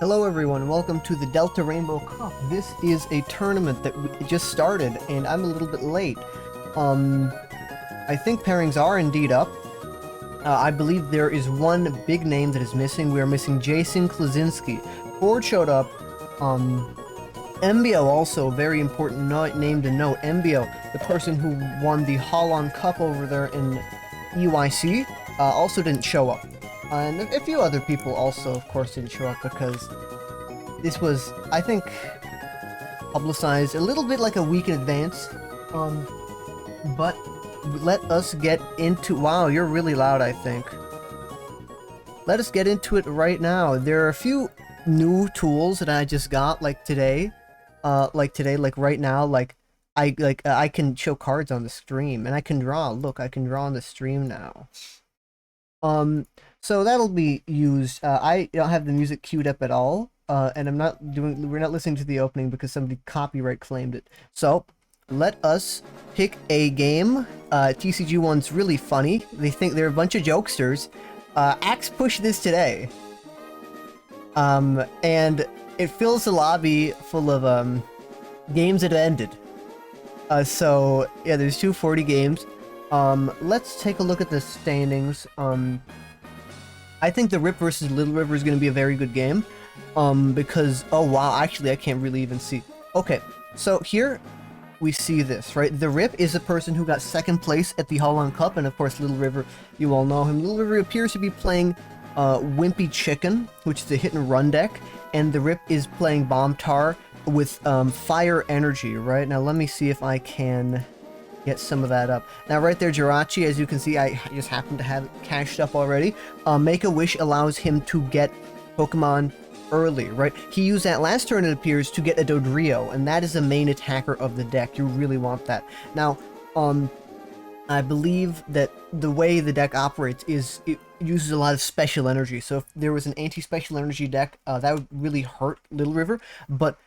Hello everyone, welcome to the Delta Rainbow Cup. This is a tournament that just started, and I'm a little bit late. I think pairings are indeed up. I believe there is one big name that is missing. We are missing Jason Klaczynski. Ford showed up. Mbio also, very important name to note. Mbio, the person who won the Holland Cup over there in EYC, also didn't show up. And a few other people also, of course, didn't show up because this was, I think, publicized a little bit like a week in advance. But let us get into... Wow, you're really loud, I think. Let us get into it right now. There are a few new tools that I just got, like today. Like right now, I can show cards on the stream, and I can draw. Look, I can draw on the stream now. So that'll be used. I don't have the music queued up at all, and we're not listening to the opening because somebody copyright claimed it. So let us pick a game. TCG1's really funny. They think they're a bunch of jokesters. Axe pushed this today. And it fills the lobby full of, games that have ended. So yeah, there's 240 games. Let's take a look at the standings. I think the Rip versus Little River is going to be a very good game. Because, oh wow, actually I can't really even see. Okay, so here we see this, right? The Rip is the person who got second place at the Holland Cup, and of course Little River, you all know him. Little River appears to be playing Wimpy Chicken, which is a hit and run deck, and the Rip is playing Bomb Tar with Fire Energy, right? Now let me see if I can get some of that up. Now right there, Jirachi, as you can see, I just happen to have it cached up already. Make-A-Wish allows him to get Pokemon early, right? He used that last turn, it appears, to get a Dodrio, and that is the main attacker of the deck. You really want that. Now, I believe that the way the deck operates is it uses a lot of special energy. So if there was an anti-special energy deck, that would really hurt Little River, but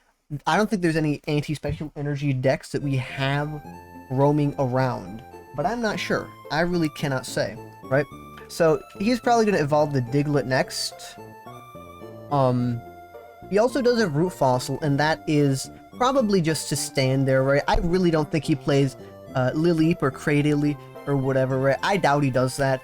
I don't think there's any anti-special energy decks that we have roaming around, but I'm not sure. I really cannot say, right? So he's probably going to evolve the Diglett next. He also does have Root Fossil, and that is probably just to stand there, right? I really don't think he plays Lileep or Cradily or whatever, right? I doubt he does that.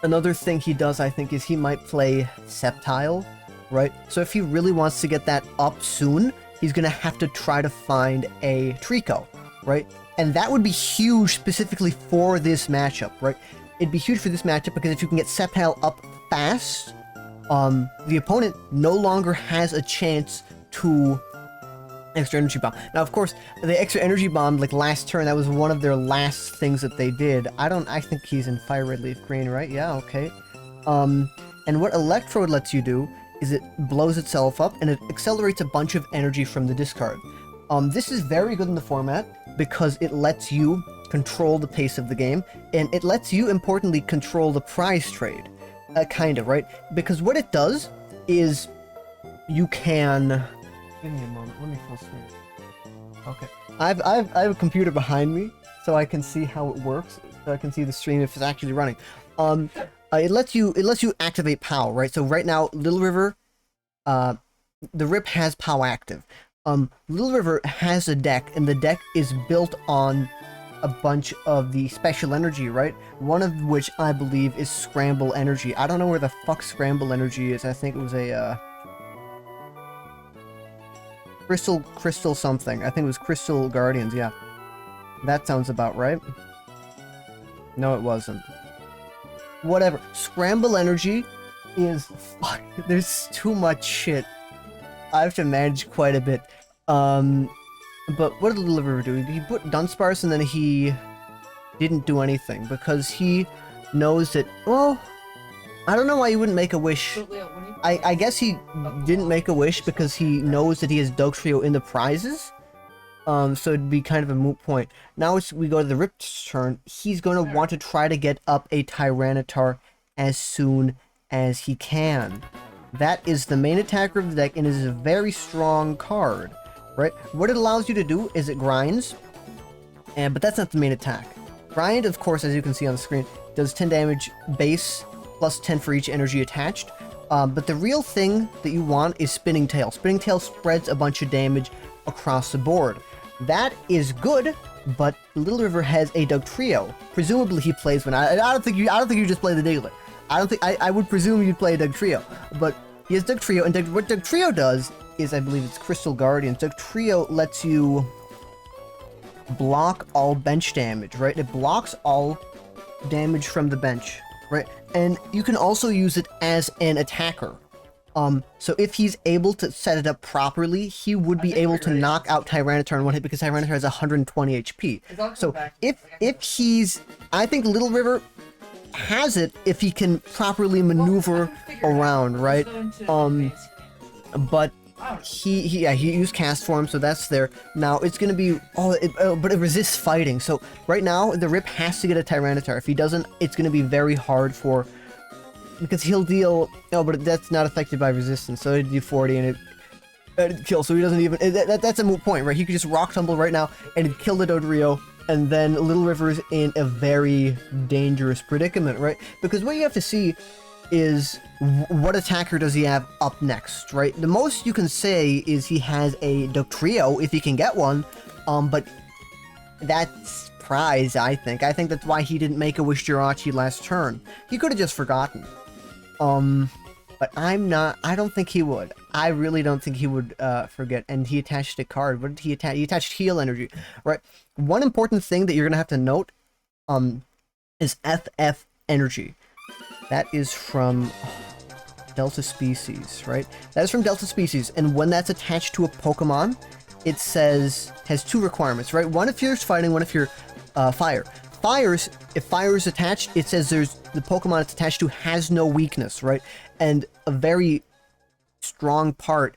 Another thing he does, I think, is he might play Sceptile, right? So if he really wants to get that up soon, he's going to have to try to find a Trico, right? And that would be huge specifically for this matchup, right? It'd be huge for this matchup because if you can get Sceptile up fast, the opponent no longer has a chance to extra energy bomb. Now, of course, the extra energy bomb, like last turn, that was one of their last things that they did. I think he's in Fire Red Leaf Green, right? Yeah, okay. And what Electrode lets you do is it blows itself up and it accelerates a bunch of energy from the discard. This is very good in the format because it lets you control the pace of the game, and it lets you, importantly, control the prize trade. Kind of, right? Because what it does is you can... Give me a moment, let me full screen. Okay. I have a computer behind me, so I can see how it works, so I can see the stream if it's actually running. It lets you activate POW, right? So right now, Little River, the Rip has POW active. Little River has a deck, and the deck is built on a bunch of the special energy, right? One of which I believe is Scramble Energy. I don't know where the fuck Scramble Energy is. I think it was a Crystal something. I think it was Crystal Guardians, yeah. That sounds about right. No, it wasn't. Whatever. Scramble Energy is... Fuck, there's too much shit. I have to manage quite a bit. But what did Little River do? He put Dunsparce and then he didn't do anything because he knows that, well, I don't know why he wouldn't make a wish. I guess he didn't make a wish because he knows that he has Dugtrio in the prizes. So it'd be kind of a moot point. Now we go to the Rip's turn. He's going to want to try to get up a Tyranitar as soon as he can. That is the main attacker of the deck and is a very strong card. Right? What it allows you to do is it grinds, but that's not the main attack. Grind, of course, as you can see on the screen, does 10 damage base, plus 10 for each energy attached. But the real thing that you want is Spinning Tail. Spinning Tail spreads a bunch of damage across the board. That is good, but Little River has a Dugtrio. Presumably he plays one. I don't think you just play the Diglett. I would presume you'd play a Dugtrio, but he has Dugtrio, and what Dugtrio does is, I believe it's Crystal Guardian. Dugtrio lets you block all bench damage, right? It blocks all damage from the bench, right? And you can also use it as an attacker. So if he's able to set it up properly, he would be able to knock out Tyranitar in one hit because Tyranitar has 120 HP. So if he's, I think Little River has it if he can properly maneuver around, right? But he used Cast Form, so that's there. Now it's gonna be but it resists fighting. So right now the Rip has to get a Tyranitar. If he doesn't, it's gonna be very hard because he'll deal. No, but that's not affected by resistance, so it'd do 40 and it'd kill. So he doesn't even. That's a moot point, right? He could just Rock Tumble right now and it'd kill the Dodrio. And then Little River's in a very dangerous predicament, right? Because what you have to see is what attacker does he have up next, right? The most you can say is he has a Dugtrio, if he can get one, but that's prize, I think. I think that's why he didn't make a Wish Jirachi last turn. He could have just forgotten. But I don't think he would. I really don't think he would forget. And he attached a card. What did he attach? He attached Heal Energy, right? One important thing that you're gonna have to note is FF Energy. That is from Delta Species, right? That is from Delta Species, and when that's attached to a Pokemon, it says, has two requirements, right? One if you're fighting, one if you're fire. If fire is attached, it says the Pokemon it's attached to has no weakness, right? And a very strong part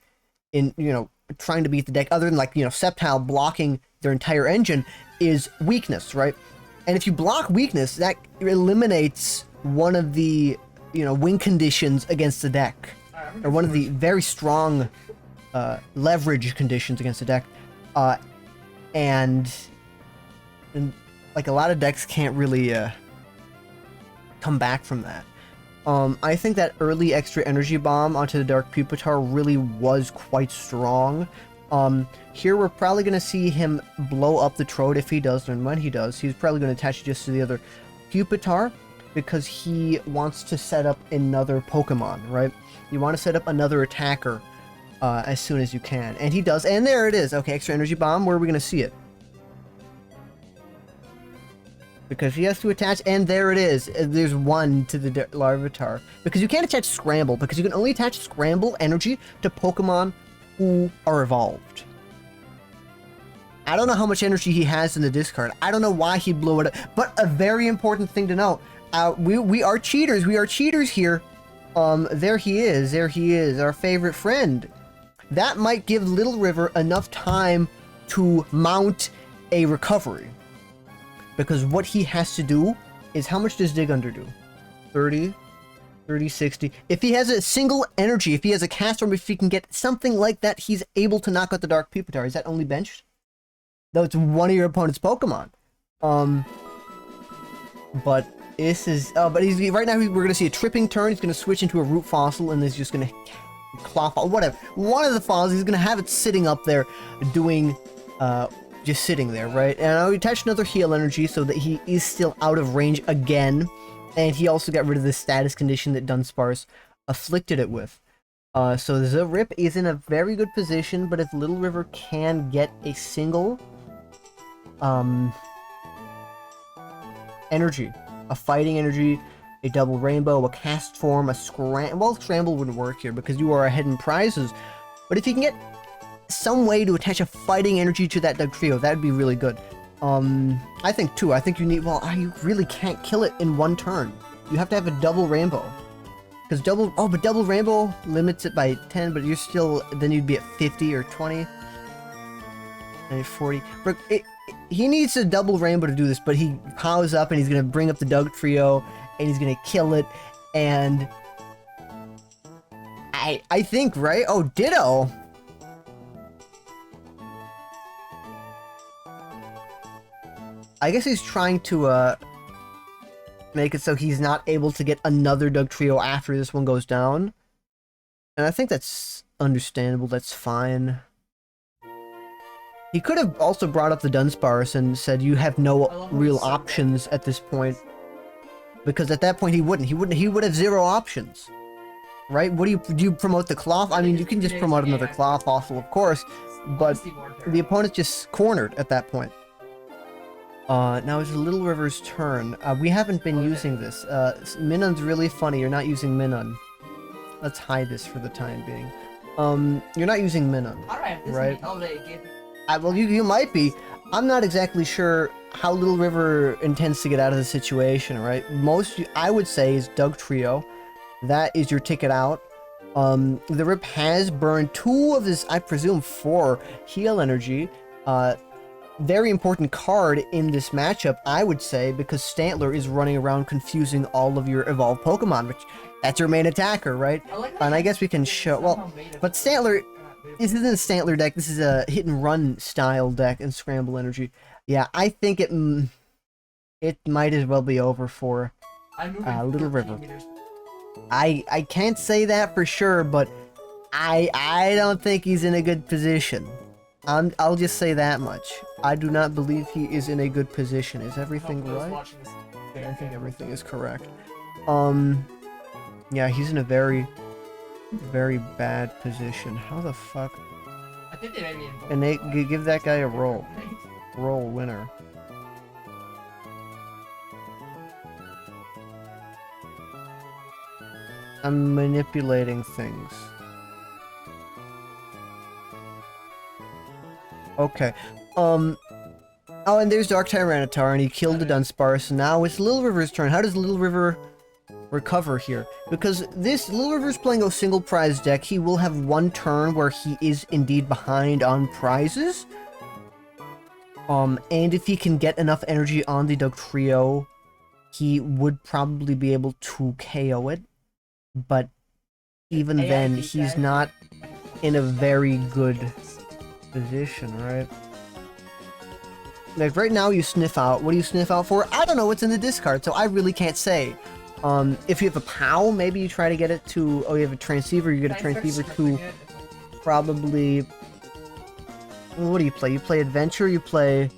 in, trying to beat the deck, other than Sceptile blocking their entire engine, is weakness, right? And if you block weakness, that eliminates one of the, win conditions against the deck, or one of the very strong leverage conditions against the deck, and like a lot of decks can't really come back from that. I think that early extra energy bomb onto the Dark Pupitar really was quite strong. Here we're probably going to see him blow up the Trode if he does, and when he does, he's probably going to attach it just to the other Pupitar, because he wants to set up another Pokemon, right? You want to set up another attacker as soon as you can, and he does, and there it is. Okay, extra energy bomb, where are we going to see it? Because he has to attach, and there it is. There's one to the Larvitar. Because you can't attach Scramble, because you can only attach Scramble energy to Pokemon who are evolved. I don't know how much energy he has in the discard. I don't know why he blew it up. But a very important thing to know. We are cheaters. We are cheaters here. There he is. There he is. Our favorite friend. That might give Little River enough time to mount a recovery. Because what he has to do is, how much does Dig Under do? 30, 60. If he has a single energy, if he has a Cast Form, if he can get something like that, he's able to knock out the Dark Pupitar. Is that only benched? Though it's one of your opponent's Pokemon. But this is, right now we're gonna see a Tripping Turn. He's gonna switch into a Root Fossil, and he's just gonna Claw, whatever. One of the fossils, he's gonna have it sitting up there, doing, just sitting there, right? And I attached another Heal Energy so that he is still out of range again. And he also got rid of the status condition that Dunsparce afflicted it with. So the Rip is in a very good position, but if Little River can get a single energy, a fighting energy, a double rainbow, a Cast Form, a scramble. Well, scramble wouldn't work here because you are ahead in prizes. But if you can get some way to attach a fighting energy to that Dugtrio, that would be really good. I think too. I think you need. Well, you really can't kill it in one turn. You have to have a double rainbow. Because but double rainbow limits it by 10, but you're still, then you'd be at 50 or 20. And 40. He needs a double rainbow to do this, but he powers up and he's going to bring up the Dugtrio and he's going to kill it. And I think, right? Oh, Ditto! I guess he's trying to, make it so he's not able to get another Dugtrio after this one goes down. And I think that's understandable, that's fine. He could have also brought up the Dunsparce and said you have no real options at this point. Because at that point he wouldn't. He would have 0 options. Right? What do you promote the Claw? I mean, you can just promote another Claw Fossil, of course, but the opponent's just cornered at that point. Now it's Little River's turn. We haven't been using this. Minun's really funny. You're not using Minun. Let's hide this for the time being. You're not using Minun, right? Well, you might be. I'm not exactly sure how Little River intends to get out of the situation, right? I would say, is Dugtrio. That is your ticket out. The Rip has burned 2 of his, I presume, 4 heal energy. Very important card in this matchup, I would say, because Stantler is running around confusing all of your evolved Pokemon, which that's your main attacker, right? And I guess we can show, well, but Stantler, this isn't a Stantler deck, this is a hit and run style deck in Scramble Energy. Yeah, I think it might as well be over for Little River. I can't say that for sure, but I don't think he's in a good position. I'll just say that much. I do not believe he is in a good position. Is everything right? I think everything is correct. Yeah, he's in a very, very bad position. How the fuck? I think they made me involved. And they give that guy a roll. Roll winner. I'm manipulating things. Okay. Oh, and there's Dark Tyranitar, and he killed the Dunsparce. Now it's Little River's turn. How does Little River recover here? Because Little River's playing a single prize deck. He will have 1 turn where he is indeed behind on prizes. And if he can get enough energy on the Dugtrio, he would probably be able to KO it. But even then, he's not in a very good position, right? Like, right now you sniff out. What do you sniff out for? I don't know what's in the discard, so I really can't say. If you have a POW, maybe you try to get it to... Oh, you have a Transceiver, you get a Transceiver to probably... What do you play? You play Adventure, you play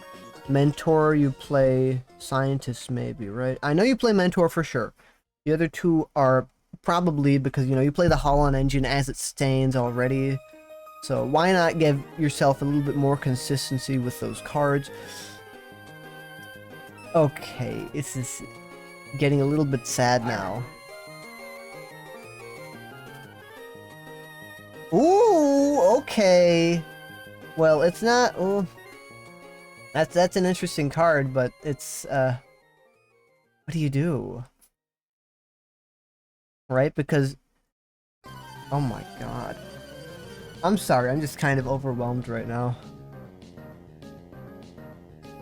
Mentor, you play Scientist, maybe, right? I know you play Mentor for sure. The other 2 are probably because, you know, you play the Holon Engine as it stands already. So why not give yourself a little bit more consistency with those cards? Okay, this is getting a little bit sad now. Ooh, okay. Well, it's not... Oh, that's an interesting card, but it's... What do you do? Right? Because... Oh my god. I'm sorry, I'm just kind of overwhelmed right now.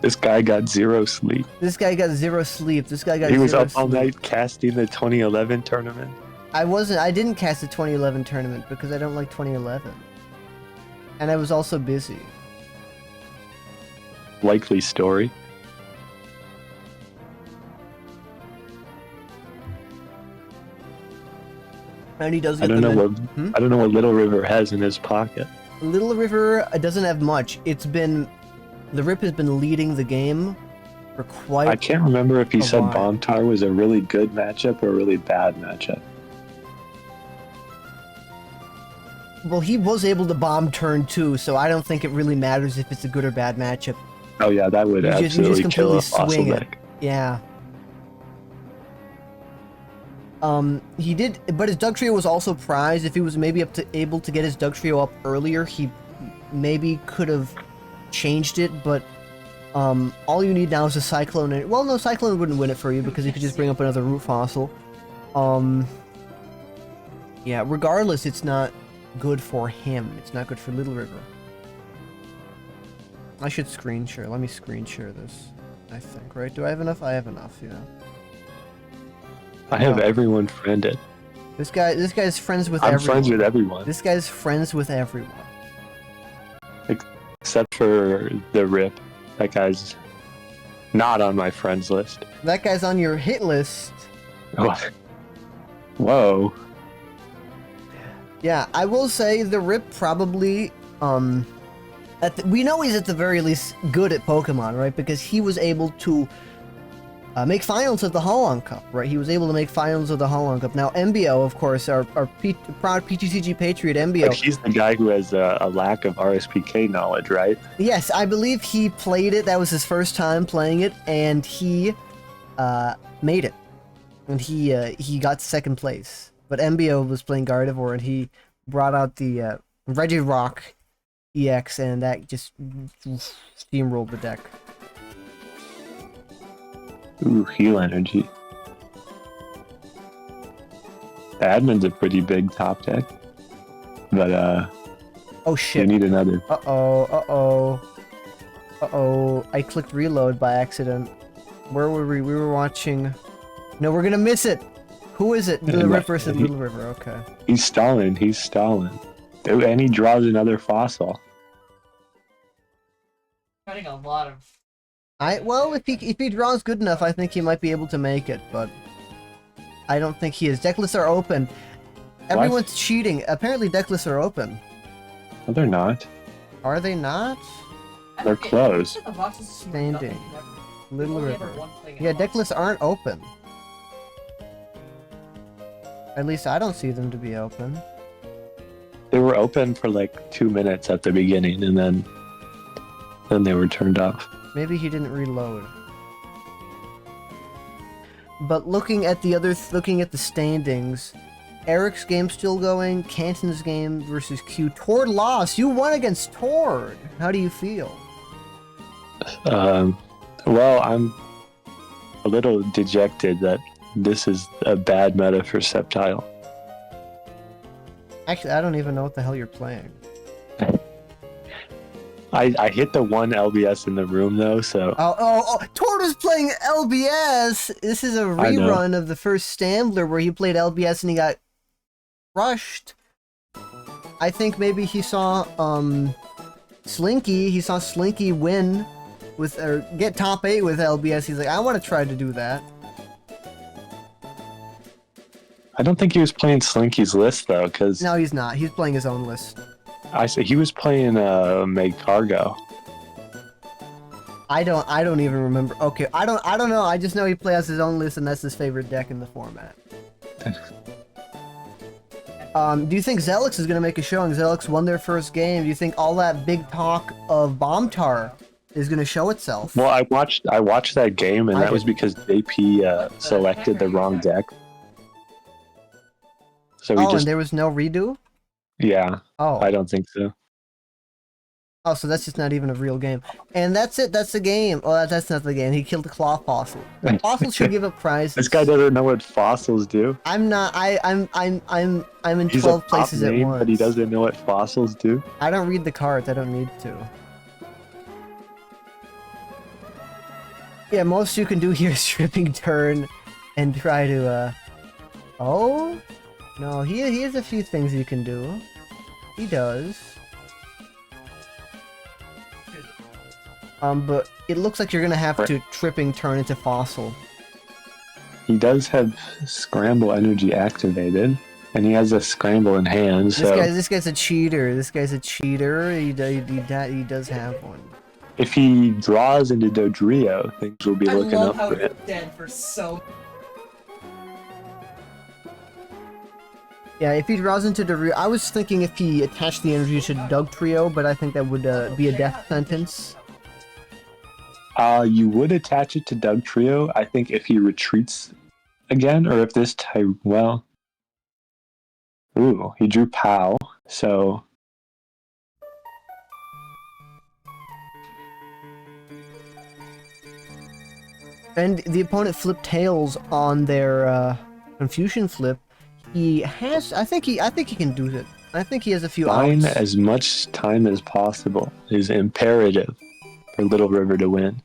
This guy got 0 sleep. This guy got 0 sleep. This guy got 0 sleep. He was up all night casting the 2011 tournament. I didn't cast the 2011 tournament because I don't like 2011. And I was also busy. Likely story. And he does I get don't know what Hmm? I don't know what Little River has in his pocket. Little River doesn't have much. It's been... The Rip has been leading the game for quite... I can't remember if he said while. Bomb Tower was a really good matchup or a really bad matchup. Well, he was able to bomb turn 2, so I don't think it really matters if it's a good or bad matchup. Oh yeah, that would You absolutely just kill a completely fossil swing it. deck. Yeah. He did, but his Dugtrio was also prized. If he was maybe able to get his Dugtrio up earlier, he maybe could have changed it, but all you need now is a Cyclone. And, well, no, Cyclone wouldn't win it for you because you could just bring up another Root Fossil. Yeah, regardless, it's not good for him. It's not good for Little River. I should screen share. Let me screen share this, I think, right? Do I have enough? I have enough, yeah. I have everyone friended. This guy's friends with everyone. I'm friends with everyone. This guy's friends with everyone. Except for the Rip. That guy's not on my friends list. That guy's on your hit list. Whoa. Yeah, I will say the Rip probably, we know he's at the very least good at Pokemon, right? Because he was able to make finals of the Holon Cup, right? He was able to make finals of the Holon Cup. Now, MBO, of course, our proud PTCG Patriot MBO. But he's the guy who has a lack of RSPK knowledge, right? Yes, I believe he played it. That was his first time playing it, and he made it. And he got second place. But MBO was playing Gardevoir, and he brought out the Regirock EX, and that just steamrolled the deck. Ooh, heal energy. The admin's a pretty big top deck. But, Oh you shit. need another. Uh-oh. I clicked reload by accident. Where were we? We were watching... No, we're gonna miss it! Who is it? Little River versus Little River, okay. He's stalling. And he draws another fossil. Getting a lot of. Well, if he draws good enough, I think he might be able to make it, but... I don't think he is. Deck lists are open. Everyone's cheating. Apparently deck lists are open. No, they're not. Are they not? They're closed. Standing. Little River. Yeah, deck lists aren't open. At least I don't see them to be open. They were open for like 2 minutes at the beginning, and then they were turned off. Maybe he didn't reload. But looking at the standings, Eric's game still going. Canton's game versus Q. Tord lost. You won against Tord. How do you feel? Well, I'm a little dejected that this is a bad meta for Sceptile. Actually, I don't even know what the hell you're playing. I hit the one LBS in the room though, so Oh! Tord is playing LBS. This is a rerun of the first Stambler where he played LBS and he got crushed. I think maybe he saw Slinky. He saw Slinky win or get top 8 with LBS. He's like, I want to try to do that. I don't think he was playing Slinky's list though, because No, he's not. He's playing his own list. I said he was playing Meg Cargo. I don't even remember. Okay, I don't know. I just know he plays his own list and that's his favorite deck in the format. Do you think Zelix is gonna make a showing? Zelix won their first game. Do you think all that big talk of Bombtar is gonna show itself? Well, I watched that game, and that was because JP selected the wrong deck. So we and there was no redo? Yeah. Oh. I don't think so. Oh, so that's just not even a real game. And that's it. That's the game. Oh, that's not the game. He killed the Claw Fossil. Fossils should give up prizes. This guy doesn't know what fossils do. I'm not. I'm in He's 12 a places top at name, once. but he doesn't know what fossils do. I don't read the cards. I don't need to. Yeah, most you can do here is Tripping Turn and try to, Oh? No, he has a few things you can do. He does. But it looks like you're gonna have to Tripping Turn into Fossil. He does have Scramble Energy activated, and he has a Scramble in hand, so... This guy's a cheater. This guy's a cheater. He does have one. If he draws into Dodrio, things will be looking up for him. Dead for so. Yeah, if he draws into Dodrio, I was thinking if he attached the energy to Dugtrio, but I think that would be a death sentence. You would attach it to Dugtrio, I think, if he retreats again, or if this time, well... Ooh, he drew POW, so... And the opponent flipped tails on their Confusion flip. He has, I think he can do it. I think he has a few Buying outs. as much time as possible is imperative for Little River to win.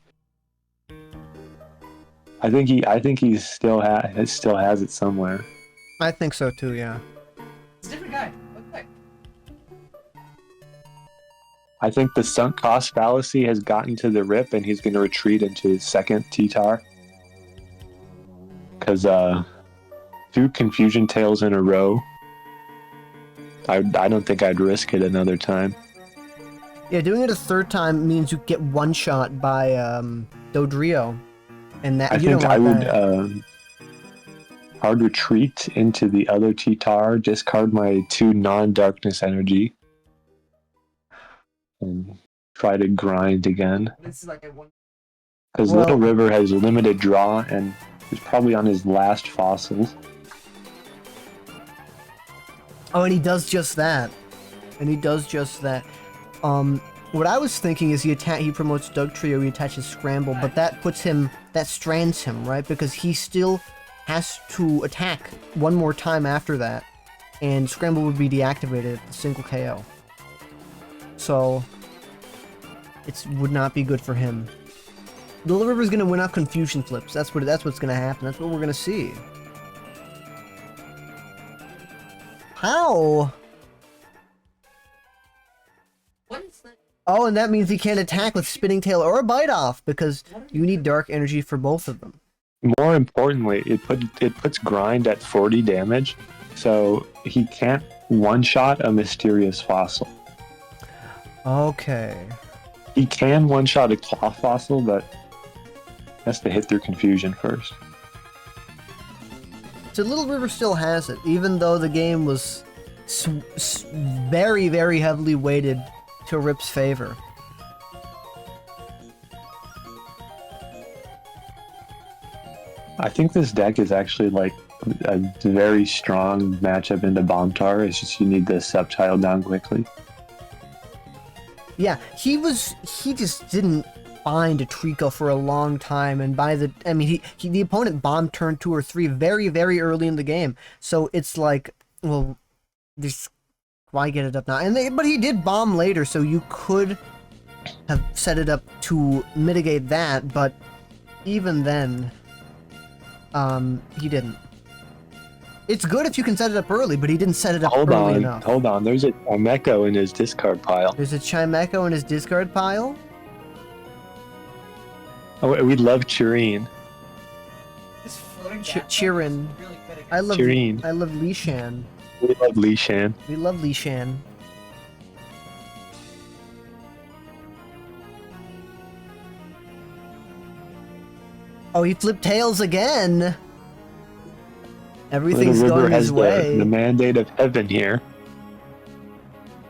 I think he still has it somewhere. I think so too, yeah. It's a different guy. Okay. I think the sunk cost fallacy has gotten to the Rip, and he's going to retreat into his second T-Tar. Because 2 Confusion Tails in a row I don't think I'd risk it another time. Yeah, doing it a third time means you get one shot by Dodrio, and that I you think don't I want would that. hard retreat into the other T-Tar, discard my 2 non-darkness energy, and try to grind again. This is like a one. Because Well- Little River has limited draw and is probably on his last fossils. Oh, and he does just that. And he does just that. What I was thinking is he promotes Dugtrio, he attaches Scramble, but that strands him, right? Because he still has to attack one more time after that, and Scramble would be deactivated at the single KO. So, it would not be good for him. Little River's gonna win out Confusion Flips. That's what's gonna happen. That's what we're gonna see. How? What is that? Oh, and that means he can't attack with Spinning Tail or a Bite Off, because you need Dark Energy for both of them. More importantly, it puts Grind at 40 damage, so he can't one-shot a Mysterious Fossil. Okay. He can one-shot a Cloth Fossil, but has to hit through Confusion first. So Little River still has it, even though the game was very, very heavily weighted to Rip's favor. I think this deck is actually like a very strong matchup into Bombtar. It's just you need the Sceptile down quickly. Yeah, he just didn't find a Trico for a long time, and the opponent bombed turn 2 or 3 very, very early in the game. So it's like, well, why get it up now? But he did bomb later, so you could have set it up to mitigate that, but even then, he didn't. It's good if you can set it up early, but he didn't set it up early enough. Hold on. There's a Chimecho in his discard pile. There's a Chimecho in his discard pile? Oh, we love Chireen. This floating Chirin. Really good against I love Chireen. Li Shan. We love Li Shan. We love Li Shan. Oh, he flipped tails again. Everything's Little River going has his way. the mandate of heaven here.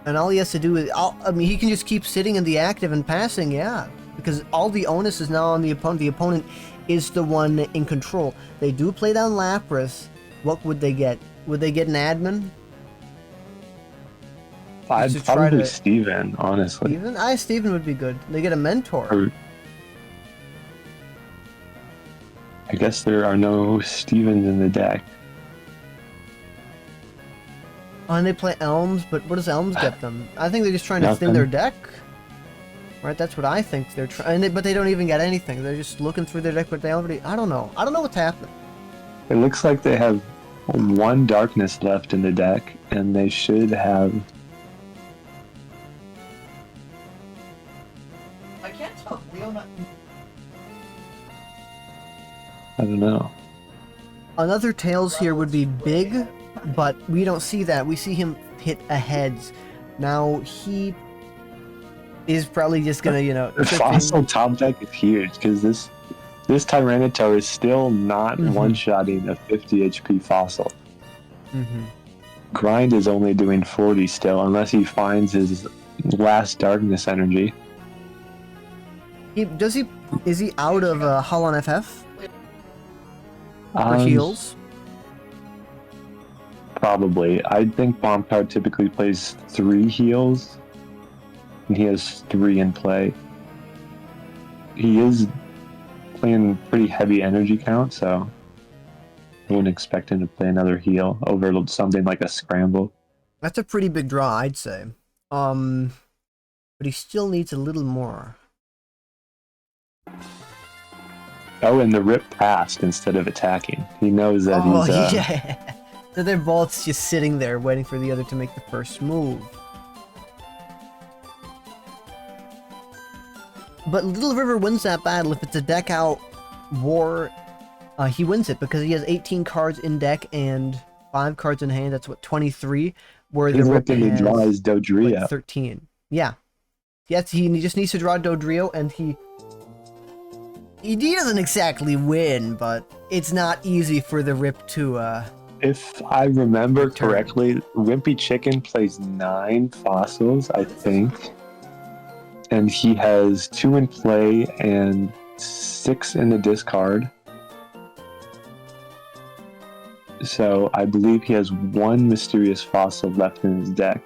And all he has to do is, he can just keep sitting in the active and passing, yeah. Because all the onus is now on the opponent. The opponent is the one in control. They do play down Lapras. What would they get? Would they get an admin? I'd to try probably to- Steven, honestly. Steven? Steven would be good. They get a mentor. Or- I guess there are no Stevens in the deck. Oh, and they play Elms, but what does Elms get them? I think they're just trying to thin Nothing. their deck. Right, that's what I think they're trying. But they don't even get anything. They're just looking through their deck, but they already... I don't know. I don't know what's happening. It looks like they have 1 darkness left in the deck, and they should have... I can't tell. Leona. I don't know. Another Tails here would be big, but we don't see that. We see him hit a heads. Now, he is probably just gonna, The Fossil top deck is huge, because this Tyranitar is still not Mhm. one-shotting a 50 HP Fossil. Mm-hmm. Grind is only doing 40 still, unless he finds his last darkness energy. Is he out of Hull on FF? For Um, heals? Probably. I think Bombcard typically plays 3 heals, and he has 3 in play. He is playing pretty heavy energy count, so I wouldn't expect him to play another heal over something like a Scramble. That's a pretty big draw, I'd say. But he still needs a little more. Oh, and the Rip passed instead of attacking. He knows that he's... yeah. So they're both just sitting there waiting for the other to make the first move. But Little River wins that battle. If it's a deck out war, he wins it because he has 18 cards in deck and 5 cards in hand. That's what, 23. where He's the Rip looking to draw has his Dodrio. like 13. Yeah. Yes, he just needs to draw Dodrio, and he doesn't exactly win, but it's not easy for the Rip to If I remember Return. correctly, Wimpy Chicken plays 9 fossils, I think. And he has 2 in play and 6 in the discard. So I believe he has 1 mysterious fossil left in his deck.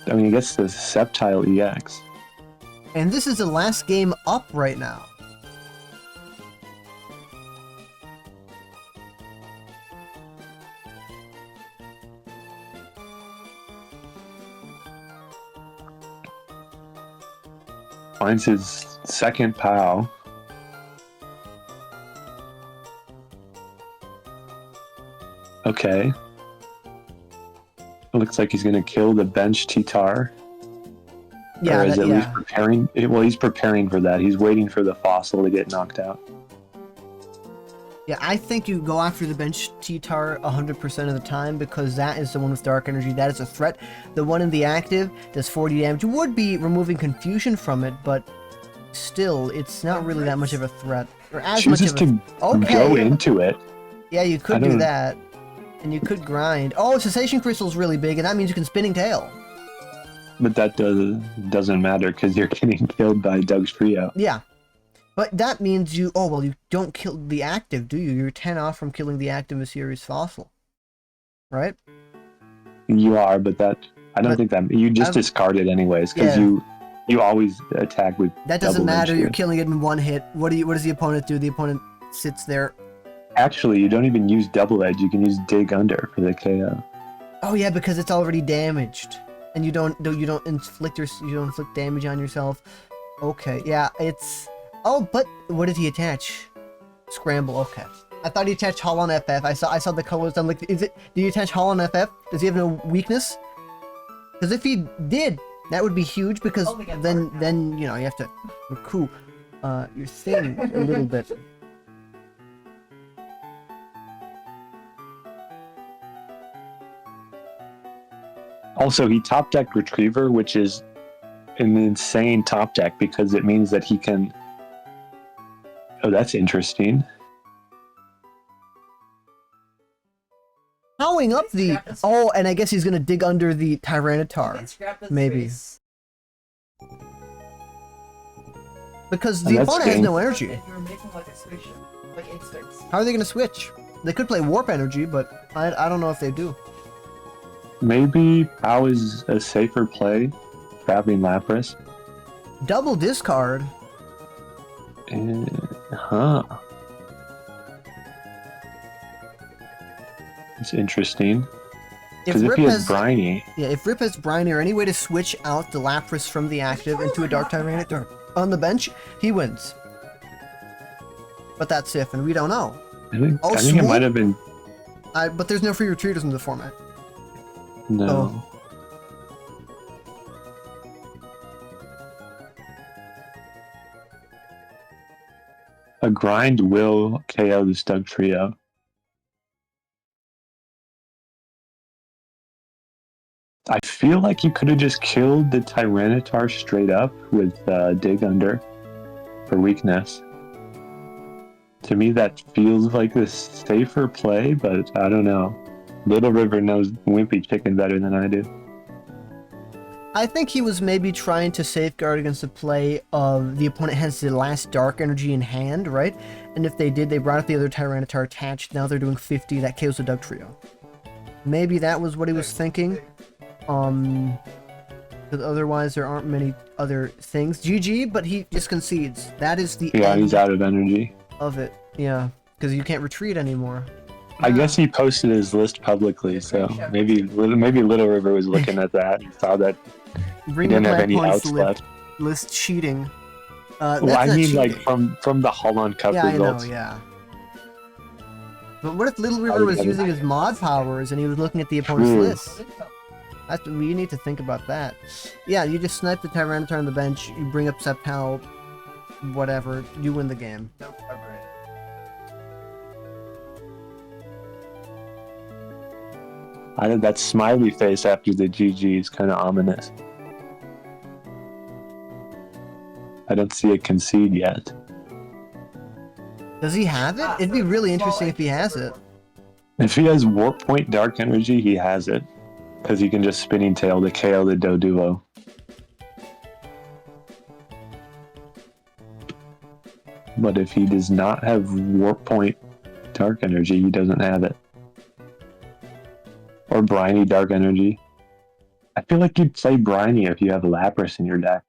I mean, I guess the Sceptile EX. and this is the last game up right now. Finds his second POW. Okay. Looks like he's going to kill the bench T-Tar. Yeah, or is that- at yeah. least preparing. Well, he's preparing for that. He's waiting for the fossil to get knocked out. Yeah, I think you go after the bench T-Tar 100% of the time because that is the one with dark energy. That is a threat. The one in the active does 40 damage. You would be removing confusion from it, but still, it's not really that much of a threat. Or as Chooses much of a... to Okay. go into it. Yeah, you I could do don't- that. And you could grind. Oh, Cessation Crystal's really big, and that means you can Spinning Tail. But that doesn't matter because you're getting killed by Doug's Trio. Yeah. But that means you... Oh, well, you don't kill the active, do you? You're 10 off from killing the active Mysterious Fossil. Right? You are, but that I don't But think that you just I've- discard it anyways because Yeah. you always attack with. That doesn't double matter. edge You're here. killing it in one hit. What does the opponent do? The opponent sits there. Actually, you don't even use double edge. You can use dig under for the KO. Oh yeah, because it's already damaged, and you don't inflict damage on yourself. Okay, yeah, it's. Oh, but what did he attach? Scramble. Okay, I thought he attached Hull on FF. I saw the colors. I'm like, did he attach Hull on FF? Does he have no weakness? Because if he did, that would be huge. Because Oh, we got then dark now. you know you have to recoup your thing a little bit. Also, he top decked Retriever, which is an insane top deck because it means that he can. Oh, that's interesting. Howling up the... Oh, and I guess he's gonna dig under the Tyranitar. Maybe. Because the And that's opponent has game. no energy. You're making like a spaceship, like instincts. How are they gonna switch? They could play Warp Energy, but I don't know if they do. Maybe POW is a safer play, grabbing Lapras. Double discard. Huh. It's interesting. Because if Rip he has has... Briny, Yeah, if Rip has Briny or any way to switch out the Lapras from the active into a Dark Tyranitar on the bench, he wins. But that's if, and we don't know. Oh, I think it Swoop? might have been. But there's no free retreaters in the format. No. Oh. A grind will KO the Stug Trio. I feel like you could have just killed the Tyranitar straight up with Dig Under for weakness. To me, that feels like the safer play, but I don't know. Little River knows Wimpy Chicken better than I do. I think he was maybe trying to safeguard against the play of the opponent has the last Dark Energy in hand, right? And if they did, they brought up the other Tyranitar attached. Now they're doing 50. That kills the Doug Trio. Maybe that was what he was thinking. Because otherwise there aren't many other things. GG, but he just concedes. That is the Yeah, end he's out of energy. of it. Yeah, because you can't retreat anymore. I guess he posted his list publicly, so maybe Little River was looking at that and saw that he Bring the didn't have black any points outs left. list cheating. That's Well, I not mean, like cheating. from the Holland Cup Yeah, results. I know, yeah. But what if Little River was using his mod powers and he was looking at the opponent's True. list? That's, you need to think about that. Yeah, you just snipe the Tyranitar on the bench, you bring up Sceptile, whatever, you win the game. Don't cover it. That smiley face after the GG is kind of ominous. I don't see a concede yet. Does he have it? It'd be really interesting if he has it. If he has Warp Point Dark Energy, he has it. Because he can just Spinning Tail to KO the Doduo. But if he does not have Warp Point Dark Energy, he doesn't have it. Or Briny Dark Energy. I feel like you'd play Briny if you have Lapras in your deck.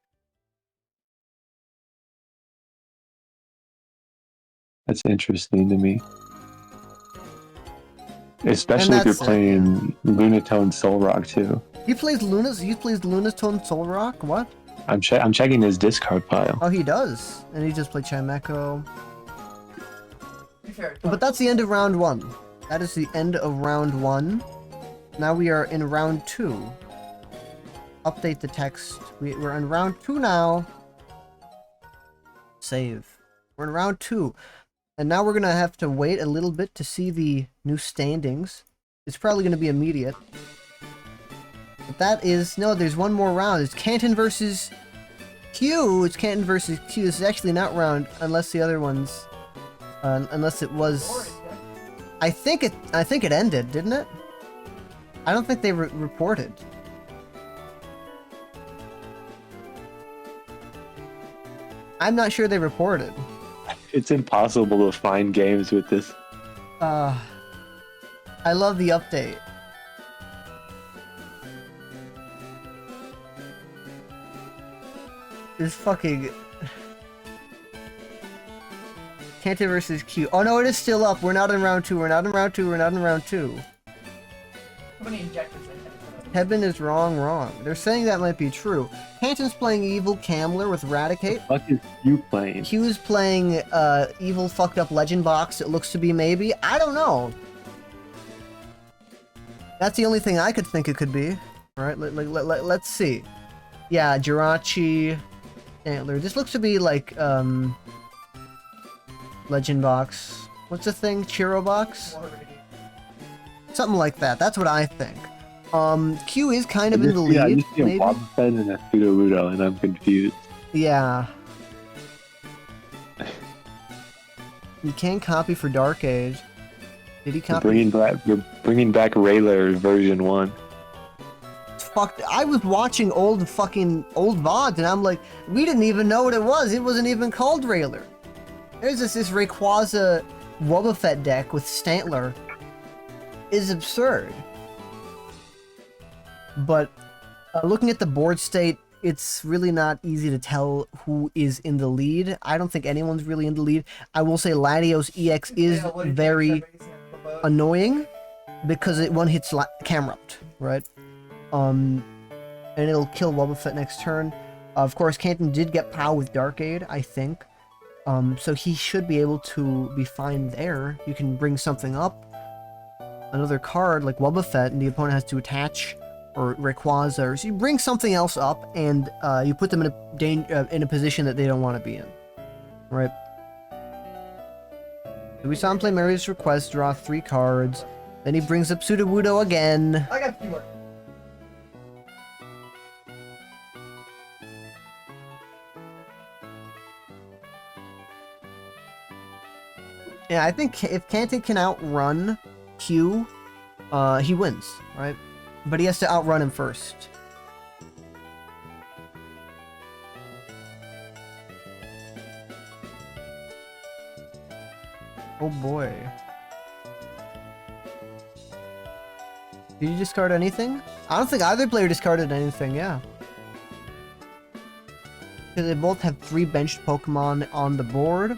That's interesting to me. Especially if you're playing Lunatone Solrock too. He plays Lunatone Solrock? What? I'm checking his discard pile. Oh, he does. And he just played Chimecho. Fair, But that's the end of round 1. That is the end of round 1. Now we are in round 2. Update the text. We're in round 2 now. Save. We're in round 2. And now we're going to have to wait a little bit to see the new standings. It's probably going to be immediate. But that is... No, there's one more round. It's Canton versus Q. It's Canton versus Q. This is actually not round unless the other ones... unless it was... I think it ended, didn't it? I don't think they reported. I'm not sure they reported. It's impossible to find games with this. I love the update. This fucking... Canton versus Q. Oh no, it is still up. We're not in round 2. We're not in round 2. We're not in round 2. How many injectors I have? Hebin is wrong. They're saying that might be true. Canton's playing Evil Camler with Raticate. What is you playing? Q is playing Evil Fucked Up Legend Box, it looks to be maybe. I don't know. That's the only thing I could think it could be. Alright, let's see. Yeah, Jirachi, Antler. This looks to be like, Legend Box. What's the thing? Chiro Box? Something like that. That's what I think. Q is kind of in the lead. Yeah, I just see a maybe? Wobbuffet and a Sudowoodo, and I'm confused. Yeah. You can copy for Dark Age. Did he copy? We're bringing back Raylair version 1. Fucked. I was watching old VODs, and I'm like, we didn't even know what it was. It wasn't even called Raylair. There's this Rayquaza Wobbuffet deck with Stantler. Is absurd. But looking at the board state, it's really not easy to tell who is in the lead. I don't think anyone's really in the lead. I will say Latios EX is very annoying because it one hits Camerupt, right? And it'll kill Wobbuffet next turn. Of course, Canton did get POW with Darkade, I think. So he should be able to be fine there. You can bring something up. Another card like Wobbuffet, and the opponent has to attach, or Rayquaza, or so you bring something else up, and you put them in a position that they don't want to be in, right? So we saw him play Mary's Request, draw 3 cards, then he brings up Sudowoodo again. I got a few more. Yeah, I think if Canton can outrun Q, he wins, right? But he has to outrun him first. Oh boy. Did you discard anything? I don't think either player discarded anything, yeah. Because they both have 3 benched Pokemon on the board.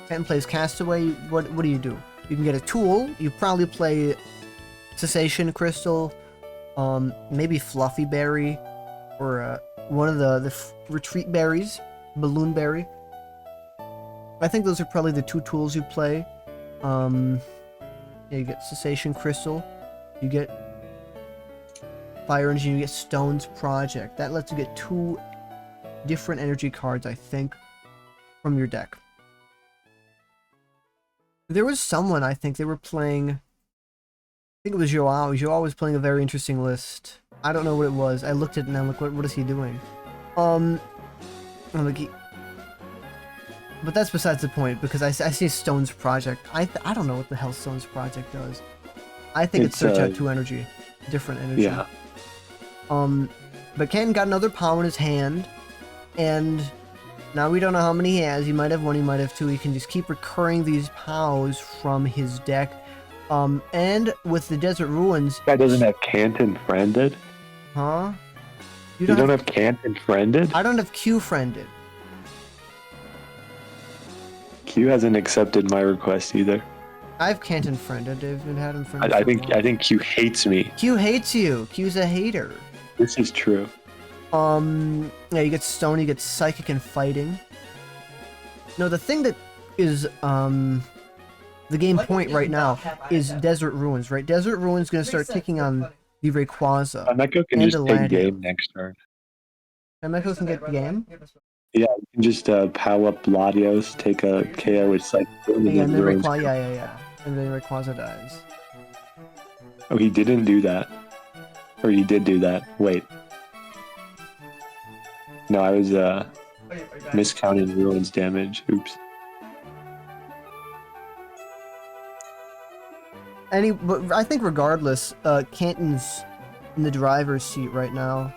Canton plays Castaway. What do? You can get a tool. You probably play Cessation Crystal, maybe Fluffy Berry, or one of the Retreat Berries, Balloon Berry. I think those are probably the 2 tools you play. Yeah, you get Cessation Crystal, you get Fire Engine, you get Stone's Project. That lets you get 2 different energy cards, I think, from your deck. There was someone, I think, they were playing... I think it was Joao. Joao was playing a very interesting list. I don't know what it was. I looked at it and I'm like, what is he doing? I'm like, but that's besides the point, because I see Stone's project. I don't know what the hell Stone's project does. I think it's search out 2 energy. Different energy. Yeah. But Canton got another POW in his hand, and now we don't know how many he has. He might have 1, he might have 2. He can just keep recurring these POWs from his deck. And with the Desert Ruins... This guy doesn't have Canton friended? Huh? You don't have Canton friended? I don't have Q friended. Q hasn't accepted my request either. I have Canton friended. I've been had him friended. I think Q hates me. Q hates you. Q's a hater. This is true. Yeah, you get Stone, you get Psychic and Fighting. No, the thing that is, the game point right now is Desert Ruins, right? Desert Ruins gonna start taking on the Rayquaza. Meko can and just take Eladio. game next turn. Meko can get the game? Yeah, you can just power up Latios, take a KO with Psychic. Yeah, and then Ruins. Rayquaza, yeah. And then Rayquaza dies. Oh, he didn't do that. Or he did do that. Wait. No, I was miscounting Ruins damage. Oops. But I think regardless, Canton's in the driver's seat right now.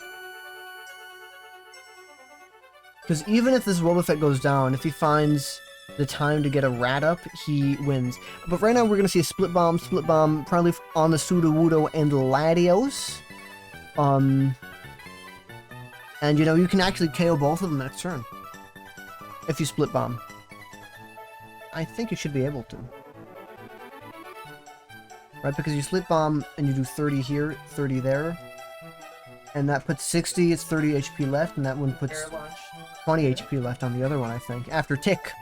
Because even if this Wobbuffet goes down, if he finds the time to get a rat up, he wins. But right now we're going to see a split bomb, probably on the Sudowoodo and Latios. And you know, you can actually KO both of them next turn. If you split bomb. I think you should be able to. Right, because you split bomb and you do 30 here, 30 there. And that puts 60, it's 30 HP left, and that one puts 20 HP left on the other one, I think, after tick.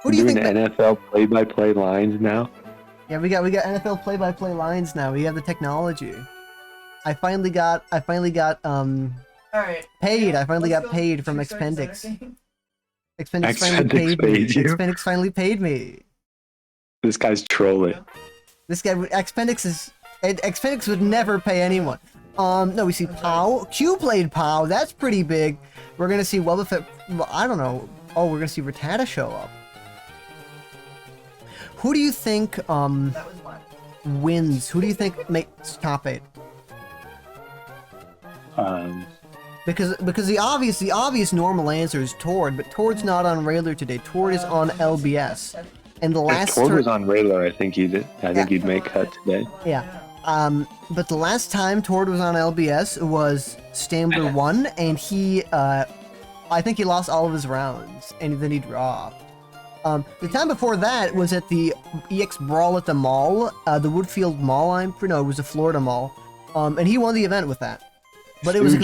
Who do you think? NFL play-by-play lines now? Yeah, we got NFL play-by-play lines now. We have the technology. I finally got Alright. paid. I finally got paid from Expendix. Expendix finally paid me. Expendix finally paid me. This guy's trolling. This guy, Expendix would never pay anyone. No, we see POW. Q played POW. That's pretty big. We're gonna see Wobbuffet. Well, I don't know. Oh, we're gonna see Rattata show up. Who do you think wins? Who do you think makes top 8? Because the obvious normal answer is Tord, but Tord's not on Railer today. Tord is on LBS. And the last if Tord was on Railer, I think he'd make cut today. Yeah. But the last time Tord was on LBS was Stambler 1, and he I think he lost all of his rounds, and then he dropped. The time before that was at the EX Brawl at the mall, the Woodfield Mall. No, it was the Florida Mall, and he won the event with that. But it was a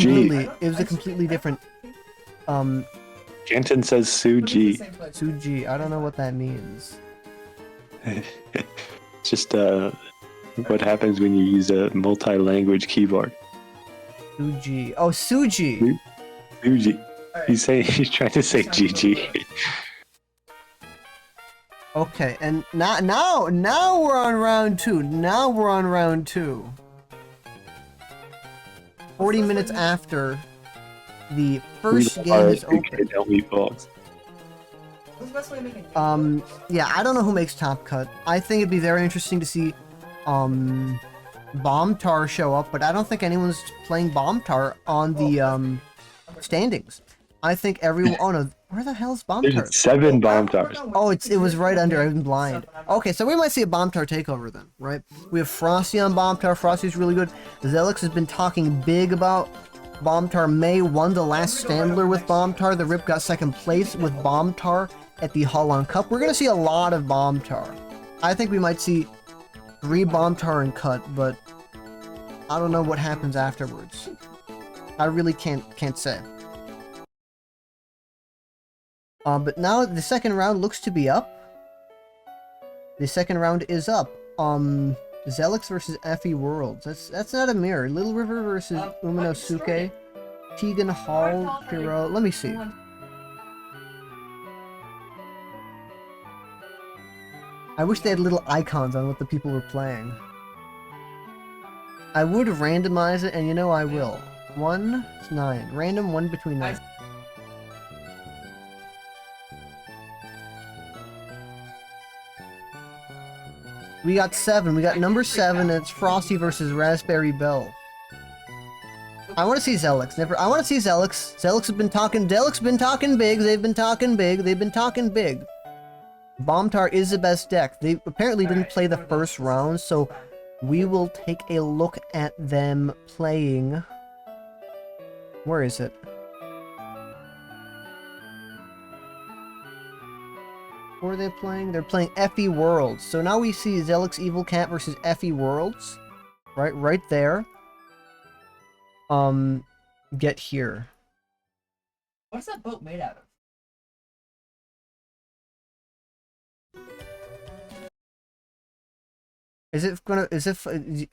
completely different. Canton says Suji. Suji, I don't know what that means. Just what happens when you use a multi-language keyboard. Suji. Oh, Suji. Suji. He's trying to say GG. Okay, and now we're on round 2. Now we're on round 2. 40 minutes after the first game is open. Yeah, I don't know who makes top cut. I think it'd be very interesting to see Bombtar show up, but I don't think anyone's playing Bombtar on the standings. I think everyone. Oh no, where the hell's Bombtar? There's 7 Bombtars. Oh, it was right under. I'm blind. Okay, so we might see a Bombtar takeover then, right? We have Frosty on Bombtar. Frosty's really good. Zelix has been talking big about Bombtar. May won the last Stambler with Bombtar. The Rip got second place with Bombtar at the Holland Cup. We're gonna see a lot of Bombtar. I think we might see 3 Bombtar and cut, but I don't know what happens afterwards. I really can't say. But now the second round looks to be up. The second round is up. Zelix versus Effie Worlds. That's not a mirror. Little River versus Uminosuke. Tegan Hall, Hero. Let me see. I wish they had little icons on what the people were playing. I would randomize it, and you know I will. 1 to 9. Random 1 between 9. We got 7. We got number 7, and it's Frosty versus Raspberry Bell. I want to see Zelix. I want to see Zelix. Zelix has been talking. Zelix been talking big. They've been talking big. They've been talking big. Bombtar is the best deck. They apparently didn't play the first round, so we will take a look at them playing. Where is it? Where are they playing? They're playing Effie Worlds. So now we see Zelix Evil Cat versus Effie Worlds. Right there. Get here. What's that boat made out of?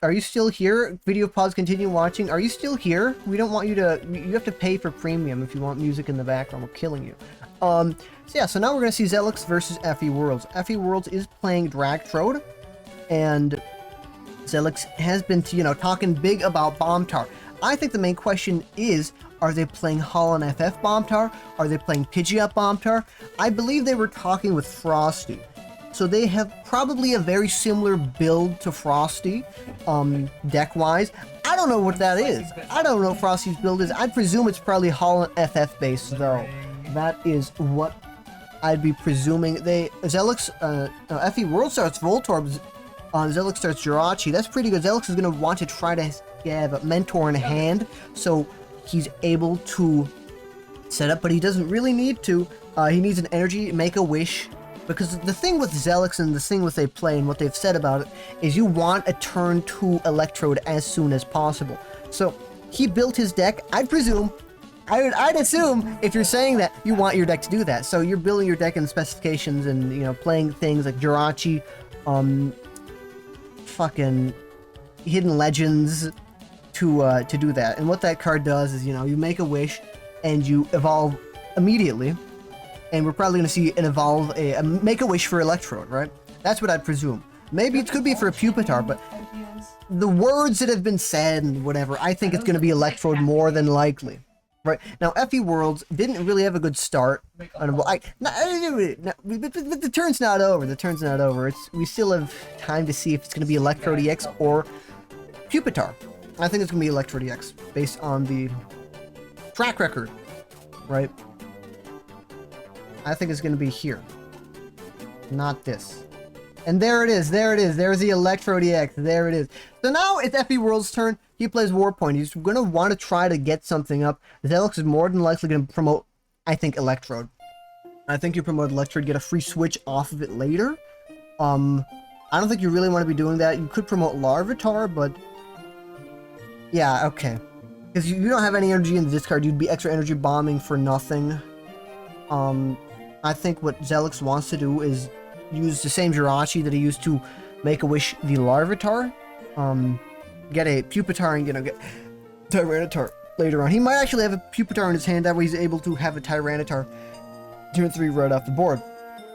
Are you still here? Video pause, continue watching. Are you still here? We don't want you to, you have to pay for premium if you want music in the background. We're killing you. So yeah, so now we're gonna see Zelix versus Effie Worlds. Effie Worlds is playing Dragtrode, and Zelix has been, talking big about Bombtar. I think the main question is, are they playing Holland FF Bombtar? Are they playing Pidgeot Bombtar? I believe they were talking with Frosty. So they have probably a very similar build to Frosty, deck-wise. I don't know what that is. I don't know what Frosty's build is. I'd presume it's probably Holland FF based, though. That is what I'd be presuming. Zelix, Effie World starts Voltorb, Zelix starts Jirachi. That's pretty good. Zelix is going to want to try to have a Mentor in hand, so he's able to set up, but he doesn't really need to. He needs an energy, make a wish, because the thing with Zelix and the thing with they play and what they've said about it is you want a turn 2 Electrode as soon as possible. So he built his deck. I'd assume if you're saying that, you want your deck to do that. So you're building your deck in specifications and, playing things like Jirachi, fucking Hidden Legends to do that. And what that card does is, you make a wish and you evolve immediately. And we're probably going to see an evolve, a Make-A-Wish for Electrode, right? That's what I'd presume. Maybe it could be for a Pupitar, but the words that have been said and whatever, I think it's going to be Electrode more than likely. Right? Now, Effie Worlds didn't really have a good start. But the turn's not over. The turn's not over. We still have time to see if it's going to be Electrode EX or Pupitar. I think it's going to be Electrode EX, based on the track record, right? I think it's going to be here. Not this. And there it is. There it is. There's the Electrode EX. There it is. So now it's Effie World's turn. He plays Warpoint. He's going to want to try to get something up. Zelix is more than likely going to promote, I think, Electrode. I think you promote Electrode, get a free switch off of it later. I don't think you really want to be doing that. You could promote Larvitar, but... yeah, okay. Because you don't have any energy in the discard. You'd be extra energy bombing for nothing. I think what Zelix wants to do is use the same Jirachi that he used to Make-A-Wish the Larvitar. Get a Pupitar and, get Tyranitar later on. He might actually have a Pupitar in his hand, that way he's able to have a Tyranitar turn 3 right off the board.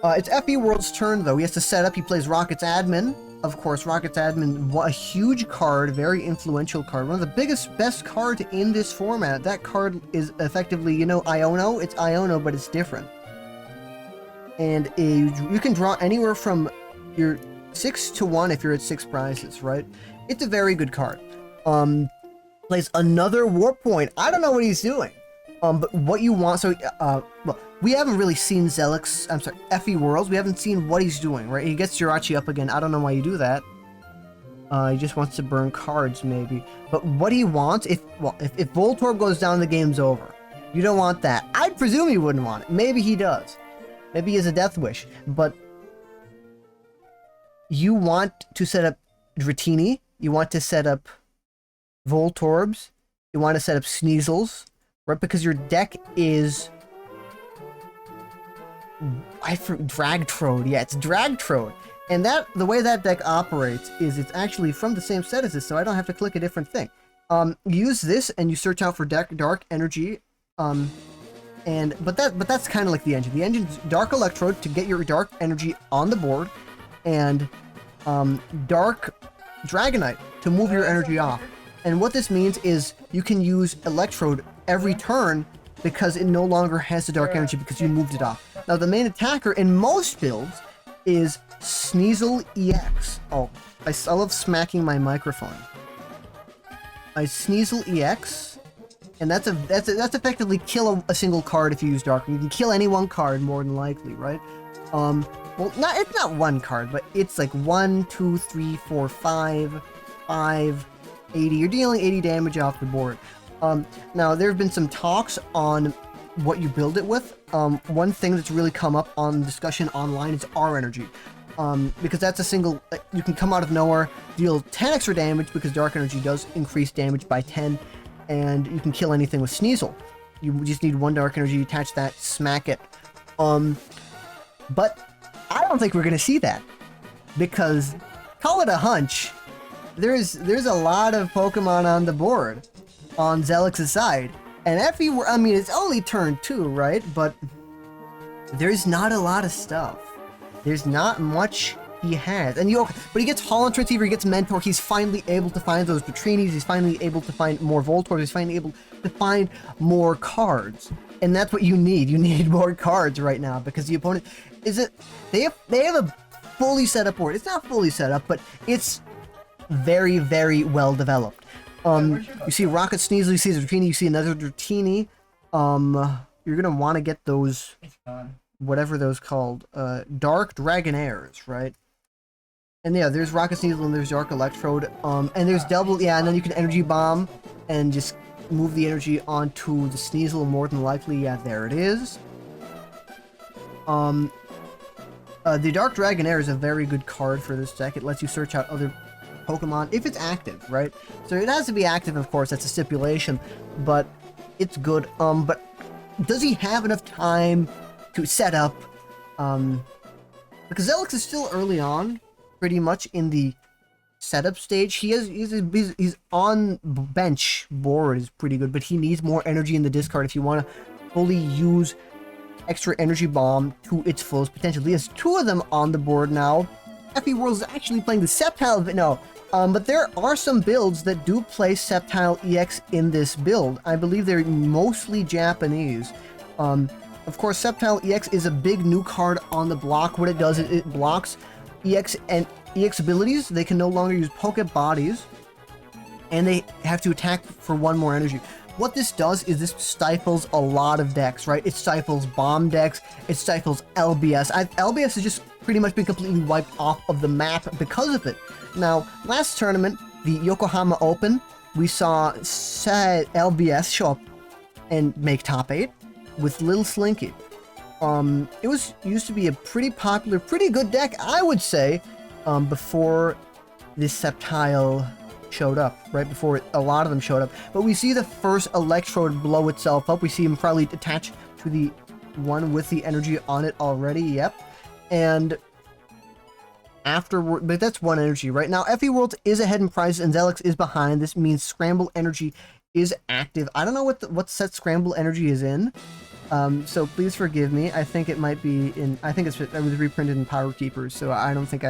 It's Effie World's turn, though. He has to set up. He plays Rocket's Admin. Of course, Rocket's Admin, a huge card, very influential card. One of the best cards in this format. That card is effectively, Iono? It's Iono, but it's different. And you can draw anywhere from your 6 to 1 if you're at 6 prizes, right? It's a very good card. Plays another Warp Point. I don't know what he's doing. But what you want, well, we haven't really seen Effie Worlds. We haven't seen what he's doing, right? He gets Jirachi up again. I don't know why you do that. He just wants to burn cards, maybe. But what he wants, if Voltorb goes down, the game's over. You don't want that. I'd presume he wouldn't want it. Maybe he does. Maybe he has a Death Wish. But you want to set up Dratini. You want to set up Voltorbs. You want to set up Sneasels. Right, because your deck is... Dragtrode. Yeah, it's Dragtrode. And the way that deck operates is it's actually from the same set as this, so I don't have to click a different thing. You use this and you search out for Dark Energy. But that's kind of like the engine. The engine's Dark Electrode to get your Dark Energy on the board. and Dark Dragonite to move your energy off. And what this means is you can use Electrode every turn because it no longer has the dark energy because you moved it off. Now the main attacker in most builds is Sneasel EX. Oh, I love smacking my microphone. Sneasel EX, and that's effectively kill a single card if you use Dark. You can kill any one card more than likely, right? Well, it's not one card, but it's like 1, 2, 3, 4, 5, 80. You're dealing 80 damage off the board. Now there have been some talks on what you build it with. One thing that's really come up on discussion online is R energy. Because that's a single, you can come out of nowhere, deal 10 extra damage because Dark Energy does increase damage by 10, and you can kill anything with Sneasel. You just need 1 Dark Energy, attach that, smack it. But I don't think we're gonna see that, because call it a hunch, there's a lot of Pokemon on the board on Zelix's side, and I mean, it's only turn 2, right? But there's not a lot of stuff. There's not much he has. And but he gets Holland Retriever, he gets Mentor, he's finally able to find those Patrinis, he's finally able to find more Voltors, he's finally able to find more cards. And that's what you need. You need more cards right now because the opponent they have a fully set up board. It's not fully set up, but it's very, very well developed. You see Rocket Sneasel, you see Dratini, you see another Dratini. You're gonna want to get those, whatever those called, Dark Dragonairs, right? And yeah, there's Rocket Sneasel and there's Dark Electrode. And there's double, yeah, and then you can Energy Bomb and just move the energy onto the Sneasel more than likely. Yeah, there it is. The Dark Dragonair is a very good card for this deck. It lets you search out other Pokemon if it's active, right? So it has to be active, of course, that's a stipulation, but it's good. But does he have enough time to set up? Because Zelix is still early on, pretty much in the setup stage. He's on bench board is pretty good, but he needs more energy in the discard if you want to fully use extra energy bomb to its fullest potential. He has 2 of them on the board now. Effie World is actually playing the Sceptile, but there are some builds that do play Sceptile EX in this build. I believe they're mostly Japanese. Of course, Sceptile EX is a big new card on the block. What it does is it blocks EX and EX abilities. They can no longer use Poke Bodies, and they have to attack for 1 more energy. What this does is this stifles a lot of decks, right? It stifles bomb decks, it stifles LBS. LBS has just pretty much been completely wiped off of the map because of it. Now, last tournament, the Yokohama Open, we saw LBS show up and make top 8 with Little Slinky. It used to be a pretty popular, pretty good deck, I would say, before this Sceptile showed up, right before a lot of them showed up. But we see the first Electrode blow itself up. We see him probably attached to the one with the energy on it already, yep. And afterward, but that's 1 energy right now. Effie World is ahead in prizes and Zelix is behind. This means Scramble Energy is active. I don't know what set Scramble Energy is in, so please forgive me. I think it might be in, it was reprinted in Power Keepers, so I don't think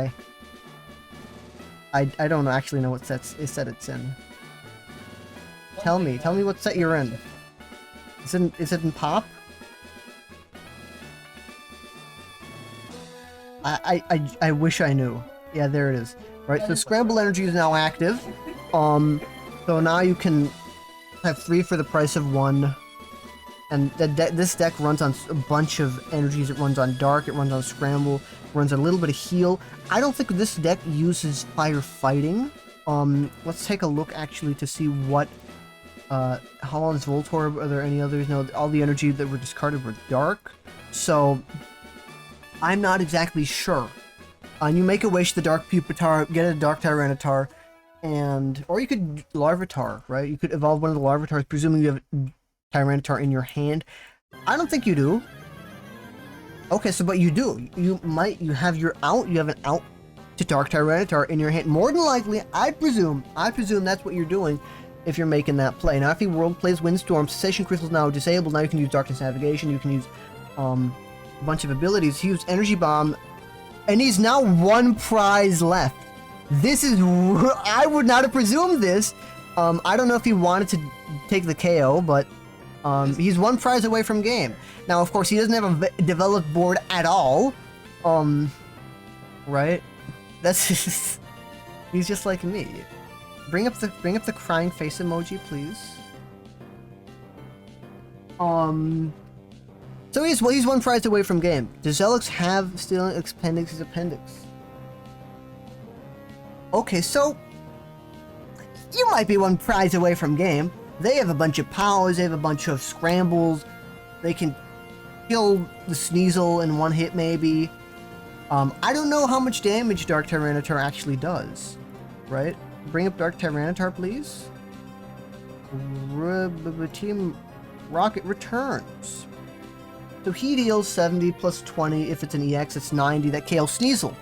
I don't actually know what set it's in. Tell me what set you're in. Is it in Pop? I wish I knew. Yeah, there it is. Right, so Scramble Energy is now active. So now you can have 3 for the price of 1. And this deck runs on a bunch of energies. It runs on Dark, it runs on Scramble, runs a little bit of Heal. I don't think this deck uses Fire Fighting. Let's take a look actually to see what Holland's Voltorb, are there any others? No, all the energy that were discarded were Dark. So I'm not exactly sure. You make a wish, the Dark Pupitar, get a Dark Tyranitar, or you could Larvitar, right? You could evolve one of the Larvitars, presuming you have Tyranitar in your hand. I don't think you do. Okay, so but you do. You have an out to Dark Tyranitar in your hand. More than likely, I presume that's what you're doing if you're making that play. Now, if your world plays Windstorm, Cessation Crystal is now disabled. Now you can use Darkness Navigation. You can use a bunch of abilities. Use Energy Bomb And he's now 1 prize left. This is... I would not have presumed this. I don't know if he wanted to take the KO, but he's 1 prize away from game. Now, of course, he doesn't have a developed board at all. Right? That's just... He's just like me. Bring up the crying face emoji, please. So he's 1 prize away from game. Does Zelix have Stealing Appendix's appendix? Okay, so you might be 1 prize away from game. They have a bunch of powers, they have a bunch of scrambles. They can kill the Sneasel in 1 hit, maybe. I don't know how much damage Dark Tyranitar actually does, right? Bring up Dark Tyranitar, please. Team Rocket returns. So he deals 70 plus 20. If it's an EX, it's 90. That KOs Sneasel.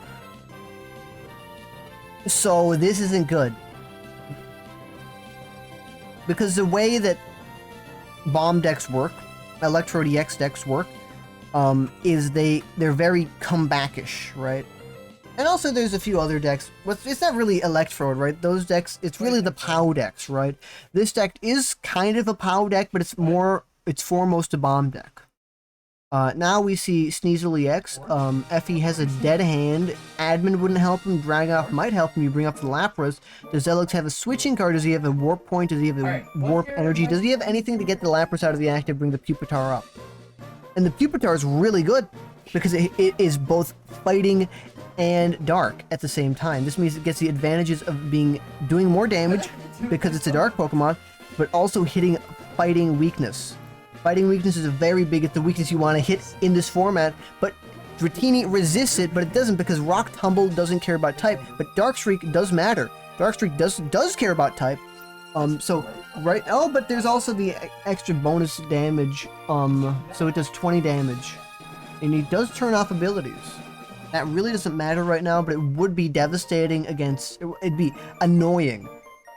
So this isn't good. Because the way that bomb decks work, Electrode EX decks work, is they're very comebackish, right? And also there's a few other decks. It's not really Electrode, right? Those decks, it's really the POW decks, right? This deck is kind of a POW deck, but it's foremost a bomb deck. Now we see Sneasel EX. Effie has a dead hand. Admin wouldn't help him. Dragoff might help him. You bring up the Lapras. Does Zelix have a switching card? Does he have a warp point? Does he have a warp energy? Does he have anything to get the Lapras out of the active, bring the Pupitar up? And the Pupitar is really good because it is both fighting and dark at the same time. This means it gets the advantages of doing more damage because it's a dark Pokemon, but also hitting fighting weakness. Fighting weakness is it's the weakness you want to hit in this format, but Dratini resists it, but it doesn't because Rock Tumble doesn't care about type, but Dark Streak does matter. Dark Streak does care about type. Right, but there's also the extra bonus damage, so it does 20 damage. And he does turn off abilities. That really doesn't matter right now, but it would be devastating it'd be annoying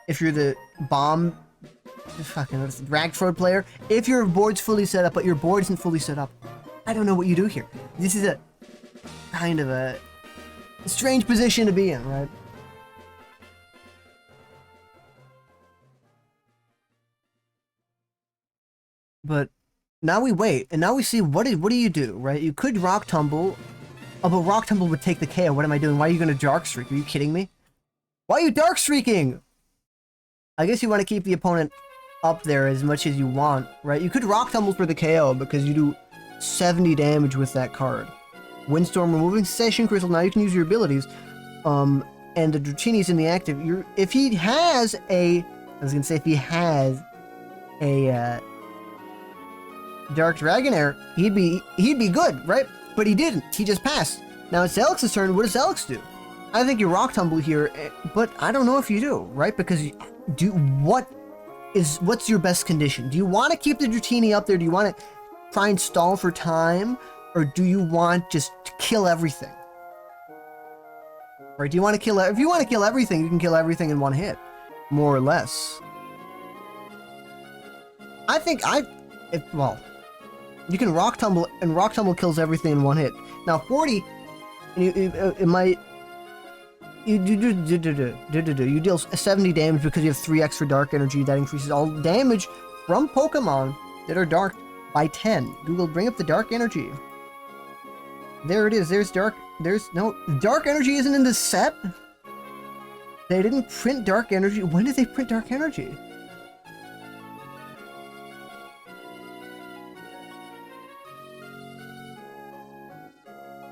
if you're the bomb fucking Ragford player. If your board's fully set up, but your board isn't fully set up, I don't know what you do here. This is a kind of a strange position to be in, right? But now we wait, and now we see what do you do, right? You could Rock Tumble. Oh, but Rock Tumble would take the KO. What am I doing? Why are you going to Dark Streak? Are you kidding me? Why are you Dark Streaking? I guess you want to keep the opponent up there as much as you want, right? You could Rock Tumble for the KO because you do 70 damage with that card. Windstorm, removing Session Crystal. Now you can use your abilities. And the Dratini's in the active. If he has a Dark Dragonair, he'd be good, right? But he didn't. He just passed. Now it's Zelix's turn. What does Zelix do? I think you Rock Tumble here, but I don't know if you do, right? Because what's your best condition? Do you want to keep the Dratini up there? Do you want to try and stall for time, or do you want just to kill everything? Right? Do you want to kill? If you want to kill everything, you can kill everything in 1 hit, more or less. I think you can Rock Tumble, and Rock Tumble kills everything in 1 hit. Now 40, it might. You deal 70 damage because you have 3 extra dark energy. That increases all damage from Pokemon that are dark by 10. Google, bring up the dark energy. There it is. No dark energy isn't in the set. They didn't print dark energy. When did they print dark energy?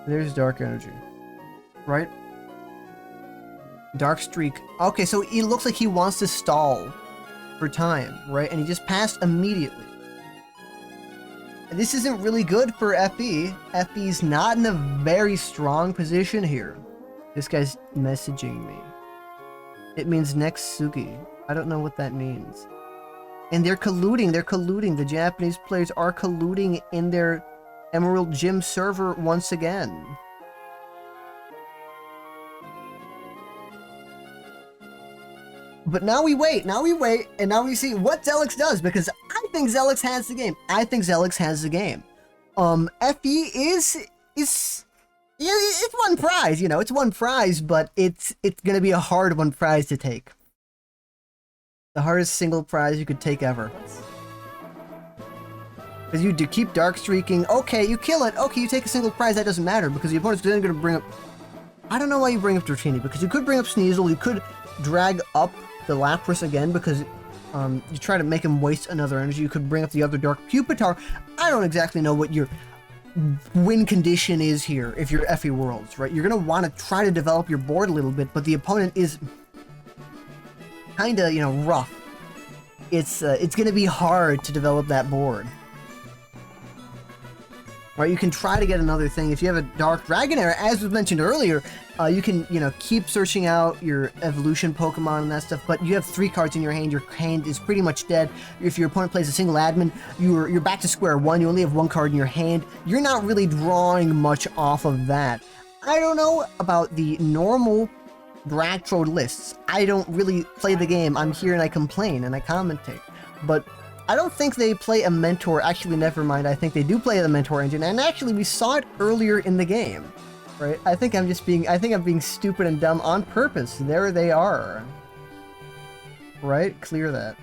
There's dark energy, right? Dark Streak. Okay, so it looks like he wants to stall for time, right? And he just passed immediately. And this isn't really good for FE. FE's not in a very strong position here. This guy's messaging me. It means next Sugi. I don't know what that means. And they're colluding. The Japanese players are colluding in their Emerald Gym server once again. But now we wait, and now we see what Zelix does, because I think Zelix has the game. FE is Yeah, it's one prize, you know, it's one prize, but it's gonna be a hard one prize to take. The hardest single prize you could take ever. Because you do keep dark streaking. Okay, you kill it. Okay, you take a single prize. That doesn't matter because the opponent's then going to bring up. I don't know why you bring up Dratini, because you could bring up Sneasel. You could drag up the Lapras again because you try to make him waste another energy. You could bring up the other Dark Pupitar. I don't exactly know what your win condition is here if you're Effie Worlds, right? You're going to want to try to develop your board a little bit, but the opponent is kind of, you know, rough. It's going to be hard to develop that board. Right, you can try to get another thing. If you have a Dark Dragonair, as was mentioned earlier, you can, you know, keep searching out your evolution Pokemon and that stuff, but you have 3 cards in your hand is pretty much dead. If your opponent plays a single admin, you're back to square one, you only have 1 card in your hand. You're not really drawing much off of that. I don't know about the normal Bractrode lists. I don't really play the game. I'm here and I complain and I commentate. But I don't think they play a Mentor. Actually, never mind. I think they do play the Mentor engine. And actually, we saw it earlier in the game. Right? I think I'm being stupid and dumb on purpose. There they are. Right? Clear that.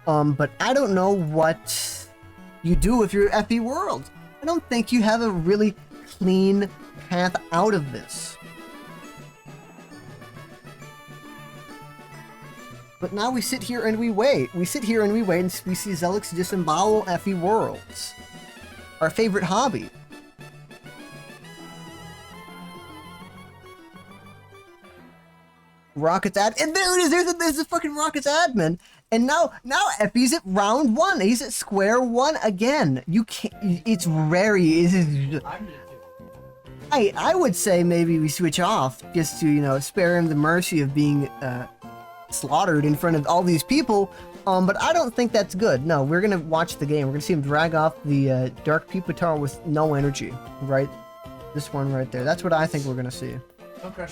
But I don't know what you do if you're Effie World. I don't think you have a really clean path out of this. But now we sit here and we wait. We sit here and we wait and we see Zelix disembowel Effie Worlds. Our favorite hobby. Rocket's and there it is. There's the fucking Rocket's admin. And now Effie's at round 1. He's at square 1 again. You can't. It's very. I would say maybe we switch off just to, you know, spare him the mercy of being slaughtered in front of all these people, but I don't think that's good. No, we're gonna watch the game. We're gonna see him drag off the Dark Pupitar with no energy, right? This one right there. That's what I think we're gonna see.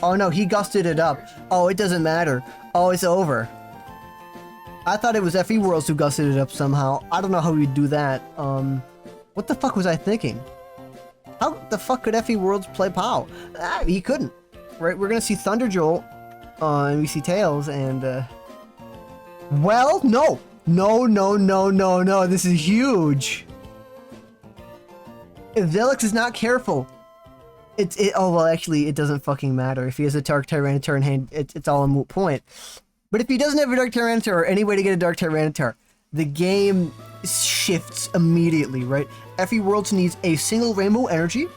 Oh no, he gusted it up. Oh, it doesn't matter. Oh, it's over. I thought it was Effie Worlds who gusted it up somehow. I don't know how we'd do that. What the fuck was I thinking? How the fuck could Effie Worlds play POW? He couldn't. Right? We're gonna see Thunder Jolt. And we see Tails, and, well, no! No, this is huge! If Zelix is not careful, oh, well, actually, it doesn't fucking matter. If he has a Dark Tyranitar in hand, it's all a moot point. But if he doesn't have a Dark Tyranitar, or any way to get a Dark Tyranitar, the game shifts immediately, right? Effie Worlds needs a single Rainbow Energy,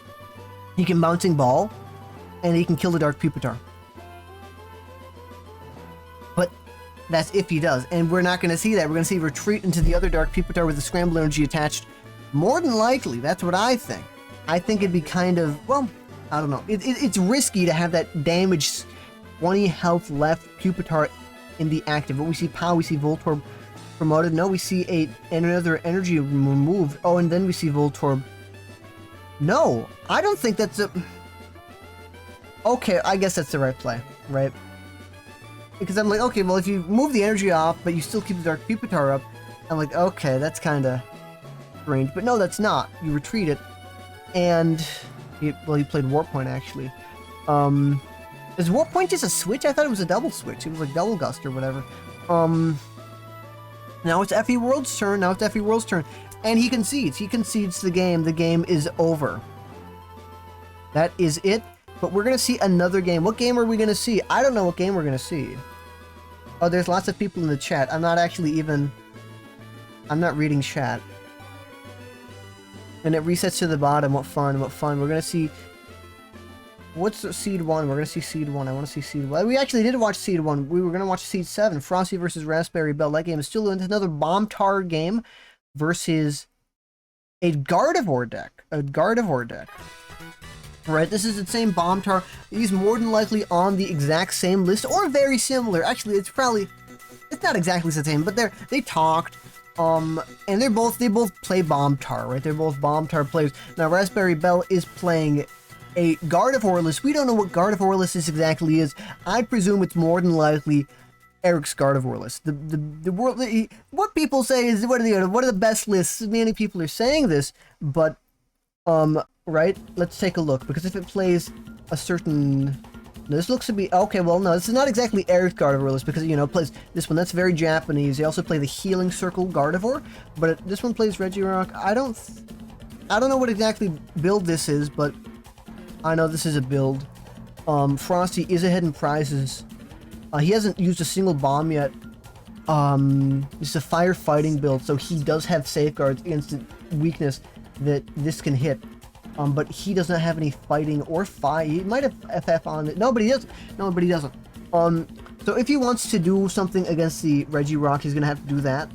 he can Bouncing Ball, and he can kill the Dark Pupitar. That's if he does, and we're not going to see that. We're going to see retreat into the other Dark Pupitar with the Scramble Energy attached. More than likely, that's what I think. I think it'd be kind of, well, I don't know. It's risky to have that damaged 20 health left Pupitar in the active. But we see POW, we see Voltorb promoted. No, we see another energy removed. Oh, and then we see Voltorb. No, I don't think that's a... Okay, I guess that's the right play, right? Because I'm like, okay, well, if you move the energy off, but you still keep the Dark Pupitar up, I'm like, okay, that's kind of strange. But no, that's not. You retreat it, and he played Warp Point, actually. Is Warp Point just a switch? I thought it was a double switch. It was like Double Gust or whatever. Now it's Effie World's turn. And he concedes. He concedes the game. The game is over. That is it. But we're going to see another game. What game are we going to see? I don't know what game we're going to see. Oh, there's lots of people in the chat. I'm not reading chat. And it resets to the bottom. What fun. We're going to see... What's Seed 1? We're going to see Seed 1. I want to see Seed 1. We actually did watch Seed 1. We were going to watch Seed 7. Frosty versus Raspberry Bell. That game is still another Bombtar game versus a Gardevoir deck. Right, this is the same Bombtar. He's more than likely on the exact same list, or very similar. Actually, it's not exactly the same, but they talked. And they both play Bombtar, right? They're both Bombtar players. Now, Raspberry Bell is playing a Gardevoir list. We don't know what Gardevoir list this exactly is. I presume it's more than likely Eric's Gardevoir list. What people say is, what are the best lists? Many people are saying this, but Right? Let's take a look, because if it plays a certain... This looks to be... Okay, well, no, this is not exactly Aerith Gardevoir, because, you know, it plays this one. That's very Japanese. They also play the Healing Circle Gardevoir, but this one plays Regirock. I don't know what exactly build this is, but I know this is a build. Frosty is ahead in prizes. He hasn't used a single bomb yet. It's a firefighting build, so he does have safeguards against weakness that this can hit. But he does not have any fighting or fight. He might have FF on it. No, but he doesn't. No, but he doesn't. So if he wants to do something against the Regirock, he's gonna have to do that.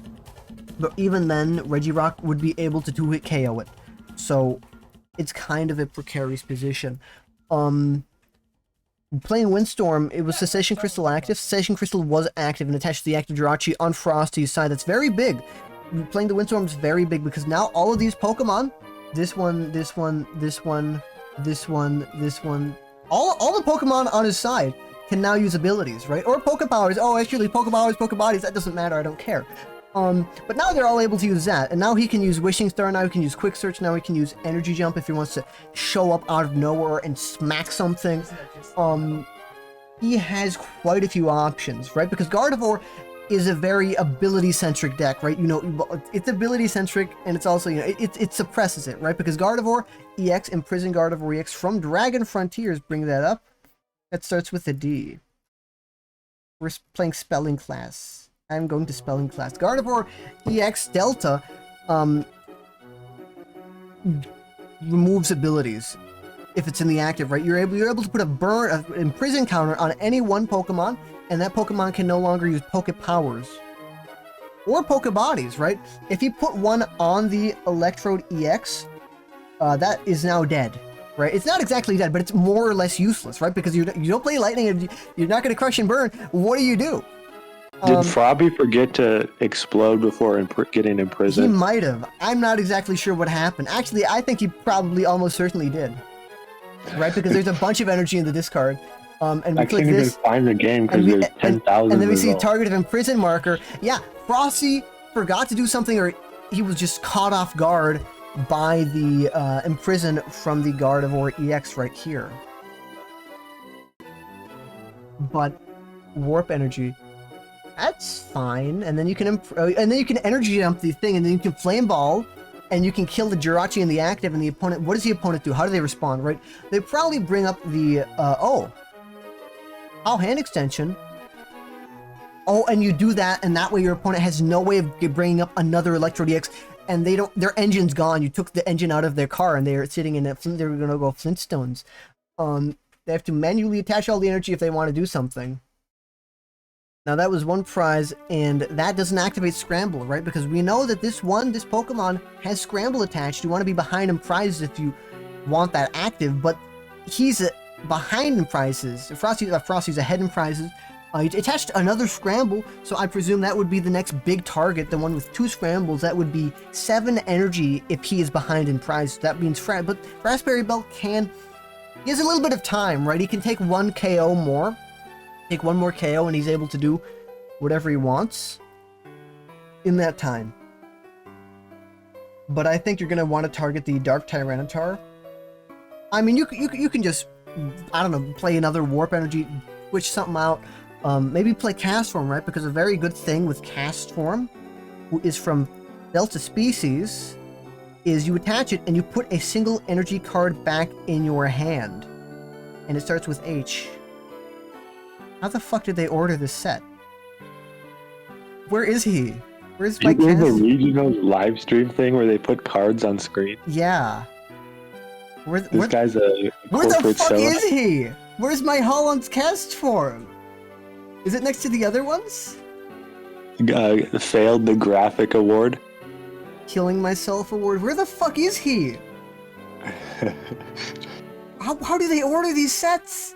But even then, Regirock would be able to 2-hit KO it. So it's kind of a precarious position. Playing Windstorm, it was Cessation Crystal active. Cessation Crystal was active and attached to the active Jirachi on Frosty's side. That's very big. Playing the Windstorm is very big because now all of these Pokemon, this one, this one, this one, this one, this one, all the Pokemon on his side can now use abilities, right? Or Pokepowers. Oh, actually, Pokepowers, Pokebodies, that doesn't matter, I don't care. But now they're all able to use that, and now he can use Wishing Star, now he can use Quick Search, now he can use Energy Jump if he wants to show up out of nowhere and smack something. He has quite a few options, right? Because Gardevoir is a very ability-centric deck, right? You know, it's ability-centric, and it's also, you know, it suppresses it, right? Because Gardevoir EX, Imprison Gardevoir EX from Dragon Frontiers, bring that up. That starts with a D. We're playing Spelling Class. I'm going to Spelling Class. Gardevoir EX Delta removes abilities if it's in the active, right? You're able to put an Imprison counter on any one Pokemon, and that Pokemon can no longer use Pokepowers or Pokebodies, right? If you put one on the Electrode EX, that is now dead, right? It's not exactly dead, but it's more or less useless, right? Because you don't play Lightning, and you're not going to crush and burn. What do? Did Frobby forget to explode before getting imprisoned? He might have. I'm not exactly sure what happened. Actually, I think he probably almost certainly did. Right? Because there's a bunch of energy in the discard. And we I click can't even this. find the game because there's 10,000. And then we see target of Imprison marker. Yeah, Frosty forgot to do something, or he was just caught off guard by the Imprison from the Gardevoir EX right here. But Warp Energy. That's fine, and then you can energy jump the thing, and then you can flame ball, and you can kill the Jirachi in the active, and the opponent. What does the opponent do? How do they respond? Right? They probably bring up the hand extension. Oh, and you do that, and that way your opponent has no way of bringing up another Electrode EX, and they don't. Their engine's gone. You took the engine out of their car, and they're sitting in it. They're gonna go Flintstones. They have to manually attach all the energy if they want to do something. Now that was one prize, and that doesn't activate Scramble, right? Because we know that this Pokemon has Scramble attached. You want to be behind in prizes if you want that active, but he's behind in prizes. Frosty's ahead in prizes. He attached another Scramble, so I presume that would be the next big target, the one with 2 Scrambles. That would be 7 energy if he is behind in prizes. That means but Raspberry Belt he has a little bit of time, right? He can take 1 KO more. Take 1 more KO and he's able to do whatever he wants in that time. But I think you're going to want to target the Dark Tyranitar. I mean, you can just, I don't know, play another Warp Energy, switch something out. Maybe play Castform, right? Because a very good thing with Castform, who is from Delta Species, is you attach it and you put a single energy card back in your hand. And it starts with H. How the fuck did they order this set? Where is he? Where's my Cast? The regional live stream thing where they put cards on screen? Yeah. This guy's a where the fuck is he? Where's my Holland's Castform? Is it next to the other ones? Failed the graphic award. Killing myself award. Where the fuck is he? How do they order these sets?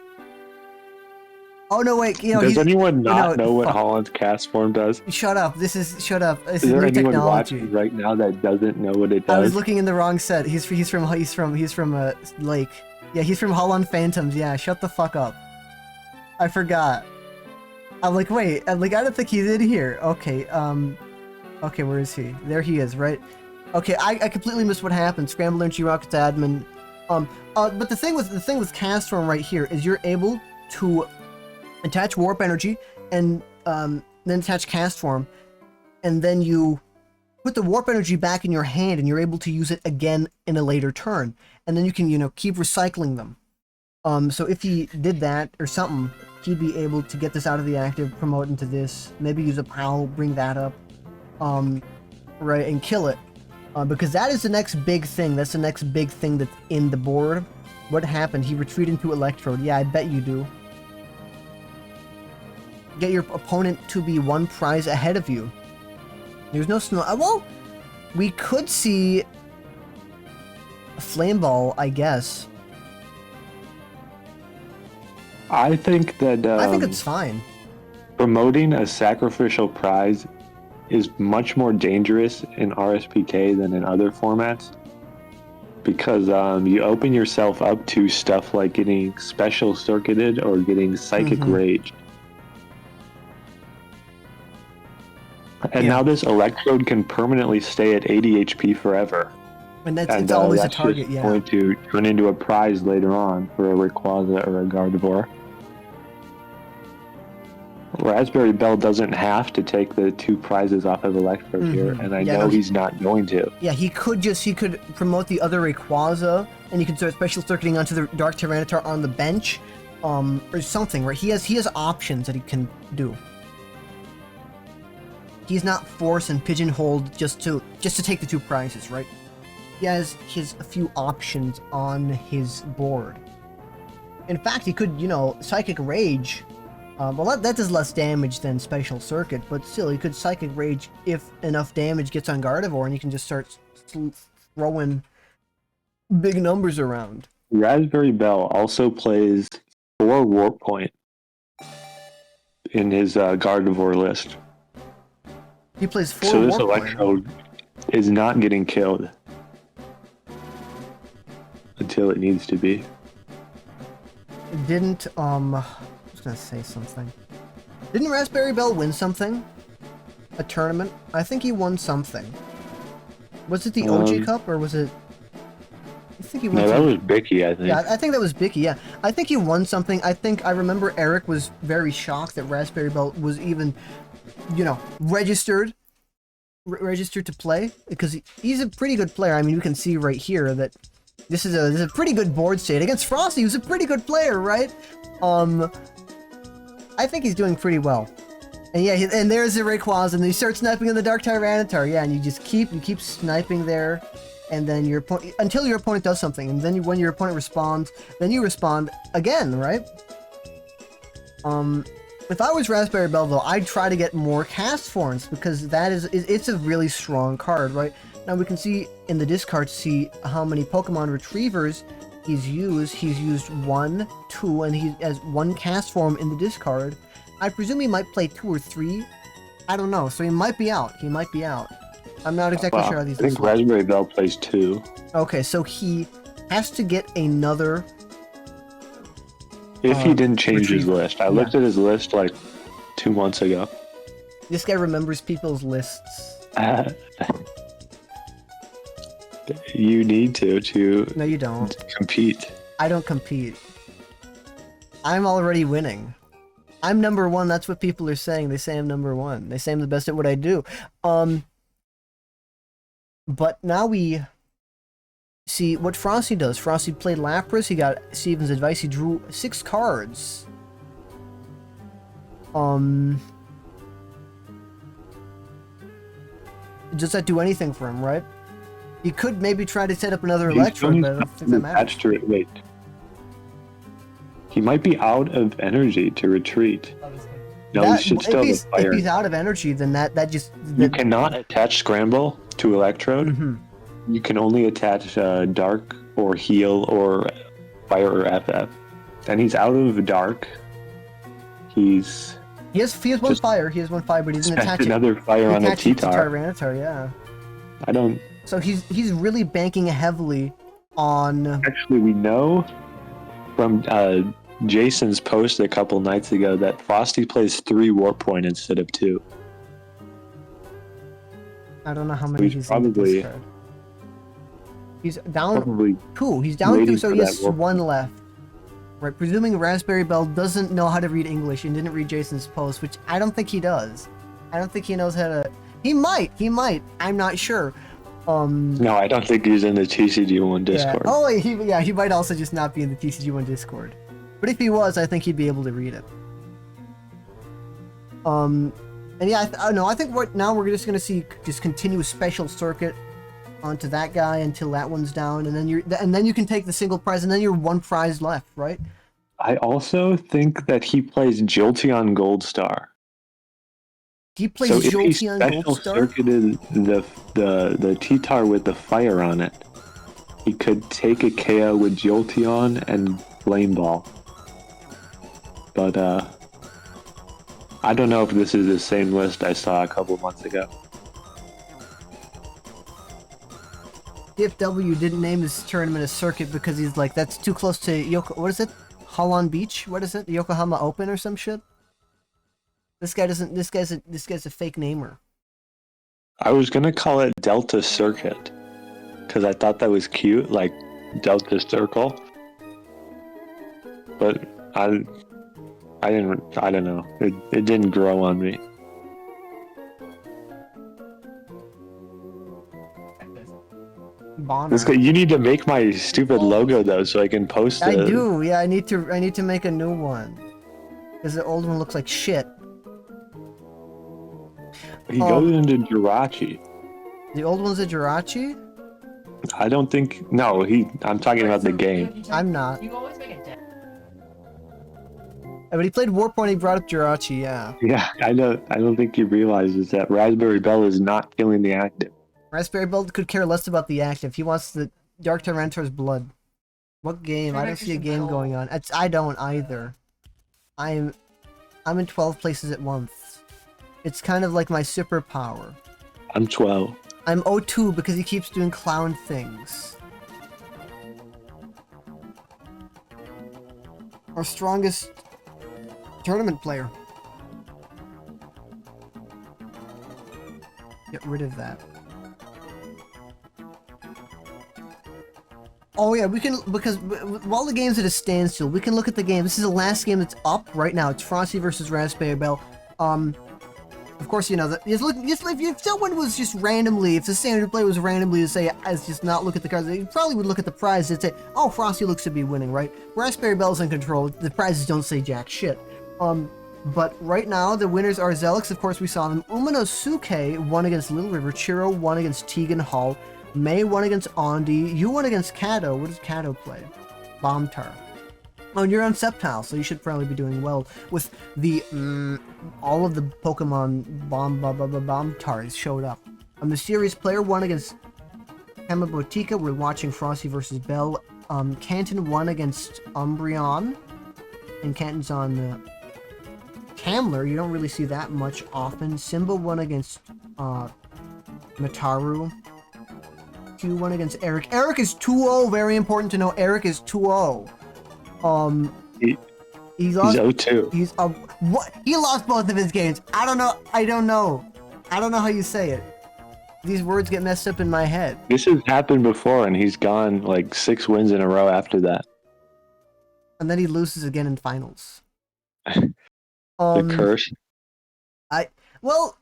Oh no! Wait, you know. Does anyone not know what Holland's Castform does? Shut up! This is Is there new anyone technology. watching right now that doesn't know what it does? I was looking in the wrong set. He's from Lake. Yeah, he's from Holland Phantoms. Yeah, shut the fuck up. I forgot. I'm like, wait. I don't think he's in here. Okay. Okay, where is he? There he is. Right. Okay, I completely missed what happened. Scramble Energy Rockets admin. But the thing with Cast Form right here is you're able to attach Warp Energy and then attach Cast Form, and then you put the Warp Energy back in your hand, and you're able to use it again in a later turn, and then you can keep recycling them. So if he did that or something, he'd be able to get this out of the active, promote into this, maybe use a POW, bring that up, right, and kill it. Because that is the next big thing. That's the next big thing that's in the board. What happened? He retreated into Electrode. Yeah, I bet you do. Get your opponent to be one prize ahead of you. There's no snow. Well, we could see a Flame Ball, I guess. I think that I think it's fine. promoting a sacrificial prize is much more dangerous in RSPK than in other formats, because you open yourself up to stuff like getting special circuited or getting psychic rage. And now this Electrode can permanently stay at 80 HP forever. And it's always a that's target, just yeah. going to turn into a prize later on for a Rayquaza or a Gardevoir. Raspberry Bell doesn't have to take the 2 prizes off of Electrode here, and I know he's not going to. Yeah, he could promote the other Rayquaza, and you can start special circuiting onto the Dark Tyranitar on the bench, or something, right? He has options that he can do. He's not forced and pigeonholed just to take the 2 prizes, right? He has a few options on his board. In fact, he could, Psychic Rage. Well, that does less damage than Special Circuit, but still, he could Psychic Rage if enough damage gets on Gardevoir, and you can just start throwing big numbers around. Raspberry Bell also plays 4 Warp Point in his Gardevoir list. He plays 4 So this Warp Point. Electrode is not getting killed until it needs to be. It didn't, I was gonna say something. Didn't Raspberry Bell win something? A tournament? I think he won something. Was it the OG Cup, or was it... I think he won No, that something. was Bicky, I think. Yeah, I think that was Bicky, yeah. I think he won something. I remember Eric was very shocked that Raspberry Bell was even, registered to play, because he's a pretty good player. I mean, you can see right here that this is a pretty good board state. Against Frosty, who's a pretty good player, right? I think he's doing pretty well. And yeah, and there's the Rayquaza, and then you start sniping on the Dark Tyranitar, yeah, and you just keep sniping there, and then until your opponent does something, and then when your opponent responds, then you respond again, right? If I was Raspberry Bell, though, I'd try to get more Cast Forms, because it's a really strong card, right? Now we can see in the discard, how many Pokemon Retrievers he's used. He's used 1, 2, and he has 1 Cast Form in the discard. I presume he might play 2 or 3. I don't know, so he might be out. I'm not exactly sure how these I think Raspberry Bell plays 2. Okay, so he has to get another... If he didn't change his Retriever. list. I looked at his list like 2 months ago. This guy remembers people's lists. You need to No, you don't. compete. I don't compete. I'm already winning. I'm number 1, that's what people are saying. They say I'm number 1. They say I'm the best at what I do. But now we see what Frosty does. Frosty played Lapras, he got Steven's advice, he drew 6 cards. Does that do anything for him, right? He could maybe try to set up another Electrode, but I don't think that matters. Wait. He might be out of energy to retreat. No, he should still have fire. If he's out of energy, then that just... You cannot attach Scramble to Electrode. Mhm. You can only attach Dark or Heal or Fire or FF. And he's out of Dark. He has one fire. He has one fire, but he doesn't attach another fire on a attach it to T-Tar. Tyranitar, yeah. I don't... So he's really banking heavily on... Actually, we know from Jason's post a couple nights ago that Frosty plays 3 Warp Point instead of 2. I don't know how many He's he's probably- in this card. He's down Probably 2. He's down 2, waiting so for he that has wolf. 1 left. Right, presuming Raspberry Bell doesn't know how to read English and didn't read Jason's post, which I don't think he does. I don't think he knows how to... He might. I'm not sure. No, I don't think he's in the TCG1 Discord. Yeah. Oh, he might also just not be in the TCG1 Discord. But if he was, I think he'd be able to read it. And yeah, I think now we're just gonna see just continuous special circuit onto that guy until that one's down, and then you can take the single prize, and then you're 1 prize left, right? I also think that he plays Jolteon Goldstar. He plays So if he Jolteon special Goldstar. circuited the T-Tar with the fire on it, he could take a KO with Jolteon and Flame Ball. But I don't know if this is the same list I saw a couple months ago. DFW didn't name this tournament a circuit because he's like, that's too close to what is it? Holon Beach? What is it? The Yokohama Open or some shit? This guy's a fake namer. I was gonna call it Delta Circuit because I thought that was cute, like Delta Circle. But I don't know. It didn't grow on me. Bonner. You need to make my stupid logo though, so I can post it. I do. Yeah, I need to make a new one because the old one looks like shit. He goes into Jirachi. The old one's a Jirachi? I don't think. No, I'm talking about the game. I'm not. You always make it dead. But he played Warpoint. He brought up Jirachi. Yeah. Yeah, I don't think he realizes that Raspberry Bell is not killing the active. Raspberry Bell could care less about the active. He wants the Dark Tyranitar's blood. What game? I don't see a game going on. I don't either. I'm in 12 places at once. It's kind of like my superpower. I'm 12. I'm 02 because he keeps doing clown things. Our strongest tournament player. Get rid of that. Oh yeah, we can, because while the game's at a standstill, we can look at the game. This is the last game that's up right now. It's Frosty versus Raspberry Bell. Of course, you know, if someone was just randomly, if the standard player was randomly to say, as just not look at the cards, they probably would look at the prize and say, oh, Frosty looks to be winning, right? Raspberry Bell's in control. The prizes don't say jack shit. But right now, the winners are Zelix, of course, we saw them. Umanosuke won against Little River. Chiro won against Tegan Hall. May won against Ondi. You won against Kato. What does Kato play? Bombtar. Oh, and you're on Sceptile, so you should probably be doing well with the all of the Pokemon Bombtars showed up. The series player won against Hamabotika. We're watching Frosty versus Bell. Canton won against Umbreon, and Canton's on Camler. You don't really see that much often. Simba won against Mataru. Q won against Eric. Eric is 2-0. Very important to know. Eric is 2-0. He's 0-2. He's what? He lost both of his games. I don't know how you say it. These words get messed up in my head. This has happened before, and he's gone like 6 wins in a row after that. And then he loses again in finals. The curse. Well,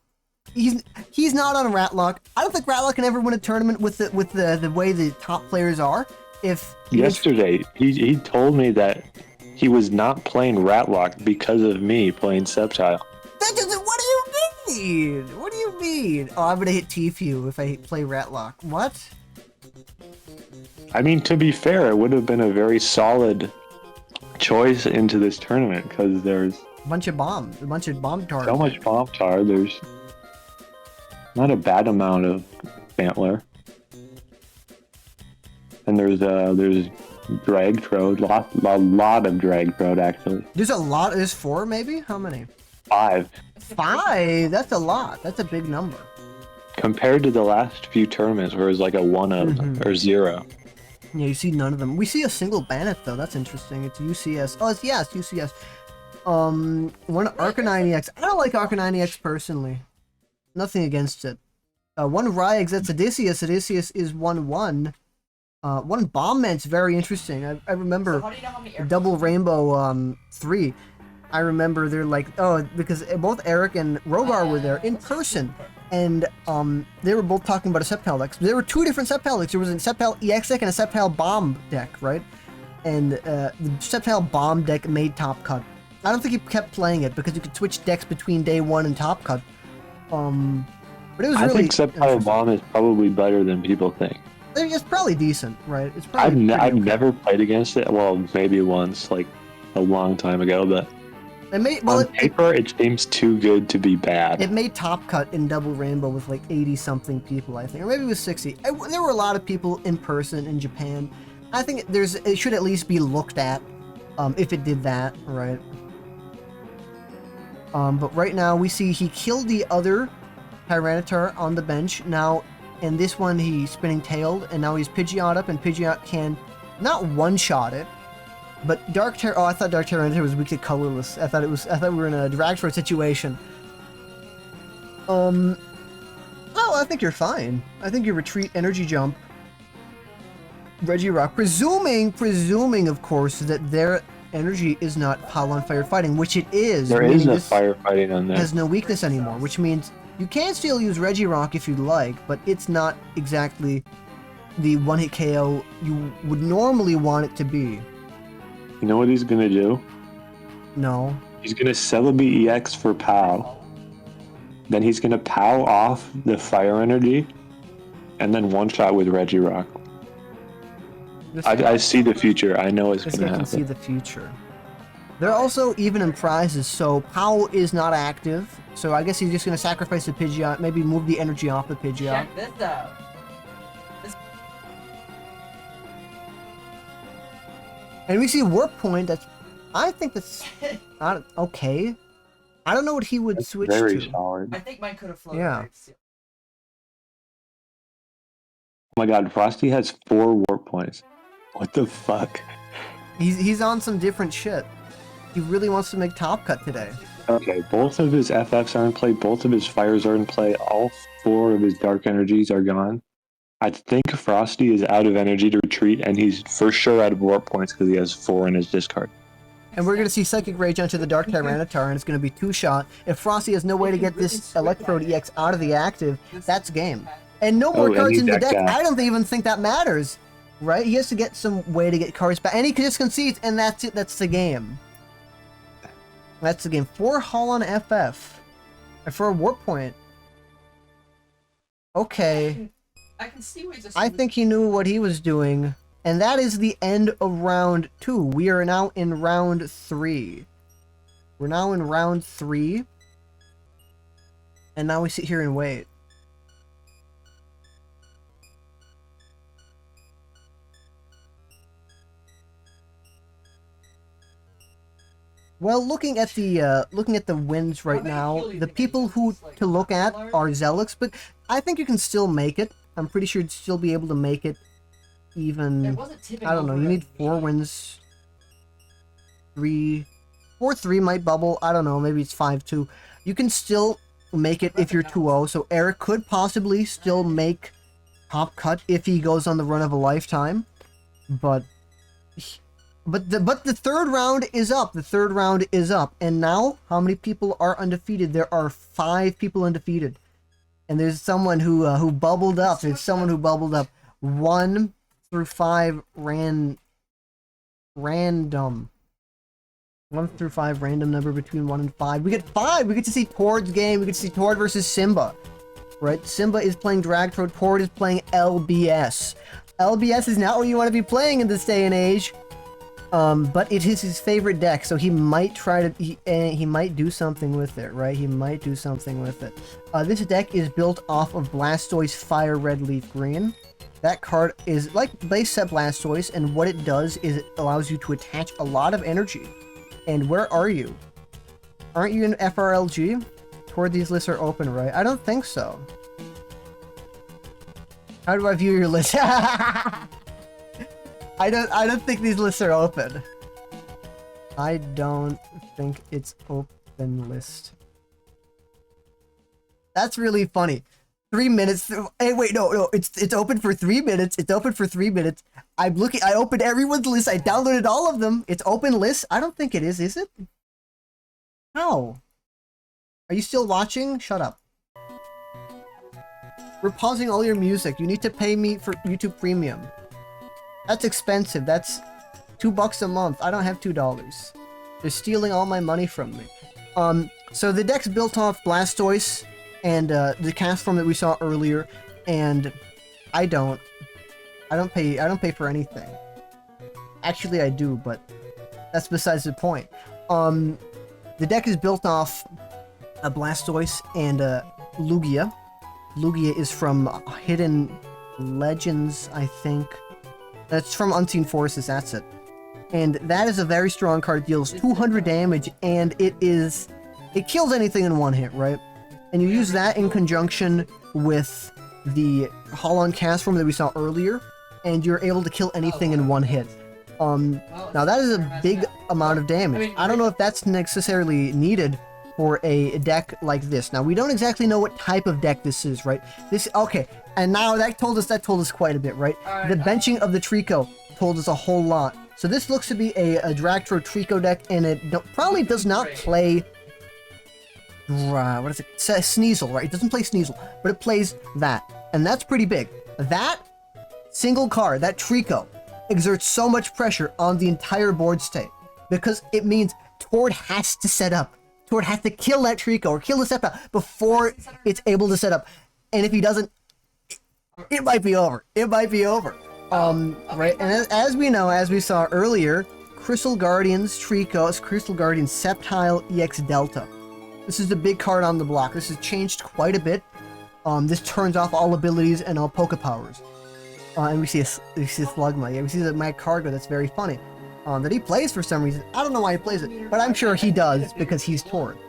he's not on Ratlock. I don't think Ratlock can ever win a tournament with the way the top players are. Yesterday, he told me that he was not playing Ratlock because of me playing Sceptile. That doesn't. What do you mean? What do you mean? Oh, I'm gonna hit Tfue if I play Ratlock. What? I mean, to be fair, it would have been a very solid choice into this tournament because there's A bunch of bomb tars. so much Bombtar. There's not a bad amount of Bantler. And there's Dragtrode, a lot of Dragtrode actually. There's a lot. There's 4 maybe. How many? 5 5. That's a lot. That's a big number. compared to the last few tournaments where it was like a 1 of or 0. Yeah, you see none of them. We see a single Bannet though. That's interesting. It's UCS. Oh, it's UCS. One Arcanine EX. I don't like Arcanine EX personally. Nothing against it. One Ryex. That's Odysseus. Odysseus is 1-1. One bomb man's very interesting. I remember So how do you know how many air Double Rainbow 3. I remember they're like, oh, because both Eric and Rogar were there in person, and they were both talking about a Sceptile deck. There were two different Sceptile decks. There was a Sceptile EX deck and a Sceptile Bomb deck, right? And the Sceptile Bomb deck made Top Cut. I don't think he kept playing it because you could switch decks between day one and Top Cut. But it was I really think Sceptile Bomb is probably better than people think. It's probably decent, right? It's probably I've okay. never played against it. Well, maybe once, like a long time ago, but on paper, it seems too good to be bad. It made Top Cut in Double Rainbow with like 80-something people, I think. Or maybe it was 60. There were a lot of people in person in Japan. I think it should at least be looked at if it did that, right? But right now, we see he killed the other Tyranitar on the bench. Now, in this one, he's spinning tailed, and now he's Pidgeot up, and Pidgeot can not one-shot it, but oh, I thought Dark Tyranitar was weak to colorless. I thought we were in a Dragstore situation. Oh, I think you're fine. I think you retreat, energy jump, Regirock, presuming, of course, that their energy is not Howl on Fire fighting, which it is. There is no firefighting on there. Has no weakness anymore, which means you can still use Regirock if you'd like, but it's not exactly the one-hit KO you would normally want it to be. You know what he's gonna do? No. He's gonna Celebi EX for POW. Then he's gonna POW off the fire energy, and then one-shot with Regirock. I see the future. I know it's This gonna guy can happen. see the future. They're also even in prizes, so POW is not active. So I guess he's just gonna sacrifice the Pidgeot, maybe move the energy off the Pidgeot. Check this out. And we see Warp Point. I think that's not okay. I don't know what he would That's switch very to. solid. I think mine could have floated. Yeah. Right? Oh my god, Frosty has 4 warp points. What the fuck? He's on some different shit. He really wants to make Top Cut today. Okay, both of his FFs are in play, both of his fires are in play, all 4 of his dark energies are gone. I think Frosty is out of energy to retreat, and he's for sure out of warp points because he has 4 in his discard. And we're gonna see Psychic Rage onto the Dark Tyranitar, and it's gonna be 2-shot. If Frosty has no way to get this Electrode EX out of the active, that's game. And no more Oh, cards and in the he deck. decked out. I don't even think that matters, right? He has to get some way to get cards back, and he just concedes, and that's it. That's the game. That's the game. 4 Hull on FF, and for a Warp Point. Okay. I can see what just. I think he knew what he was doing. And that is the end of round 2. We are now in round 3. We're now in round 3. And now we sit here and wait. Well, looking at the wins right now, the people who to look at are Zelix, but I think you can still make it. I'm pretty sure you'd still be able to make it. Even I don't know. You need 4 wins. 3, 4-3 might bubble. I don't know. Maybe it's 5-2. You can still make it if you're 2-0. So Eric could possibly still make Top Cut if he goes on the run of a lifetime. But the third round is up. The third round is up. And now, how many people are undefeated? There are 5 people undefeated. And there's someone who bubbled up. There's someone who bubbled up. 1 through 5 random. 1 through 5 random number between 1 and 5. We get 5. We get to see Tord's game. We get to see Tord versus Simba. Right? Simba is playing Dragtord. Tord is playing LBS. LBS is not what you want to be playing in this day and age. But it is his favorite deck, so he might try to he might do something with it, right? He might do something with it. This deck is built off of Blastoise Fire Red Leaf Green. That card is like base set Blastoise, and what it does is it allows you to attach a lot of energy. And where are you? Aren't you in FRLG? Toward these lists are open, right? I don't think so. How do I view your list? I don't think these lists are open. I don't think it's open list. That's really funny. 3 minutes. Hey, wait, no. It's open for 3 minutes. It's open for 3 minutes. I'm looking. I opened everyone's list. I downloaded all of them. It's open list. I don't think it is it? No. Are you still watching? Shut up. We're pausing all your music. You need to pay me for YouTube Premium. That's expensive. That's $2 a month. I don't have $2. They're stealing all my money from me. So the deck's built off Blastoise and the cast form that we saw earlier, and I don't pay for anything. Actually, I do, but that's besides the point. The deck is built off a Blastoise and Lugia. Lugia is from Hidden Legends, I think. That's from Unseen Forces, that's it. And that is a very strong card. It deals 200 damage, and it kills anything in one hit, right? And you use that in conjunction with the Holon cast form that we saw earlier, and you're able to kill anything in one hit. Now that is a big amount of damage. I don't know if that's necessarily needed for a deck like this. Now we don't exactly know what type of deck this is, right? Okay, and now that told us quite a bit, right? The benching of the Trico told us a whole lot. So this looks to be a Dragtro Trico deck, and it probably does not play what is it? Sneasel, right? It doesn't play Sneasel, but it plays that, and that's pretty big. That single card, that Trico, exerts so much pressure on the entire board state because it means Tord has to set up. Tord has to kill that Trico or kill the Sceptile before it's able to set up, and if he doesn't, it might be over. It might be over. Right? And as we know, as we saw earlier, Crystal Guardians Trico, Crystal Guardians Sceptile EX Delta. This is the big card on the block. This has changed quite a bit. This turns off all abilities and all Poke Powers. And we see a Slugma. Yeah, we see the Magcargo. That's very funny. That he plays for some reason. I don't know why he plays it, but I'm sure he does because he's Tord.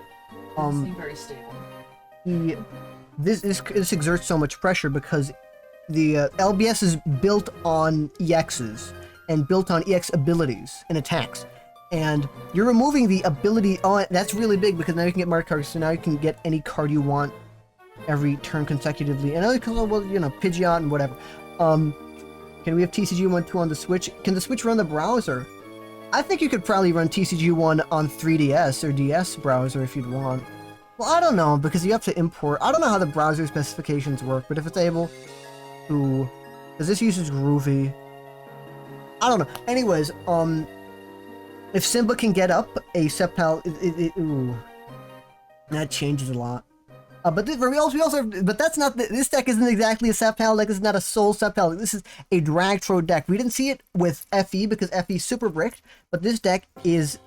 Very stable. This exerts so much pressure because the LBS is built on EXs and built on EX abilities and attacks. And you're removing the ability. Oh, that's really big because now you can get Magcargo. So now you can get any card you want every turn consecutively. And other color, well, you know, Pidgeot and whatever. Can we have TCG1 2 on the Switch? Can the Switch run the browser? I think you could probably run TCG1 on 3DS or DS browser if you'd want. Well, I don't know, because you have to import. I don't know how the browser specifications work, but if it's able to... Because this uses Groovy. I don't know. Anyways, if Simba can get up a Sceptile, ooh, that changes a lot. But that's not this deck isn't exactly a Sceptile deck. This is not a Soul Sceptile. This is a Dragtro deck. We didn't see it with FE because FE super bricked, but this deck is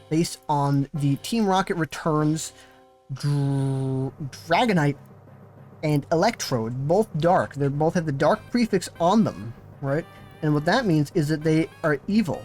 based on the Team Rocket Returns Dragonite and Electrode, both dark. They both have the dark prefix on them, right? And what that means is that they are evil.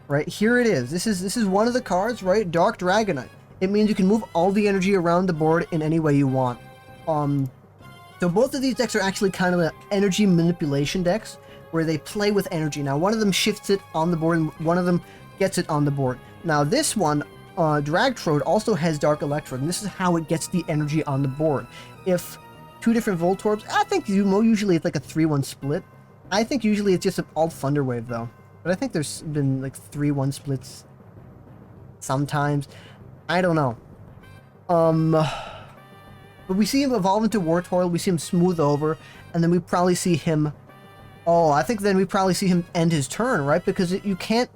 Right, here it is. This is one of the cards, right? Dark Dragonite. It means you can move all the energy around the board in any way you want. So both of these decks are actually kind of energy manipulation decks, where they play with energy. Now, one of them shifts it on the board, and one of them gets it on the board. Now, this one, Dragtrode, also has Dark Electrode, and this is how it gets the energy on the board. If two different Voltorbs, I think usually it's like a 3-1 split. I think usually it's just an alt Thunderwave, though. But I think there's been like 3-1 splits sometimes. I don't know. But we see him evolve into Wartortle, we see him smooth over, and then we probably see him... Oh, I think then we probably see him end his turn, right? Because you can't...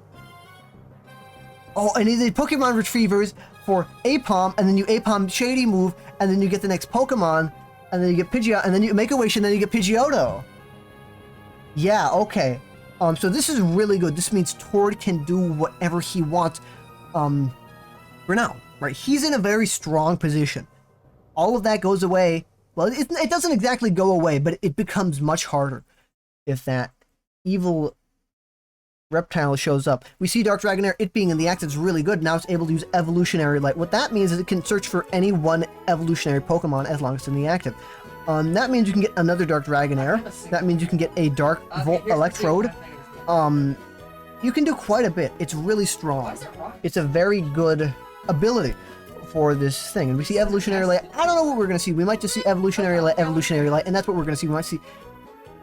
Oh, and the Pokemon Retrievers for Apom, and then you Apom Shady move, and then you get the next Pokemon, and then you get Pidgeot, and then you make a Wish, and then you get Pidgeotto. Yeah, okay. So this is really good. This means Tord can do whatever he wants, for now, right? He's in a very strong position. All of that goes away. Well, it doesn't exactly go away, but it becomes much harder if that evil reptile shows up. We see Dark Dragonair, it being in the act, it's really good. Now it's able to use Evolutionary Light. What that means is it can search for any one evolutionary Pokemon as long as it's in the active. That means you can get another Dark Dragonair. That means you can get a Dark Electrode. You can do quite a bit. It's really strong. It's a very good ability. for this thing. And we see Evolutionary Light. I don't know what we're going to see. We might just see Evolutionary Light, and that's what we're going to see. We might see...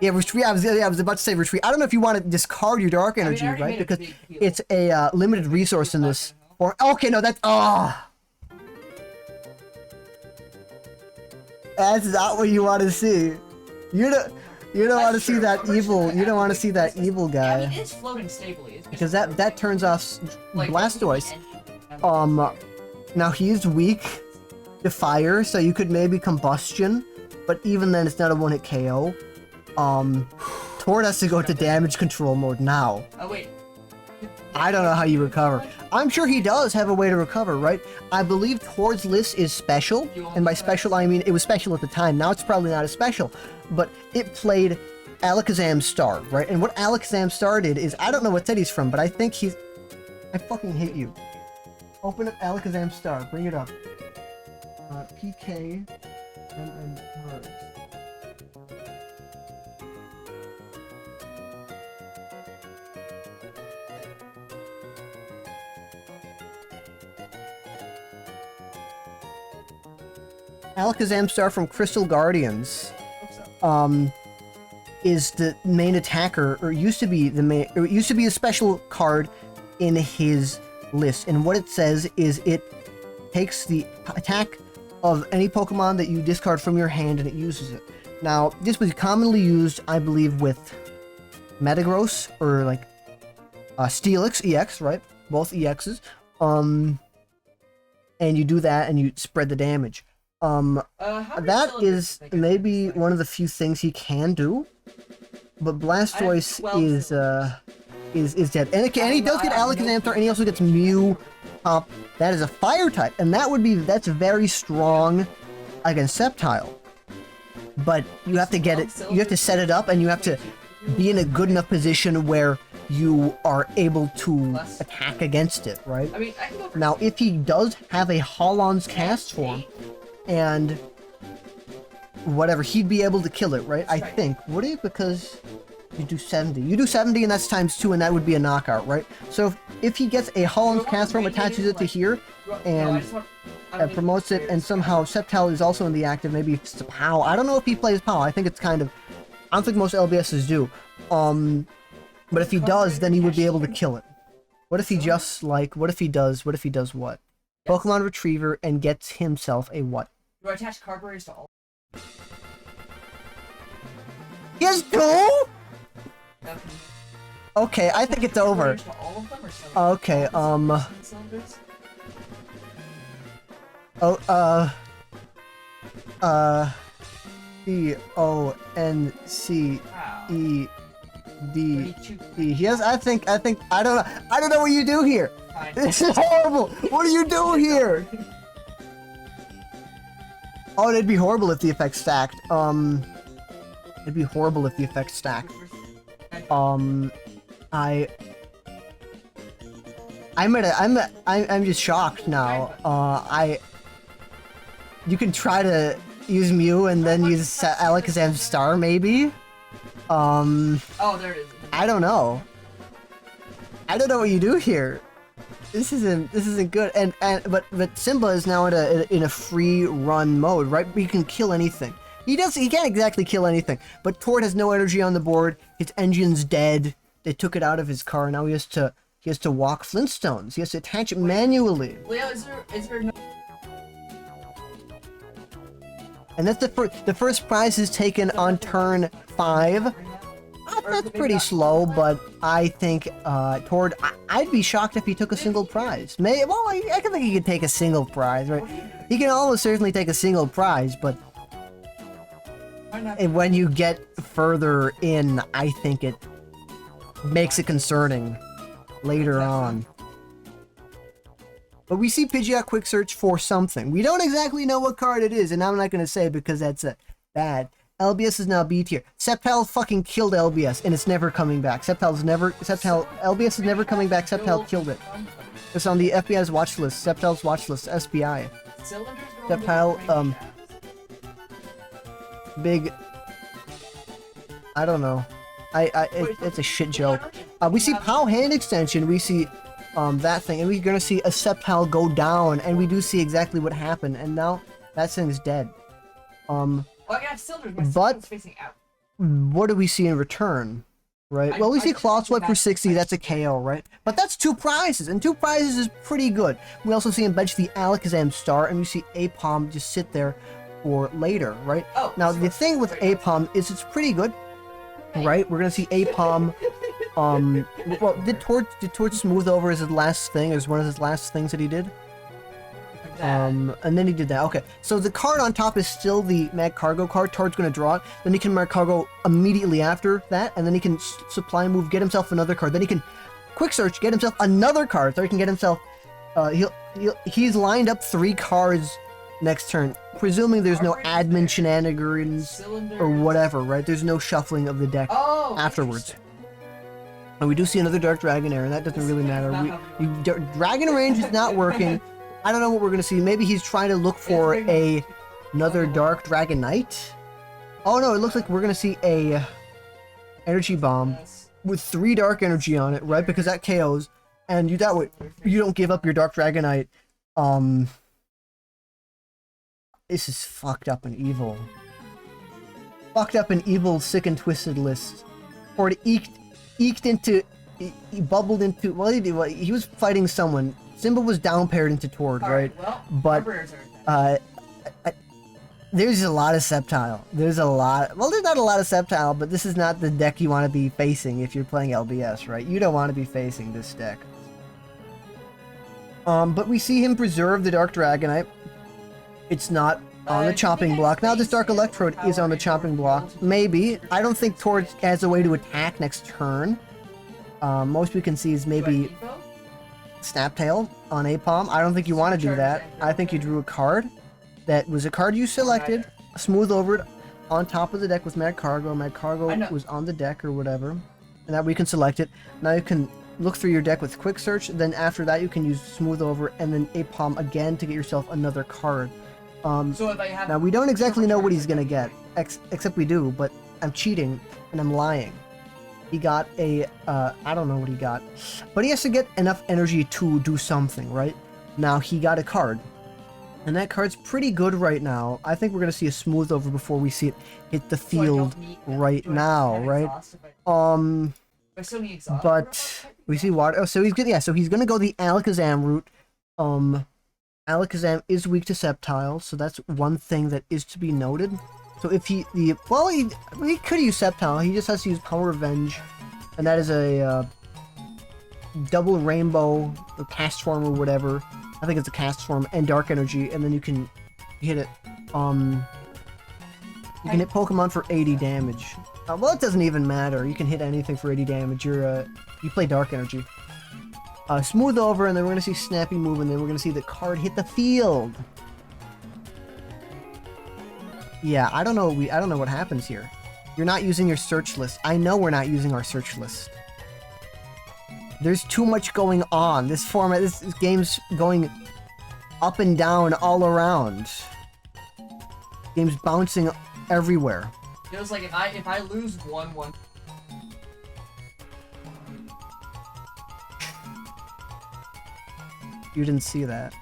Yeah, Retreat. I was about to say Retreat. I don't know if you want to discard your Dark Energy, right? Because it's a limited resource in this form. Okay, no, that's... Oh! That's not what you want to see. You don't want to see that evil. You don't want to see that evil guy. I mean, it's floating stably. It's Because that turns off like, Blastoise. Now he's weak to fire, so you could maybe Combustion, but even then it's not a one-hit KO. Tord has to go to damage control mode now. Oh wait. I don't know how you recover. I'm sure he does have a way to recover, right? I believe Tord's list is special, and by special I mean it was special at the time. Now it's probably not as special, but it played Alakazam Star, right? And what Alakazam Star did is, I don't know what set he's from, but I think he's... I fucking hate you. Open up Alakazam Star, bring it up. PK... and cards. Alakazam Star from Crystal Guardians is the main attacker, or used to be the main, or it used to be a special card in his list. And what it says is it takes the attack of any Pokemon that you discard from your hand and it uses it. Now, this was commonly used, I believe, with Metagross or like Steelix EX, right? Both EXs. And you do that and you spread the damage. That is maybe one of the few things he can do, but Blastoise is dead, and he does get Alakazam, and he also gets Mew. That is a Fire type, and that's very strong against Sceptile. But you have to get it, you have to set it up, and you have to be in a good enough position where you are able to attack against it, right? I mean, I can go for Now, if he does have a Holon's cast form, and whatever, he'd be able to kill it, right? I think. Would he? Because you do 70. You do 70 and that's times 2 and that would be a knockout, right? So if he gets a Holland's cast form, attaches it to here, and promotes it, and somehow Sceptile is also in the active, maybe it's a POW. I don't know if he plays POW. I think it's kind of... I don't think most LBSs do. But if he does, then he would be able to kill it. What if he just, like... What if he does what? Pokemon Retriever and gets himself a what? Do I attach card barriers to all? He has 2? Okay, I think it's over. To all of them, or some? Okay, Cylinders? C-O-N-C-E-D-E. He has, I don't know what you do here. Fine. This is horrible. What do you do here? Oh, it'd be horrible if the effect stacked. It'd be horrible if the effect stacked. I'm just shocked now. You can try to use Mew and then use Alakazam Star, maybe? Oh, there it is. I don't know. I don't know what you do here. This isn't good. But Simba is now in a free run mode, right? You can kill anything. He can't exactly kill anything, but Tord has no energy on the board. His engine's dead. They took it out of his car. Now he has to walk Flintstones. He has to attach it manually. Leo, is there no... And that's the first prize is taken on turn 5. That's pretty slow, but I think Tord, I'd be shocked if he took a single prize. I can think he could take a single prize, right? He can almost certainly take a single prize, but when you get further in, I think it makes it concerning later on. But we see Pidgeot Quick Search for something. We don't exactly know what card it is, and I'm not going to say because that's bad. LBS is now B tier. Sceptile fucking killed LBS, and it's never coming back. LBS is never coming back. Sceptile killed it. It's on the FBI's watch list. Sceptile's watch list. SBI. Sceptile, big... I don't know. It's a shit joke. We see POW hand extension. We see that thing, and we're gonna see a Sceptile go down, and we do see exactly what happened, and now that thing is dead. Oh, I got cylinders. My But- cylinder's facing out. What do we see in return? Right. Well, we see Claw Swipe for 60. That's a KO, right? But that's 2 prizes, and 2 prizes is pretty good. We also see him bench the Alakazam Star, and we see Apom just sit there for later, right? Oh, Now, so the it's thing with right. Apom is it's pretty good, right? We're gonna see Apom. Well, did Torch smooth over as his last thing? As one of his last things that he did? Like that. And then he did that. Okay, so the card on top is still the Magcargo card. Torch's gonna draw it. Then he can Magcargo immediately after that, and then he can supply move, get himself another card. Then he can quick search, get himself another card, so he can get himself. He's lined up 3 cards next turn, presuming there's no admin shenanigans Cylinders. or whatever, right? There's no shuffling of the deck Oh, afterwards. And we do see another Dark Dragonair, and that doesn't really matter. Dragon Range is not working. I don't know what we're gonna see. Maybe he's trying to look for another Dark Dragonite. Oh no, it looks like we're gonna see a Energy Bomb Yes. with 3 Dark Energy on it, right? Because that KOs, and that way you don't give up your Dark Dragonite. This is fucked up and evil. Fucked up and evil, sick and twisted list. Or it eked into, he bubbled into. What did he do? He was fighting someone. Simba was down paired into Tord, right? Well, But Arbiters are dead. there's a lot of Sceptile. There's a lot. Well, there's not a lot of Sceptile, but this is not the deck you want to be facing if you're playing LBS, right? You don't want to be facing this deck. But we see him preserve the Dark Dragonite. It's not on the chopping block. Now this Dark Electrode is on the chopping block. Maybe. I don't think Tord has a way to attack next turn. Most we can see is maybe Info? Snaptail on Apom. I don't think you want to do that. I think you drew a card that was a card you selected, smooth over it on top of the deck with Magcargo. I know. Magcargo was on the deck or whatever, and that we can select it. Now you can look through your deck with Quick Search. Then after that you can use smooth over and then Apom again to get yourself another card. So if I have Now we don't exactly know what he's gonna get, except we do, but I'm cheating and I'm lying. He got a, I don't know what he got, but he has to get enough energy to do something, right? Now he got a card, and that card's pretty good right now. I think we're gonna see a smooth over before we see it hit the so I field don't need- right do I now, have right? exhaust if I still need exhaust? But we see water. Oh, so he's good. Yeah, so he's gonna go the Alakazam route. Alakazam is weak to Sceptile, so that's one thing that is to be noted. So if he could use Sceptile. He just has to use Power Revenge, and that is a double Rainbow or Cast Form or whatever. I think it's a Cast Form and Dark Energy, and then you can hit it. You can hit Pokemon for 80 damage. Well, it doesn't even matter. You can hit anything for 80 damage. You play Dark Energy. Smooth over, and then we're gonna see Snappy move, and then we're gonna see the card hit the field. Yeah, I don't know what happens here. You're not using your search list. I know we're not using our search list. There's too much going on. This format, this game's going up and down all around. Game's bouncing everywhere. Feels like if I lose 1-1. You didn't see that.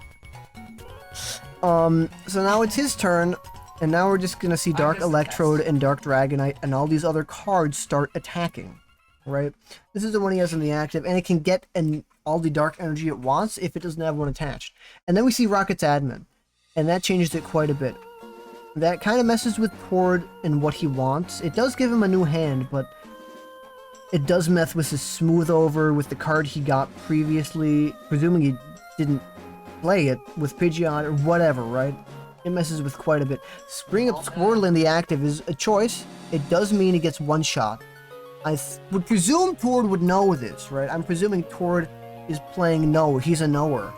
So now it's his turn, and now we're just gonna see Dark Electrode and Dark Dragonite, and all these other cards start attacking, right? This is the one he has in the active, and it can get all the Dark Energy it wants if it doesn't have one attached. And then we see Rocket's admin, and that changes it quite a bit. That kind of messes with Tord and what he wants. It does give him a new hand, but it does mess with his smooth over with the card he got previously, presuming he didn't play it with Pidgeot or whatever, right? It messes with quite a bit. Spring Up Squirtle in the active is a choice. It does mean he gets one shot. I would presume Tord would know this, right? I'm presuming Tord is playing no. He's a knower.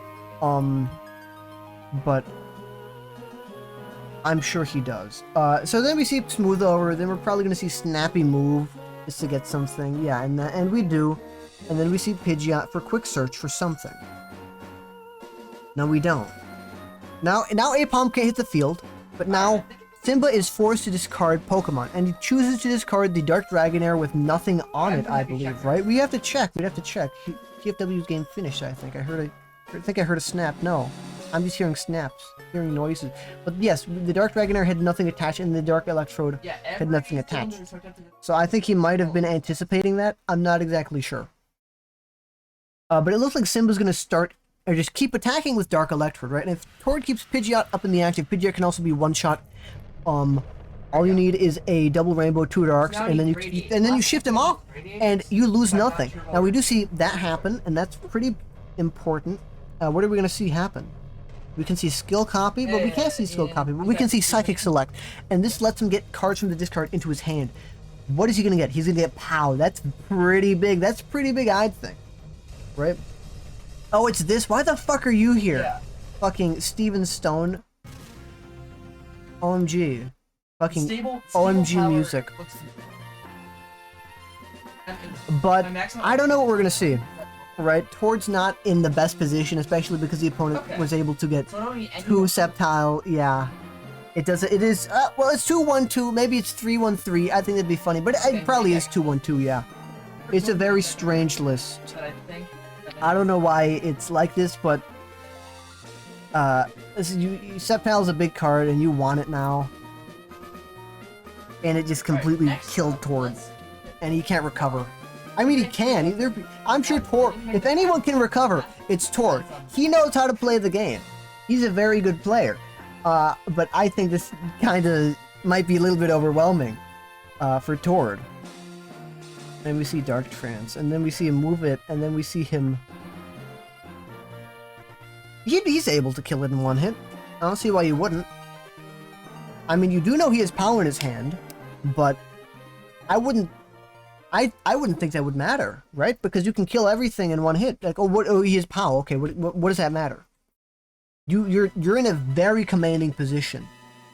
But I'm sure he does. So then we see Smooth Over. Then we're probably going to see Snappy move just to get something. Yeah, and we do. And then we see Pidgeot for Quick Search for something. No, we don't. Now Apom can't hit the field, but now Simba is forced to discard Pokemon, and he chooses to discard the Dark Dragonair with nothing on it, I believe, right? We have to check. We'd have to check. TFW's game finished, I think. I think I heard a snap. No. I'm just hearing snaps, hearing noises. But yes, the Dark Dragonair had nothing attached, and the Dark Electrode Yeah, had every nothing attached. cylinder is hooked up to the- So I think he might have been anticipating that. I'm not exactly sure. But it looks like Simba's going to start, or just keep attacking with Dark Electrode, right? And if Tord keeps Pidgeot up in the active, Pidgeot can also be one-shot. All you need is a double rainbow, 2 darks, Now and then he you radiates. and then you Last shift time him he off, radiates, and you lose but I'm not nothing. sure Now we what- do see that happen, and that's pretty important. What are we going to see happen? We can see skill copy, but we can't see skill copy. But we can see psychic select, and this lets him get cards from the discard into his hand. What is he going to get? He's going to get POW. That's pretty big. That's pretty big, I'd think. Right? Oh, it's this. Why the fuck are you here? Yeah. Fucking Steven Stone. OMG. Fucking Stable OMG power music. looks- But my maximum- I don't know what we're gonna see. Right? Tord's not in the best position, especially because the opponent Okay. was able to get So I don't need any 2 Sceptile. Yeah. It does. It is. Well, it's 2-1-2. Maybe it's 3-1-3. I think that'd be funny, but it probably is 2-1-2. Yeah. It's a very strange list. that I think. I don't know why it's like this, but Sceptile's a big card, and you want it now, and it just completely killed Tord, and he can't recover. I mean, he can. I'm sure Tord. If anyone can recover, it's Tord. He knows how to play the game. He's a very good player. But I think this kind of might be a little bit overwhelming for Tord. And we see Dark Trance, and then we see him move it, and then we see him. He's able to kill it in one hit. I don't see why you wouldn't. I mean, you do know he has power in his hand, but I wouldn't think that would matter, right? Because you can kill everything in one hit. Like, oh, he has power. Okay, what does that matter? You're in a very commanding position,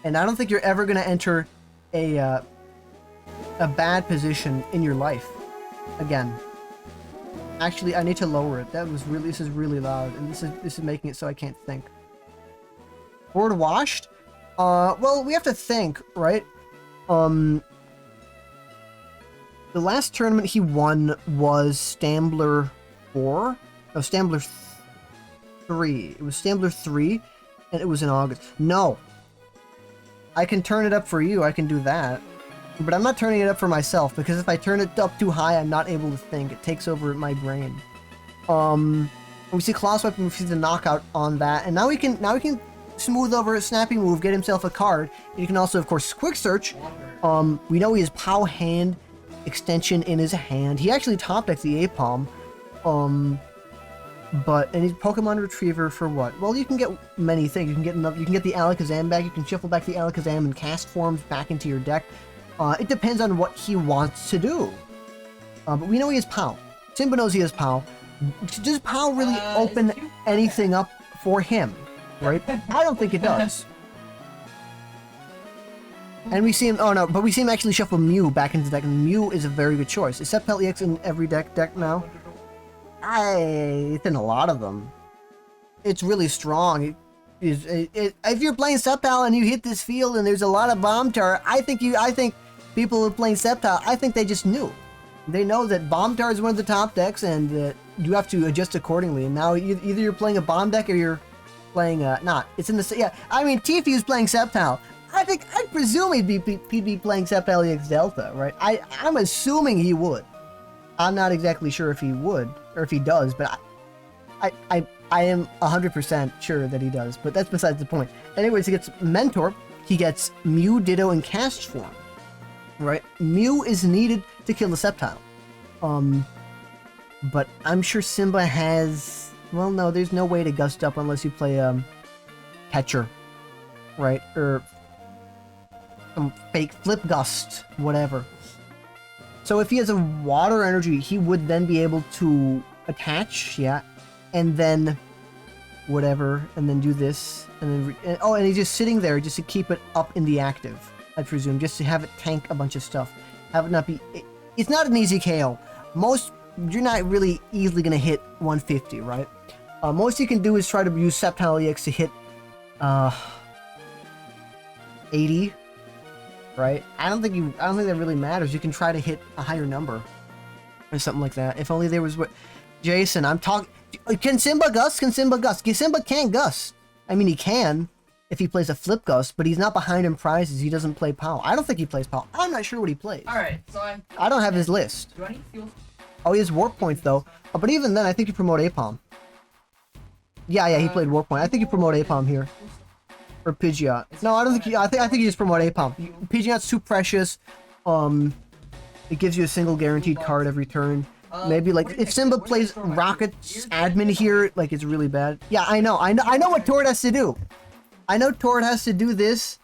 and I don't think you're ever gonna enter a bad position in your life again. Actually, I need to lower it. This is really loud, and this is making it so I can't think. Board washed? Well, we have to think, right? The last tournament he won was Stambler 4? No, Stambler 3. It was Stambler 3, and it was in August. No. I can turn it up for you, I can do that. But I'm not turning it up for myself, because if I turn it up too high, I'm not able to think. It takes over my brain. We see Claw Swipe, and we see the knockout on that, and now we can smooth over a snappy move, get himself a card. And you can also, of course, quick search. We know he has POW hand extension in his hand. He actually top decks the Apom. And he's Pokemon Retriever for what? Well, you can get many things. You can get the Alakazam back. You can shuffle back the Alakazam and cast forms back into your deck. It depends on what he wants to do. But we know he has POW. Simba knows he has POW. Does POW really open anything up for him? Right? I don't think it does. And we see him. Oh no! But we see him actually shuffle Mew back into the deck, and Mew is a very good choice. Is Sceptile EX in every deck now? It's in a lot of them. It's really strong. If you're playing Sceptile and you hit this field and there's a lot of Bomb Tar, I think people who are playing Sceptile, I think they just knew. They know that Bomb Tar is one of the top decks, and you have to adjust accordingly. And now either you're playing a Bomb deck or you're playing not. It's in the yeah. I mean, Tifu is playing Sceptile. I presume he'd be playing Sceptile EX Delta, right? I'm assuming he would. I'm not exactly sure if he would or if he does, but I am 100% sure that he does. But that's besides the point. Anyways, he gets Mentor. He gets Mew, Ditto, and Cast Form. Right? Mew is needed to kill the Sceptile. But I'm sure Simba has. Well, no, there's no way to gust up unless you play Catcher, right? Or some fake Flip Gust, whatever. So if he has a water energy, he would then be able to attach, yeah, and then whatever, and then do this, and then and he's just sitting there just to keep it up in the active, I presume, just to have it tank a bunch of stuff, have it not be. It's not an easy KO. You're not really easily gonna hit 150, right? Most you can do is try to use Sceptile EX to hit 80. Right? I don't think that really matters. You can try to hit a higher number or something like that. If only there was Jason, I'm talking. Can Simba gust? Can Simba gust? Simba can't gust. I mean, he can if he plays a flip gust, but he's not behind in prizes. He doesn't play POW. I don't think he plays POW. I'm not sure what he plays. Alright, so I don't have his list. do I need fuel? Oh, he has warp points though. But even then, I think you promote Apom. Yeah, he played warp point. I think you promote Apom here. Or Pidgeot. No, I don't think you. I think you just promote Apom. Pidgeot's too precious. It gives you a single guaranteed card every turn. Maybe like if Simba plays Rocket's admin here, like it's really bad. Yeah, I know what Tord has to do. I know Tord has to do this.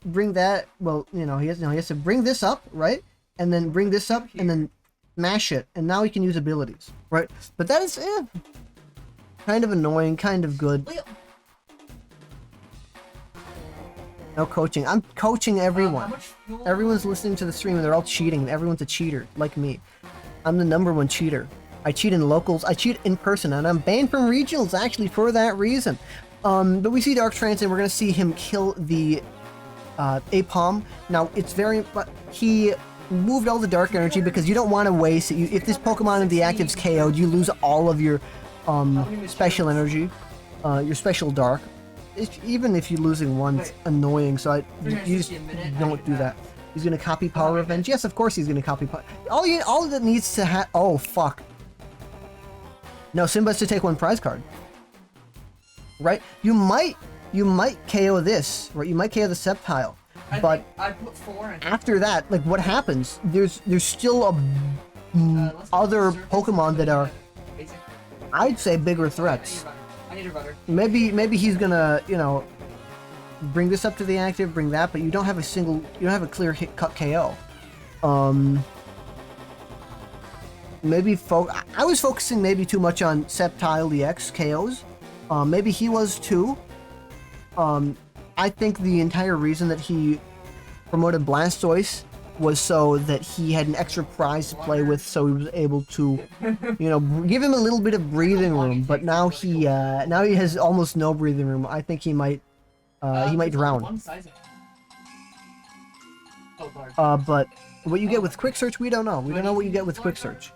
Bring that. Well, he has to bring this up, right? And then bring this up, and then mash it, and now he can use abilities, right? But that is kind of annoying, kind of good. No coaching. I'm coaching everyone. Everyone's listening to the stream and they're all cheating, and everyone's a cheater, like me. I'm the #1 cheater. I cheat in locals, I cheat in person, and I'm banned from regionals actually for that reason. But we see Dark Trance, and we're gonna see him kill the Apom. Now it's he moved all the dark energy because you don't want to waste it. If this Pokemon in the active's KO'd, you lose all of your special energy, your special dark. Even if you're losing one, it's annoying. So you just don't do that. He's gonna copy Power Revenge. Yes, of course he's gonna copy Power. All that needs to have. Oh fuck. No, Simba has to take one prize card. Right? You might KO this. Right? You might KO the Sceptile. But I put 4 in. After that, like what happens? There's still other Pokemon that are, I'd say, bigger threats. I need a butter. Maybe he's gonna, bring this up to the active, bring that, but you don't have a clear hit cut KO. Maybe I was focusing maybe too much on Sceptile EX KOs. Maybe he was too. I think the entire reason that he promoted Blastoise was so that he had an extra prize to play with, so he was able to, give him a little bit of breathing room. But now he has almost no breathing room. I think he might drown. But what you get with Quick Search, we don't know. We don't know what you get with Quick Search.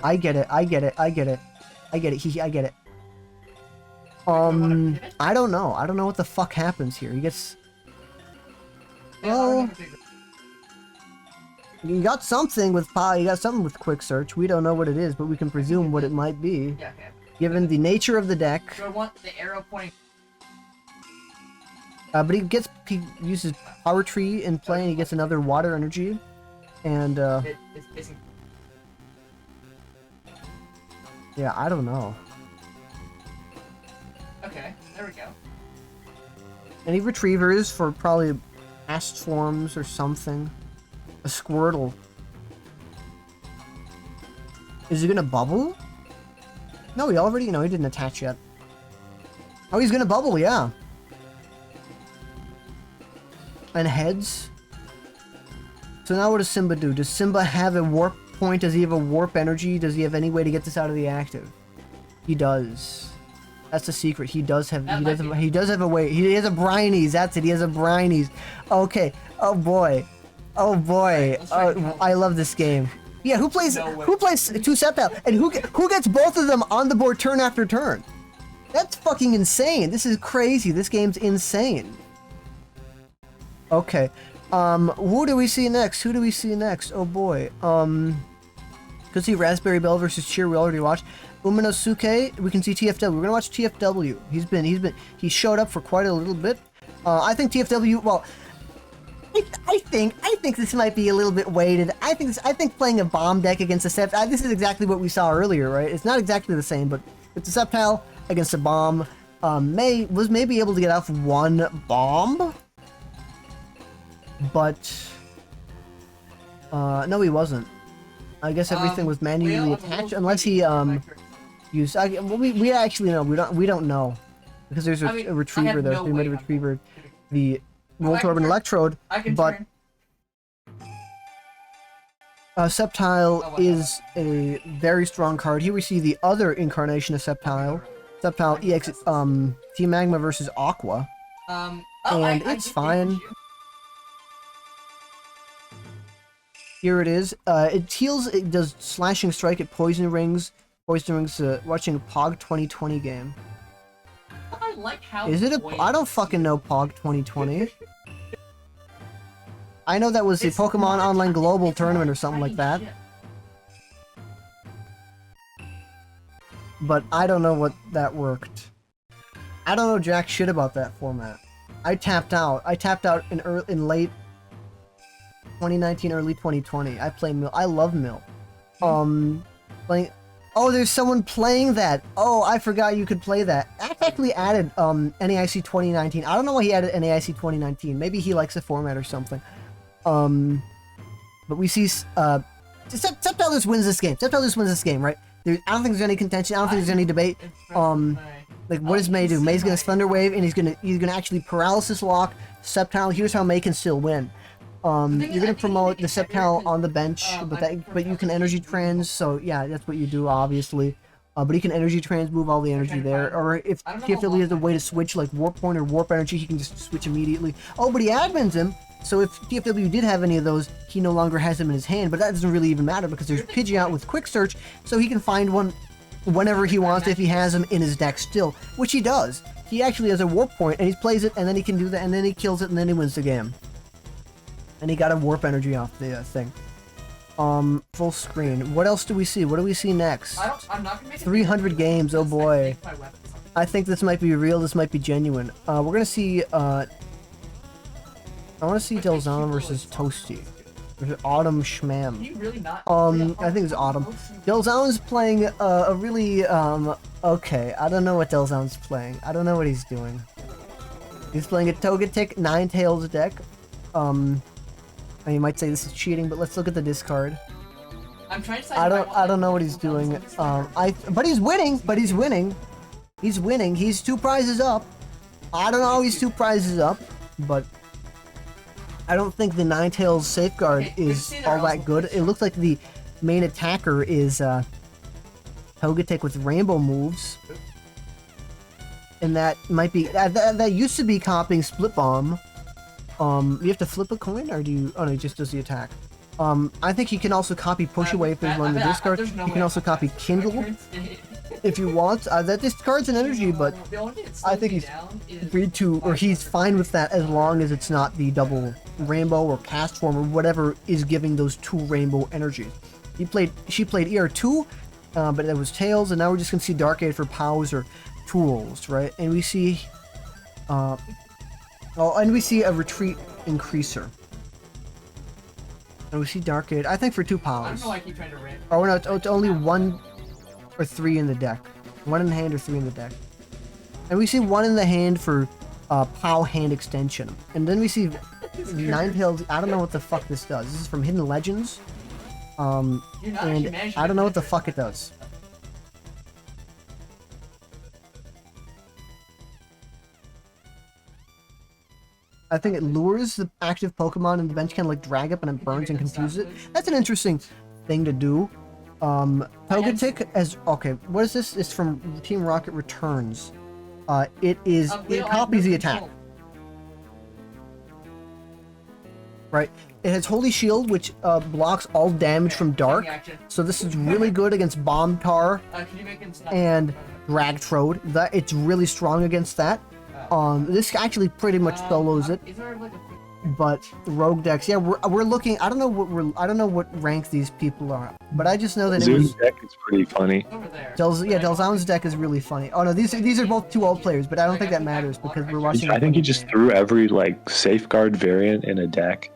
I get it. I get it. I get it. I get it. I don't know. I don't know what the fuck happens here. He gets. Well, you got something with You got something with Quick Search. We don't know what it is, but we can presume what it might be, given the nature of the deck. So I want the arrow pointing. But he uses Power Tree in play, and he gets another Water Energy, and It's yeah, I don't know. okay, there we go. Any Retrievers for probably Past Forms or something. A Squirtle. Is he gonna bubble? No, he didn't attach yet. Oh, he's gonna bubble, yeah. And heads. So now what does Simba do? Does Simba have a warp point? Does he have a warp energy? Does he have any way to get this out of the active? He does. That's the secret. He does have a way. He has a Brinies. That's it. He has a Brinies. Okay. Oh boy. Oh boy. Oh, I love this game. Yeah, who plays two Sceptile? And who gets both of them on the board turn after turn? That's fucking insane. This is crazy. This game's insane. Okay. Who do we see next? Oh boy. Could see Raspberry Bell versus Cheer. We already watched. Uminosuke. We can see TFW. We're gonna watch TFW. He showed up for quite a little bit. I think TFW. Well, I think this might be a little bit weighted. I think playing a bomb deck against a Sceptile. This is exactly what we saw earlier, right? It's not exactly the same, but it's a Sceptile against a bomb. Was maybe able to get off one bomb. But no, he wasn't. I guess everything was manually attached, unless he used. We actually know. We don't know because there's a retriever there. We made a retriever, the Voltorb and Electrode, but Sceptile is a very strong card. Here we see the other incarnation of Sceptile. Sceptile EX Team Magma versus Aqua, and it's fine. Here it is. It heals. It does slashing strike at poison rings. Poison rings. Watching a Pog 2020 game. I like how. Is it a? I don't fucking know Pog 2020. I know that was the It's Pokemon not Online a- Global it's not Tournament a or something like tiny that. ship. But I don't know what that worked. I don't know jack shit about that format. I tapped out. I tapped out in late 2019, early 2020. I play Mill. I love Mill. Playing. Oh, there's someone playing that. Oh, I forgot you could play that. I actually added NAIC 2019. I don't know why he added NAIC 2019. Maybe he likes the format or something. But we see Sceptile wins this game. Sceptile wins this game, right? I don't think there's any contention. I don't think there's any debate. Like, what does May do? May's gonna Thunder Wave, and he's gonna actually Paralysis Lock Sceptile. Here's how May can still win. You're gonna promote the Sceptile on the bench, but you can Energy Trans. So yeah, that's what you do, obviously. But he can Energy Trans, move all the energy there. Or if TFW has a way to switch, like Warp Point or Warp Energy, he can just switch immediately. Oh, but he admins him. So if TFW did have any of those, he no longer has them in his hand. But that doesn't really even matter because there's Pidgeot with Quick Search, so he can find one whenever he wants if he has them in his deck still, which he does. He actually has a Warp Point, and he plays it, and then he can do that, and then he kills it, and then he wins the game. And he got a Warp Energy off the thing. Full screen. What else do we see? What do we see next? I'm not gonna make 300 games, oh boy. I think my weapons I think this might be real, this might be genuine. We're gonna see, I wanna see Delzon versus Toasty. Versus Autumn Schmam. Can you really not? I think it's Autumn. Delzon's playing a really, okay, I don't know what Delzon's playing. I don't know what he's doing. He's playing a Togetic Ninetales deck. And you might say this is cheating, but let's look at the discard. I'm trying to I don't know what he's doing. But he's winning, He's winning. He's 2 prizes up. I don't know, he's 2 prizes up, but I don't think the Ninetales Safeguard is all that good. It looks like the main attacker is Togetic with rainbow moves. And that might be that used to be copying Split Bomb. You have to flip a coin, or do you? Oh no, he just does the attack. I think he can also copy Push Away if there's one in the discard. He can also copy Kindle if you want. That discards an energy, but I think he's agreed to, or he's fine with that as long as it's not the double rainbow or cast form or whatever is giving those 2 rainbow energies. She played ER2, but it was Tails, and now we're just gonna see Dark Aid for POWs or tools, right? And we see, and we see a Retreat Increaser. And we see Dark Aid, I think for 2 I don't POWs. know why I keep trying to rip. Oh no, it's only 1 or 3 in the deck. 1 in the hand or 3 in the deck. And we see 1 in the hand for POW hand extension. And then we see Ninetales. I don't know what the fuck this does. This is from Hidden Legends. And I don't know what the fuck it does. I think it lures the active Pokemon and the bench can like drag up and it burns and confuses it. That's an interesting thing to do. Togetic as okay, what is this? It's from Team Rocket Returns. It copies the attack. Right. It has Holy Shield, which blocks all damage from Dark. So this is really good against Bomb Tar and Ragtrode. It's really strong against that. This actually pretty much solos it. But Rogue decks, yeah, we're looking. I don't know what rank these people are, but I just know that Zoom's deck is pretty funny. Delzon's deck is really funny. Oh no, these are both 2 old players, but I don't think that matters because we're watching. I think he just threw every like Safeguard variant in a deck.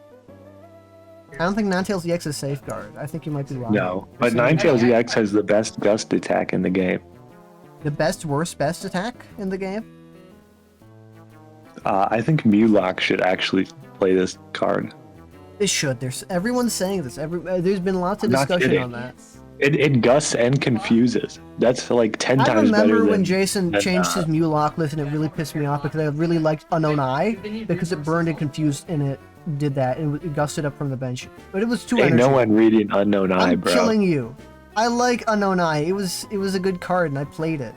I don't think Ninetales EX is Safeguard. I think you might be wrong. No, but Ninetales EX has the best Gust attack in the game. The best attack in the game? I think Mulock should actually play this card. It should. Everyone's saying this. There's been lots of discussion on that. It gusts and confuses. That's like 10 times better. I remember when Jason changed his Mulock list and it really pissed me off because I really liked Unknown Eye because it burned and confused and it did that. It gusted up from the bench. But it was too Ain't no one reading Unknown Eye, bro. I'm killing you. I like Unknown Eye. It was a good card and I played it.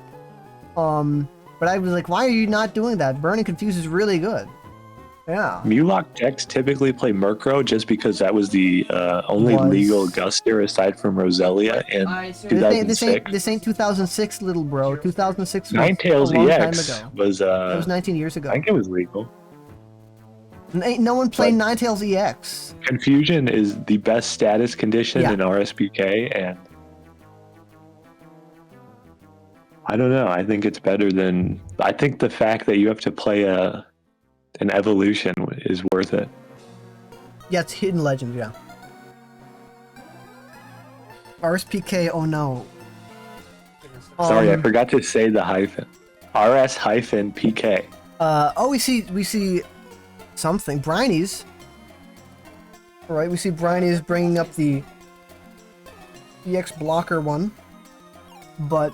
But I was like, why are you not doing that? Burn and Confuse is really good. Yeah. Mulok decks typically play Murkrow just because that was the only Was. legal Guster aside from Roselia in I assume 2006. This ain't 2006, little bro. 2006 was Ninetales a long time EX ago. was That was 19 years I ago. think it was legal. And ain't no one playing But- Ninetales EX. Confusion is the best status condition Yeah. in RSPK, and I don't know. I think it's better than. I think the fact that you have to play an evolution is worth it. Yeah, it's Hidden Legends, yeah. RSPK, oh no. Sorry, I forgot to say the hyphen. RS hyphen PK. Oh, we see something. Brinies. Alright, we see Brinies bringing up the EX blocker one. But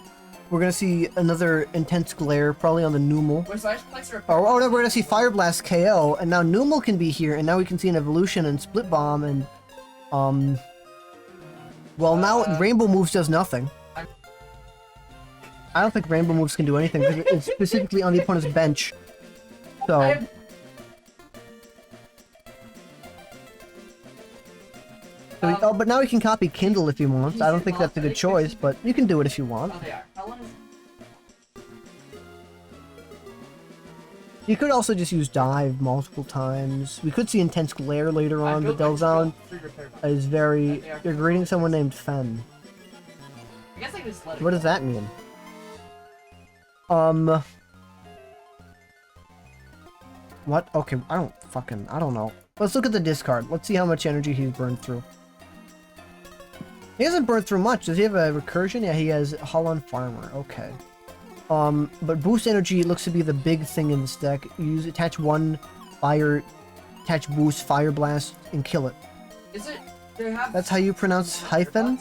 we're gonna see another Intense Glare, probably on the Numel. Where's the place or Oh no, we're gonna see Fire Blast KO, and now Numel can be here, and now we can see an Evolution and Split Bomb, and well, now Rainbow Moves does nothing. I don't think Rainbow Moves can do anything because it's specifically on the opponent's bench. So oh, but now we can copy Kindle if you want. I don't think that's a good choice, but you can do it if you want. Oh, they are. How long is You could also just use Dive multiple times. We could see Intense Glare later on, but Delzon is very... You're greeting someone named Fen. I guess I can just let it What go. does that mean? What? Okay, I don't know. Let's look at the discard. Let's see how much energy he's burned through. He hasn't burned through much. Does he have a recursion? Yeah, he has Holland Farmer. Okay. But boost energy looks to be the big thing in this deck. You attach one fire, attach boost, fire blast, and kill it. Is it? They have. That's how you pronounce hyphen?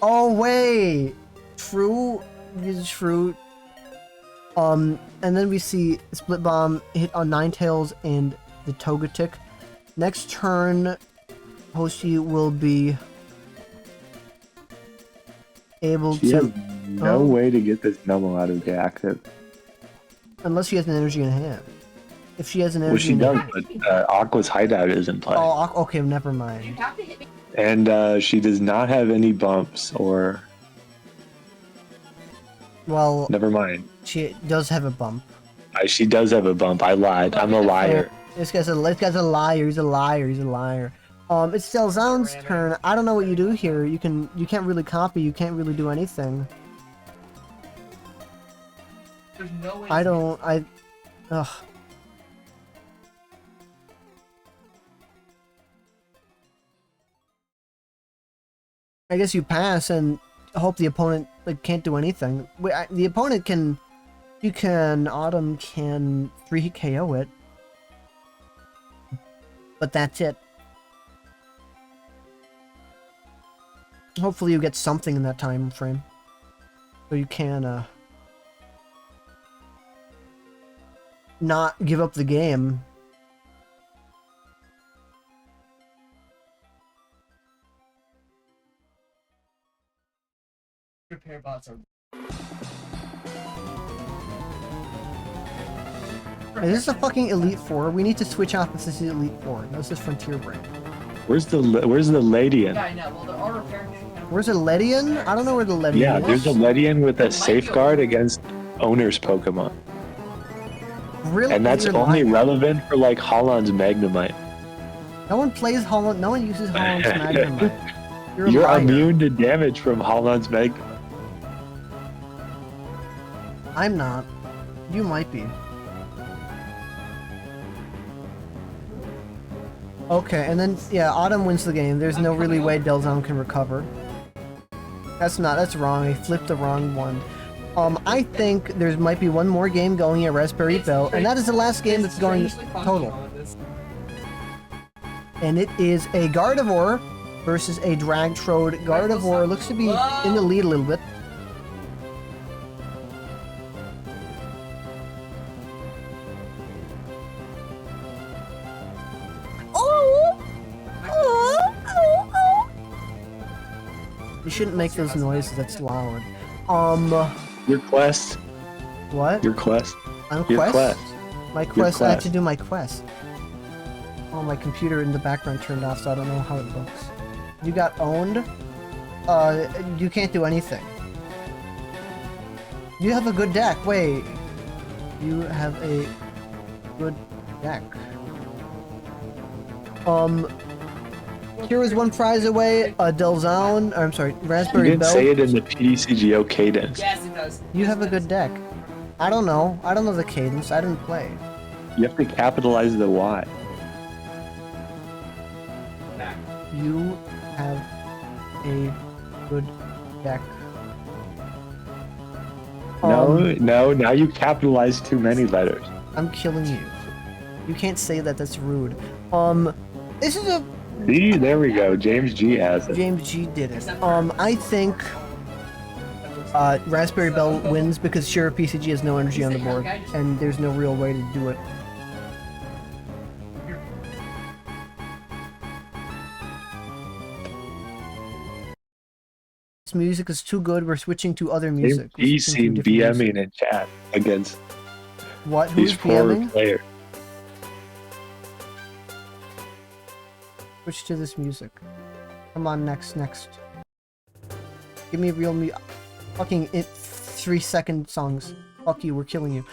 Oh wait! True is true. And then we see Split Bomb hit on Ninetales and the Togetic. Next turn, Hoshi will be able She to, has no way to get this Numel out of the active. unless she has an energy in hand. If she has an Well, energy she in does, hand. but Aqua's hideout is in play. Oh, okay, never You mind. have to hit me. And she does not have any bumps or... Well, Never mind. she does have a bump. She does have a bump. I lied. I'm a liar. This guy's a liar. He's a liar. He's a liar. It's Delzon's turn. I don't know what you do here. You can't really copy. You can't really do anything. There's no way. Ugh. I guess you pass and hope the opponent can't do anything. The opponent can. Autumn can 3-hit KO it. But that's it. Hopefully you get something in that time frame. So you can, not give up the game. Repair bots are. Is this a fucking Elite Four? We need to switch off this is Elite Four. No, this is Frontier Break. Where's the Ledian? Yeah, I know. Well, there are repair. Where's a Ledian? I don't know where the Ledian Yeah, is. there's a Ledian with a safeguard against owner's Pokemon. Really? And that's You're only lying. relevant for like Holland's Magnemite. No one plays Holland. No one uses Holland's Magnemite. You're a You're liar. immune to damage from Holland's Magnemite. I'm not. You might be. Okay, and then, yeah, Autumn wins the game. There's no really way Delzon can recover. That's wrong. I flipped the wrong one. I think there might be one more game going at Raspberry Bell, and that is the last game that's going total. And it is a Gardevoir versus a Dragtrode. Gardevoir looks to be in the lead a little bit. You shouldn't make those noises, that's loud. Your quest. What? Your quest. I'm Your quest? quest. My quest, I have quest. to do my quest. Oh, my computer in the background turned off, so I don't know how it looks. You got owned? You can't do anything. You have a good deck. Wait. You have a good deck. Here is one prize away. Delzone, or I'm sorry, You Raspberry didn't Bell. say it in the PDCGO cadence. Yes, it does. You have a good deck. I don't know. I don't know the cadence. I didn't play. You have to capitalize the Y. You have a good deck. No, now you capitalize too many letters. I'm killing you. You can't say that. That's rude. This is a See, there we go. James G has it. James G did it. I think Raspberry Bell wins because Shira PCG has no energy on the board, and there's no real way to do it. This music is too good. We're switching to other music. We're James G switching to seen different music. BMing in chat against What? these Who's four PMing? players. Switch to this music. Come on, next. Give me real fucking 3-second songs. Fuck you, we're killing you.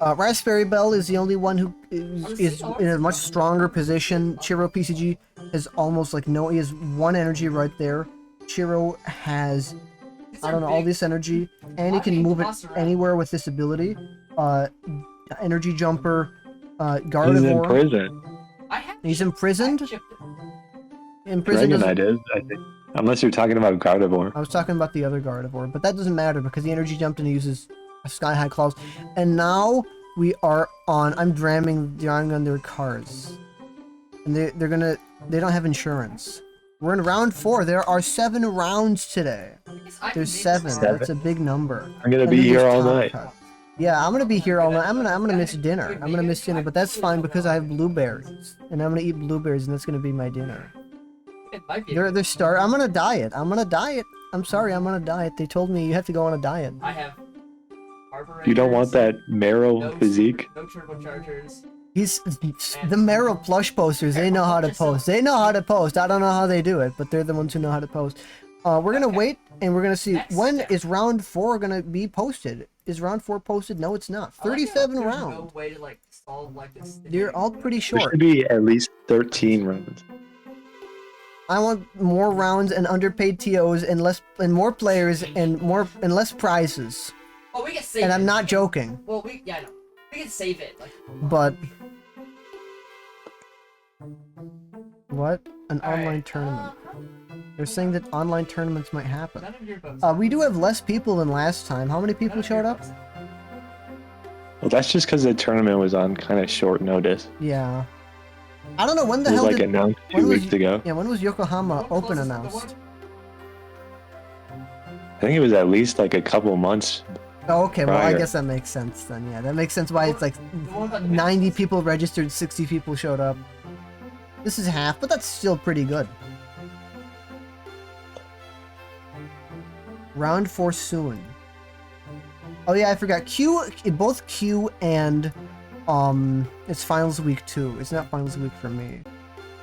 Raspberry Bell is the only one who is in a much stronger position. Chiro PCG has almost like no, he has 1 energy right there. Chiro has, I don't know, all this energy, and he can move it anywhere with this ability. Energy Jumper, He's in Gardevoir. prison. He's imprisoned? Imprisoned is... Dragonite is, I think. Unless you're talking about Gardevoir. I was talking about the other Gardevoir, but that doesn't matter because the energy jumped and he uses a Sky High Claws. And now we are on... I'm drawing on their cars. And they don't have insurance. We're in round 4. There are 7 rounds today. There's 7. That's a big number. I'm gonna And be then here there's all top night. cut. Yeah, I'm gonna be here all night. I'm gonna miss dinner. I'm gonna miss dinner, but that's fine because I have blueberries, and I'm gonna eat blueberries, and that's gonna be my dinner. It might be. They're I'm gonna diet. I'm sorry, I'm gonna diet. They told me you have to go on a diet. I have carburetors. You don't want that Meryl no, physique? No turbochargers. He's the Meryl plush posters. They know how to post. They know how to post. I don't know how they do it, but they're the ones who know how to post. We're gonna wait, and we're gonna see when is round 4 gonna be posted. Is round 4 posted? No, it's not. 37 There's rounds. no way to like solve like this. They're all pretty There short. should be at least 13 rounds. I want more rounds and underpaid TOs and more players and less prizes. Oh, we can save And it. I'm not joking. Well, we no. We can save it. Like. But what? An All right, online tournament. They're saying that online tournaments might happen. None of your votes. We do have less people than last time. How many people None of your showed up? votes. Well, that's just because the tournament was on kind of short notice. Yeah. I don't know when the It was hell like did. announced when 2 was- weeks ago. Yeah, when was Yokohama The one Open closest to the announced? I think it was at least like a couple months. Oh, okay. Well, I prior. guess that makes sense then. Yeah, that makes sense why it's like The one about the 90 Masters. people registered, 60 people showed up. This is half, but that's still pretty good. Round 4 soon. Oh yeah, I forgot. Both Q and it's finals week 2. It's not finals week for me.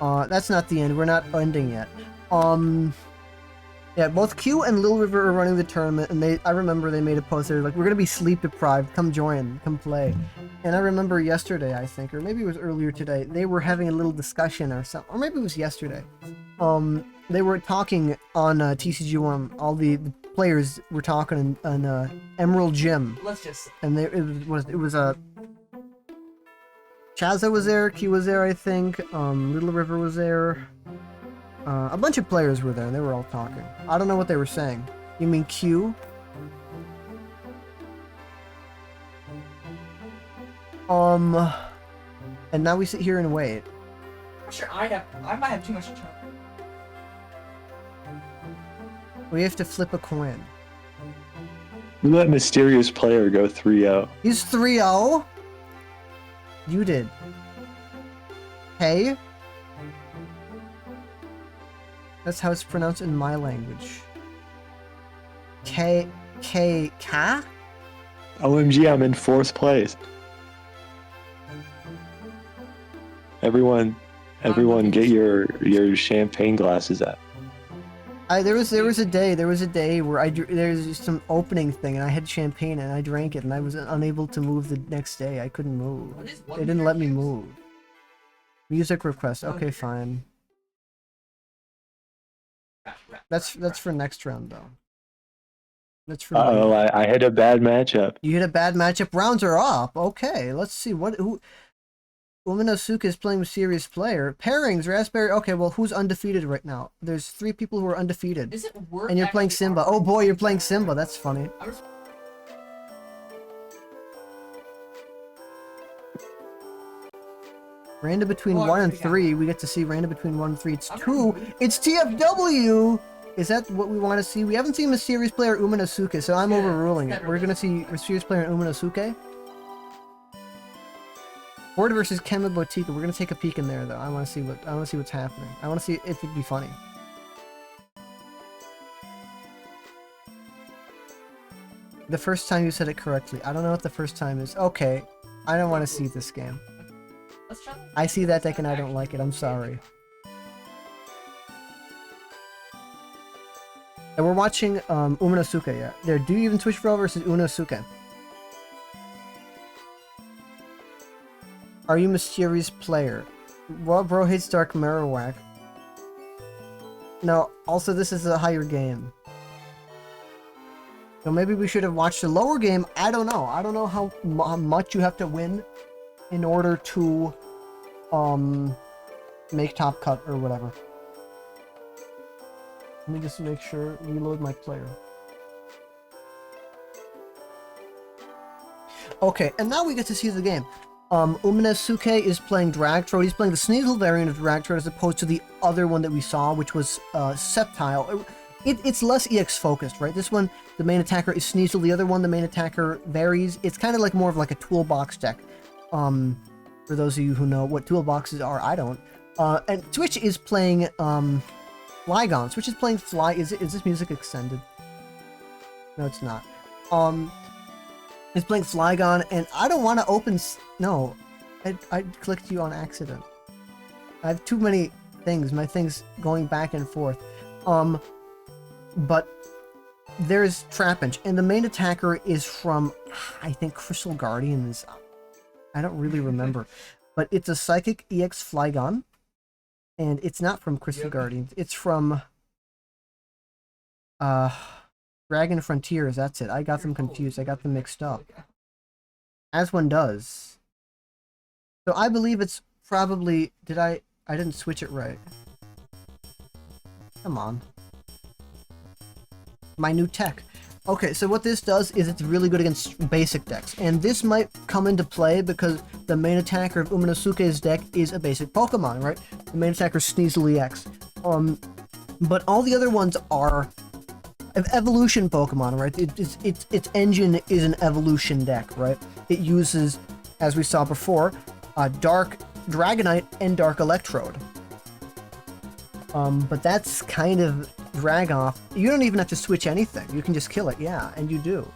That's not the end. We're not ending yet. Yeah, both Q and Little River are running the tournament, and I remember they made a post. They're like, "We're gonna be sleep deprived. Come join. Come play." And I remember yesterday, I think, or maybe it was earlier today, they were having a little discussion or something, or maybe it was yesterday. They were talking on TCG1. All the players were talking on Emerald Gym, Let's just. and it was a. Chaza was there, Q was there, I think. Little River was there. A bunch of players were there, and they were all talking. I don't know what they were saying. You mean Q? And now we sit here and wait. I'm sure I might have too much time. We have to flip a coin. You let mysterious player go 3-0. He's 3-0? You did. Hey? That's how it's pronounced in my language. Ka? OMG, I'm in 4th place. Everyone, get your champagne glasses out. There was a day where there's some opening thing and I had champagne and I drank it and I was unable to move the next day. I couldn't move. They didn't let me move. Music request. Okay, fine. That's for next round though. That's for. Oh, I had a bad matchup. You hit a bad matchup. Rounds are up. Okay, let's see who. Uminosuke is playing with serious player. Pairings, Raspberry. Okay, well, who's undefeated right now? There's 3 people who are undefeated. Is it worth and you're playing Simba. Oh boy, you're playing Simba. That's funny. Random between 1 and 3. We get to see random between 1 and 3. It's 2. It's TFW! Is that what we want to see? We haven't seen Mysterious Player Uminosuke, so I'm overruling it. We're gonna see Mysterious Player Uminosuke. Board versus Kema Botica. We're gonna take a peek in there though. I want to see what's happening. I want to see if it'd be funny. The first time you said it correctly. I don't know what the first time is. Okay, I don't want to see this game. I see that deck and I don't like it. I'm sorry. And we're watching Uminosuke. Yeah, there. Do you even switch pro versus Uminosuke? Are you Mysterious Player? Well, bro hates Dark Marowak. No, also this is a higher game. So maybe we should have watched the lower game. I don't know. I don't know how much you have to win in order to make top cut or whatever. Let me just make sure, reload my player. Okay, and now we get to see the game. Uminosuke is playing Dragtrode. He's playing the Sneasel variant of Dragtrode as opposed to the other one that we saw, which was Sceptile. It's less EX focused, right? This one, the main attacker is Sneasel. The other one, the main attacker varies. It's kind of like more of like a toolbox deck. For those of you who know what toolboxes are, I don't. And Twitch is playing Flygon. Switch is playing Fly. Is this music extended? No, it's not. It's playing Flygon, and I don't want to open. No, I clicked you on accident. I have too many things. My things going back and forth. But there's Trapinch, and the main attacker is from, I think, Crystal Guardians. I don't really remember, but it's a Psychic EX Flygon, and it's not from Crystal Guardians. It's from Dragon Frontiers. That's it. I got them confused. I got them mixed up, as one does. So I believe it's probably. I didn't switch it right. Come on. My new tech. Okay, so what this does is it's really good against basic decks, and this might come into play because the main attacker of Uminosuke's deck is a basic Pokemon, right? The main attacker is Sneasel EX. But all the other ones are evolution Pokemon, right? Its engine is an evolution deck, right? It uses, as we saw before, Dark Dragonite and Dark Electrode. But that's kind of drag off. You don't even have to switch anything. You can just kill it, yeah, and you do.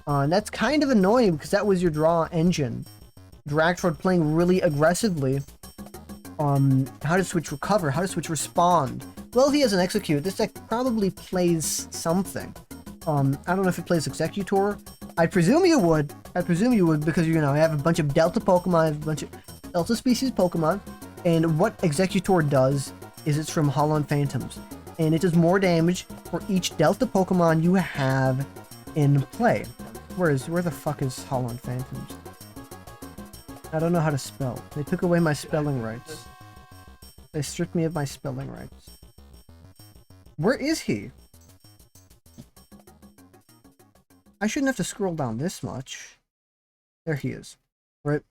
And that's kind of annoying because that was your draw engine. Dragtrode playing really aggressively. How to switch recover, how to switch respond. Well, he has an execute. This deck probably plays something. I don't know if it plays Executor. I presume you would. I presume you would because, you know, I have a bunch of Delta Pokemon, a bunch of Delta species Pokemon. And what Executor does is it's from Holon Phantoms. And it does more damage for each Delta Pokemon you have in play. Where the fuck is Holon Phantoms? I don't know how to spell. They took away my spelling rights. They stripped me of my spelling rights. Where is he? I shouldn't have to scroll down this much. There he is. Right?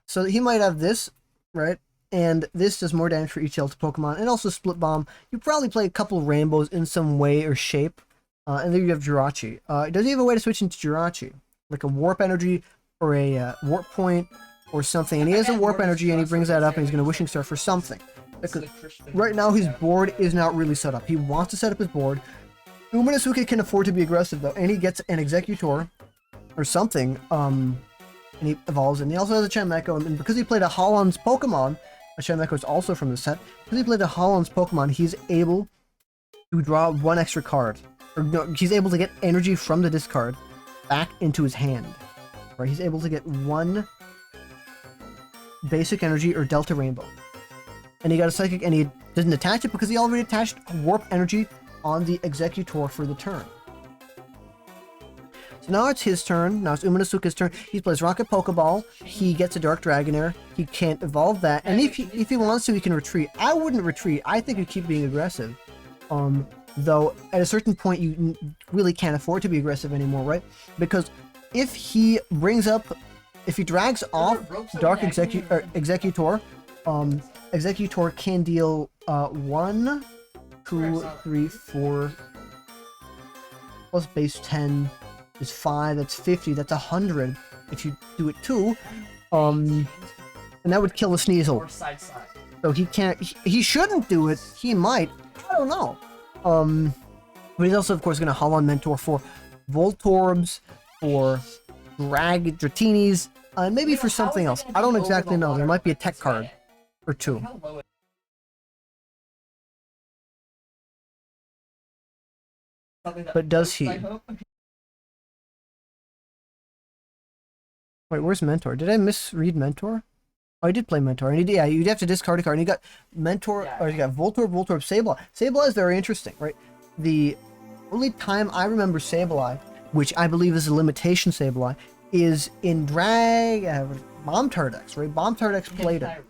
So he might have this, right? And this does more damage for each Delta Pokemon, and also Split Bomb. You probably play a couple of Rainbows in some way or shape. And then you have Jirachi. Does he have a way to switch into Jirachi? Like a Warp Energy, or a Warp Point, or something. And he has a Warp Energy, and he brings that up, and he's going to Wishing Star for something. Because right now his board is not really set up. He wants to set up his board. Uminosuke can afford to be aggressive, though, and he gets an Executor, or something, and he evolves it. And he also has a Chimecho, and because he played a Holland's Pokemon, a Chimecho is also from the set, because he played a Holland's Pokemon, he's able to draw one extra card. Or no, he's able to get energy from the discard back into his hand. Right? He's able to get one basic energy or Delta Rainbow. And he got a Psychic, and he doesn't attach it because he already attached Warp Energy on the Executor for the turn. So now it's his turn. Now it's Uminosuke's turn. He plays Rocket Pokeball. He gets a Dark Dragonair. He can't evolve that. And if he wants to, he can retreat. I wouldn't retreat. I think he'd keep being aggressive. Though at a certain point you really can't afford to be aggressive anymore, right? Because if he drags off Dark Executor, Executor can deal 1, 2, 3, 4 plus base 10 is 5, that's 50, that's 100 if you do it 2. And that would kill a Sneasel. Or side. So he can't, he shouldn't do it, he might, I don't know. But he's also of course gonna Holland Mentor for Voltorbs, for Dratinis, and maybe for something else. I don't exactly know, there might be a tech card or 2. How low is something that But does he? I hope? Wait, where's Mentor? Did I misread Mentor? Oh, I did play Mentor. And yeah, you'd have to discard a card. And you got Mentor, or you got Voltorb, Sableye. Sableye is very interesting, right? The only time I remember Sableye, which I believe is a limitation Sableye, is in Bomb Tardex, right? Bomb Tardex played it.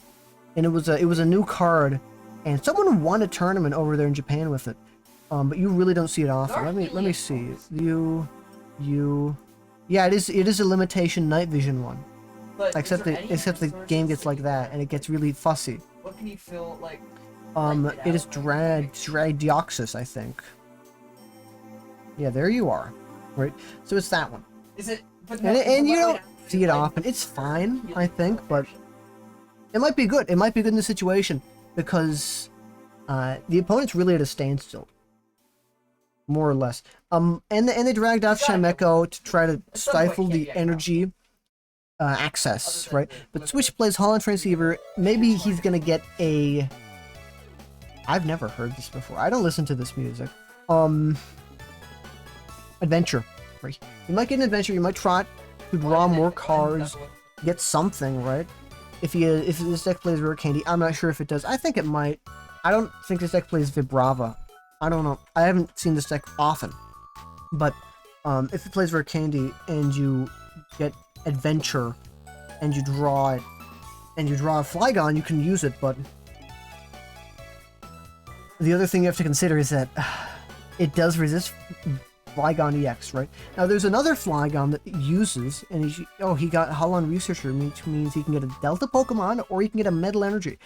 And it was a new card, and someone won a tournament over there in Japan with it. But you really don't see it often. Let me see. Yeah, it is a limitation night vision one. But Except the game gets like that, and it gets really fussy. What can you feel like? It is Dragdeoxys, I think. Yeah, there you are. Right? So it's that one. Is it? But And you don't see it often. It's fine, I think, but it might be good. It might be good in the situation because the opponent's really at a standstill, more or less. And they dragged off Chimecho to try to stifle the energy access, right? But Switch plays Holland Transceiver. Maybe he's gonna get a. I've never heard this before. I don't listen to this music. Adventure. Right? You might get an adventure. You might try to draw more cards, get something, right? If this deck plays Rare Candy, I'm not sure if it does. I think it might. I don't think this deck plays Vibrava. I don't know. I haven't seen this deck often. But if it plays Rare Candy and you get Adventure and you draw it and you draw a Flygon, you can use it, but the other thing you have to consider is that it does resist Flygon EX, right? Now there's another Flygon that uses, and he got Holland Researcher, which means he can get a Delta Pokemon or he can get a Metal Energy.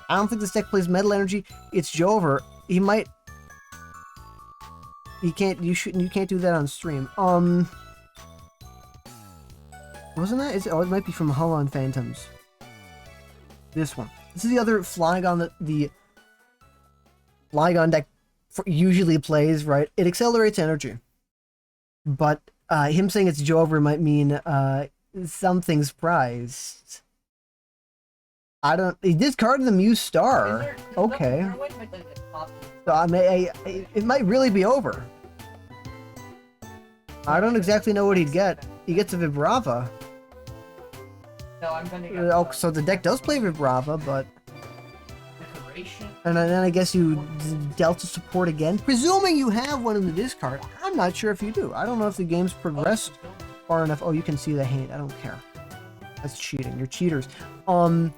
I don't think this deck plays Metal Energy. It's Jover. He might. You can't do that on stream. Wasn't that? It might be from Holland Phantoms. This one. This is the other Flygon that the Flygon deck usually plays, right? It accelerates energy. But him saying it's Jover might mean something's prized. I don't. He discarded the Muse Star. Okay. So it might really be over. I don't exactly know what he'd get. He gets a Vibrava. No, I'm gonna get. Oh, so the deck does play Vibrava, but. Decoration. And then I guess you Delta support again, presuming you have one in the discard. I'm not sure if you do. I don't know if the game's progressed far enough. Oh, you can see the hate. I don't care. That's cheating. You're cheaters. And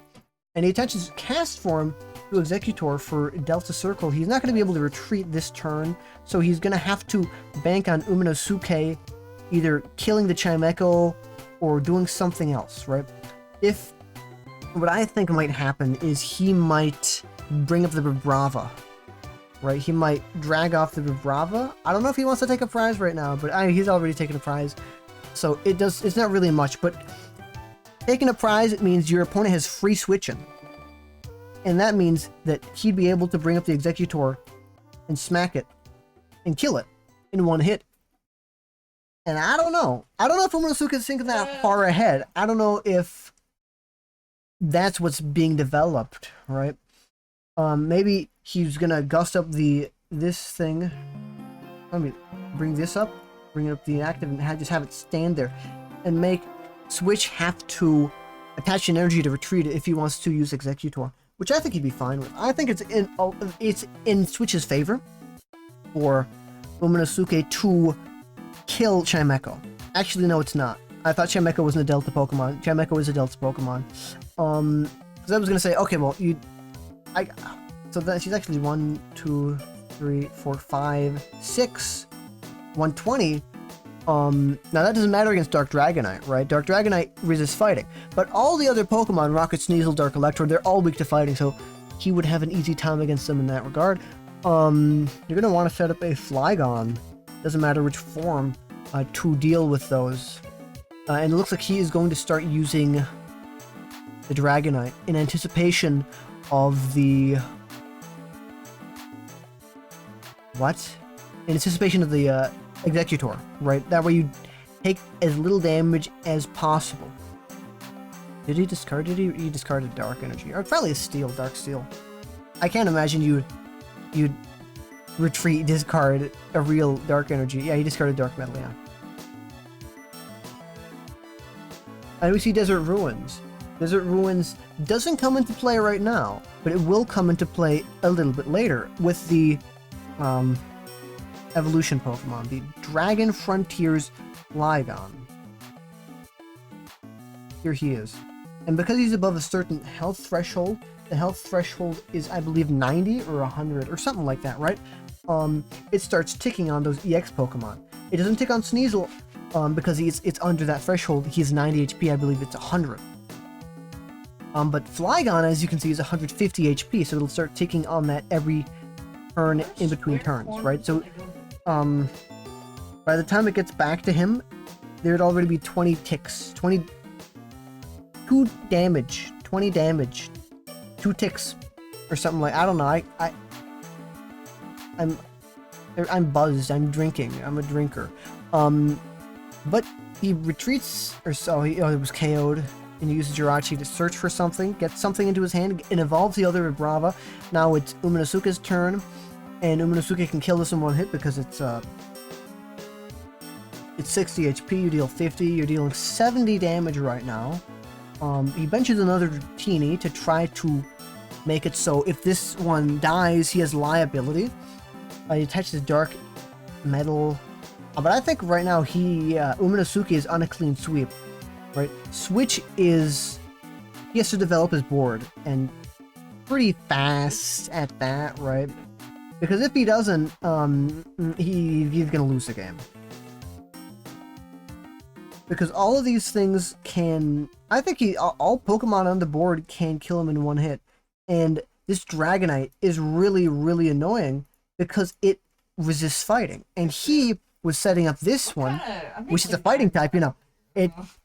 he attaches Cast Form to Executor for Delta Circle. He's not going to be able to retreat this turn, so he's going to have to bank on Uminosuke either killing the Chimecho or doing something else, right? What I think might happen is he might bring up the Vibrava, right? He might drag off the Vibrava. I don't know if he wants to take a prize right now, but he's already taken a prize, so it's not really much. But taking a prize, it means your opponent has free switching, and that means that he'd be able to bring up the Executor and smack it and kill it in one hit. And I don't know. I don't know if Uminosuke is thinking that far ahead. I don't know if that's what's being developed, right? Maybe he's gonna gust up this thing. Let me bring this up, bring it up to the active, and just have it stand there, and make Switch have to attach an energy to retreat if he wants to use Executor, which I think he'd be fine with. I think it's in Switch's favor for Uminosuke to kill Chimecho. Actually, no, it's not. I thought Chimecho wasn't a Delta Pokemon. Chimecho is a Delta Pokemon. Because I was gonna say, okay, well, so that she's actually 1, 2, 3, 4, 5, 6, 120. Now that doesn't matter against Dark Dragonite, right? Dark Dragonite resists fighting, but all the other Pokemon, Rocket, Sneasel, Dark Electrode, they're all weak to fighting, so he would have an easy time against them in that regard. You're gonna want to set up a Flygon, doesn't matter which form, to deal with those. And it looks like he is going to start using the Dragonite in anticipation of the... What? In anticipation of the Executor, right? That way you take as little damage as possible. Did he discard? He discarded Dark Energy. Or probably a Steel, Dark Steel. I can't imagine you'd retreat, discard a real Dark Energy. Yeah, he discarded Dark Metal, yeah. And we see Desert Ruins. Desert Ruins doesn't come into play right now, but it will come into play a little bit later with the evolution Pokemon, the Dragon Frontiers Flygon. Here he is. And because he's above a certain health threshold, the health threshold is, I believe, 90 or 100 or something like that, right? It starts ticking on those EX Pokemon. It doesn't tick on Sneasel because it's under that threshold. He's 90 HP, I believe it's 100. But Flygon, as you can see, is 150 HP, so it'll start ticking on that every turn in between turns, right? So, by the time it gets back to him, there'd already be 20 ticks, 20 damage, 2 ticks, or something like. I don't know. I'm buzzed. I'm drinking. I'm a drinker. But he retreats, or so he was KO'd. And he uses Jirachi to search for something, gets something into his hand, and evolves the other Vibrava. Now it's Uminosuke's turn, and Uminosuke can kill this in one hit because it's 60 HP, you deal 50, you're dealing 70 damage right now. He benches another Teeny to try to make it so if this one dies, he has liability. He attaches Dark Metal, but I think right now Uminosuke is on a clean sweep. Right, Switch he has to develop his board, and pretty fast at that, right? Because if he doesn't, he's gonna lose the game. Because all of these things I think all Pokemon on the board can kill him in one hit, and this Dragonite is really, really annoying because it resists fighting, and he was setting up this one, which is a fighting type, you know.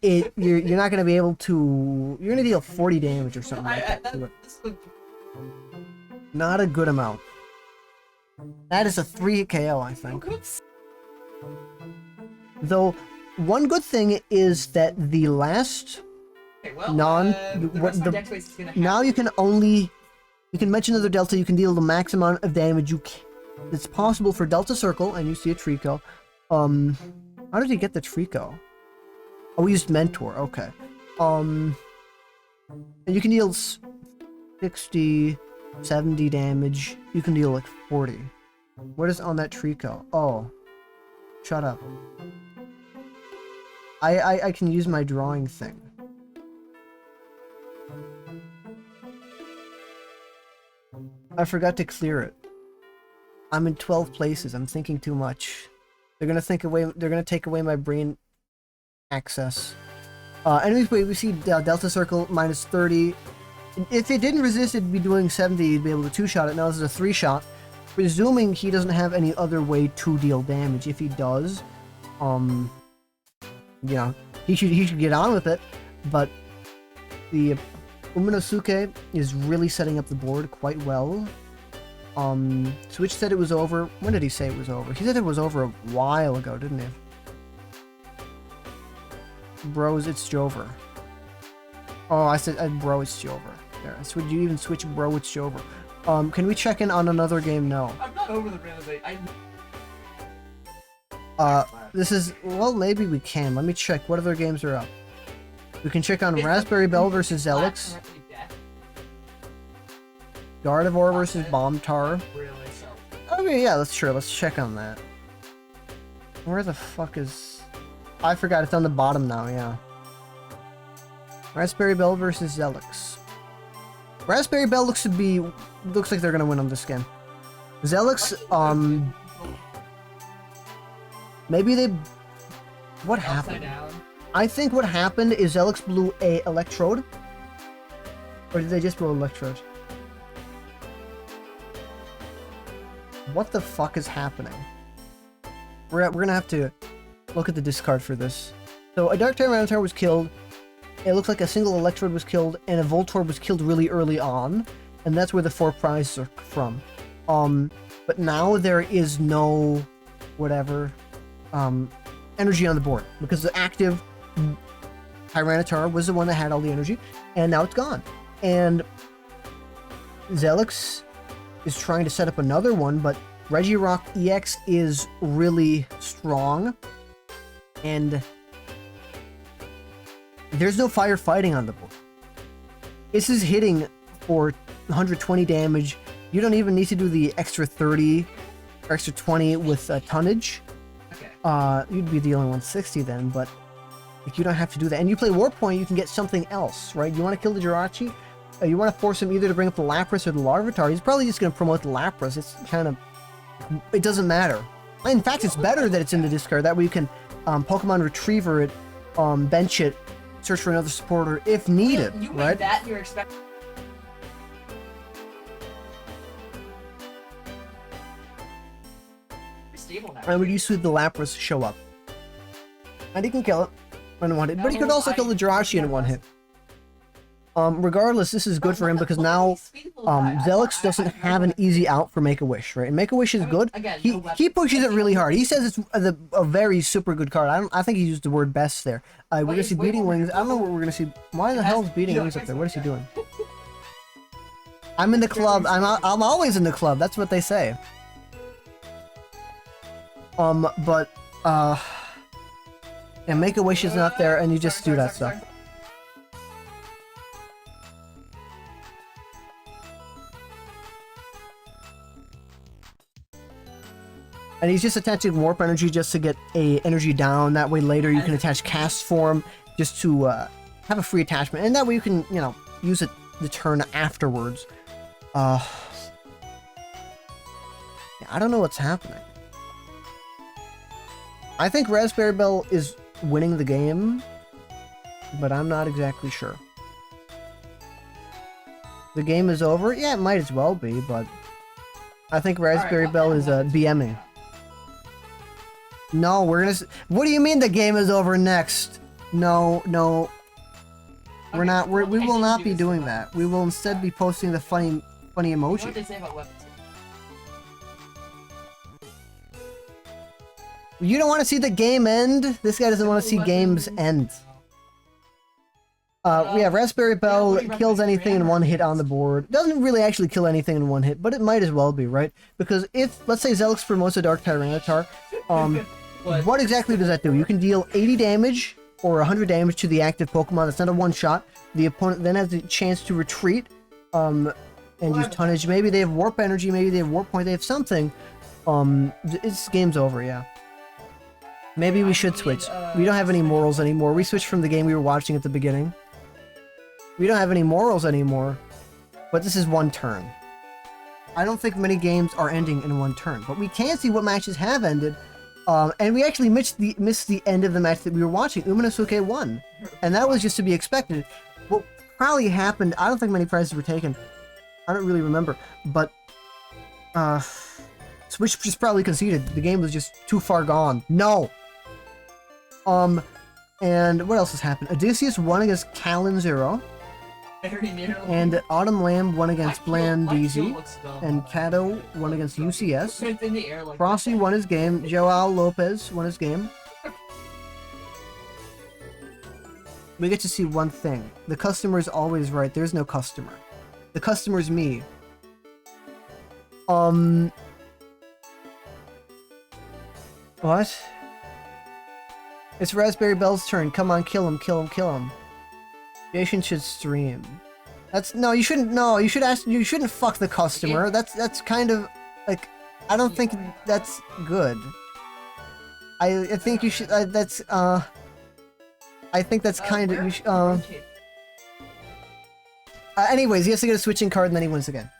You're not gonna be able to. You're gonna deal 40 damage or something like that to it. Not a good amount. That is a 3 KO, I think. Though, one good thing is that the last now you can mention another Delta. You can deal the max amount of damage it's possible for Delta Circle, and you see a Trico. How did he get the Trico? Oh, we used Mentor, okay. And you can deal 60, 70 damage. You can deal like 40. What is on that Trico? Oh. Shut up. I can use my drawing thing. I forgot to clear it. I'm in 12 places. I'm thinking too much. They're gonna take away my brain access. Anyways, we see Delta Circle minus 30. If it didn't resist, it'd be doing 70. You'd be able to 2-shot it. Now this is a 3-shot. Presuming he doesn't have any other way to deal damage. If he does, yeah, he should get on with it. But the Uminosuke is really setting up the board quite well. Switch said it was over. When did he say it was over? He said it was over a while ago, didn't he? Bros, it's Jover. Oh, I said bro, it's Jover. There. Would you even switch bro, it's Jover? Can we check in on another game? No. I'm not over the renovate. This is, well, maybe we can. Let me check. What other games are up? We can check on Raspberry Bell versus Zelix. Gardevoir versus Bombtar. Really, so. Okay, yeah, that's true. Let's check on that. Where the fuck is... I forgot. It's on the bottom now, yeah. Raspberry Bell versus Zelix. Raspberry Bell looks like they're gonna win on this game. Zelix, maybe they... What happened? I think what happened is Zelix blew a Electrode. Or did they just blow Electrode? What the fuck is happening? We're gonna have to look at the discard for this. So a Dark Tyranitar was killed. It looks like a single Electrode was killed, and a Voltorb was killed really early on, and that's where the 4 prizes are from. But now there is no whatever energy on the board because the active Tyranitar was the one that had all the energy, and now it's gone. And Zelix is trying to set up another one, but Regirock EX is really strong, and there's no firefighting on the board. This is hitting for 120 damage. You don't even need to do the extra 30 or extra 20 with tonnage. Okay. You'd be dealing 160 then, but like, you don't have to do that. And you play War Point, you can get something else, right? You want to kill the Jirachi? You want to force him either to bring up the Lapras or the Larvitar. He's probably just going to promote the Lapras. It's kind of... It doesn't matter. In fact, it's better that it's in the discard. That way you can Pokemon Retriever it, bench it, search for another supporter if needed, You right? made that you're expecting. Stable now. And would you see the Lapras show up? And he can kill it in one hit, but he could also kill the Jirachi in one hit. Regardless, this is good for him because now Zelix doesn't have an easy out for Make-A-Wish, right? And Make-A-Wish is good. He pushes it really hard. He says it's a very super good card. I think he used the word best there. We're gonna see Beating Wings. I don't know what we're gonna see. Why the hell is Beating Wings up there? What is he doing? I'm in the club. I'm always in the club. That's what they say. But and Make-A-Wish is not there, and you just do that stuff. And he's just attaching Warp Energy just to get a energy down. That way later you can attach Cast Form just to have a free attachment. And that way you can, you know, use it the turn afterwards. Yeah, I don't know what's happening. I think Raspberry Bell is winning the game, but I'm not exactly sure. The game is over? Yeah, it might as well be, but I think Raspberry Bell is BMing. No, we're gonna... What do you mean the game is over next? No. We're not... we will not be doing that. We will instead be posting the funny What did emoji. they say about weapons? You don't want to see the game end? This guy doesn't want to see games end. Yeah, Raspberry Bell kills anything in one hit on the board. Doesn't really actually kill anything in one hit, but it might as well be, right? Because if, let's say Zelix promotes a Dark Tyranitar, what exactly does that do? You can deal 80 damage or 100 damage to the active Pokemon. That's not a one-shot. The opponent then has the chance to retreat and use Tonnage. Maybe they have Warp Energy, maybe they have Warp Point, they have something. It's game's over, yeah. Maybe we should switch. We don't have any morals anymore. We switched from the game we were watching at the beginning. We don't have any morals anymore, but this is one turn. I don't think many games are ending in one turn, but we can see what matches have ended. And we actually missed the end of the match that we were watching. Uminosuke won, and that was just to be expected. What probably happened, I don't think many prizes were taken. I don't really remember, but Switch just probably conceded. The game was just too far gone. No! And what else has happened? Odysseus won against Callan Zero. And Autumn Lamb won against Blandeezy. And Kato won against UCS. Frosty won his game. Joao Lopez won his game. we get to see one thing. The customer is always right. There's no customer. The customer's me. What? It's Raspberry Bell's turn. Come on, kill him, kill him, kill him. Jason should stream. That's no, you shouldn't. No, you should ask. You shouldn't fuck the customer. That's kind of like, I don't think that's good. I think you should. That's I think that's kind of. You should, anyways, he has to get a switching card and then he wins again.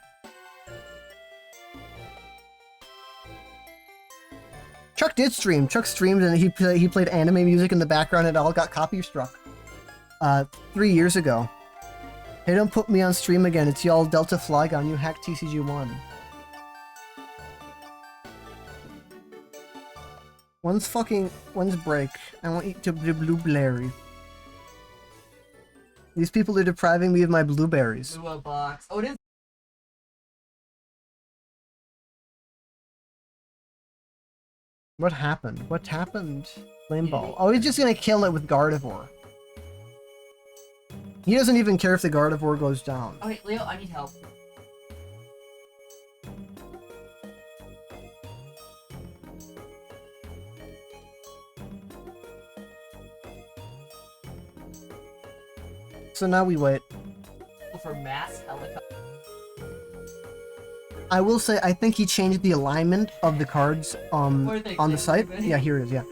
Chuck did stream. Chuck streamed and he played anime music in the background. It all got copy struck. 3 years ago. Hey, don't put me on stream again. It's y'all Delta Flygon. You hacked TCG1. One's break. I want you to do blueberry. These people are depriving me of my blueberries. Blue box. Oh, it is. What happened? What happened? Flame ball. Oh, he's just gonna kill it with Gardevoir. He doesn't even care if the Gardevoir goes down. Oh, wait, Leo, I need help. So now we wait. For mass helicopter. I will say, I think he changed the alignment of the cards on the site. Yeah, here it is, yeah.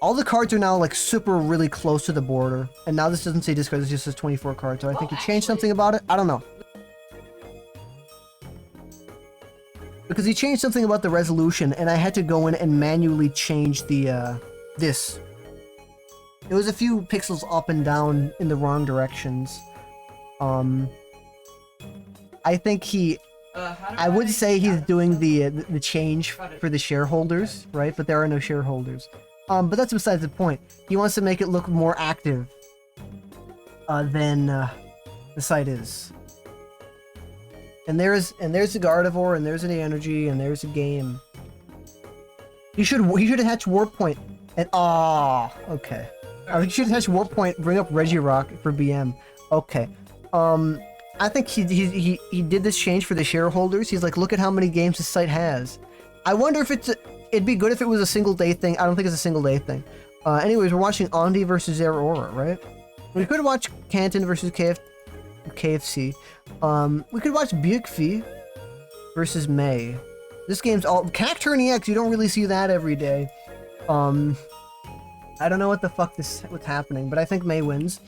All the cards are now like super really close to the border. And now this doesn't say discard, this just says 24 cards. So I think he changed something about it. I don't know. Because he changed something about the resolution and I had to go in and manually change the, this. It was a few pixels up and down in the wrong directions. I think he... I would say he's doing the change for the shareholders, right? But there are no shareholders. But that's besides the point. He wants to make it look more active than the site is. And there's the Gardevoir, and there's an energy, and there's a game. He should attach Warp Point. And okay. He should attach Warp Point. Bring up Regirock for BM. Okay. I think he did this change for the shareholders. He's like, look at how many games this site has. I wonder if it'd be good if it was a single day thing. I don't think it's a single day thing. Anyways, we're watching Ondi versus Aurora, right? We could watch Canton versus KFC. We could watch Bukfi versus May. This game's all Cacturn EX. You don't really see that every day. I don't know what the fuck what's happening, but I think May wins.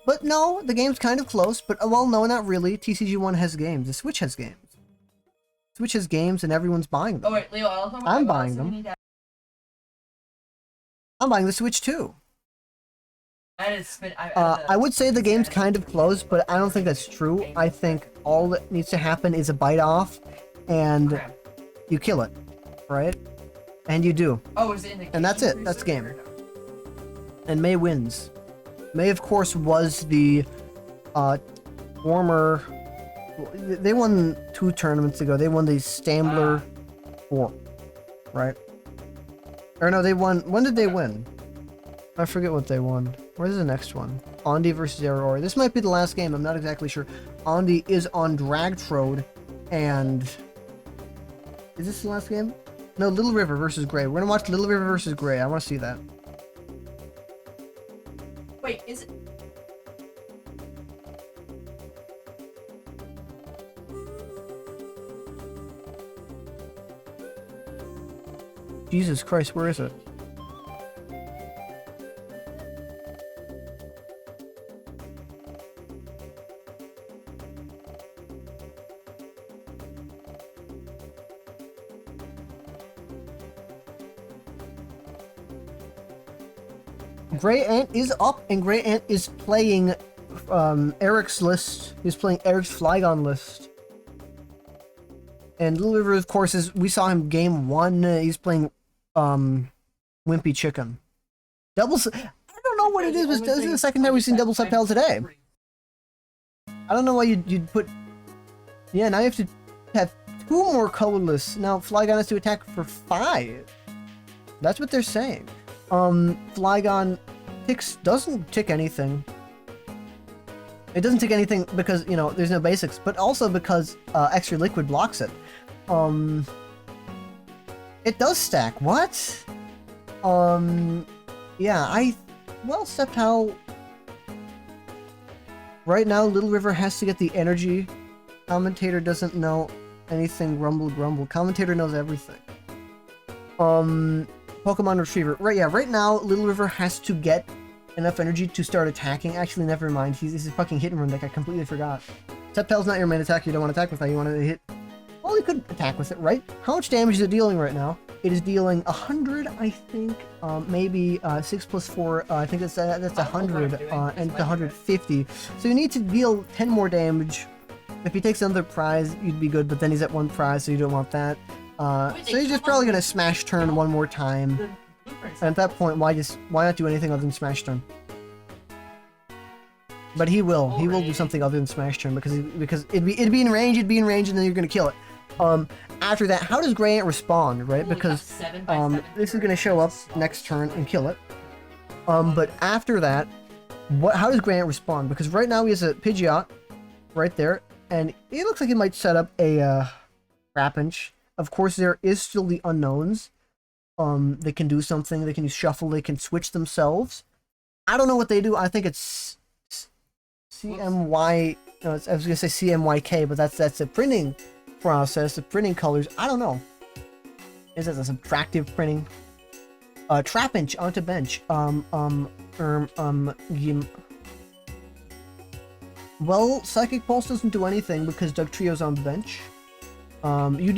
But no, the game's kind of close, but well, no, not really. TCG1 has games. The Switch has games. Switch has games and everyone's buying them. Oh wait, Leo, I'm buying them. I'm buying the Switch too. I would say the game's kind of close, but I don't think that's true. I think all that needs to happen is a bite off, and you kill it, right? And you do. Oh, is it in the and that's it. That's game. And May wins. May, of course, was the former... They won 2 tournaments ago. They won the Stambler 4, right? Or no, they won... When did they win? I forget what they won. Where's the next one? Ondi versus Aurora. This might be the last game. I'm not exactly sure. Ondi is on Dragtrode, and... Is this the last game? No, Little River versus Gray. We're gonna watch Little River versus Gray. I want to see that. Wait, is it? Jesus Christ, where is it? Grey Ant is up, and Grey Ant is playing Eric's list. He's playing Eric's Flygon list. And Little River, of course, we saw him game 1. He's playing Wimpy Chicken. I don't know what it is, but this is the second time we've seen double subtitle today. I don't know why you'd put... Yeah, now you have to have 2 more colorless. Now Flygon has to attack for 5. That's what they're saying. Flygon doesn't tick anything. It doesn't tick anything because, you know, there's no basics, but also because extra liquid blocks it. It does stack. What? Yeah, well, except how right now Little River has to get the energy. Commentator doesn't know anything. Grumble. Commentator knows everything. Pokemon Retriever. Right, yeah, right now Little River has to get enough energy to start attacking. Actually, never mind. This is fucking hit and run deck. I completely forgot. Septel's not your main attack. You don't want to attack with that. You want to hit. Well, you could attack with it, right? How much damage is it dealing right now? It is dealing 100, I think. Maybe 6 plus 4. I think that's 100, and it's 150. So you need to deal 10 more damage. If he takes another prize, you'd be good. But then he's at 1 prize, so you don't want that. So he's just probably gonna smash turn one more time. And at that point, why not do anything other than smash turn? But he will do something other than smash turn because it'd be in range, and then you're gonna kill it. After that, how does Grant respond, right? Because this is gonna show up next turn and kill it. But after that, how does Grant respond? Because right now he has a Pidgeot right there, and it looks like he might set up a Trapinch. Of course, there is still the unknowns. They can do something. They can use Shuffle. They can switch themselves. I don't know what they do. I think it's CMY. No, I was gonna say CMYK, but that's a printing process. The printing colors. I don't know. Is it a subtractive printing? Trapinch onto bench. Well, Psychic Pulse doesn't do anything because Dugtrio's on the bench. You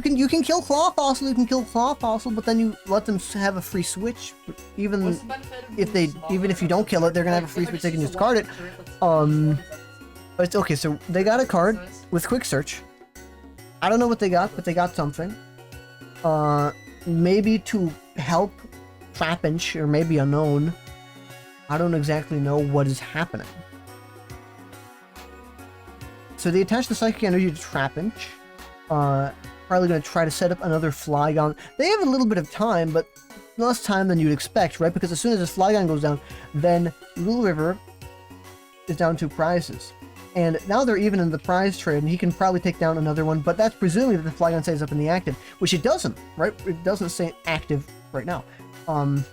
can kill Claw Fossil, but then you let them have a free switch. Even if you don't kill it, they're gonna have a free switch. They can discard it. But it's okay. So they got a card with Quick Search. I don't know what they got, but they got something. Maybe to help Trapinch, or maybe Unknown. I don't exactly know what is happening. So they attach the Psychic Energy to Trapinch. Probably going to try to set up another Flygon. They have a little bit of time, but less time than you'd expect, right? Because as soon as this Flygon goes down, then Little River is down 2 prizes. And now they're even in the prize trade, and he can probably take down another one, but that's presuming that the Flygon stays up in the active, which it doesn't, right? It doesn't stay active right now. And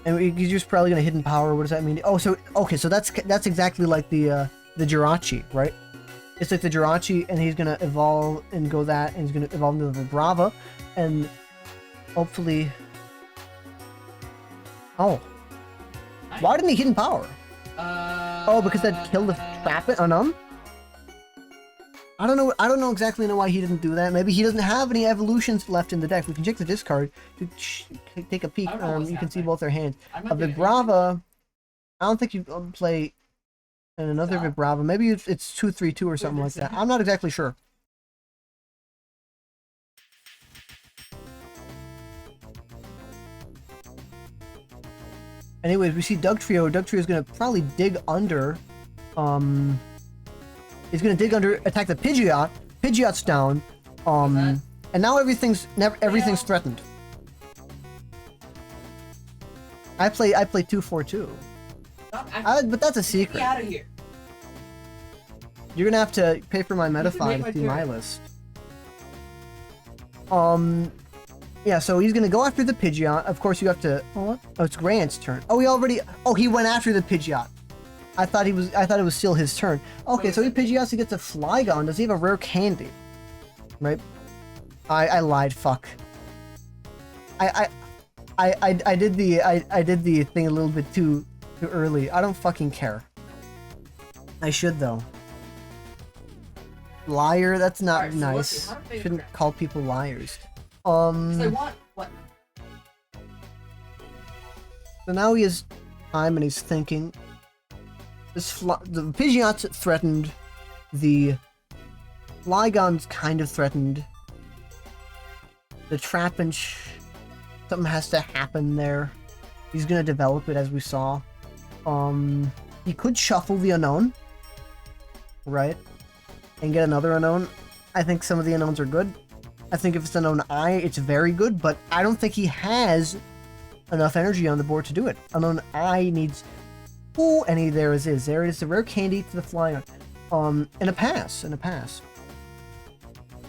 he's just probably going to Hidden Power. What does that mean? Oh, so, okay, so that's exactly like the Jirachi, right? It's like the Jirachi, and he's gonna evolve and go that, and he's gonna evolve into the Vibrava, and hopefully... Oh. Why didn't he Hidden Power? Oh, because that killed the Trapinch? Unknown? I don't know exactly why he didn't do that. Maybe he doesn't have any evolutions left in the deck. We can check the discard to take a peek. You can see both their hands. Vibrava, I don't think you play... And another Vibrava. Maybe it's 2/3/2 or something like that. I'm not exactly sure. Anyways, we see Dugtrio. Dugtrio's gonna probably dig under. He's gonna dig under, attack the Pidgeot. Pidgeot's down. And now everything's threatened. I play 2/4/2. But that's a secret. Get out of here. You're gonna have to pay for my Metafy to see my list. Yeah, so he's gonna go after the Pidgeot. Of course, you have to. Oh, it's Grant's turn. Oh, he went after the Pidgeot. I thought it was still his turn. Okay, so he Pidgeots, he gets a Flygon. Does he have a rare candy? Right? I lied. Fuck. I did the thing a little bit too early. I don't fucking care. I should though. Liar, that's not Alright, so nice. Shouldn't call people liars. So I want what? So now he has time and he's thinking. The Pidgeot's threatened. The Flygon's kind of threatened. The Trapinch, something has to happen there. He's gonna develop it as we saw. He could shuffle the Unknown, right? And get another Unknown. I think some of the Unknowns are good. I think if it's Unknown Eye, it's very good, but I don't think he has enough energy on the board to do it. Unknown Eye needs... Ooh, and there it is. There it is. The rare candy to the Flygon. And a pass. And a pass.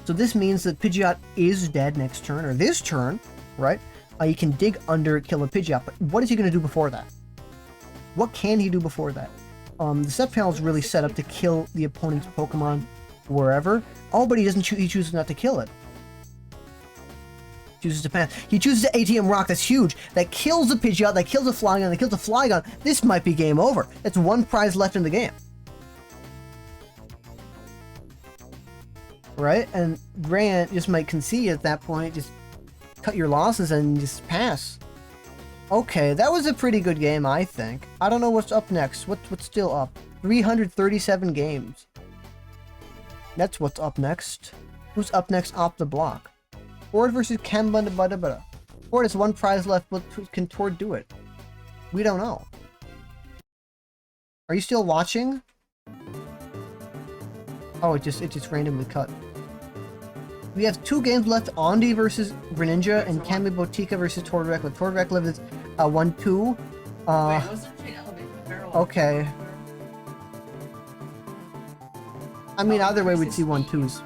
So this means that Pidgeot is dead next turn, or this turn, right? You can dig under, kill a Pidgeot, but what is he going to do before that? What can he do before that? The Step Panel is really set up to kill the opponent's Pokemon wherever. Oh, but he doesn't he chooses not to kill it. Chooses to pass. He chooses the ATM Rock. That's huge. That kills the Pidgeot. That kills the Flygon. That kills the Flygon. This might be game over. That's one prize left in the game. Right? And Grant just might concede at that point. Just cut your losses and just pass. Okay, that was a pretty good game, I think. I don't know what's up next. What's still up? 337 games. That's what's up next. Who's up next off the block? Tord versus Kambada. Tord has one prize left, but can Tord do it? We don't know. Are you still watching? Oh, it just randomly cut. We have 2 games left. Ondi versus Greninja and Kamibotika versus Tordekla. Tordekla is 1-2. Wait, was there chain elevated barrel? Okay. I mean, either way, we'd see 1-2s.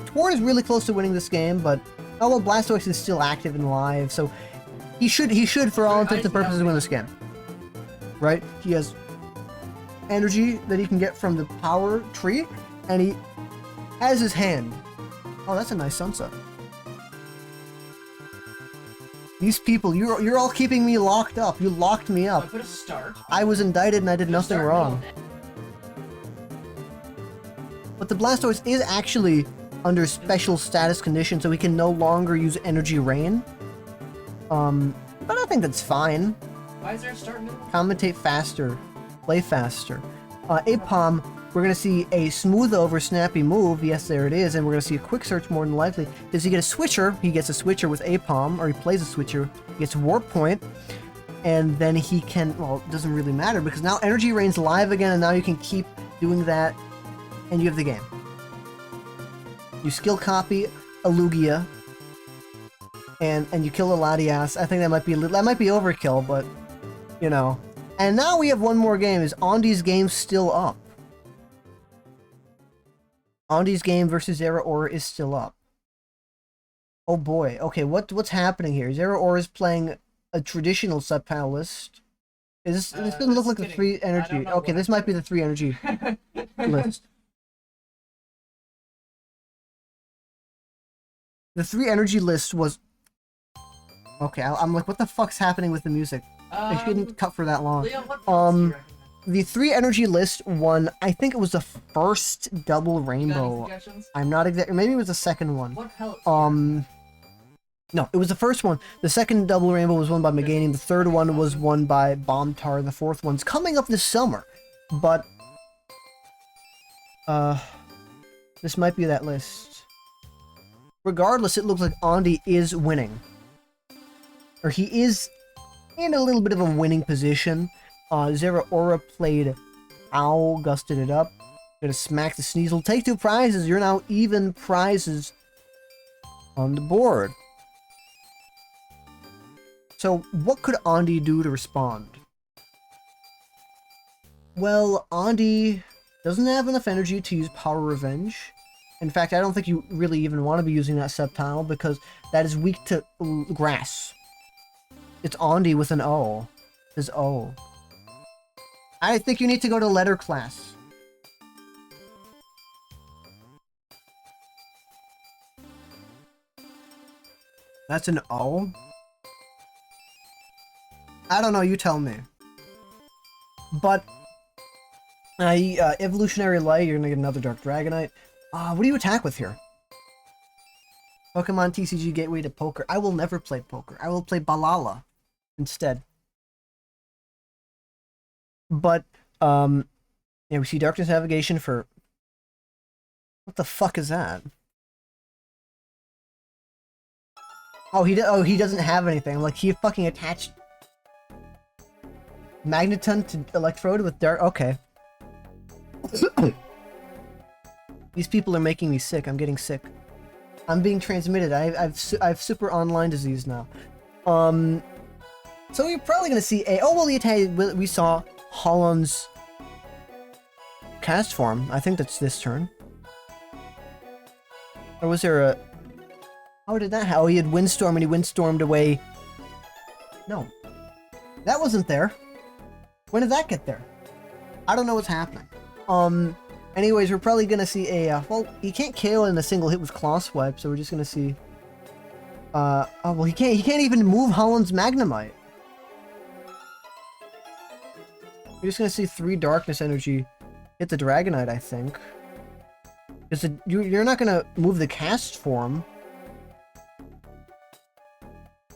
Tord is really close to winning this game, but oh well, Blastoise is still active and live, so he should for all intents and purposes win this game. Right? He has energy that he can get from the power tree, and he has his hand. Oh, that's a nice sunset. These people, you're all keeping me locked up. You locked me I up. put a start. I was indicted and I did nothing Start wrong. middle. But the Blastoise is actually under special status condition, so he can no longer use Energy Rain. But I think that's fine. Why is there a start middle? Commentate faster. Play faster. Apom, we're going to see a smooth over snappy move. Yes, there it is. And we're going to see a quick search more than likely. Does he get a switcher? He gets a switcher with Apom, or he plays a switcher. He gets Warp Point. And then he can, well, it doesn't really matter because now Energy Rain's live again, and now you can keep doing that, and you have the game. You skill copy a Lugia, and you kill a Latias. I think that might be overkill, but you know. And now we have one more game. Is Ondi's game still up? Ondi's game versus Zeraora is still up. Oh boy. Okay, what's happening here? Zeraora is playing a traditional sub-panel list. This doesn't look like the 3 energy. Okay, this might be the 3 energy list. The 3 energy list was... Okay, I'm like, what the fuck's happening with the music? They shouldn't cut for that long. Leo, what pelts do you recommend? The 3 energy list won, I think it was the first double You got any rainbow. suggestions? I'm not exactly, maybe it was the second one. What pelts? do you recommend? No, it was the first one. The second double rainbow was won by Meganium. The third one was won by Bombtar. And the fourth one's coming up this summer. But, this might be that list. Regardless, it looks like Ondi is winning. Or he is in a little bit of a winning position. Zeraora played Owl, gusted it up. Gonna smack the Sneasel. Take 2 prizes. You're now even prizes on the board. So, what could Ondi do to respond? Well, Ondi doesn't have enough energy to use Power Revenge. In fact, I don't think you really even want to be using that Sceptile because that is weak to grass. It's Ondi with an O. His O. I think you need to go to letter class. That's an O? I don't know, you tell me. But, Evolutionary Light, you're gonna get another Dark Dragonite. What do you attack with here? Pokemon TCG Gateway to Poker. I will never play poker. I will play Balala instead. But, yeah, we see Darkness Navigation for... What the fuck is that? Oh, he doesn't have anything. Like, he fucking attached Magneton to Electrode with Dark... Okay. These people are making me sick. I'm getting sick. I'm being transmitted. I have super online disease now. So you're probably gonna see a. Oh well, we saw Holland's cast form. I think that's this turn. Or was there a? How did that? How he had windstorm and he windstormed away. No, that wasn't there. When did that get there? I don't know what's happening. Anyways, we're probably gonna see a. Well, he can't KO in a single hit with Claw Swipe, so we're just gonna see. Oh well, he can't even move Holland's Magnemite. You're just gonna see 3 Darkness Energy hit the Dragonite, I think. Because you're not gonna move the cast form.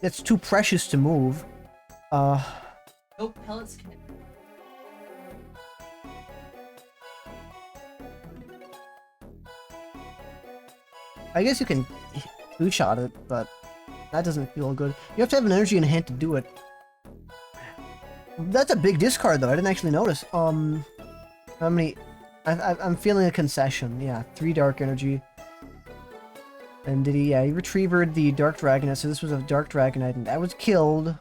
That's too precious to move. No pellets can. I guess you can 2-shot it, but that doesn't feel good. You have to have an energy in hand to do it. That's a big discard, though. I didn't actually notice. How many? I'm feeling a concession. Yeah, 3 Dark Energy. And did he? Yeah, he retrievered the Dark Dragonite. So this was a Dark Dragonite, and that was killed.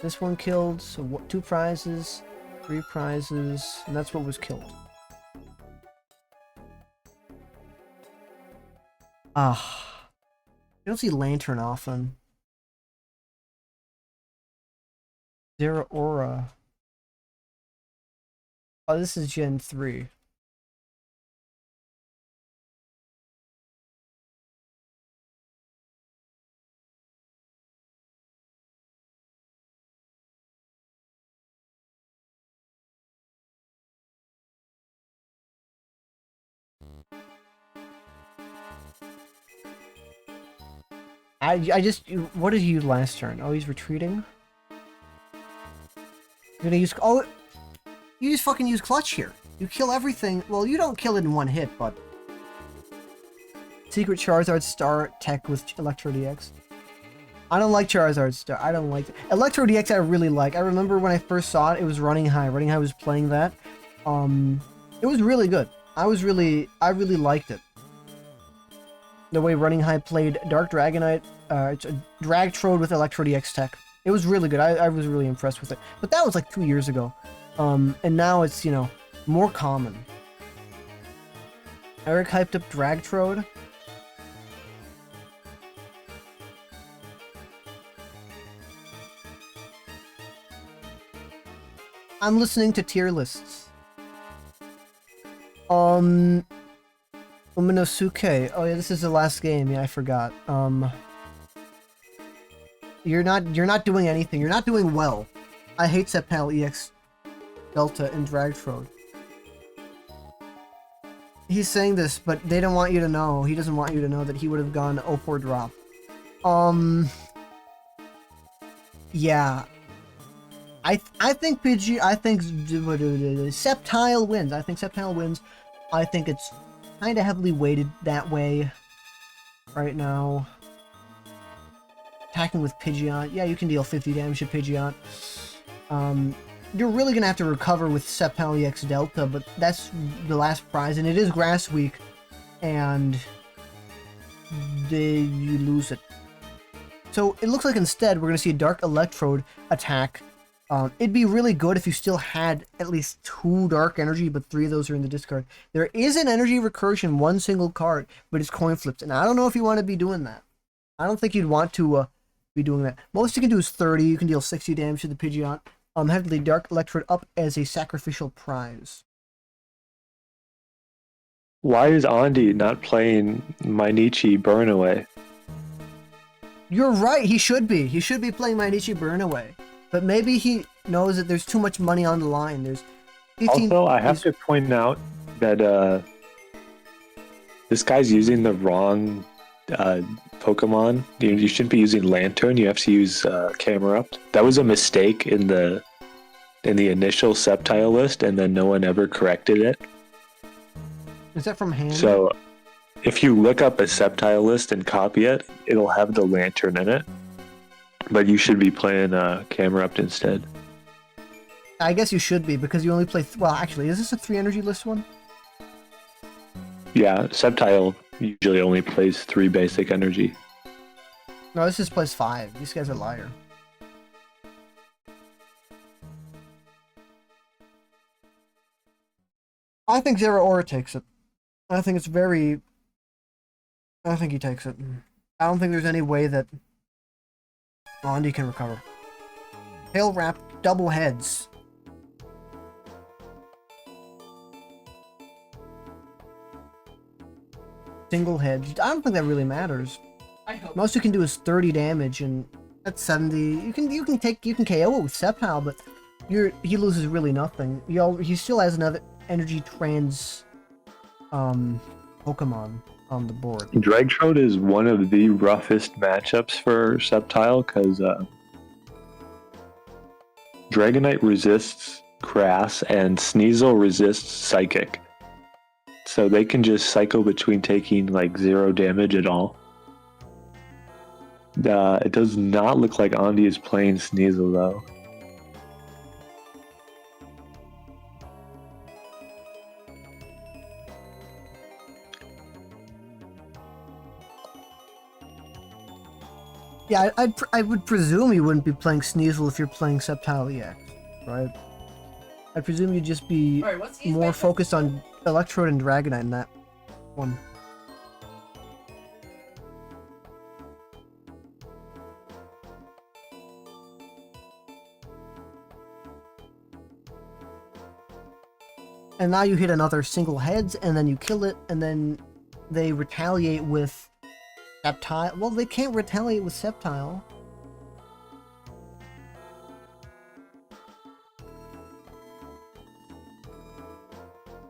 This one killed. So what? 2 prizes, 3 prizes, and that's what was killed. Ah, you don't see Lantern often. Zeraora. Oh, this is Gen 3. I just, what did he use last turn? Oh, he's retreating? You're gonna use, oh, you just fucking use Clutch here. You kill everything, well, you don't kill it in 1 hit, but... Secret Charizard Star Tech with Electro DX. I don't like Charizard Star, I don't like it. Electro DX I really like. I remember when I first saw it, it was Running High. Running High was playing that. It was really good. I really liked it. The way Running High played Dark Dragonite, it's a Dragtrode with Electro DX tech. It was really good. I was really impressed with it. But that was like 2 years ago. And now it's, you know, more common. Eric hyped up Dragtrode. I'm listening to tier lists. Uminosuke. Oh yeah, this is the last game. Yeah, I forgot. You're not doing anything. You're not doing well. I hate Sepal EX Delta and Dragtrode. He's saying this, but they don't want you to know. He doesn't want you to know that he would have gone 0-4 drop. Yeah. I think Pidgey. I think Sceptile wins. I think Sceptile wins. I think it's kind of heavily weighted that way right now. Attacking with Pidgeot. Yeah, you can deal 50 damage to Pidgeot. You're really going to have to recover with Sceptile EX Delta, but that's the last prize, and it is Grass Week, and you lose it. So it looks like instead we're going to see a Dark Electrode attack. It'd be really good if you still had at least 2 Dark Energy, but 3 of those are in the discard. There is an Energy Recursion, 1 single card, but it's coin flipped, and I don't know if you want to be doing that. I don't think you'd want to be doing that. Most you can do is 30. You can deal 60 damage to the Pidgeot. Have the Dark Electrode up as a sacrificial prize. Why is Andy not playing Mainichi Burnaway? You're right, he should be. He should be playing Mainichi Burnaway. But maybe he knows that there's too much money on the line. There's 15... Also, I have to point out that this guy's using the wrong Pokemon. You shouldn't be using Lantern. You have to use Camerupt. That was a mistake in the initial Sceptile list, and then no one ever corrected it. Is that from hand? So, if you look up a Sceptile list and copy it, it'll have the Lantern in it. But you should be playing Camerupt instead. I guess you should be, because you only play... well, actually, is this a 3 energy list one? Yeah, Sceptile usually only plays 3 basic energy. No, this is plus 5. These guys are liar. I think Zero Aura takes it. I think it's very... I think he takes it. I don't think there's any way that Andy can recover. Tail Wrap, double heads. Single head. I don't think that really matters. I hope. Most you can do is 30 damage, and that's 70. You can KO it with Sceptile, but he loses really nothing. He still has another energy trans Pokemon on the board. Dragtrode is one of the roughest matchups for Sceptile because Dragonite resists Grass and Sneasel resists Psychic. So they can just cycle between taking like 0 damage at all. It does not look like Andy is playing Sneasel though. Yeah, I would presume you wouldn't be playing Sneasel if you're playing Sceptile EX, right? I presume you'd just be Alright, what's his more backup? focused on Electrode and Dragonite in that one. And now you hit another single heads, and then you kill it, and then they retaliate with Sceptile. Well, they can't retaliate with Sceptile.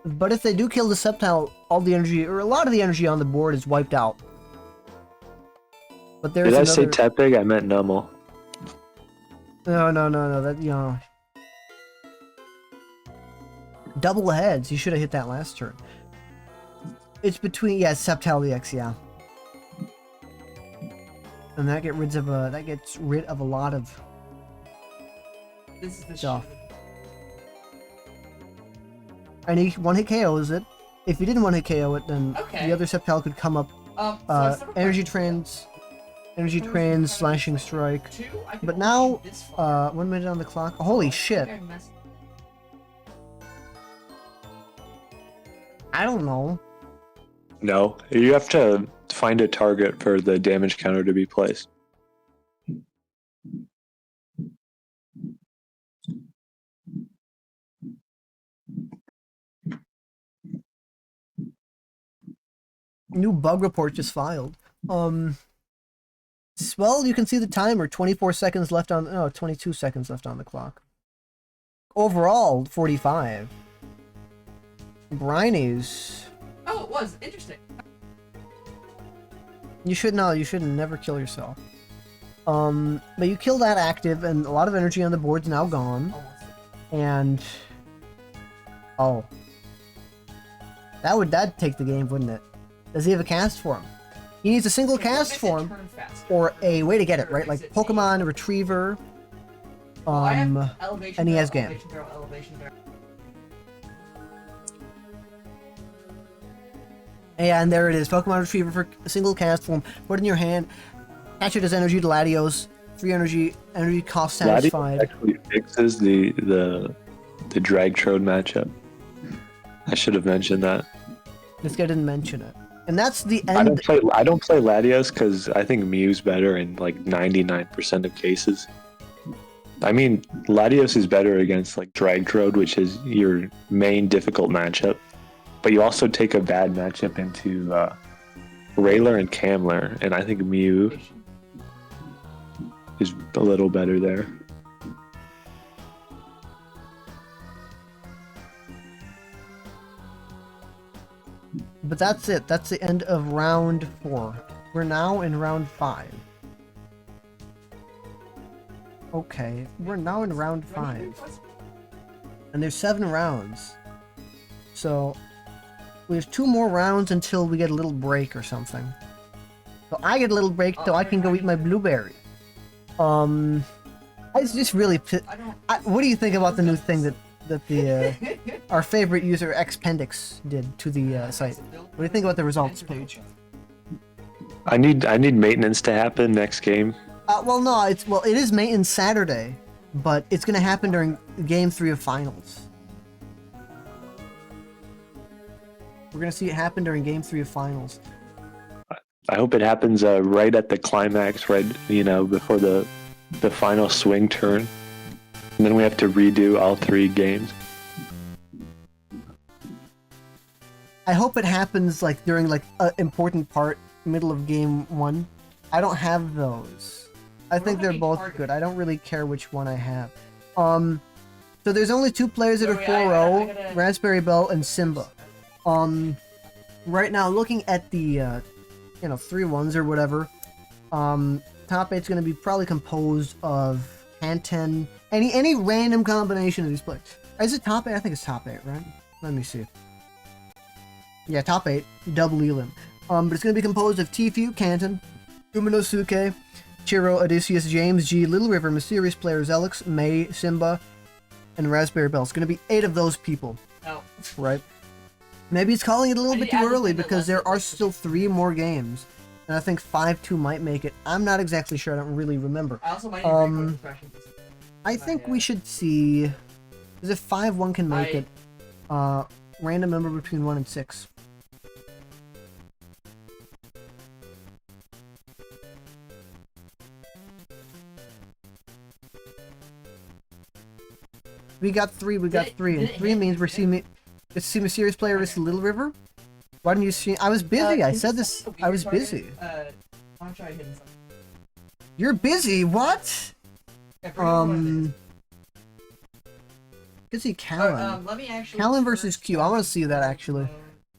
But if they do kill the Sceptile, all the energy, or a lot of the energy on the board is wiped out. But there's Did I say another... Tepig? I meant Numel. No, that, you know... Double heads, you should have hit that last turn. It's between, yeah, Sceptile EX, yeah. And that gets rid of a lot of This is the stuff. shit. And he one-hit KOs it. If he didn't one-hit KO it, then Okay. the other Sceptile could come up, So I still have a energy question. trans, slashing strike. Two, I can But only now, shoot this far. 1 minute on the clock. Holy shit. I think I messed- I don't know. No, you have to find a target for the damage counter to be placed. New bug report just filed. Well, you can see the timer. 24 seconds left on... No, 22 seconds left on the clock. Overall, 45. Brinies... Oh, it was interesting. You should never kill yourself. But you kill that active, and a lot of energy on the board's now gone. Almost. And... Oh. That'd take the game, wouldn't it? Does he have a cast form? He needs a single Okay, what cast makes it form, turn faster? or a way to get it, Or right? makes Like it Pokemon, Retriever, Well, I have elevation and he barrel, has Gam. elevation barrel, elevation barrel. And there it is, Pokemon Retriever for a single cast form. Put it in your hand, catch it as energy to Latios, 3 energy cost satisfied. Latios actually fixes the Dragtrode matchup. I should have mentioned that. This guy didn't mention it. And that's the I end. don't play Latios because I think Mew's better in like 99% of cases. I mean, Latios is better against like Dragtrode, which is your main difficult matchup. But you also take a bad matchup into Raylar and Camler, and I think Mew is a little better there. But that's it. That's the end of round 4. We're now in round 5. Okay, we're now in round 5. And there's 7 rounds. So, we have 2 more rounds until we get a little break or something. So I get a little break so I can go eat my blueberry. It's just really... what do you think about the new thing that the our favorite user Xpendix did to the site? What do you think about the results page? I need maintenance to happen next game. Well, no, it is maintenance Saturday, but it's gonna happen during Game 3 of Finals. We're gonna see it happen during Game 3 of Finals. I hope it happens right at the climax, right? Before the final swing turn, and then we have to redo all 3 games. I hope it happens like during like an important part, middle of Game 1. I don't have those. I think they're both good. I don't really care which one I have. So there's only 2 players that are 4-0, Raspberry Bell and Simba. Right now, looking at the 3-1s or whatever, top 8's gonna be probably composed of Hanten, any random combination of these players. Is it top 8? I think it's top 8, right? Let me see. Yeah, top 8, double Elim. But it's gonna be composed of Tfue, Canton, Uminosuke, Chiro, Odysseus, James, G, Little River, Mysterious Player, Zelix, May, Simba, and Raspberry Bell. It's gonna be 8 of those people. Oh. Right? Maybe it's calling it a little bit too early because there are still 3 more games. And I think 5-2 might make it. I'm not exactly sure. I don't really remember. I also might need record refreshing. I think we should see... Is if 5-1 can make it, random number between 1 and 6. We got 3, and 3 means we're seeing Mysterious Player is Little River. Why didn't you see? I was busy. I said this. I was busy. I'm trying hitting something. You're busy. What? Yeah, Could see Callan. let me actually. Callan versus Q. I want to see that actually.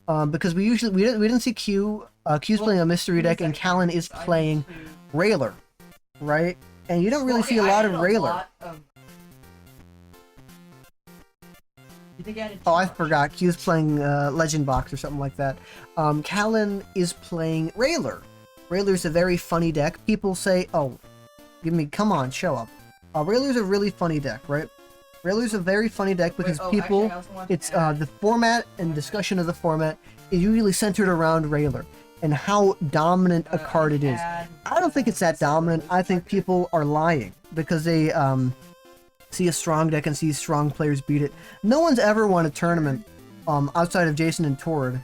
Because we didn't see Q. Q's playing a mystery deck, and Callan is playing Railer, right? And you don't really see a lot of Railer. Oh, I forgot. Q's playing Legend Box or something like that. Callan is playing Railer. Railer's a very funny deck. People say, oh, come on, show up. Railer's a really funny deck, right? Railer's a very funny deck because the format and discussion of the format is usually centered around Railer and how dominant a card it is. I don't think it's that dominant. I think people are lying because they see a strong deck and see strong players beat it. No one's ever won a tournament outside of Jason and Tord,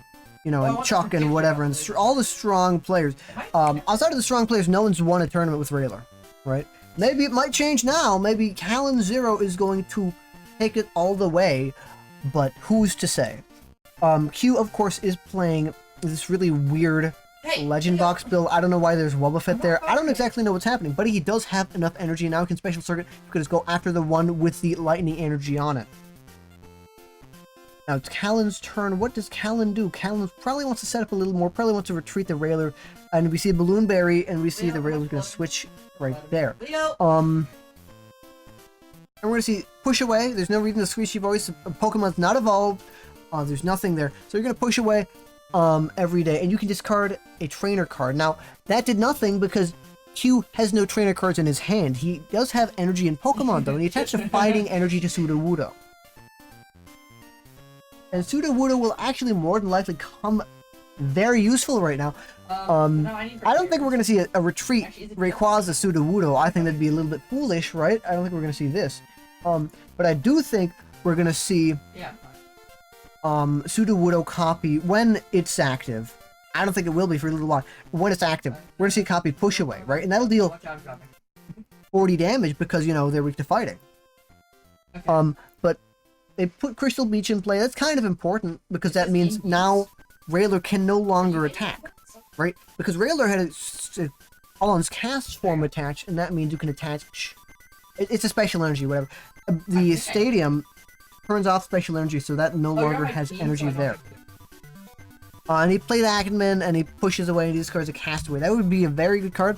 and Chuck and whatever, and all the strong players. Outside of the strong players, no one's won a tournament with Railer, right? Maybe it might change now. Maybe Callan Zero is going to take it all the way, but who's to say? Q, of course, is playing this really weird Legend Box build. I don't know why there's Wobbuffet there. I don't exactly know what's happening, but he does have enough energy now. He can special circuit. He could just go after the one with the lightning energy on it. Now it's Callan's turn. What does Callan do? Callan probably wants to set up a little more. Probably wants to retreat the Railer. And we see Balloon Berry, and we see the Railer's going to switch right there. And we're going to see Push Away. There's no reason to Squishy Voice. Pokemon's not evolved. There's nothing there. So you're going to Push Away every day, and you can discard a trainer card. Now, that did nothing because Q has no trainer cards in his hand. He does have energy in Pokemon, though, and he attached a fighting energy to Sudowoodo. And Sudowoodo will actually more than likely come very useful right now. I don't think we're going to see a retreat Rayquaza Sudowoodo. I think that'd be a little bit foolish, right? I don't think we're going to see this. But I do think we're going to see Sudowoodo copy when it's active. I don't think it will be for a little while. When it's active, we're going to see a copy Push Away, right? And that'll deal 40 damage because, they're weak to fighting. Okay. But they put Crystal Beach in play. That's kind of important because that means now Railer can no longer attack, right? Because Railer had Alon's cast form attached, and that means you can attach... It's a special energy, whatever. The stadium turns off special energy, so that no longer has energy there. And he played Ackerman, and he pushes away, and he discards a Castaway. That would be a very good card.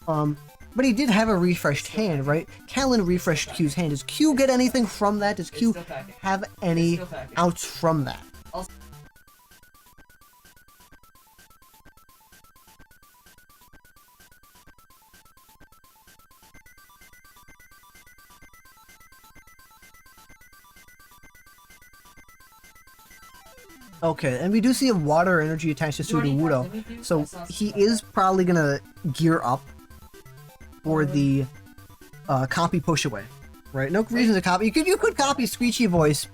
But he did have a refreshed hand, right? Callan refreshed Q's hand. Does Q get anything from that? Does Q have any outs from that? Okay, and we do see a water energy attached to Sudowoodo, so he is probably gonna gear up for the copy push away, right? No reason to copy. You could copy Screechy Voice.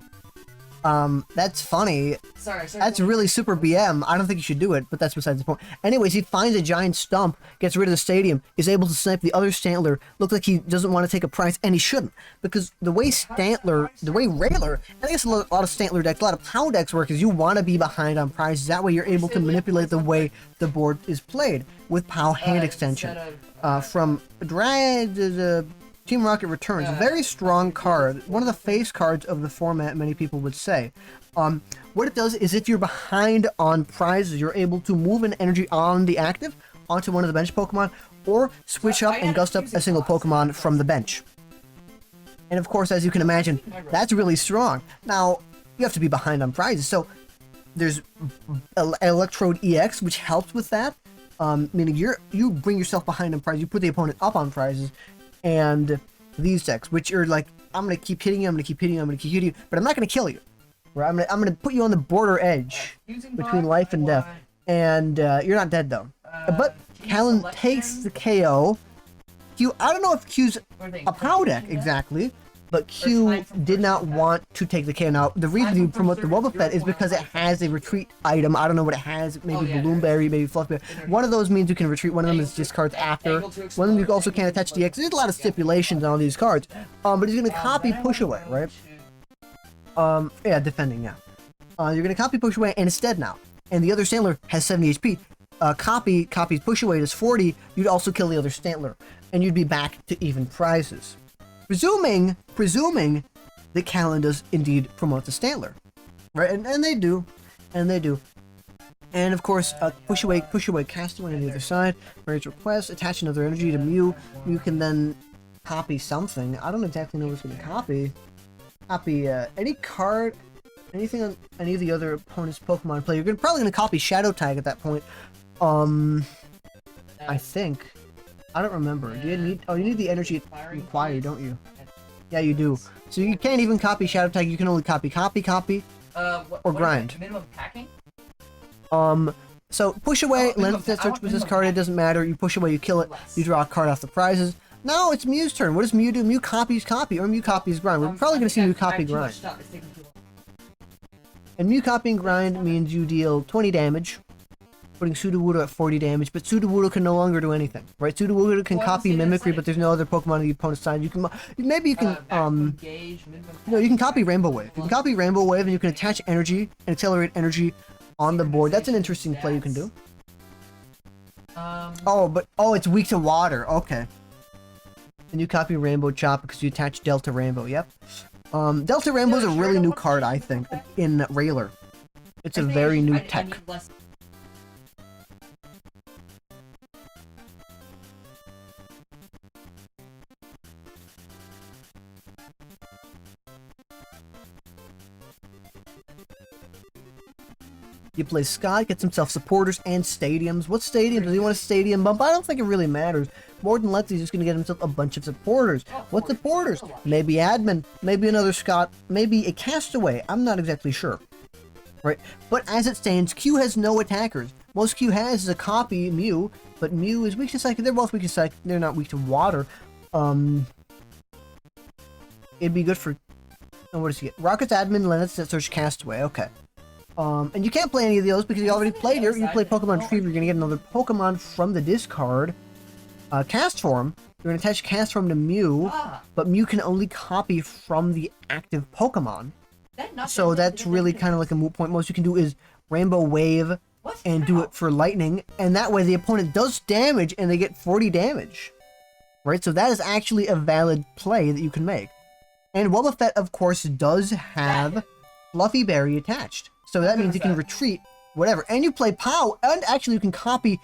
That's funny. Sorry. That's really super BM. I don't think you should do it, but that's besides the point. Anyways, he finds a giant stump, gets rid of the stadium, is able to snipe the other Stantler. Looks like he doesn't want to take a prize, and he shouldn't. Because the way Railer, I guess a lot of Stantler decks, a lot of POW decks work is you want to be behind on prizes. That way you're able to manipulate the way the board is played with POW hand extension. From Dryad to the Team Rocket Returns, a very strong card, one of the face cards of the format, many people would say. What it does is if you're behind on prizes, you're able to move an energy on the active onto one of the bench Pokemon, or switch up and gust up a single Pokemon from the bench. And of course, as you can imagine, that's really strong. Now, you have to be behind on prizes, so there's Electrode EX, which helps with that, meaning you bring yourself behind on prizes, you put the opponent up on prizes, and these decks, which are like, I'm gonna keep hitting you, I'm gonna keep hitting you, I'm gonna keep hitting you, but I'm not gonna kill you. Right? I'm gonna put you on the border edge between life and death, and you're not dead though. But Callan takes the KO. Q, I don't know if Q's a POW deck exactly, but Q did not want to take the KO. Now, the reason you promote the Wobbuffet is because it has a retreat item. I don't know what it has. Maybe Bloomberry, maybe Fluffberry. One of those means you can retreat. One of them is discards after. One of them you also can't attach DX. There's a lot of stipulations on these cards. But he's going to copy Push Away, right? Yeah, defending, yeah. You're going to copy Push Away and it's dead now. And the other Stantler has 70 HP. Copies Push Away does 40. You'd also kill the other Stantler. And you'd be back to even prizes. Presuming that Callan does indeed promote the Stantler, right? And they do, and of course, push away, Castaway on the other side. Raise request, attach another energy to Mew. You can then copy something. I don't exactly know what's going to copy. Copy any card, anything on any of the other opponent's Pokemon play. You're probably going to copy Shadow Tag at that point. I think. I don't remember. Do you need? Oh, you need the energy required, don't you? Yeah, you do. So you can't even copy Shadow Tag. You can only copy, or grind. Minimum packing? So push away. Length that search with this card. It doesn't matter. You push away. You kill it. You draw a card off the prizes. Now it's Mew's turn. What does Mew do? Mew copies copy, or Mew copies grind. We're probably gonna see Mew copy grind. And Mew copying grind means you deal 20 damage. Putting Sudowoodo at 40 damage, but Sudowoodo can no longer do anything, right? Sudowoodo can copy Mimicry, but there's no other Pokemon on the opponent's side. You can, maybe you can, you can copy Rainbow Wave. You can copy Rainbow Wave, and you can attach energy and accelerate energy on the board. That's an interesting play you can do. Oh, it's weak to water. Okay. And you copy Rainbow Chop because you attach Delta Rainbow. Yep. Delta Rainbow is a really new card, I think, in Railer. It's a very new tech. You play Scott, gets himself supporters and stadiums. What stadium? Does he want a stadium bump? I don't think it really matters. More than likely, he's just going to get himself a bunch of supporters. What supporters? Maybe admin, maybe another Scott, maybe a Castaway. I'm not exactly sure. Right? But as it stands, Q has no attackers. Most Q has is a copy Mew, but Mew is weak to Psychic. They're both weak to Psychic. They're not weak to water. It'd be good for... Oh, what does he get? Rocket's admin, Lennox, that search Castaway. Okay. And you can't play any of those because you already played it. You play Pokemon Retriever, you're going to get another Pokemon from the discard. Cast Form, you're going to attach Cast Form to Mew, but Mew can only copy from the active Pokemon. So that's really kind of like a moot point. Most you can do is Rainbow Wave and do it for Lightning, and that way the opponent does damage and they get 40 damage. Right? So that is actually a valid play that you can make. And Wobbuffet, of course, does have Fluffy Berry attached. So that means you can retreat, whatever. And you play POW, and actually you can copy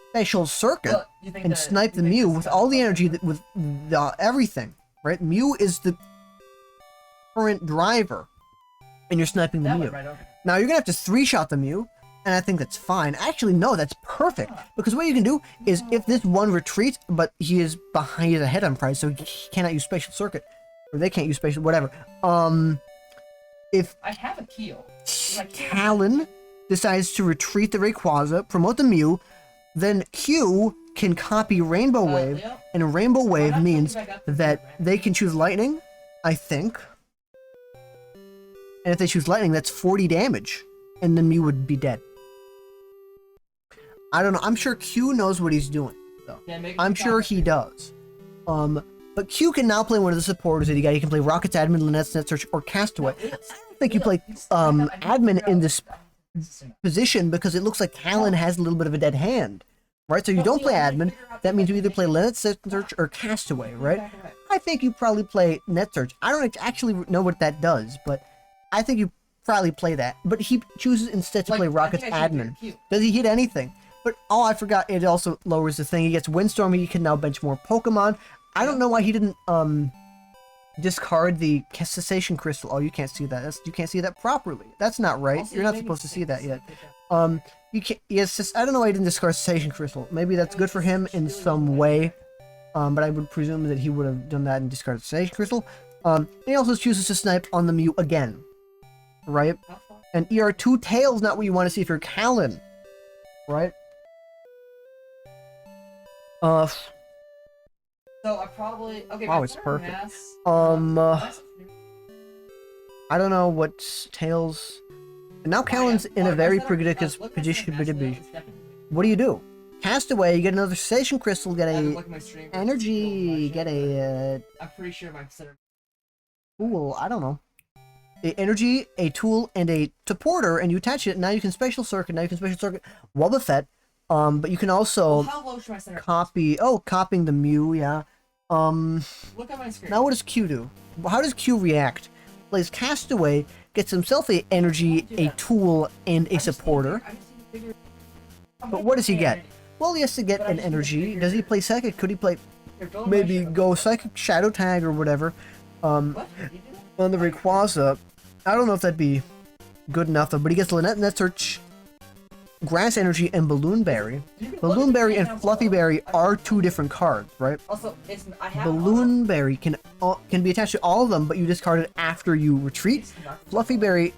Special Circuit and snipe the Mew with all the energy, with everything, right? Mew is the current driver, and you're sniping the Mew. Now you're going to have to 3-shot the Mew, and I think that's fine. Actually, no, that's perfect, because what you can do is if this one retreats, but he is ahead on price, so he cannot use Special Circuit, or they can't use Special, whatever. If I have a Keel. Talon decides to retreat the Rayquaza, promote the Mew, then Q can copy Rainbow Wave, Leo? and Rainbow Wave not means taking back up the that program. they can choose Lightning, I think. And if they choose Lightning, that's 40 damage, and the Mew would be dead. I don't know. I'm sure Q knows what he's doing, though. Yeah, make I'm it sure he does. But Q can now play one of the supporters that he got. He can play Rocket's Admin, Lynette's Net Search, or Castaway. I don't think you play Admin in this position because it looks like Talon has a little bit of a dead hand, right? So you don't play Admin. That means you either play Lynette's Net Search or Castaway, right? I think you probably play Net Search. I don't actually know what that does, but I think you probably play that. But he chooses instead to play Rocket's Admin. Does he hit anything? But oh, I forgot. It also lowers the thing. He gets Windstorm. He can now bench more Pokemon. I don't know why he didn't discard the Cessation Crystal. Oh, you can't see that. You can't see that properly. That's not right. You're not supposed to see that yet. You can't. Yes, I don't know why he didn't discard Cessation Crystal. Maybe that's good for him in some way. But I would presume that he would have done that and discarded Cessation Crystal. He also chooses to snipe on the Mew again, right? And ER2 Tails not what you want to see if you're Callan, right? So I probably Wow, it's perfect. Mass, I don't know what's Tails. Now Callan's in a very precarious position. What do? Castaway, you get another Cessation Crystal, get a energy, get a I'm pretty sure my center. tool. I don't know. A energy, a tool, and a supporter, and you attach it. Now you can special circuit. Wobbuffet. But you can also How low should my center? copy. Oh, copying the Mew. Yeah. Look at my screen. Now what does Q do? How does Q react? Plays Castaway, gets himself a energy, a tool, and a supporter. But what does he get? Well, he has to get an energy. Does he play Psychic? Could he play maybe go Psychic Shadow Tag or whatever? On the Rayquaza, I don't know if that'd be good enough though. But he gets Lynette, Net Search, Grass Energy, and Balloon Berry. Balloon Berry and Fluffy Berry are two different cards, right? Also, I have Balloon Berry can be attached to all of them, but you discard it after you retreat. Fluffy Berry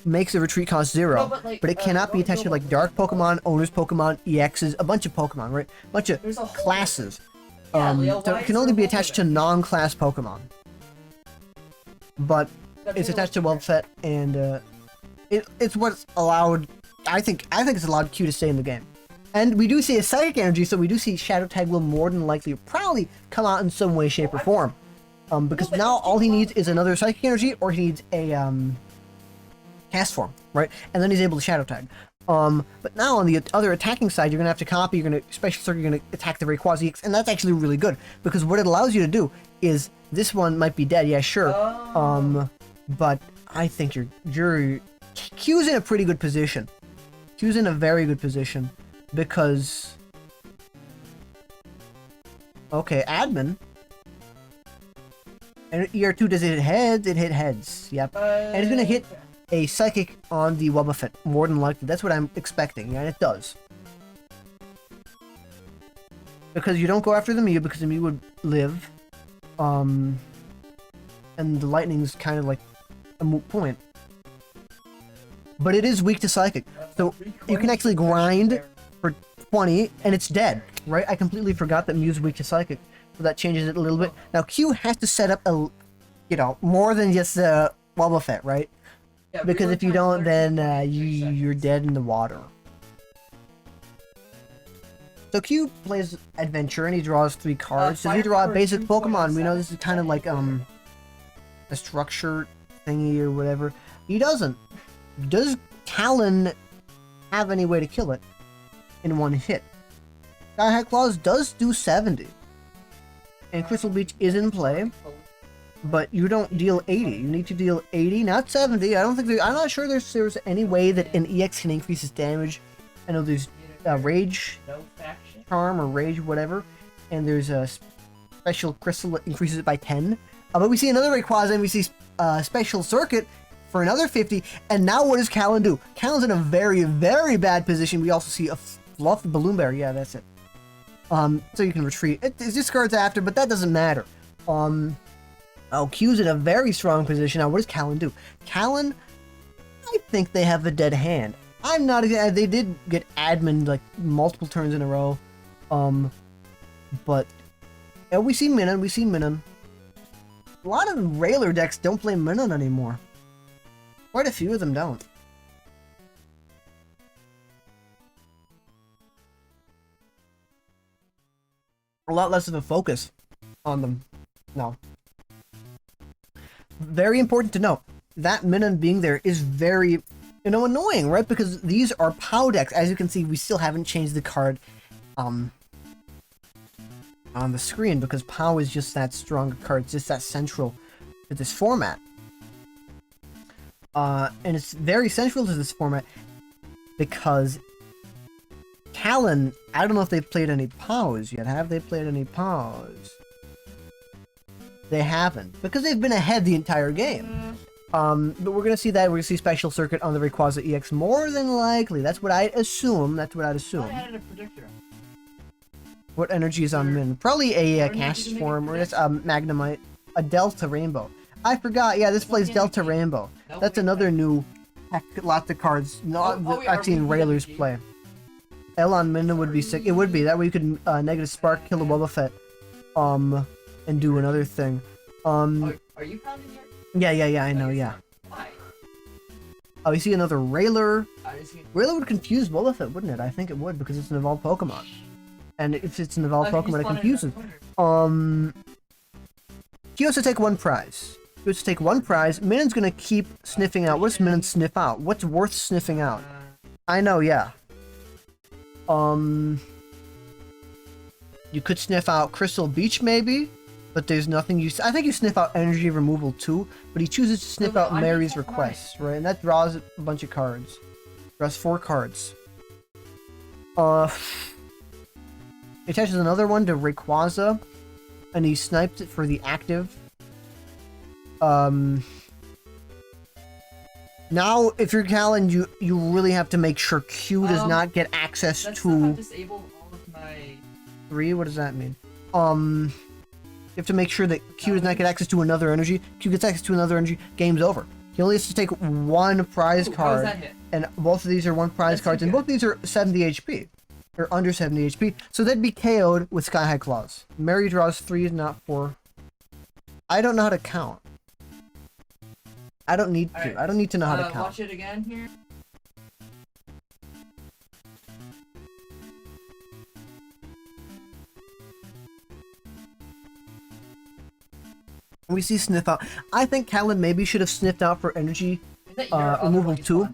makes the retreat cost 0, but it cannot be attached to like Dark Pokemon, Owner's Pokemon, EXs, a bunch of Pokemon, right? A bunch of classes. So it can only be attached to non-class Pokemon. But it's attached to Wobbuffet, and it's what's allowed. I think it's allowed Q to stay in the game. And we do see a Psychic Energy, so we do see Shadow Tag will more than likely probably come out in some way, shape, or form. Because now all he needs is another Psychic Energy, or he needs a Cast Form, right? And then he's able to Shadow Tag. But now on the other attacking side, you're gonna have to copy, you're gonna special circuit, you're gonna attack the Rayquaza EX, and that's actually really good because what it allows you to do is this one might be dead, yeah, sure. But I think Q's in a pretty good position. Q's in a very good position because okay, Admin. And ER2 does it hit heads? It hit heads. Yep. And it's gonna hit a Psychic on the Wobbuffet, more than likely. That's what I'm expecting, and it does. Because you don't go after the Mew, because the Mew would live. And the Lightning's kind of like a moot point. But it is weak to Psychic. So you can actually grind for 20, and it's dead, right? I completely forgot that Mew's weak to Psychic. So that changes it a little bit. Now Q has to set up a, more than just Wobbuffet, right? Because if you don't, then you're dead in the water. So Q plays Adventure and he draws 3 cards. Does he draw a basic Pokemon? We know this is kind of like a structure thingy or whatever. He doesn't. Does Talon have any way to kill it in one hit? Skyhigh Claws does do 70. And Crystal Beach is in play. But you don't deal 80. You need to deal 80, not 70. I'm not sure there's any way that an EX can increase its damage. I know there's Rage Charm or Rage whatever. And there's a special crystal that increases it by 10. But we see another Rayquaza and we see Special Circuit for another 50. And now what does Callan do? Callan's in a very, very bad position. We also see a Fluffy Balloon Berry. Yeah, that's it. So you can retreat. It discards after, but that doesn't matter. Oh, Q's in a very strong position. Now, what does Callan do? Callan, I think they have a dead hand. I'm not. They did get admin like multiple turns in a row. But we see Minun. We see Minun. A lot of Railer decks don't play Minun anymore. Quite a few of them don't. A lot less of a focus on them. No. Very important to note. That Minun being there is very, annoying, right? Because these are POW decks. As you can see, we still haven't changed the card on the screen because POW is just that strong a card. It's just that central to this format. And it's very central to this format because Callan, I don't know if they've played any POWs yet. Have they played any POWs? They haven't, because they've been ahead the entire game. But we're gonna see that. We're gonna see Special Circuit on the Rayquaza EX more than likely. That's what I'd assume. That's what I'd assume. I added a predictor. What energy is on Min? Probably a cast form, or it's a Magnemite, a Delta Rainbow. I forgot. Yeah, this plays Delta Rainbow. That's another new heck, lots of cards. Not I've seen Railers play. L on Min would be sick. It would be that way you could negative spark, kill a Boba Fett, and do another thing. Are you pounding here? Yeah. I know. Yeah. Why? Oh, you see another Railer. Railer would confuse Boba Fett, wouldn't it? I think it would because it's an evolved Pokemon. And if it's an evolved Pokemon, it confuses. He has to take one prize. He has to take one prize. Minun's gonna keep sniffing out. What does Minun sniff out? What's worth sniffing out? I know, yeah. You could sniff out Crystal Beach, maybe, but there's nothing you. I think you sniff out Energy Removal too, but he chooses to sniff out Mary's Request, right? And that draws a bunch of cards. Draws 4 cards. He attaches another one to Rayquaza, and he sniped it for the active. Now, if you're Callan, you really have to make sure Q does not get access to... Disable all of my... 3? What does that mean? You have to make sure that Q does not get access to another energy. Q gets access to another energy, game's over. He only has to take one prize card, and both of these are one prize cards, and both of these are 70 HP. Or under 70 HP, so they'd be KO'd with Sky High Claws. Mary draws 3, not 4. I don't know how to count. I don't need to. Right. I don't need to know how to count. Watch it again here. We see sniff out. I think Callan maybe should have sniffed out for energy removal 2.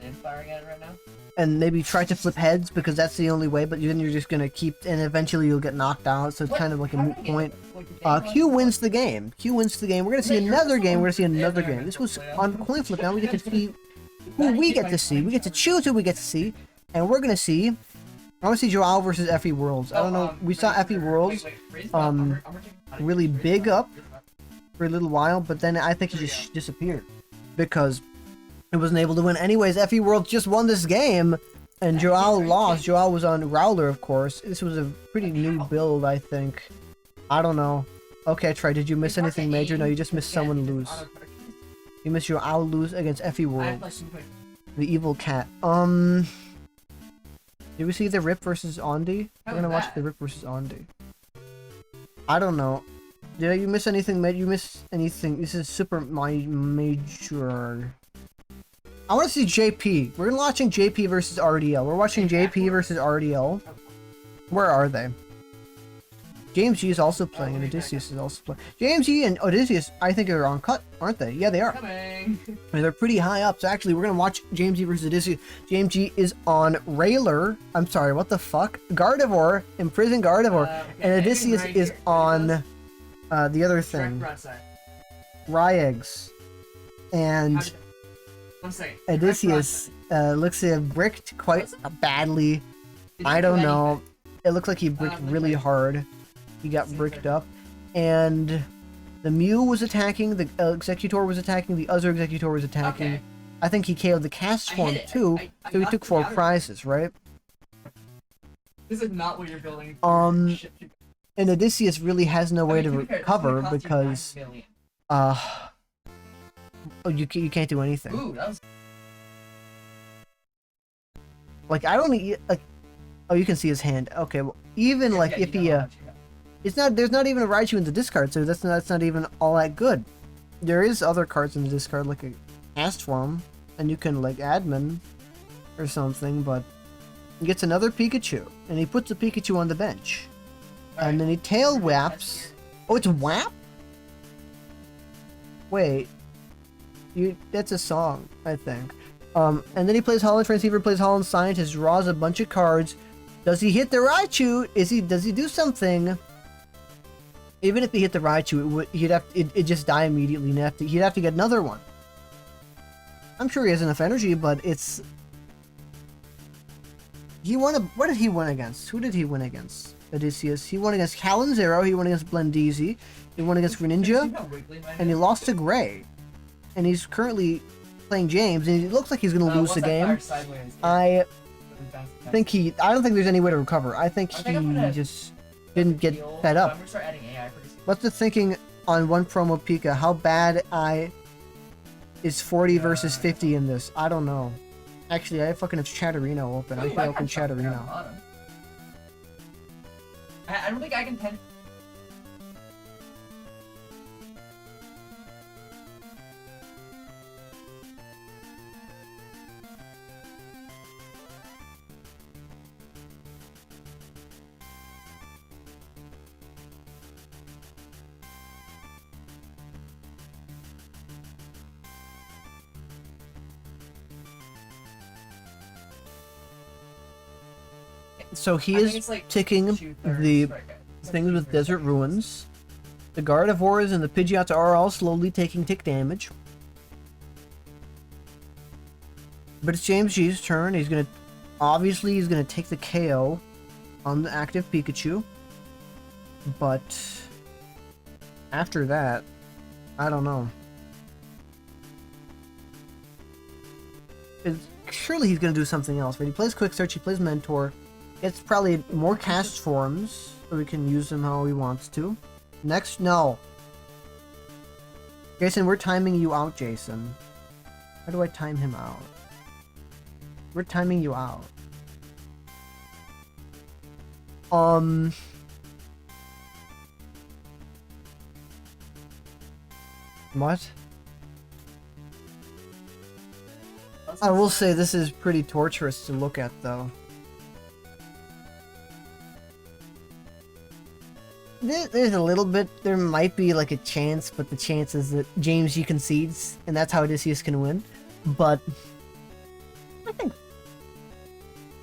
And maybe try to flip heads because that's the only way, but then you're just gonna keep, and eventually you'll get knocked out, so it's kind of like a moot point. Q wins the game. Q wins the game. We're gonna see another game. We're gonna see another game. This was on coin flip. Now we get to see who we get to see. We get to choose who we get to see, and we're gonna see. I want to see Joao versus Effie Worlds. I don't know. We saw Effie Worlds really big up for a little while, but then I think he just disappeared because he wasn't able to win. Anyways, Effie World just won this game, and Joao lost. Joao was on Rowler, of course. This was a pretty new build, I think. I don't know. Okay, Trey, did you miss anything major? No, you just missed someone lose. You missed Joao lose against Effie World. The evil cat. Did we see the Rip versus Ondi? We're gonna watch the Rip versus Ondi. I don't know. Did you miss anything major? You missed anything? This is super major. I want to see JP. We're watching JP versus RDL. We're watching JP versus RDL. Where are they? James G is also playing, and Odysseus is also playing. James G and Odysseus, I think, are on cut, aren't they? Yeah, they are. And they're pretty high up. So actually, we're gonna watch James G versus Odysseus. James G is on Railer. I'm sorry, what the fuck? Gardevoir, Imprisoned Gardevoir, and Odysseus is on the other thing. Ryegs. And Odysseus looks to have bricked quite badly. I don't know. It looks like he bricked really hard. He got bricked up. And the Mew was attacking, the Executor was attacking, the other Executor was attacking. Okay. I think he KO'd the cast form too, so he took 4 prizes, right? This is not what you're building. And Odysseus really has no way to recover because Oh, you can't do anything. Ooh, that was. Like, I don't like. Oh, you can see his hand. Okay, well, even like if you he know how much you got. it's not. There's not even a Raichu in the discard, so that's not even all that good. There is other cards in the discard, like a Castform, and you can like admin or something, but he gets another Pikachu, and he puts the Pikachu on the bench, Alright, and then he tail we're gonna test whaps. here. Oh, it's WAP? Wait. That's a song, I think. And then he plays Holland Transceiver, plays Holland Scientist, draws a bunch of cards. Does he hit the Raichu? Does he do something? Even if he hit the Raichu, it'd just die immediately, and he'd have to get another one. I'm sure he has enough energy, but it's... What did he win against? Who did he win against? Odysseus. He won against Calanzaro, he won against Blendeezy, he won against You Greninja, know Wiggly, my and he man? lost to Gray. And he's currently playing James, and it looks like he's gonna lose once the I game. fire sideways, I think I don't think there's any way to recover. I think I think I'm he gonna just didn't get fed I'm up. gonna start adding AI pretty soon. What's the thinking on one promo Pika? How bad is 40 versus 50 in this? I don't know. Actually, I fucking have Chatterino open. I Ooh, think I I open got something Chatterino. on bottom. I don't think I can pen. So he I think is it's like ticking 2/3 the strikeout. It's like things with 2/3 Desert strikeout. Ruins. The Gardevoirs and the Pidgeots are all slowly taking tick damage. But it's James G's turn. He's gonna take the KO on the active Pikachu. But after that, I don't know. Surely he's gonna do something else, right? He plays Quick Search, he plays Mentor. It's probably more cast forms, so we can use him how he wants to. Next, no. Jason, we're timing you out, Jason. How do I time him out? We're timing you out. What? I will say this is pretty torturous to look at, though. There's a little bit, there might be like a chance, but the chance is that James G concedes, and that's how Odysseus can win. But I think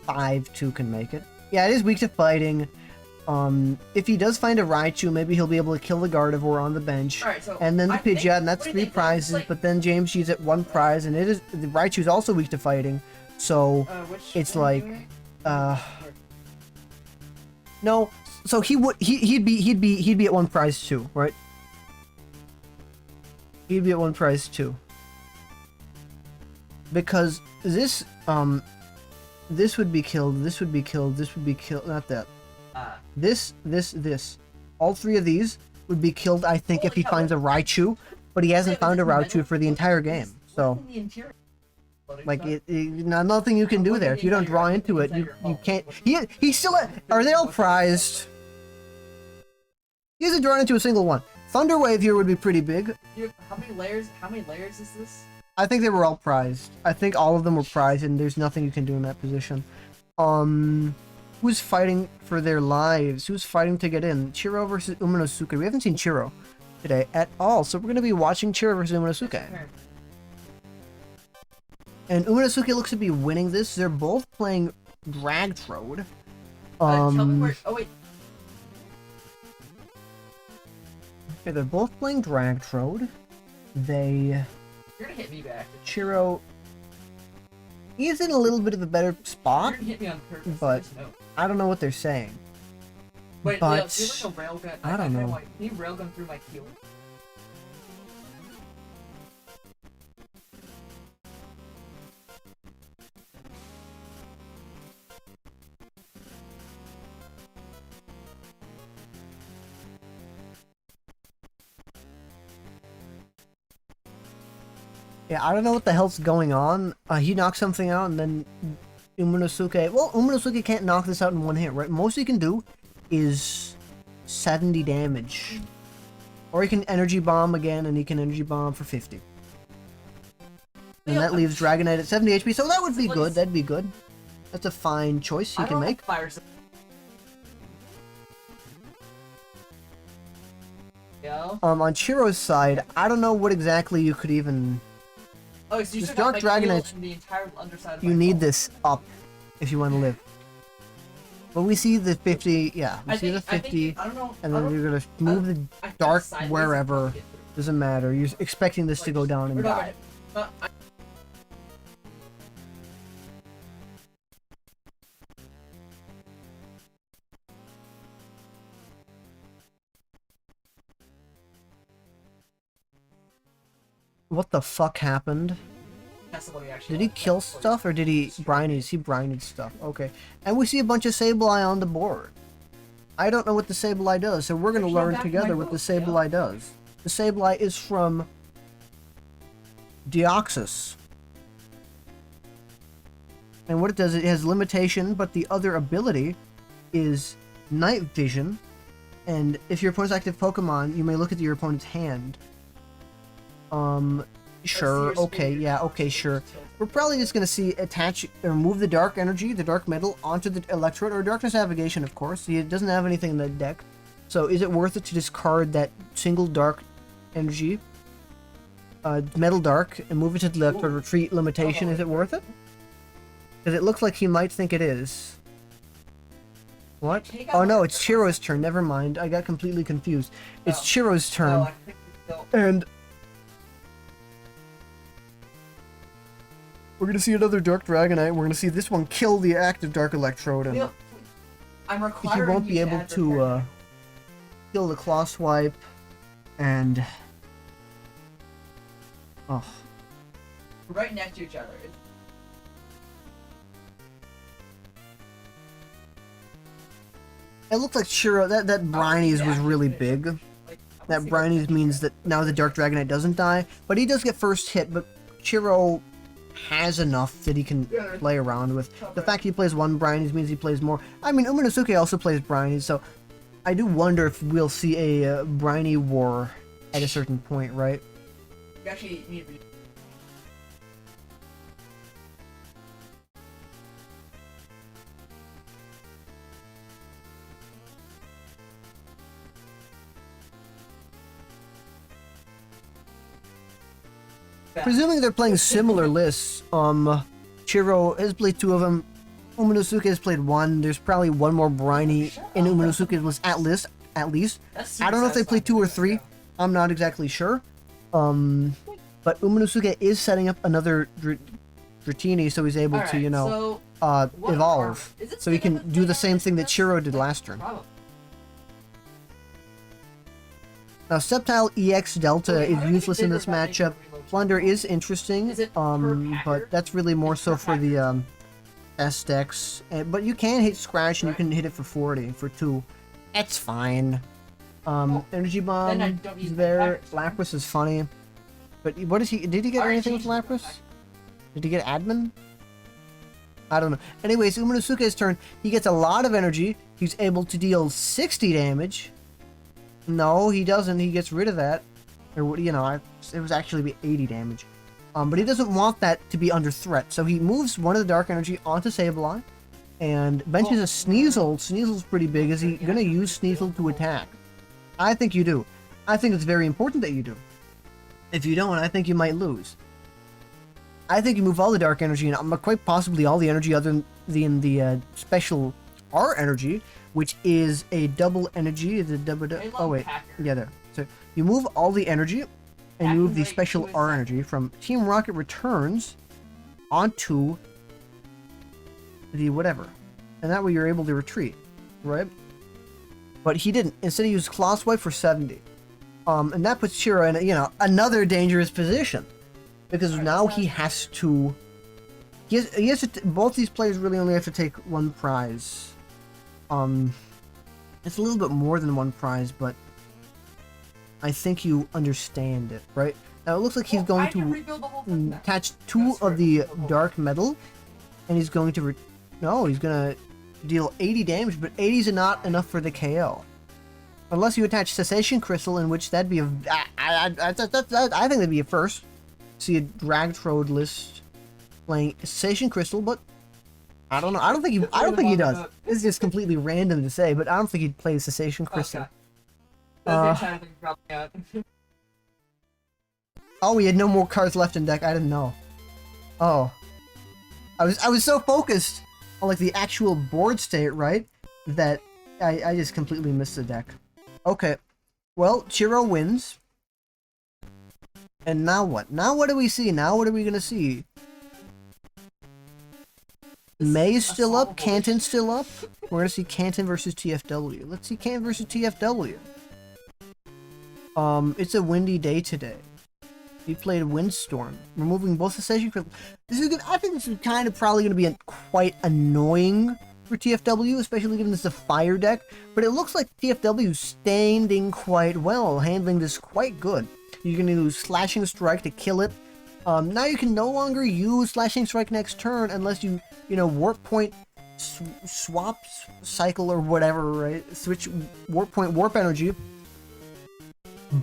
5-2 can make it. Yeah, it is weak to fighting. If he does find a Raichu, maybe he'll be able to kill the Gardevoir on the bench. Alright, so And then the I think- Pidgeot, and that's what do you 3 think? prizes, Like, but then James G's at 1 prize, and the Raichu's also weak to fighting, so it's what are you like, doing? no, so he'd be at 1 prize too, right? He'd be at 1 prize too. Because this would be killed, this would be killed, this would be killed, not that. This. All 3 of these would be killed, I think, if he Holy finds a Raichu, but he hasn't found a Raichu for the entire game. So, What's in the interior? like, nothing you can do there. If you don't draw into it, you can't. He's still. Are they all prized? He hasn't drawn into a single one. Thunder Wave here would be pretty big. How many layers? How many layers is this? I think they were all prized. I think all of them were prized, and there's nothing you can do in that position. Who's fighting for their lives? Who's fighting to get in? Chiro versus Umanosuke. We haven't seen Chiro today at all, so we're going to be watching Chiro versus Umanosuke. And Umanosuke looks to be winning this. They're both playing Dragtrode. Tell me where. Oh wait. Okay, they're both playing Dragtrode. You're gonna hit me back. Chiro... He's in a little bit of a better You're spot, gonna hit me on purpose. but- just know. I don't know what they're saying. Wait, but- Leo, do you have like a railgun? I don't know. Can you railgun through my keel? Yeah, I don't know what the hell's going on. He knocks something out, and then Umanosuke... Well, Umanosuke can't knock this out in one hit, right? Most he can do is 70 damage. Or he can energy bomb again, and he can energy bomb for 50. And that leaves Dragonite at 70 HP, so that would be good. That'd be good. That's a fine choice he can make. On Chiro's side, I don't know what exactly you could even... Oh, so you this took Dark out my Dragonite, heal in the entire underside of you my need hull. this up if you want to live. But we see the 50, yeah, we see the 50, I don't know. and then you're gonna move the I think dark sideways wherever. and get through. Doesn't matter. You're expecting this to go down and Or no, die. I- What the fuck happened? that's what he actually Did he liked. kill That's what stuff or did he briny? He brined stuff. Okay. And we see a bunch of Sableye on the board. I don't know what the Sableye does, so we're gonna There's no learn back in together my what the book, yeah. Sableye does. The Sableye is from Deoxys. And what it does, it has limitation, but the other ability is Night Vision. And if your opponent's active Pokemon, you may look at your opponent's hand. Sure, okay, yeah, okay, sure. We're probably just gonna see attach or move the dark energy, the dark metal, onto the electrode or darkness navigation, of course. He doesn't have anything in the deck. So is it worth it to discard that single dark energy, metal dark, and move it to the electrode retreat limitation? Is it worth it? Because it looks like he might think it is. What? Oh no, it's Chiro's turn. Never mind. I got completely confused. It's Chiro's turn. No, I think no. And we're gonna see another Dark Dragonite. We're gonna see this one kill the active Dark Electrode, and Neil, I'm he requiring won't you be able add to repair. kill the Claw Swipe. And oh, right next to each other. it looked like Chiro. That Brinies was really big. Like, That Brinies means that now the Dark Dragonite doesn't die, but he does get first hit. But Chiro has enough that he can play around with. The fact he plays one Brinies means he plays more. I mean, Umanosuke also plays Brinies, so I do wonder if we'll see a Briny war at a certain point, right? You actually need to Presuming they're playing similar lists, Chiro has played 2 of them. Umanosuke has played 1. There's probably one more Briny in Umanosuke's list at least. That's I don't know if they play 2 or 3. I'm not exactly sure. But Umanosuke is setting up another Dratini, so he's able to, you know, so what evolve. is it So he big of can a do the thing? same thing that That's Chiro did like last turn. problem. Now, Sceptile EX Delta Okay, is how do we useless get in bigger this without making matchup. a reload? Plunder is interesting, Is it per packer? but that's really more so for the S decks. But you can hit Scratch and you can hit it for 40 for 2. That's fine. Energy Then I Bomb don't is use there. my packers. Lapras is funny. But what is he? Did he get Already anything with changed it. Lapras? Did he get Admin? I don't know. Anyways, Umanosuke's turn. He gets a lot of energy. He's able to deal 60 damage. No, he doesn't. He gets rid of that. Or, you know, it was actually be 80 damage. But he doesn't want that to be under threat. So he moves one of the Dark Energy onto Sableye. And benches a Sneasel. Sneasel's pretty big. Is he going to use Sneasel to attack? I think you do. I think it's very important that you do. If you don't, I think you might lose. I think you move all the Dark Energy and quite possibly all the energy other than the special R Energy, which is a double energy. The double. I Oh love wait, Packer. yeah, there. So you move all the energy, and you move the Packing rate special 2 R is Energy from Team Rocket returns onto the whatever, and that way you're able to retreat, right? But he didn't. Instead, he used Claw Swipe for 70. And that puts Chiro in, you know, another dangerous position. Because now he has to... He has to... Both these players really only have to take 1 prize. It's a little bit more than 1 prize, but... I think you understand it, right? Now it looks like he's going I can to rebuild the whole thing back. attach 2 of the dark metal, and he's going to no, he's gonna deal 80 damage, but 80 is not enough for the KO. Unless you attach Cessation Crystal, in which that'd be a I think that'd be a first. See a Dragtrode list playing Cessation Crystal, but I don't know. I don't think he does. It's just completely random to say, but I don't think he'd play Cessation Crystal. Okay. That's the kind of thing probably got. Oh, we had no more cards left in deck. I didn't know. Oh, I was so focused on like the actual board state, right, that I just completely missed the deck. Okay, well, Chiro wins. And now what? Now what do we see? Now what are we gonna see? May's still up. Canton's still up. We're gonna see Canton versus TFW. Let's see Canton versus TFW. It's a windy day today. He played Windstorm, removing both the Cessation Crystal. This is good. I think this is kind of probably going to be quite annoying for TFW, especially given this is a fire deck. But it looks like TFW is standing quite well, handling this quite good. You're going to use Slashing Strike to kill it. Now you can no longer use Slashing Strike next turn unless you Warp Point swap cycle or whatever, right? Switch Warp Point Warp Energy.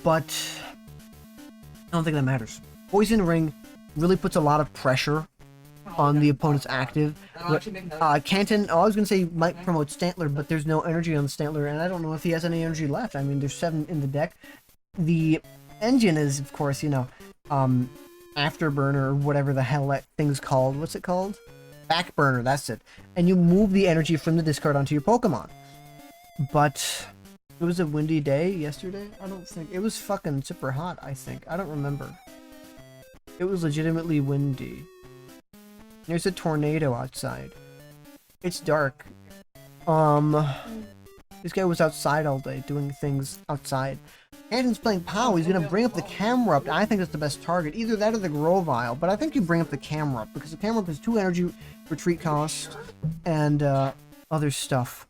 But I don't think that matters. Poison Ring really puts a lot of pressure on the opponent's active. Canton, I was going to say might promote Stantler, but there's no energy on Stantler, and I don't know if he has any energy left. I mean, there's 7 in the deck. The engine is, of course, Afterburner, or whatever the hell that thing's called. What's it called? Backburner, that's it. And you move the energy from the discard onto your Pokemon. But it was a windy day yesterday? I don't think. It was fucking super hot, I think. I don't remember. It was legitimately windy. There's a tornado outside. It's dark. This guy was outside all day, doing things outside. Canton's playing POW. He's gonna bring up the Camerupt. I think that's the best target. Either that or the Grovyle, but I think you bring up the Camerupt, because the Camerupt has 2 energy retreat cost, and, other stuff.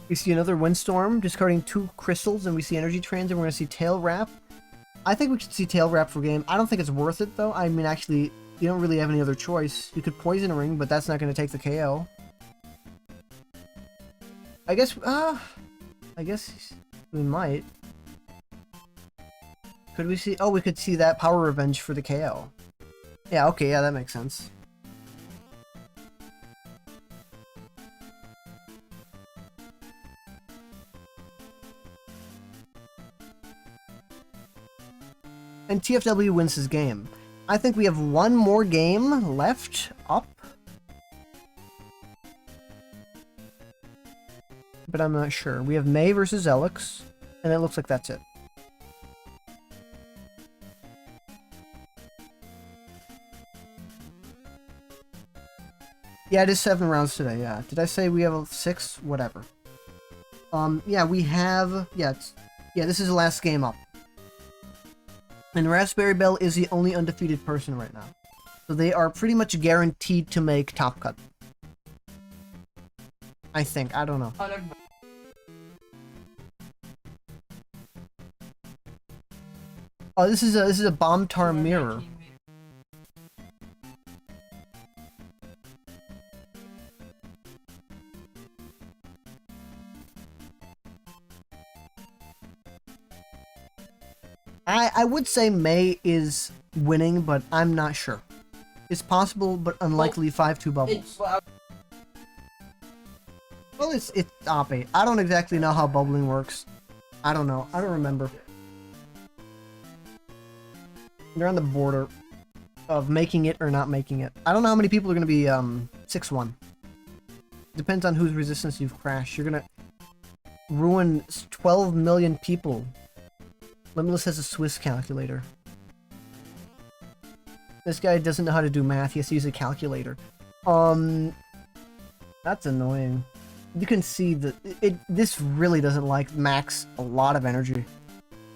We see another Windstorm, discarding 2 crystals, and we see Energy Trans, and we're going to see Tail Wrap. I think we should see Tail Wrap for game. I don't think it's worth it, though. I mean, actually, you don't really have any other choice. You could Poison Ring, but that's not going to take the KO. I guess we might. Could we see... Oh, we could see that Power Revenge for the KO. Yeah, okay, yeah, that makes sense. And TFW wins his game. I think we have 1 more game left up. But I'm not sure. We have May versus Alex, and it looks like that's it. Yeah, it is 7 rounds today, yeah. Did I say we have 6? Whatever. Yeah, we have... Yeah, this is the last game up. And Raspberry Bell is the only undefeated person right now. So they are pretty much guaranteed to make Top Cut. I think. I don't know. Oh, this is a Bomb Tar mirror. I would say May is winning, but I'm not sure. It's possible, but unlikely. 5-2 bubbles. Well, it's Ape. I don't exactly know how bubbling works. I don't know. I don't remember. They're on the border. of making it or not making it. I don't know how many people are going to be 6-1. Depends on whose resistance you've crashed. You're going to ruin 12 million people. Limitless has a Swiss calculator. This guy doesn't know how to do math. He has to use a calculator. That's annoying. You can see that this really doesn't like max a lot of energy.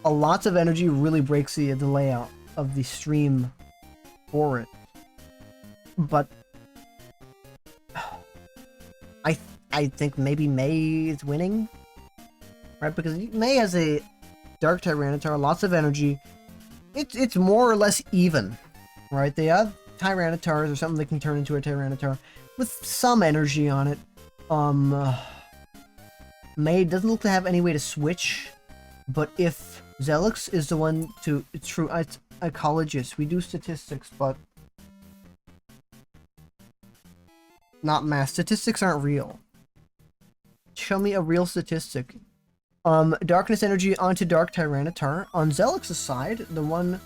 A lot of energy really breaks the layout of the stream for it. But I think maybe May is winning, right? Because May has a Dark Tyranitar, lots of energy. It's more or less even, right? They have Tyranitars or something that can turn into a Tyranitar with some energy on it. May doesn't look to have any way to switch, but if Zelix is the one to... It's true, it's ecologist. We do statistics, but not math. Statistics aren't real. Show me a real statistic. Darkness energy onto Dark Tyranitar. On Zelix's side, the one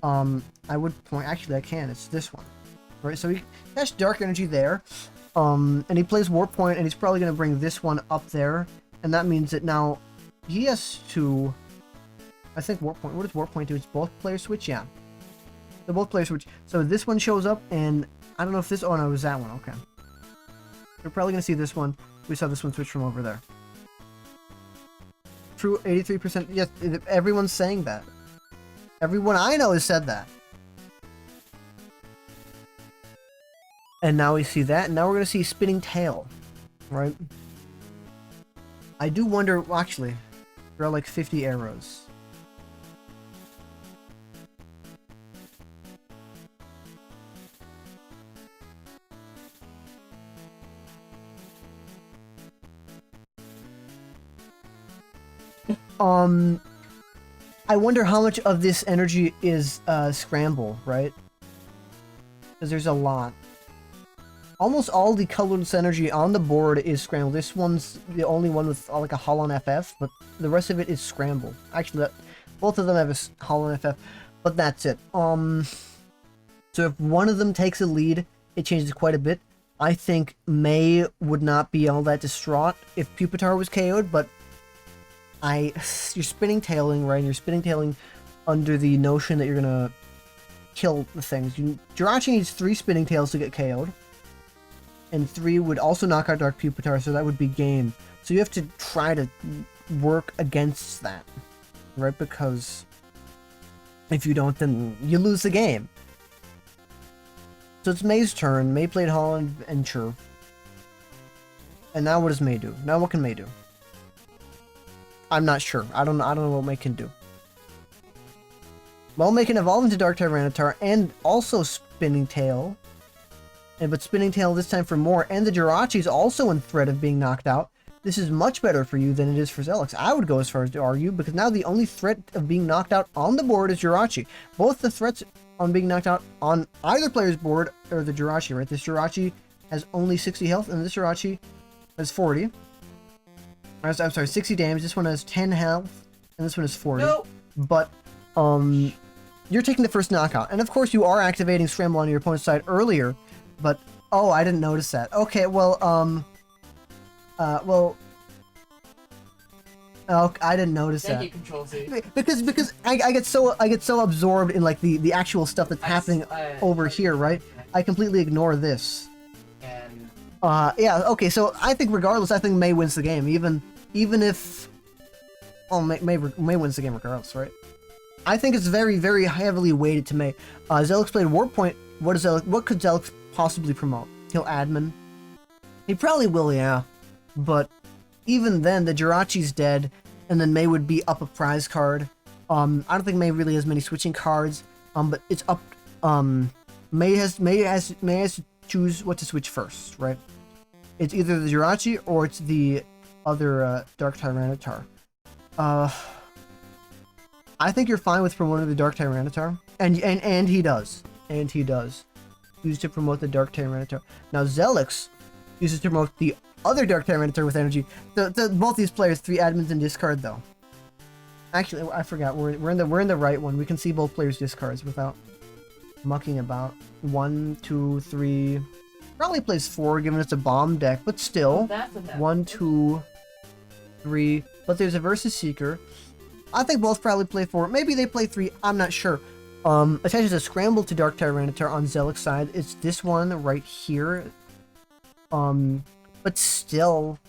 I would point... Actually, I can. It's this one. Right, so he has dark energy there. And he plays Warp Point, and he's probably going to bring this one up there. And that means that now he has to... I think Warp Point... What does Warp Point do? It's both players switch? Yeah. The both players switch. So this one shows up, and I don't know if this... Oh, no, it was that one. Okay. We're probably going to see this one. We saw this one switch from over there. True, 83%. Yes, everyone's saying that. Everyone I know has said that. And now we see that, and now we're going to see Spinning Tail, right? I do wonder, well, actually, there are like 50 arrows. I wonder how much of this energy is scramble, right? Because there's a lot. Almost all the colorless energy on the board is scramble. This one's the only one with like a Holon FF, but the rest of it is scramble. Actually, both of them have a Holon FF, but that's it. So if one of them takes a lead, it changes quite a bit. I think May would not be all that distraught if Pupitar was KO'd, but you're spinning tailing, right? You're spinning tailing under the notion that you're gonna kill the things. Jirachi needs 3 spinning tails to get KO'd. And 3 would also knock out Dark Pupitar, so that would be game. So you have to try to work against that, right? Because if you don't, then you lose the game. So it's May's turn. May played Holland and Chur. And now what does May do? Now what can May do? I'm not sure. I don't know what May can do. Well, May can evolve into Dark Tyranitar and also Spinning Tail. But Spinning Tail this time for more, and the Jirachi is also in threat of being knocked out. This is much better for you than it is for Zelix. I would go as far as to argue, because now the only threat of being knocked out on the board is Jirachi. Both the threats on being knocked out on either player's board are the Jirachi, right? This Jirachi has only 60 health, and this Jirachi has 40. I'm sorry, 60 damage. This one has 10 health, and this one is 40. No. But, you're taking the first knockout. And of course, you are activating Scramble on your opponent's side earlier. But, oh, I didn't notice that. Okay, well, oh, I didn't notice Thank that. you, Control Z. Because I get so absorbed in like the actual stuff that's happening over here, right? I completely ignore this. And Yeah, okay, so I think regardless, I think May wins the game, even if... Oh, May wins the game regardless, right? I think it's very, very heavily weighted to May. Zelix played Warp Point. What could Zelix possibly promote? Kill Admin? He probably will, yeah. But even then, the Jirachi's dead, and then May would be up a prize card. I don't think May really has many switching cards. But it's up. May has to choose what to switch first, right? It's either the Jirachi or it's the other Dark Tyranitar. I think you're fine with promoting the Dark Tyranitar, and he does, use to promote the Dark Tyranitar. Now Zelix uses to promote the other Dark Tyranitar with energy. Both these players 3 admins in discard though. Actually, I forgot. We're in the right one. We can see both players' discards without mucking about. 1, 2, 3. Probably plays 4, given it's a bomb deck, but still. That's what that 1, 2, 3. But there's a Versus Seeker. I think both probably play 4. Maybe they play 3. I'm not sure. Attaches a Scramble to Dark Tyranitar on Zealot's side. It's this one right here. But still,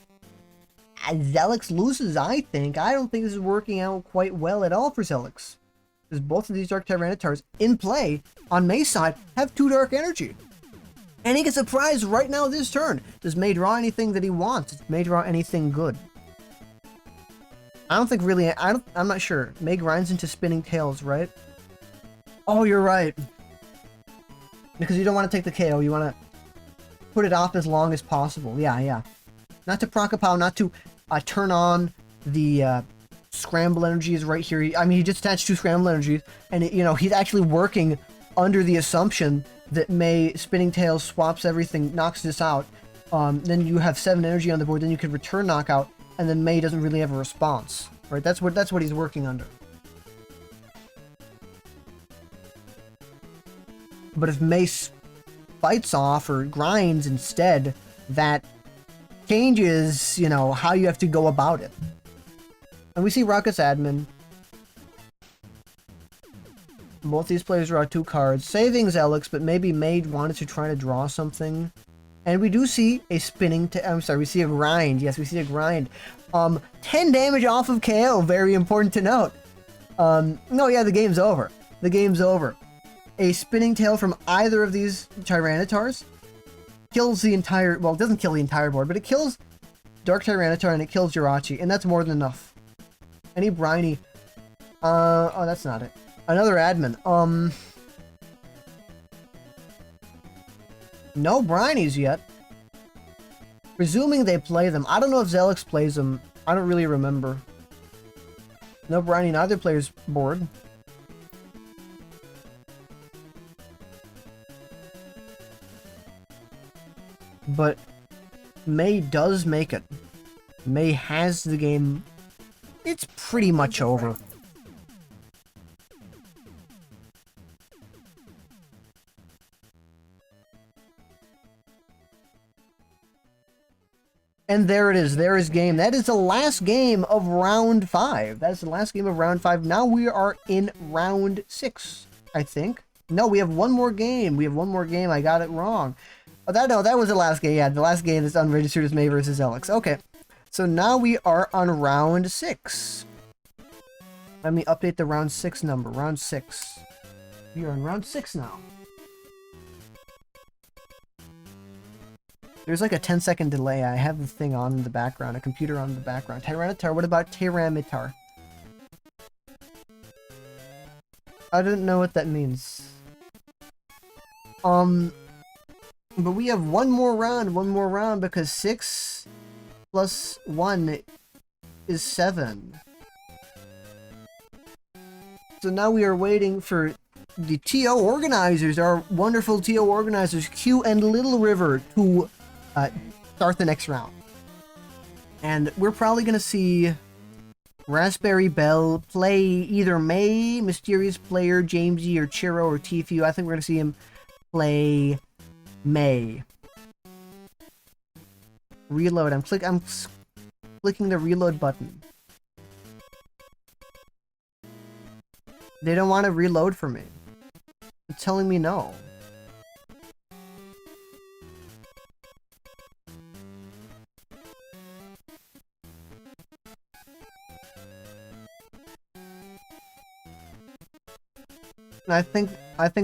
Zelix loses, I think. I don't think this is working out quite well at all for Zelix. Because both of these Dark Tyranitars in play on May's side have 2 Dark Energy. And he gets a prize right now this turn. Does May draw anything that he wants? Does May draw anything good? I don't think really, I'm not sure. May grinds into Spinning Tails, right? Oh, you're right. Because you don't want to take the KO, you want to put it off as long as possible. Yeah. Not to proc a pow, not to turn on the Scramble energies right here. I mean, he just attached 2 Scramble energies, and he's actually working under the assumption that May Spinning Tails swaps everything, knocks this out. Then you have 7 energy on the board, then you can return knockout, and then May doesn't really have a response, right? That's what he's working under. But if May fights off or grinds instead, that changes, how you have to go about it. And we see Rocket's Admin. Both these players draw 2 cards, saving Zelix, but maybe May wanted to try to draw something. And we do see a we see a grind. Yes, we see a grind. 10 damage off of KO, very important to note. No, yeah, the game's over. The game's over. A Spinning Tail from either of these Tyranitars kills the entire, well, it doesn't kill the entire board, but it kills Dark Tyranitar and it kills Jirachi, and that's more than enough. Any Briny, oh, that's not it. Another admin, no Brinies yet. Presuming they play them. I don't know if Zelix plays them. I don't really remember. No Briny in either player's board. But May does make it. May has the game. It's pretty much over. And there it is. There is game. That is the last game of round 5. That is the last game of round 5. Now we are in round 6, I think. No, we have one more game. We have one more game. I got it wrong. Oh, that was the last game. Yeah, the last game is unregistered as May versus Zelix. Okay. So now we are on round 6. Let me update the round 6 number. Round 6. We are on round 6 now. There's like a 10-second delay. I have the thing on in the background, a computer on in the background. Tyranitar, what about Tyranitar? I didn't know what that means. But we have one more round, because 6 plus 1 is 7. So now we are waiting for the TO organizers, our wonderful TO organizers, Q and Little River, to start the next round. And we're probably going to see Raspberry Bell play either May, Mysterious Player, Jamesy, or Chiro, or Tfue. I think we're going to see him play May. Reload. I'm clicking the reload button. They don't want to reload for me. They're telling me no. I think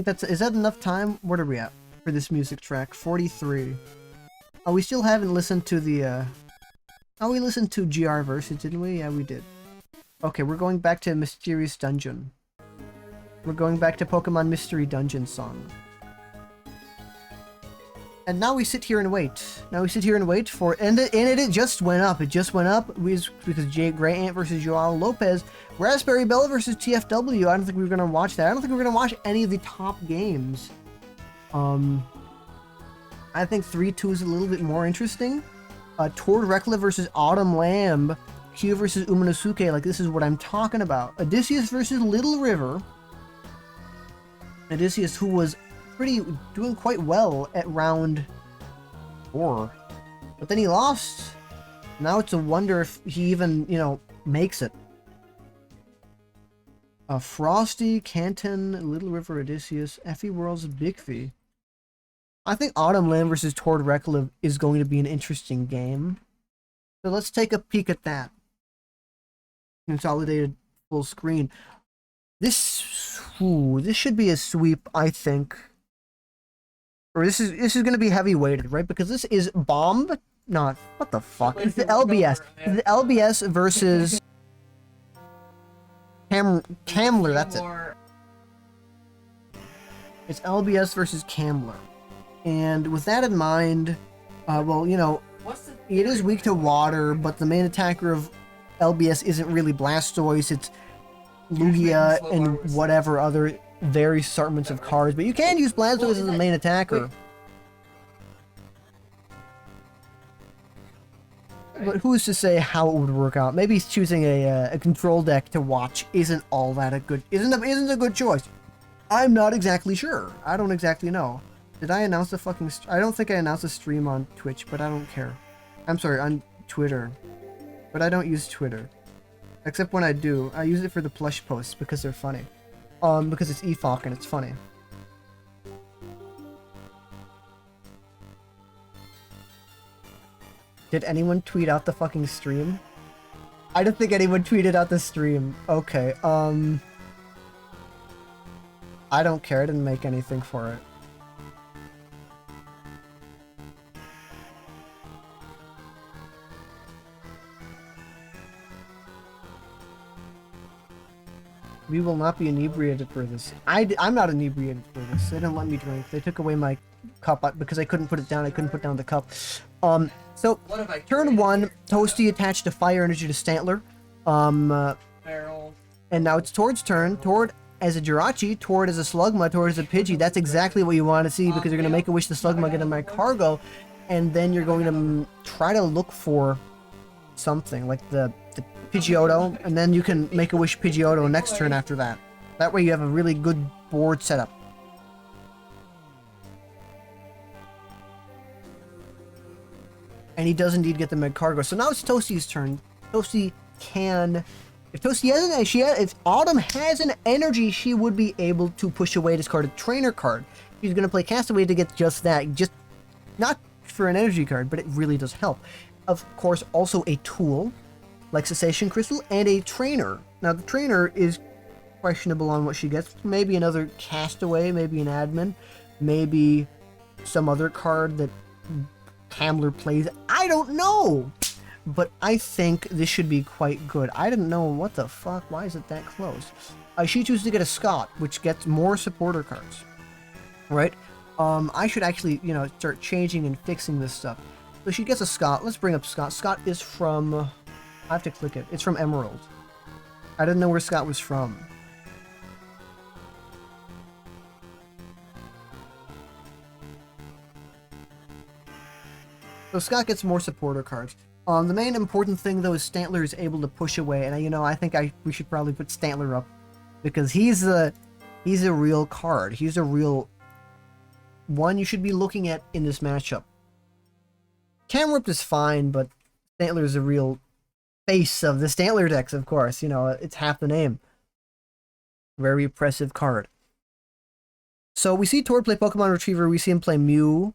that's, is that enough time? What are we at for this music track? 43. Oh, we still haven't listened to the, oh, we listened to GR verses, didn't we? Yeah, we did. Okay, we're going back to Mysterious Dungeon. We're going back to Pokemon Mystery Dungeon song. And now we sit here and wait. Now we sit here and wait for, and it just went up. It just went up because Grey Ant versus Joao Lopez. Raspberry Bell versus TFW. I don't think we were going to watch that. I don't think we were going to watch any of the top games. I think 3-2 is a little bit more interesting. Tord Rekla versus Autumn Lamb. Q versus Umanosuke. Like, this is what I'm talking about. Odysseus versus Little River. Odysseus, who was doing quite well at round 4. But then he lost. Now it's a wonder if he even, makes it. Frosty, Canton, Little River, Odysseus, Effie Worlds, Big V. I think Autumn Land versus Tord Reklev is going to be an interesting game. So let's take a peek at that. Consolidated full screen. This should be a sweep, I think. Or this is going to be heavy weighted, right? Because this is Bomb. Not what the fuck? It's the LBS. It's the LBS versus Camler. That's it. It's LBS versus Camler. And with that in mind, well, it is weak to water, but the main attacker of LBS isn't really Blastoise. It's Lugia and whatever other various assortments of cards. But you can use Blastoise as the main attacker. But who's to say how it would work out? Maybe choosing a control deck to watch isn't all that a good isn't a good choice. I'm not exactly sure. I don't exactly know. Did I announce the fucking? I don't think I announced a stream on Twitch, but I don't care. I'm sorry, on Twitter, but I don't use Twitter, except when I do. I use it for the plush posts because they're funny. Because it's EFOC and it's funny. Did anyone tweet out the fucking stream? I don't think anyone tweeted out the stream. Okay, I don't care, I didn't make anything for it. We will not be inebriated for this. I'm not inebriated for this. They didn't let me drink. They took away my cup because I couldn't put it down. I couldn't put down the cup. So turn 1, Toasty attached a fire energy to Stantler. And now it's Tord's turn. Tord as a Jirachi, Tord as a Slugma, Tord as a Pidgey. That's exactly what you want to see because you're going to make a wish the Slugma get in my cargo, and then you're going to try to look for something like the Pidgeotto, and then you can make a wish Pidgeotto next turn after that. That way you have a really good board setup. And he does indeed get the Magcargo. So now it's Toasty's turn. Toasty can... If Toasty has if Autumn has an energy, she would be able to push away this card, a trainer card. She's going to play Castaway to get just that. Just not for an energy card, but it really does help. Of course, also a tool, like Cessation Crystal, and a trainer. Now, the trainer is questionable on what she gets. Maybe another Castaway, maybe an admin, maybe some other card that Hamler plays. I don't know! But I think this should be quite good. I didn't know what the fuck. Why is it that close? She chooses to get a Scott, which gets more supporter cards. Right? I should actually, start changing and fixing this stuff. So she gets a Scott. Let's bring up Scott. Scott is from... I have to click it. It's from Emerald. I didn't know where Scott was from. So Scott gets more supporter cards. The main important thing, though, is Stantler is able to push away. And, I think we should probably put Stantler up. Because he's a real card. He's a real one you should be looking at in this matchup. Camerupt is fine, but Stantler is a real face of the Stantler decks, of course. It's half the name. Very impressive card. So we see Tord play Pokemon Retriever. We see him play Mew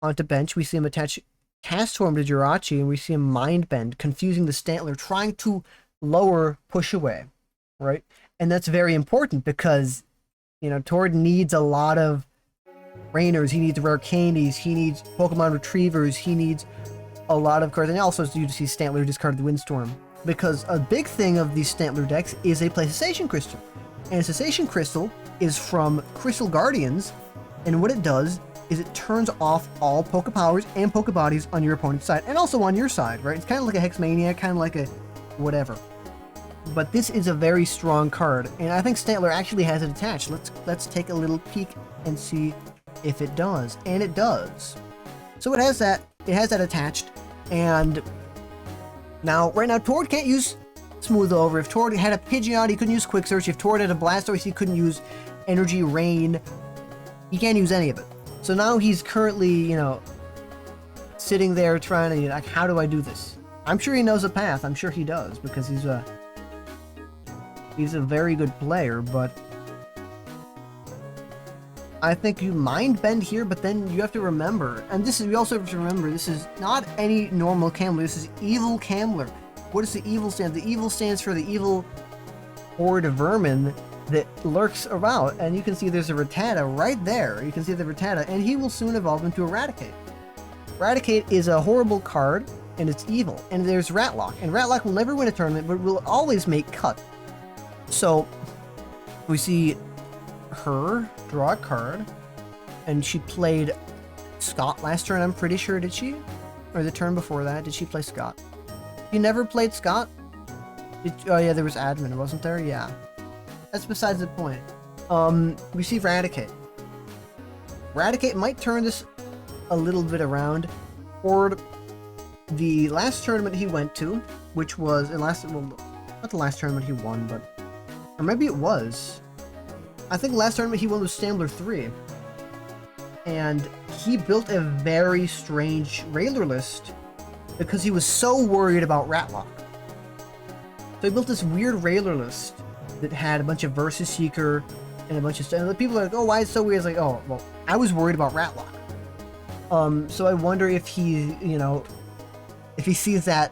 onto bench. We see him attach Castform to Jirachi, and we see him Mind Bend, confusing the Stantler, trying to lower push away, right? And that's very important because, Tord needs a lot of Rainers, he needs Rare Candies, he needs Pokemon Retrievers, he needs a lot of cards, and also you see Stantler discard the Windstorm. Because a big thing of these Stantler decks is they play Cessation Crystal. And Cessation Crystal is from Crystal Guardians, and what it does is it turns off all Pokepowers and Pokebodies on your opponent's side, and also on your side, right? It's kind of like a Hexmania, kind of like a whatever. But this is a very strong card, and I think Stantler actually has it attached. Let's take a little peek and see if it does, and it does. So it has that attached, and right now Tord can't use Smooth Over. If Tord had a Pidgeot, he couldn't use Quick Search. If Tord had a Blastoise, he couldn't use Energy Rain. He can't use any of it. So now he's currently, you know, sitting there trying to, like, how do I do this? I'm sure he knows a path. I'm sure he does, because he's a very good player, but I think you mind bend here, but then you have to remember, and this is, we also have to remember, this is not any normal Camler, this is evil Camler. What does the evil stand? The evil stands for the evil horde of vermin that lurks around, and you can see there's a Rattata right there. You can see the Rattata, and he will soon evolve into Eradicate. Eradicate is a horrible card, and it's evil. And there's Ratlock, and Ratlock will never win a tournament, but will always make cut. So, we see her draw a card, and she played Scott last turn, I'm pretty sure, did she? Or the turn before that, did she play Scott? She never played Scott? Oh yeah, there was Admin, wasn't there? Yeah. That's besides the point. We see Eradicate. Eradicate might turn this a little bit around, or the last tournament he went to, which was, well, not the last tournament he won, but, or maybe it was. I think the last tournament he won was Stambler 3. And he built a very strange Railer list because he was so worried about Ratlock. So he built this weird Railer list that had a bunch of Versus Seeker and a bunch of stuff. And the people are like, oh, why is it so weird? It's like, oh, well, I was worried about Ratlock. So I wonder if he, you know, if he sees that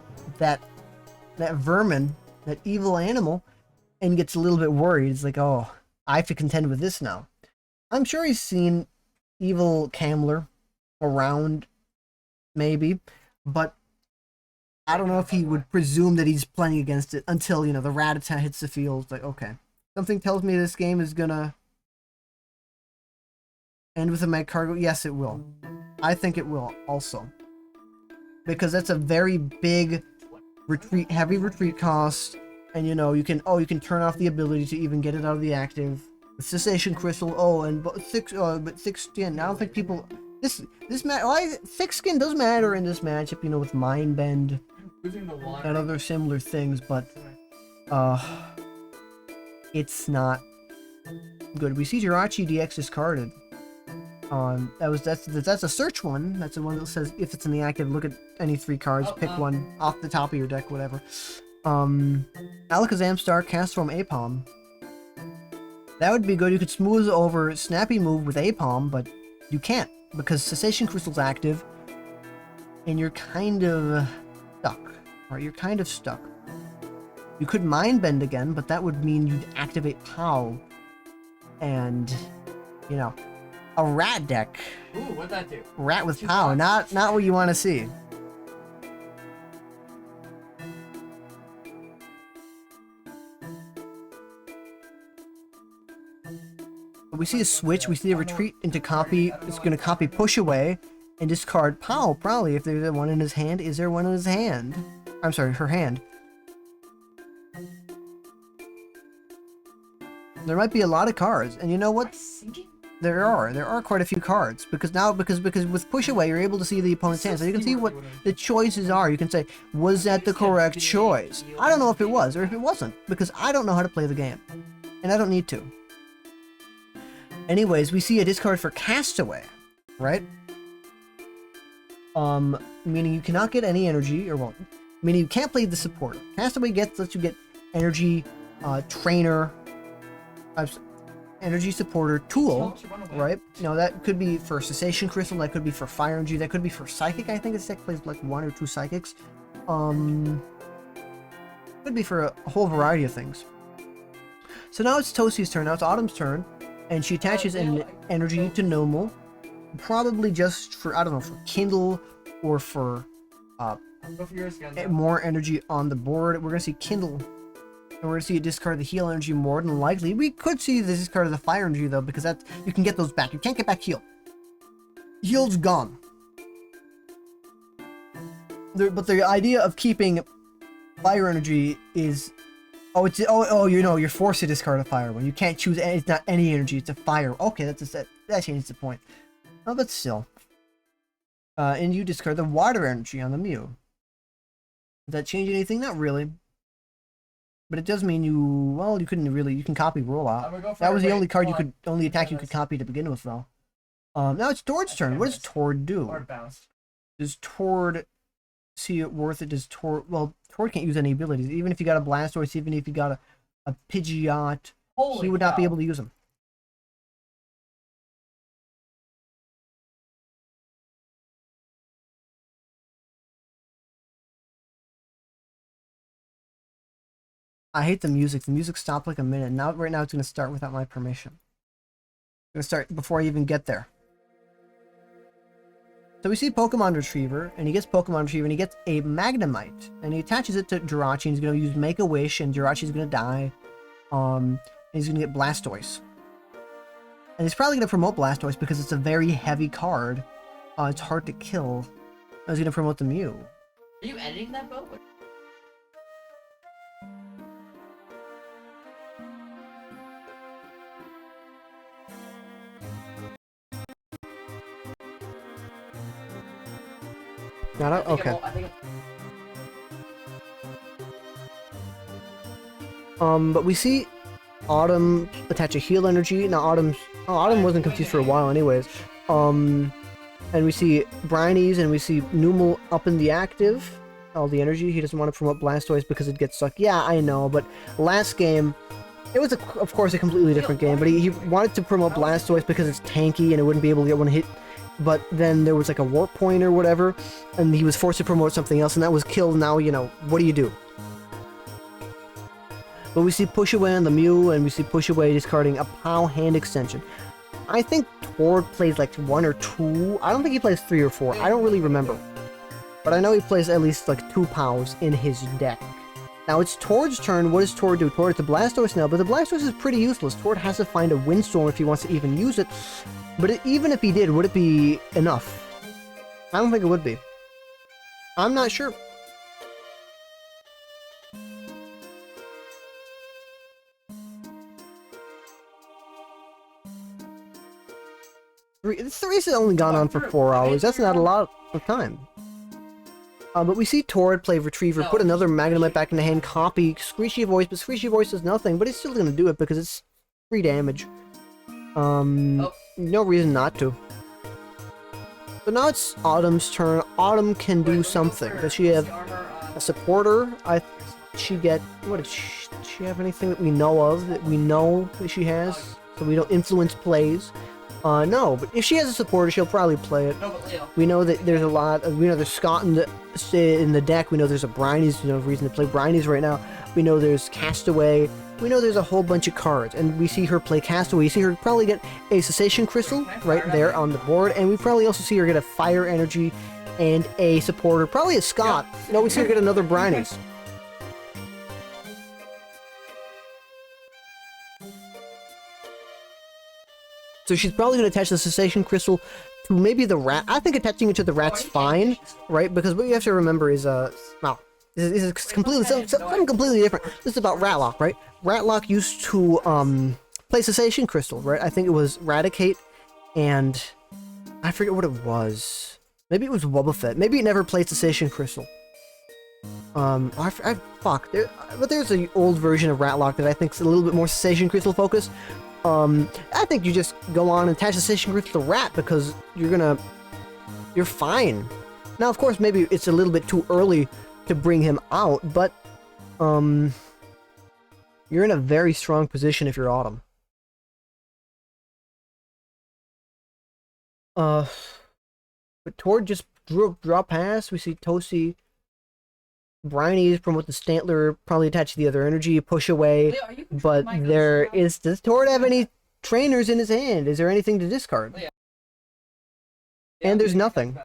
vermin, that evil animal, and gets a little bit worried. It's like, oh, I have to contend with this now. I'm sure he's seen evil Camler around, maybe, but I don't know if he would presume that he's playing against it until, you know, the Rattata hits the field. It's like, okay, something tells me this game is gonna end with a Magcargo. Yes, it will. I think it will also, because that's a very big retreat, heavy retreat cost, and you know, you can turn off the ability to even get it out of the active. The Cessation Crystal, but thick skin. I don't think people this thick skin does matter in this matchup, you know, with Mind Bend and other similar things, but it's not good. We see Jirachi DX discarded. That's a search one. That's the one that says if it's in the active, look at any 3 cards, pick one off the top of your deck, whatever. Alakazam Star Castform Apom. That would be good. You could smooth over Snappy Move with Apom, but you can't because Cessation Crystal's active, and you're kind of stuck. Right? You're kind of stuck. You could Mind Bend again, but that would mean you'd activate POW, and you know, a rat deck. Ooh, what'd that do? Rat with POW, not what you want to see. We see a switch, we see a retreat into copy. It's going to copy Push Away and discard POW, probably, if there's one in his hand. Is there one in his hand? I'm sorry, her hand. There might be a lot of cards, and you know what? There are quite a few cards, because with Push Away, you're able to see the opponent's hand, so you can see what the choices are. You can say, was that the correct choice? I don't know if it was, or if it wasn't, because I don't know how to play the game, and I don't need to. Anyways, we see a discard for Castaway, right? Meaning you cannot get any energy, or well, meaning you can't play the supporter. Castaway lets you get energy, trainer, energy supporter, tool, right? Now that could be for Cessation Crystal, that could be for Fire Energy, that could be for Psychic. I think this deck plays like 1 or 2 Psychics. Could be for a whole variety of things. So now it's Tosi's turn. Now it's Autumn's turn. And she attaches an energy to Nomal, probably just for, I don't know, for Kindle or for more energy on the board. We're going to see Kindle, and we're going to see a discard the heal energy more than likely. We could see the discard of the fire energy, though, because that's, you can get those back. You can't get back heal. Heal's gone. But the idea of keeping fire energy is... you know, you're forced to discard a fire one. You can't choose any, it's not any energy, it's a fire. Okay, that changes the point. Oh, but still. And you discard the water energy on the Mew. Does that change anything? Not really. But it does mean you couldn't really, you can copy Rollout. That was the only card only attack you could copy to begin with, though. Now it's Tord's turn. What does Tord do? Or bounced. Does Tord see it worth it? Does Tord... Well, Tord can't use any abilities. Even if you got a Blastoise, even if you got a Pidgeot, Holy he would not be cow. able to use them. I hate the music. The music stopped like a minute. Now, right now, it's going to start without my permission. It's going to start before I even get there. So we see Pokemon Retriever, and he gets Pokemon Retriever, and he gets a Magnemite, and he attaches it to Jirachi, and he's going to use Make-A-Wish, and Jirachi's going to die. And he's going to get Blastoise. And he's probably going to promote Blastoise because it's a very heavy card. It's hard to kill. He's going to promote the Mew. Are you editing that boat? Got it? Okay. I think But we see Autumn attach a heal energy. Now Autumn wasn't confused for a while anyways. And we see Brinies and we see Numel up in the active. All the energy. He doesn't want to promote Blastoise because it gets stuck. Yeah, I know, but last game, it was, of course, a completely different game, but he wanted to promote Blastoise because it's tanky and it wouldn't be able to get one hit. But then there was like a warp point or whatever, and he was forced to promote something else, and that was killed. Now, you know, what do you do? But we see Push Away on the Mew, and we see Push Away discarding a POW hand extension. I think Tord plays like 1 or 2. I don't think he plays 3 or 4. I don't really remember. But I know he plays at least like 2 POWs in his deck. Now it's Tord's turn. What does Tord do? Tord, it's a Blastoise now, but the Blastoise is pretty useless. Tord has to find a Windstorm if he wants to even use it. But even if he did, would it be enough? I don't think it would be. I'm not sure. This race has only gone on for 4 hours. That's not a lot of time. But we see Tord play Retriever, put another Magnemite back in the hand, copy Screechy Voice, but Screechy Voice does nothing, but he's still going to do it because it's free damage. No reason not to. So now it's Autumn's turn. Autumn can do something. Does she have a supporter? She get... What did she have anything that we know of, that we know that she has? So we don't influence plays? No, but if she has a supporter, she'll probably play it. We know that there's a lot of... We know there's Scott in the deck. We know there's a Brinies. There's no reason to play Brinies right now. We know there's Castaway. We know there's a whole bunch of cards. And we see her play Castaway. You see her probably get a Cessation Crystal right there on the board. And we probably also see her get a Fire Energy and a supporter. Probably a Scott. No, we see her get another Brinies. So she's probably going to attach the Cessation Crystal to maybe the Rat. I think attaching it to the Rat's fine, right? Because what you have to remember is, well, this is completely, something completely different. This is about Ratlock, right? Ratlock used to, play Cessation Crystal, right? I think it was Raticate, and I forget what it was. Maybe it was Wobbuffet. Maybe it never played Cessation Crystal. Fuck. But there's an old version of Ratlock that I think is a little bit more Cessation Crystal focused. I think you just go on and attach the Cessation Crystal to Rat because you're fine. Now, of course, maybe it's a little bit too early to bring him out, but, you're in a very strong position if you're Autumn. But Tord just draw pass. We see Tosi, Brinies promote the Stantler, probably attach the other energy, Push Away. But does Tord have any trainers in his hand? Is there anything to discard? And there's nothing.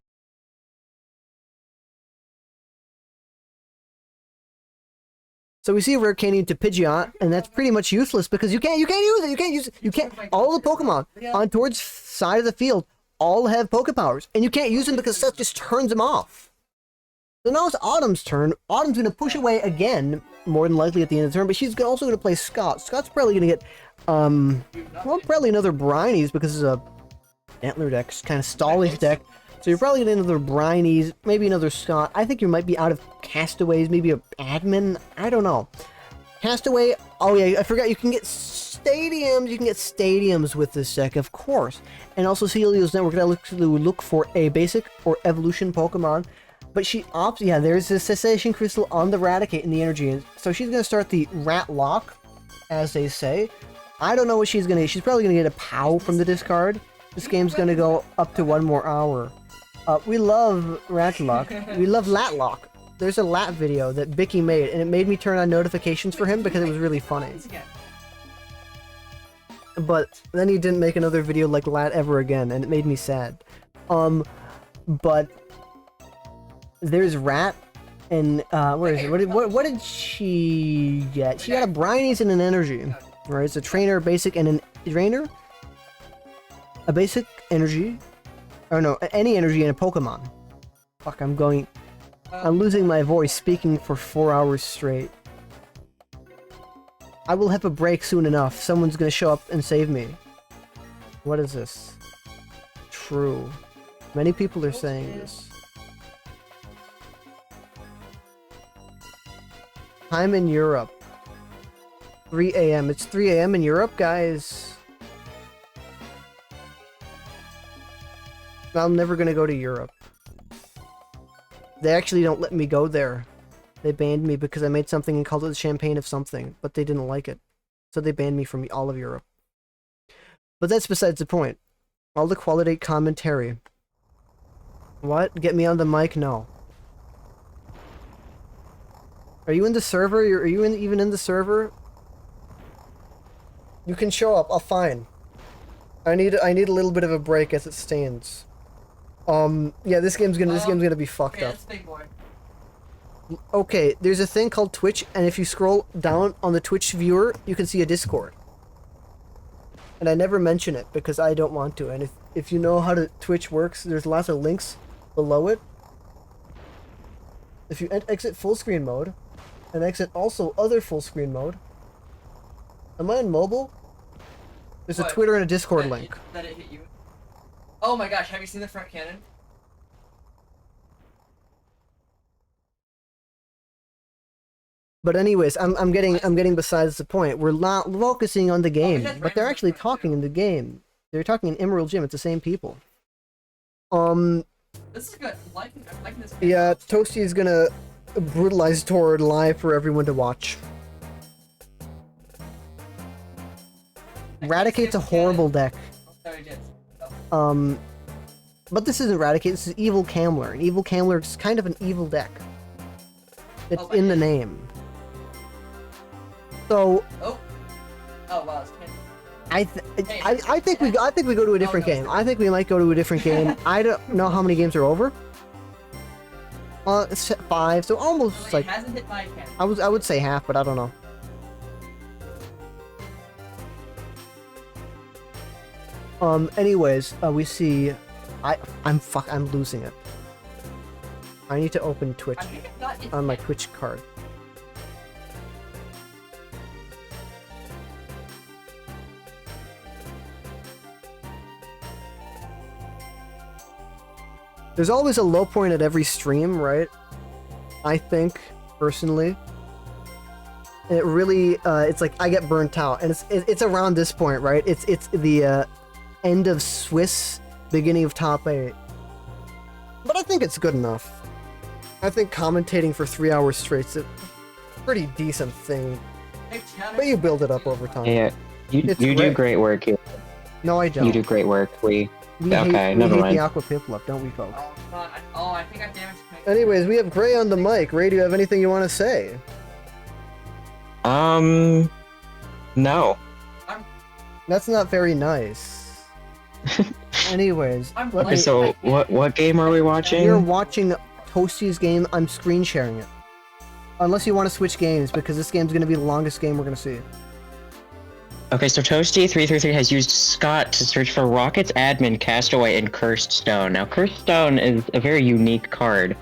So we see a Rare Canyon to Pidgeot, and that's pretty much useless because you can't use it. All the Pokemon on Tord's side of the field all have Pokepowers, and you can't use them because Seth just turns them off. So now it's Autumn's turn. Autumn's going to Push Away again, more than likely at the end of the turn, but she's also going to play Scott. Scott's probably going to get, well, probably another Brinies because it's a Antler deck, kind of Stallings deck. So you're probably going to get another Brinies, maybe another Scott. I think you might be out of Castaways, maybe a Admin. I don't know. Castaway, oh yeah, I forgot you can get stadiums. You can get stadiums with this deck, of course. And also, Celio's Network, I look for a basic or evolution Pokemon. But she opts, yeah, there's a Cessation Crystal on the Raticate in the energy. So she's going to start the Rat Lock, as they say. I don't know what she's going to get. She's probably going to get a POW from the discard. This game's going to go up to 1 more hour. We love Ratlock. We love Latlock. There's a Lat video that Bicky made, and it made me turn on notifications for him because it was really funny. But then he didn't make another video like Lat ever again, and it made me sad. But there's Rat, and where is it? What did she get? She got a Brinies and an Energy. Right, it's a trainer, basic, and a trainer. A basic energy, or no, any energy and a Pokemon. Fuck, I'm losing my voice speaking for 4 hours straight. I will have a break soon enough. Someone's gonna show up and save me. What is this? True. Many people are saying this. Time in Europe. 3 a.m. It's 3 a.m. in Europe, guys. I'm never gonna go to Europe. They actually don't let me go there. They banned me because I made something and called it the champagne of something, but they didn't like it. So they banned me from all of Europe. But that's besides the point. All the quality commentary. What? Get me on the mic? No. Are you in the server? Are you even in the server? You can show up. I'll fine. I need a little bit of a break as it stands. Yeah, this game's gonna be fucked up. That's big boy. Okay, there's a thing called Twitch, and if you scroll down on the Twitch viewer, you can see a Discord. And I never mention it because I don't want to. And if you know how Twitch works, there's lots of links below it. If you exit full screen mode, and exit also other full screen mode. Am I on mobile? There's a Twitter and a Discord link. That it hit you? Oh my gosh, have you seen the front cannon? But anyways, I'm getting besides the point. We're not focusing on the game, but they're actually talking in the game. They're talking in Emerald Gym. It's the same people. This is good. I'm liking this game. Yeah, Toasty is gonna brutalize Tord live for everyone to watch. Raticate's a horrible deck. But this isn't Raticate, this is Evil Camler. And Evil Camler is kind of an evil deck. It's in the name. So Oh wow, it's I think we go to a different game. I think we might go to a different game. I don't know how many games are over. It's 5, so almost like it hasn't hit 5 yet. I would say half, but I don't know. Anyways, we see I'm losing it. I need to open Twitch on my Twitch card. There's always a low point at every stream, right? I think, personally. And it really, it's like, I get burnt out. And it's around this point, right? It's the end of Swiss, beginning of top 8. But I think it's good enough. I think commentating for 3 hours straight is a pretty decent thing. But you build it up over time. Yeah, you do great work here. No, I don't. You do great work. We never mind. the Aqua Piplup, don't we, folks? I think I damaged my... Anyways, we have Gray on the mic. Ray, do you have anything you want to say? No. That's not very nice. Anyways, So what game are we watching? You're watching Toasty's game. I'm screen sharing it. Unless you want to switch games, because this game's going to be the longest game we're going to see. Okay, so Toasty333 has used Scott to search for Rocket's Admin, Castaway, and Cursed Stone. Now, Cursed Stone is a very unique card.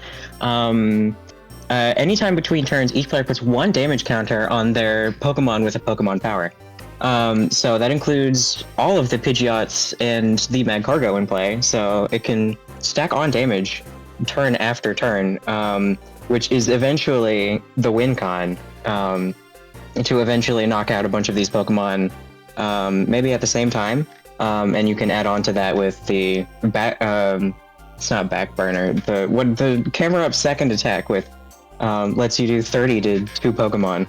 Anytime between turns, each player puts 1 damage counter on their Pokemon with a Pokemon power. So that includes all of the Pidgeots and the Magcargo in play, so it can stack on damage turn after turn, which is eventually the win con, to eventually knock out a bunch of these Pokemon maybe at the same time, and you can add on to that with the back. It's not back burner. The camera up second attack with lets you do 30 to 2 Pokemon.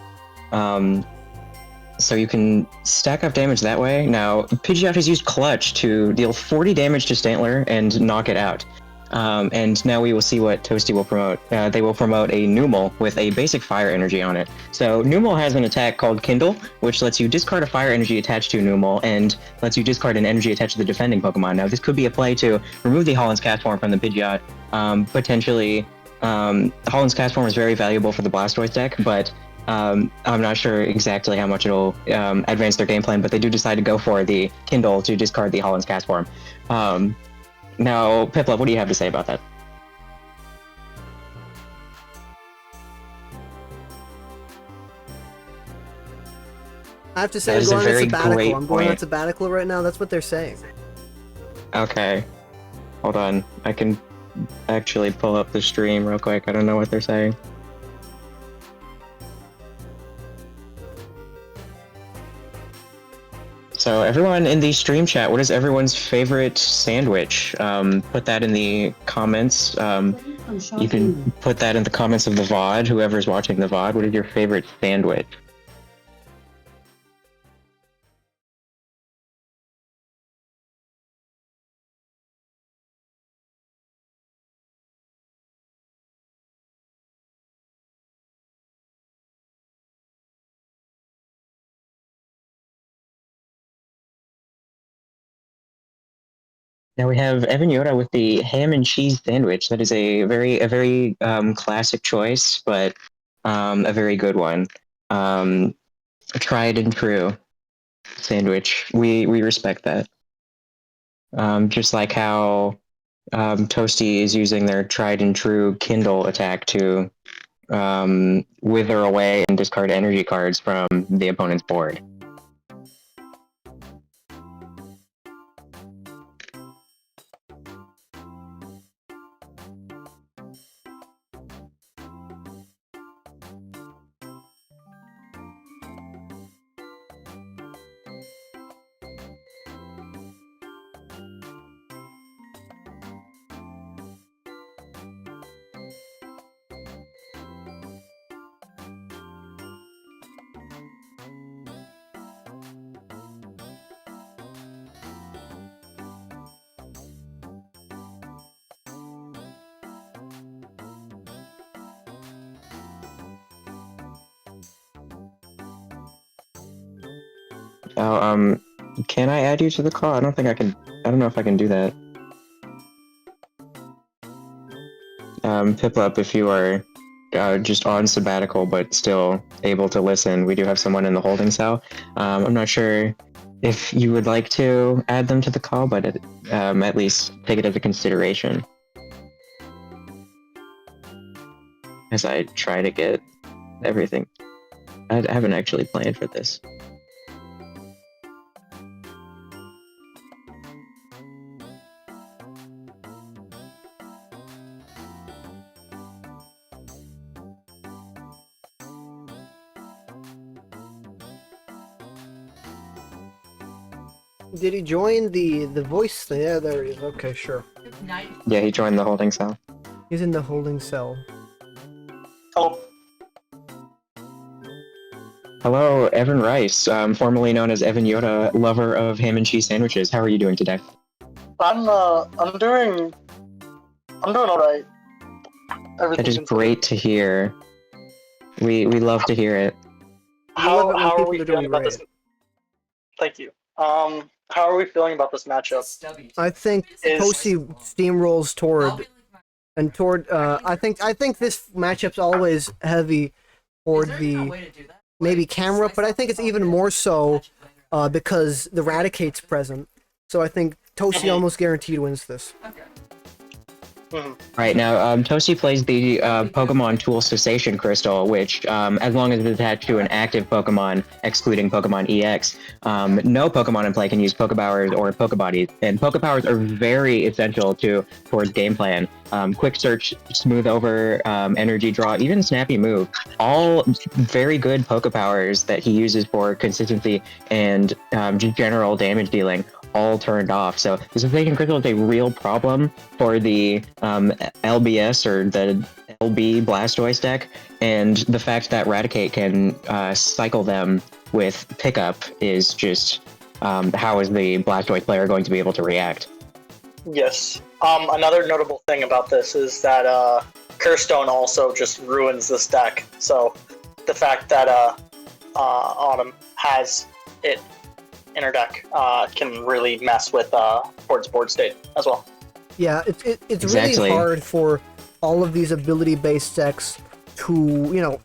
So you can stack up damage that way. Now, Pidgeot has used Clutch to deal 40 damage to Stantler and knock it out. And now we will see what Toasty will promote. They will promote a Numel with a basic fire energy on it. So Numel has an attack called Kindle, which lets you discard a fire energy attached to Numel and lets you discard an energy attached to the defending Pokemon. Now this could be a play to remove the Holland's Castform from the Pidgeot. Potentially, Holland's Castform is very valuable for the Blastoise deck, but I'm not sure exactly how much it'll advance their game plan, but they do decide to go for the Kindle to discard the Holland's Castform. Now, Piplup, what do you have to say about that? I have to say, That I'm is a going on very sabbatical. great I'm going on point. sabbatical right now. That's what they're saying. Okay. Hold on. I can actually pull up the stream real quick. I don't know what they're saying. So everyone in the stream chat, what is everyone's favorite sandwich? Put that in the comments. You can put that in the comments of the VOD, whoever's watching the VOD. What is your favorite sandwich? Now we have Evan Yoda with the ham and cheese sandwich. That is a very classic choice, but a very good one. Tried and true sandwich. We respect that. Just like how Toasty is using their tried and true Kindle attack to wither away and discard energy cards from the opponent's board. Oh, can I add you to the call? I don't think I can. I don't know if I can do that. Piplup, if you are just on sabbatical but still able to listen, we do have someone in the holding cell. I'm not sure if you would like to add them to the call, but at least take it as a consideration as I try to get everything. I haven't actually planned for this. Did he join the voice thing? Yeah, there he is. Okay, sure. Yeah, he joined the holding cell. He's in the holding cell. Oh, Hello, Evan Rice, formerly known as Evan Yoda, lover of ham and cheese sandwiches. How are you doing today? I'm doing alright. That is great to hear. We love to hear it. love it when How are people we are doing feeling about great. this? Thank you. How are we feeling about this matchup? Stubby. I think Is- Toasty steamrolls toward I think this matchup's always heavy toward the maybe camera, but I think it's even more so because the Raticate's present. So I think Toasty Mhm. almost guaranteed wins this. Okay. Right now, Toasty plays the Pokemon Tool Cessation Crystal, which, as long as it's attached to an active Pokemon, excluding Pokemon EX, no Pokemon in play can use Pokebowers or Pokebodies, and Pokebowers are very essential towards game plan. Quick Search, Smooth Over, Energy Draw, even Snappy Move, all very good Pokepowers that he uses for consistency and just general damage dealing, all turned off. So the Cessation Crystal is a real problem for the LBS or the LB Blastoise deck, and the fact that Raticate can cycle them with pickup is just how is the Blastoise player going to be able to react? Yes. Another notable thing about this is that Curse Stone also just ruins this deck. So the fact that Autumn has it in her deck can really mess with Tord's board state as well. Yeah, it's Exactly. really hard for all of these ability-based decks to, you know,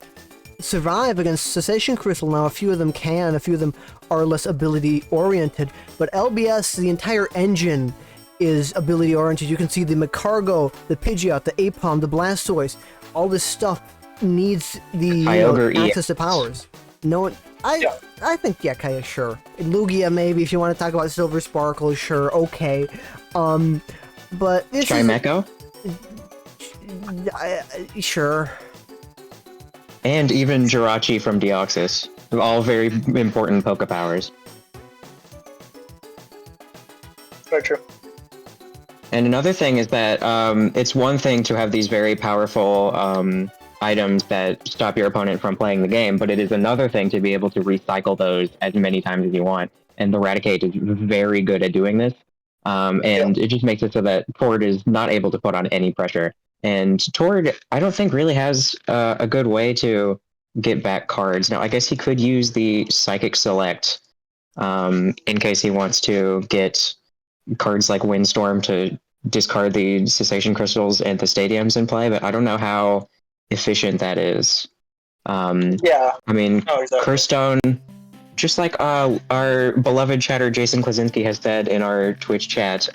survive against Cessation Crystal. Now, a few of them can, a few of them are less ability-oriented, but LBS, the entire engine is ability-oriented. You can see the Magcargo, the Pidgeot, the Aipom, the Blastoise, all this stuff needs the Kyogre access to powers. No one, I think, yeah, Kaya, sure. Lugia, maybe, if you want to talk about Silver Sparkle, sure, okay. But this Chimecho? sure. And even Jirachi from Deoxys. All very important Pokepowers. Very true. And another thing is that it's one thing to have these very powerful items that stop your opponent from playing the game, but it is another thing to be able to recycle those as many times as you want. And the Raticate is very good at doing this. And it just makes it so that Tord is not able to put on any pressure. And Tord, I don't think, really has a good way to get back cards. Now, I guess he could use the Psychic Select in case he wants to get cards like Windstorm to discard the Cessation Crystals and the Stadiums in play, but I don't know how efficient that is. Yeah. I mean, No, exactly. Curse Stone, just like our beloved chatter Jason Klaczynski has said in our Twitch chat,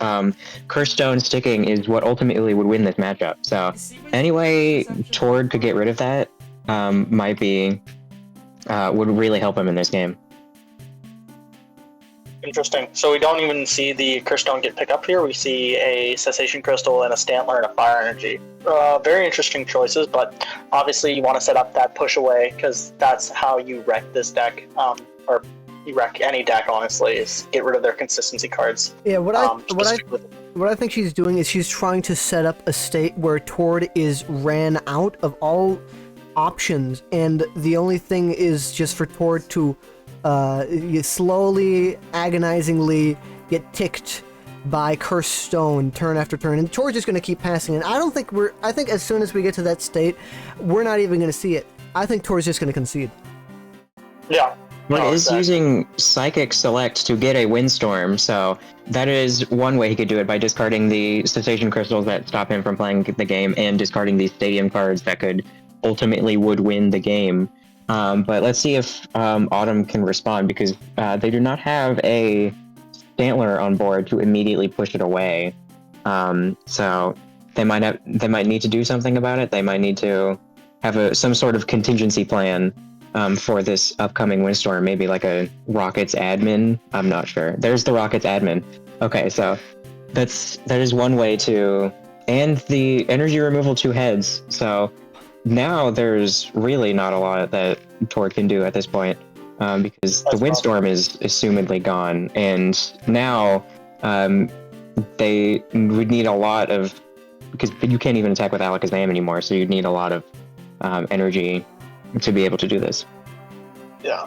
Curse Stone sticking is what ultimately would win this matchup. So any way Tord could get rid of that might be would really help him in this game. Interesting. So we don't even see the Curse Stone get picked up here. We see a Cessation Crystal and a Stantler and a Fire Energy. Very interesting choices, but obviously you want to set up that push away because that's how you wreck this deck, or you wreck any deck, honestly, is get rid of their consistency cards. Yeah, what I think she's doing is she's trying to set up a state where Tord is ran out of all options, and the only thing is just for Tord to you slowly, agonizingly get ticked by Curse Stone turn after turn, and Tord's just going to keep passing. And I think as soon as we get to that state, we're not even going to see it. I think Tord's just going to concede. Yeah. But No, is exactly. using Psychic Select to get a Windstorm, so that is one way he could do it, by discarding the Cessation Crystals that stop him from playing the game and discarding these Stadium cards that could ultimately would win the game. But let's see if Autumn can respond, because they do not have a Stantler on board to immediately push it away. So they might need to do something about it. They might need to have some sort of contingency plan for this upcoming Windstorm, maybe like a Rockets admin. I'm not sure. There's the Rockets admin. Okay, so that is one way to, and the energy removal 2 heads. So now there's really not a lot that Tord can do at this point, because the Windstorm is assumedly gone, and now they would need a lot of, because you can't even attack with Alakazam anymore, so you'd need a lot of energy to be able to do this. Yeah.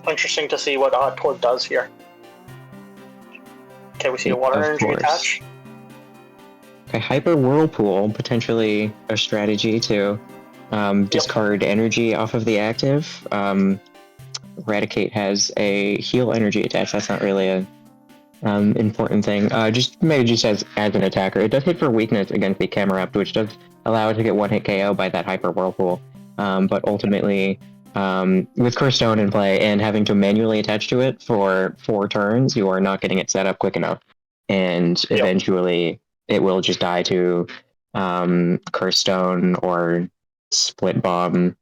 Interesting to see what Tord does here. Okay, we see a Water Of Energy course. attach. Okay, Hyper Whirlpool, potentially a strategy to discard energy off of the active. Eradicate has a heal energy attached. That's not really a important thing. Maybe just as an attacker. It does hit for weakness against the Camerupt, which does allow it to get one-hit KO by that Hyper Whirlpool. But ultimately, with Cursed Stone in play and having to manually attach to it for 4 turns, you are not getting it set up quick enough, and Yep. eventually it will just die to Cursed Stone or Split Bomb,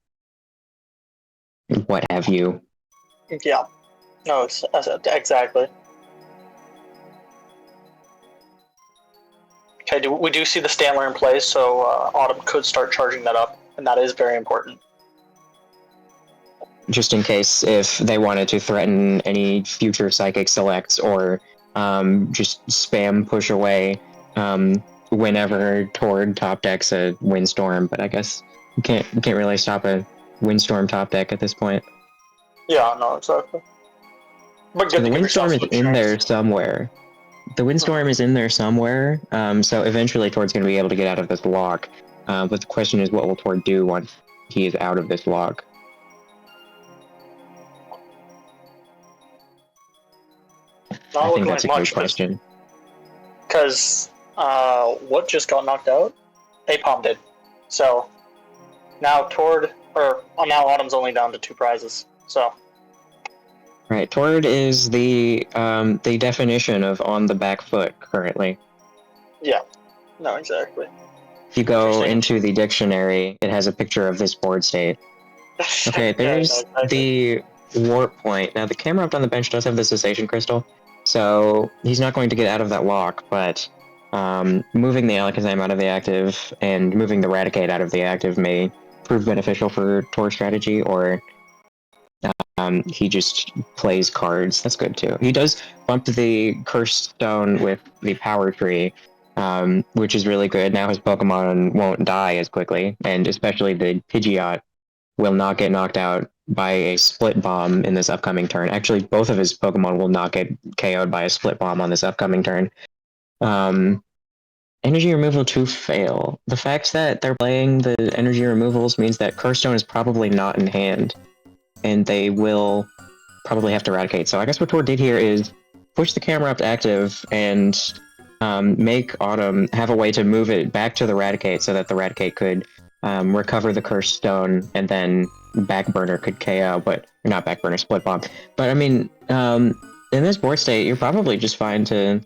what have you. Yeah. No, exactly. Okay, we do see the Stanler in place, so Autumn could start charging that up, and that is very important. Just in case if they wanted to threaten any future psychic selects or just spam push away whenever Tord top decks a Windstorm, but I guess you can't really stop a Windstorm top deck at this point. Yeah, no, exactly. But So good the to give yourself Windstorm is some in there insurance. somewhere. The Windstorm is in there somewhere, so eventually Tord's going to be able to get out of this lock. But the question is, what will Tord do once he is out of this lock? Not I think looking that's like a good much, question. because what just got knocked out? Apom did. So now now Autumn's only down to 2 prizes. So Right, Tord is the definition of on the back foot currently. yeah, no, exactly. If you go Interesting. into the dictionary, it has a picture of this board state. Okay, there's Yeah, no, exactly. the warp point. Now the Camerupt on the bench does have the cessation crystal, so he's not going to get out of that lock, but moving the Alakazam out of the active and moving the Raticate out of the active may prove beneficial for Tor strategy, or he just plays cards. That's good too. He does bump the Cursed Stone with the Power Tree, which is really good. Now his Pokemon won't die as quickly, and especially the Pidgeot will not get knocked out by a Split Bomb in this upcoming turn. Actually, both of his Pokemon will not get KO'd by a Split Bomb on this upcoming turn. Energy removal to fail. The fact that they're playing the energy removals means that Cursed Stone is probably not in hand, and they will probably have to Eradicate. So I guess what Tor did here is push the camera up to active and make Autumn have a way to move it back to the Raticate so that the Raticate could recover the Cursed Stone, and then Backburner could KO, but or not Backburner, Split Bomb. But I mean, in this board state, you're probably just fine to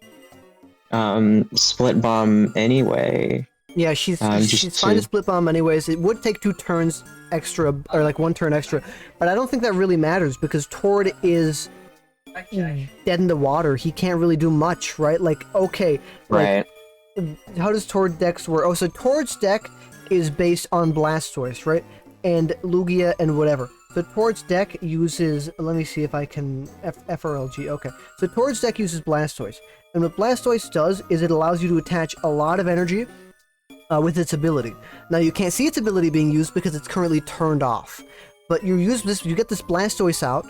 Split Bomb anyway. Yeah, she's fine to split bomb anyways. It would take 2 turns extra, or like 1 turn extra, but I don't think that really matters because Tord is dead in the water. He can't really do much, right? Like, okay, like, Right. how does Tord decks work? Oh, so Tord's deck is based on Blastoise, right? And Lugia and whatever. So Tord's deck uses, let me see if I can, FRLG, okay. So Tord's deck uses Blastoise. And what Blastoise does is it allows you to attach a lot of energy with its ability. Now you can't see its ability being used because it's currently turned off. But you get this Blastoise out,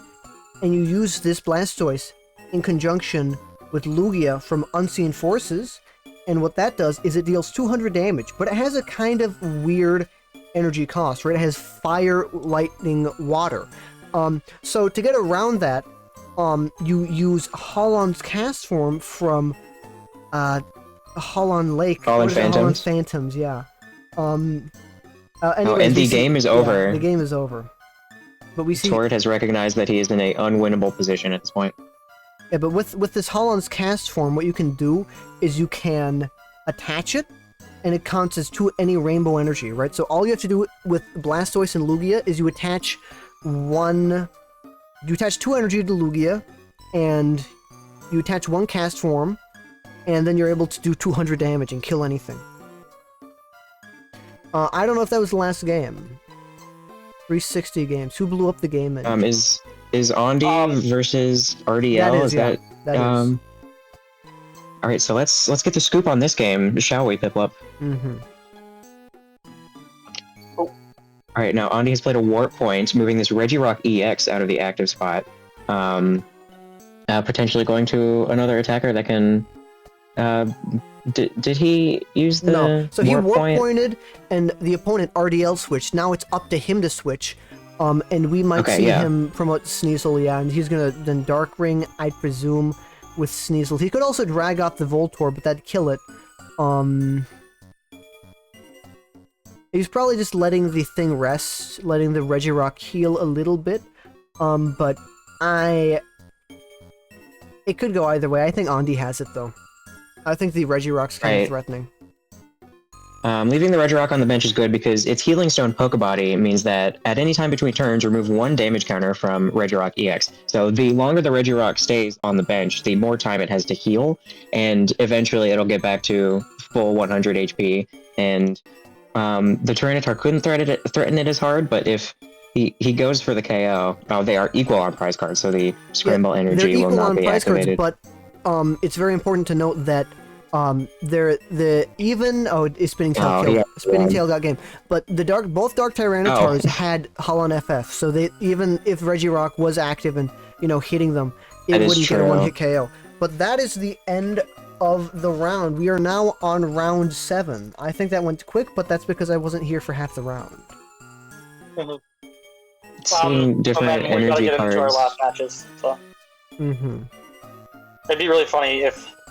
and you use this Blastoise in conjunction with Lugia from Unseen Forces, and what that does is it deals 200 damage, but it has a kind of weird energy cost, right? It has fire, lightning, water. So to get around that, you use Holland's cast form from Holland Lake. Holland Phantoms? Holland Phantoms, yeah. And Anyways, the game is over. Yeah, the game is over. But we see, Tord has recognized that he is in a unwinnable position at this point. yeah, but with this Holland's cast form, what you can do is you can attach it, and it counts as any rainbow energy, right? So all you have to do with Blastoise and Lugia is you attach 2 energy to Lugia, and you attach 1 cast form, and then you're able to do 200 damage and kill anything. I don't know if that was the last game. 360 games. Who blew up the game? Is Ondi versus RDL? That is. All right, so let's get the scoop on this game, shall we, Piplup? Mm-hmm. All right, now Ondi has played a Warp Point, moving this Regirock EX out of the active spot, potentially going to another attacker that can. Did he use the No, so he warp point? pointed, and the opponent RDL switched. Now it's up to him to switch, and we might see him promote Sneasel, yeah, and he's gonna then Dark Ring, I presume, with Sneasel. He could also drag off the Voltorb, but that'd kill it. He's probably just letting the thing rest, letting the Regirock heal a little bit. But it could go either way. I think Andy has it though. I think the Regirock's kind of threatening. Leaving the Regirock on the bench is good because its Healing Stone Pokebody means that at any time between turns, remove 1 damage counter from Regirock EX. So the longer the Regirock stays on the bench, the more time it has to heal, and eventually it'll get back to full 100 HP. And the Tyranitar couldn't threaten it as hard, but if he goes for the KO, they are equal on prize cards, so the Scramble Energy will not be activated. Cards, but it's very important to note that it's Spinning Tail Spinning Tail got game. But both Dark Tyranitars had Hull on FF, so they, even if Regirock was active and hitting them, it wouldn't get a 1-hit KO. But that is the end of the round. We are now on round 7. I think that went quick, but that's because I wasn't here for half the round. Seeing different we gotta energy get into our cards. last matches. So. It'd be really funny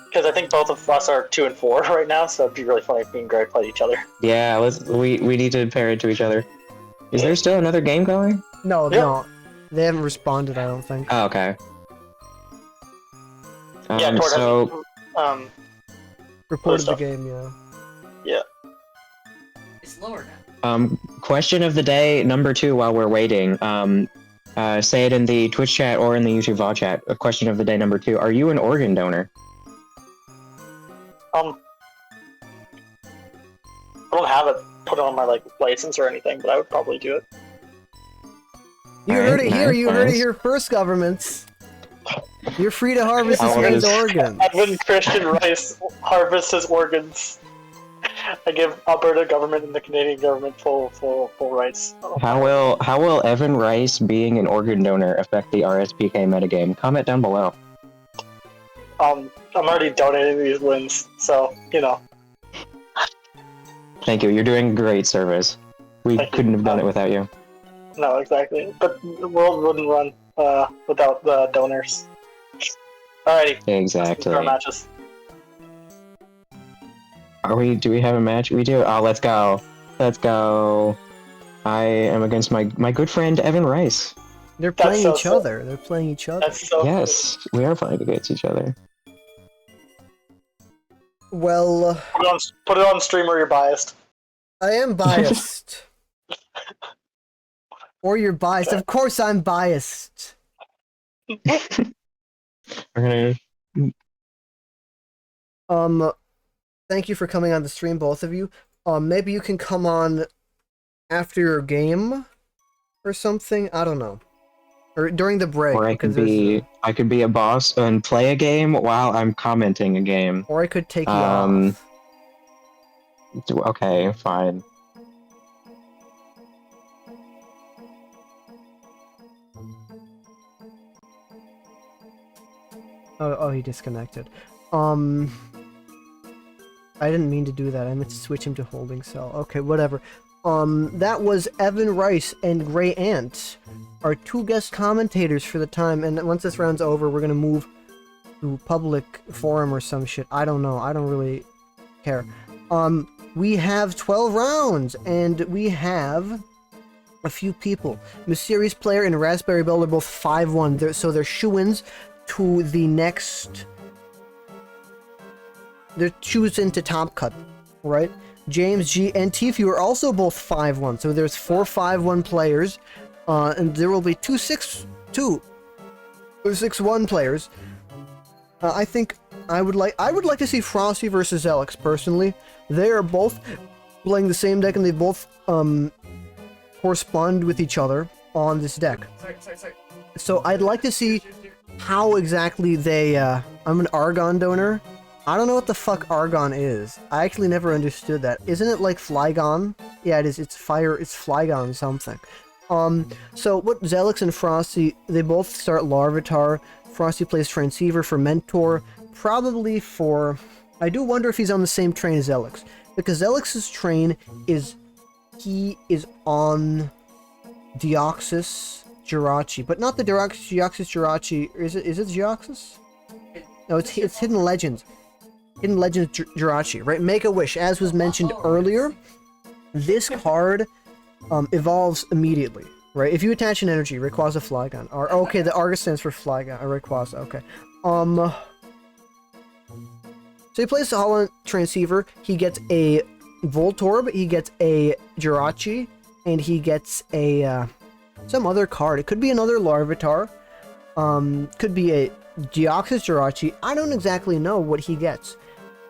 because I think both of us are 2 and 4 right now, so it'd be really funny if me and Greg played each other. Yeah, we need to pair it to each other. Is there still another game going? No, they haven't responded. I don't think. Oh, okay. Yeah, so reported the game. Yeah. It's lower now. Question of the day number 2 while we're waiting. Say it in the Twitch chat or in the YouTube VOD chat. Question of the day number 2. Are you an organ donor? I don't have it put on my license or anything, but I would probably do it. You heard it here. You heard it here first, governments. You're free to harvest this man's organs. Edwin Christian Rice harvests his organs. I give Alberta government and the Canadian government full rights. How will Evan Rice being an organ donor affect the RSPK metagame? Comment down below. I'm already donating these wins, so Thank you. You're doing great service. We couldn't have done it without you. No, exactly. But the world wouldn't run without the donors. Alrighty. Exactly. Our matches. Do we have a match? We do. Oh, let's go. Let's go. I am against my good friend Evan Rice. They're playing each other. They're playing each other. That's so Yes, we are playing against each other. Well, put it on stream or you're biased. I am biased. Or you're biased. Of course I'm biased. We're gonna... Thank you for coming on the stream, both of you. Maybe you can come on after your game or something. I don't know. Or during the break. Or I could be a boss and play a game while I'm commenting a game. Or I could take you off. Okay, fine. Oh, he disconnected. I didn't mean to do that. I meant to switch him to holding cell. Okay, whatever. That was Evan Rice and Grey Ant, our 2 guest commentators for the time. And once this round's over, we're gonna move to public forum or some shit. I don't know. I don't really care. We have 12 rounds, and we have a few people. Mysterious Player and Raspberry Bell are both 5-1, so they're shoo-ins to the next... They're choosing to top cut, right? James G and Tifu are also both 5-1, so there's 4 5-1 players, and there will be 2 6-1 players. I think I would like to see Frosty versus Alex personally. They are both playing the same deck, and they both correspond with each other on this deck. Sorry. So I'd like to see how exactly they. I'm an Argon donor. I don't know what the fuck Argon is. I actually never understood that. Isn't it like Flygon? Yeah, it is. It's fire. It's Flygon something. So what Zelix and Frosty, they both start Larvitar. Frosty plays Transceiver for Mentor. Probably for... I do wonder if he's on the same train as Zelix. Because Zelix's train is... He is on... Deoxys Jirachi. But not the Deoxys Jirachi. Is it Deoxys? No, it's Hidden Legends. Hidden Legends Jirachi, right? Make-A-Wish, as was mentioned earlier. This card evolves immediately, right? If you attach an energy, Rayquaza Flygon. Or okay, the Argus stands for Flygon or Rayquaza. Okay. So he plays the Holland Transceiver. He gets a Voltorb. He gets a Jirachi, and he gets a some other card. It could be another Larvitar. Could be a Deoxys Jirachi. I don't exactly know what he gets.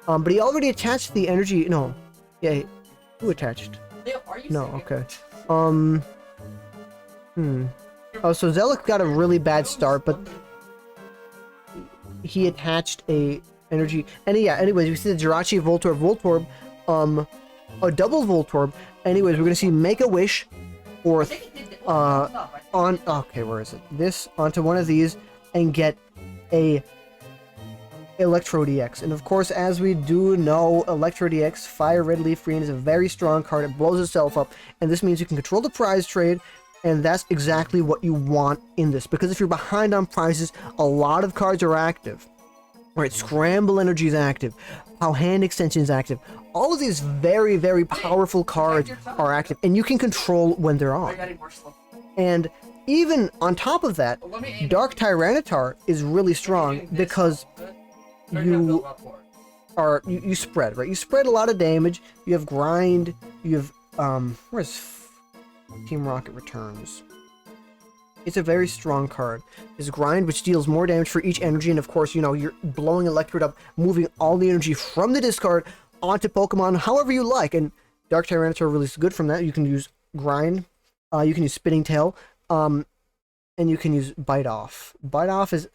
But he already attached the energy. No, yeah, who attached? Leo, are you No, singing? okay. Oh, so Zelik got a really bad start, but he attached a energy. And yeah, anyways, we see the Jirachi, Voltorb, a double Voltorb. Anyways, we're gonna see Make a Wish, or I think he did stuff. I think on. Okay, where is it? This onto one of these and get a Electro DX. And of course, as we do know, Electro DX, Fire Red Leaf Green, is a very strong card. It blows itself up, and this means you can control the prize trade, and that's exactly what you want in this. Because if you're behind on prizes, a lot of cards are active. Right, Scramble Energy is active, How Hand Extension is active. All of these very, very powerful cards are active, and you can control when they're I on. got it more slow. And even on top of that, But let me aim Dark Tyranitar is really strong because you you spread, right? You spread a lot of damage. You have grind. You have where's Team Rocket Returns? It's a very strong card. It's grind, which deals more damage for each energy, and of course, you know, you're blowing Electrode up, moving all the energy from the discard onto Pokemon however you like. And Dark Tyranitar really is good from that. You can use grind. You can use Spinning Tail. And you can use Bite Off. Bite Off is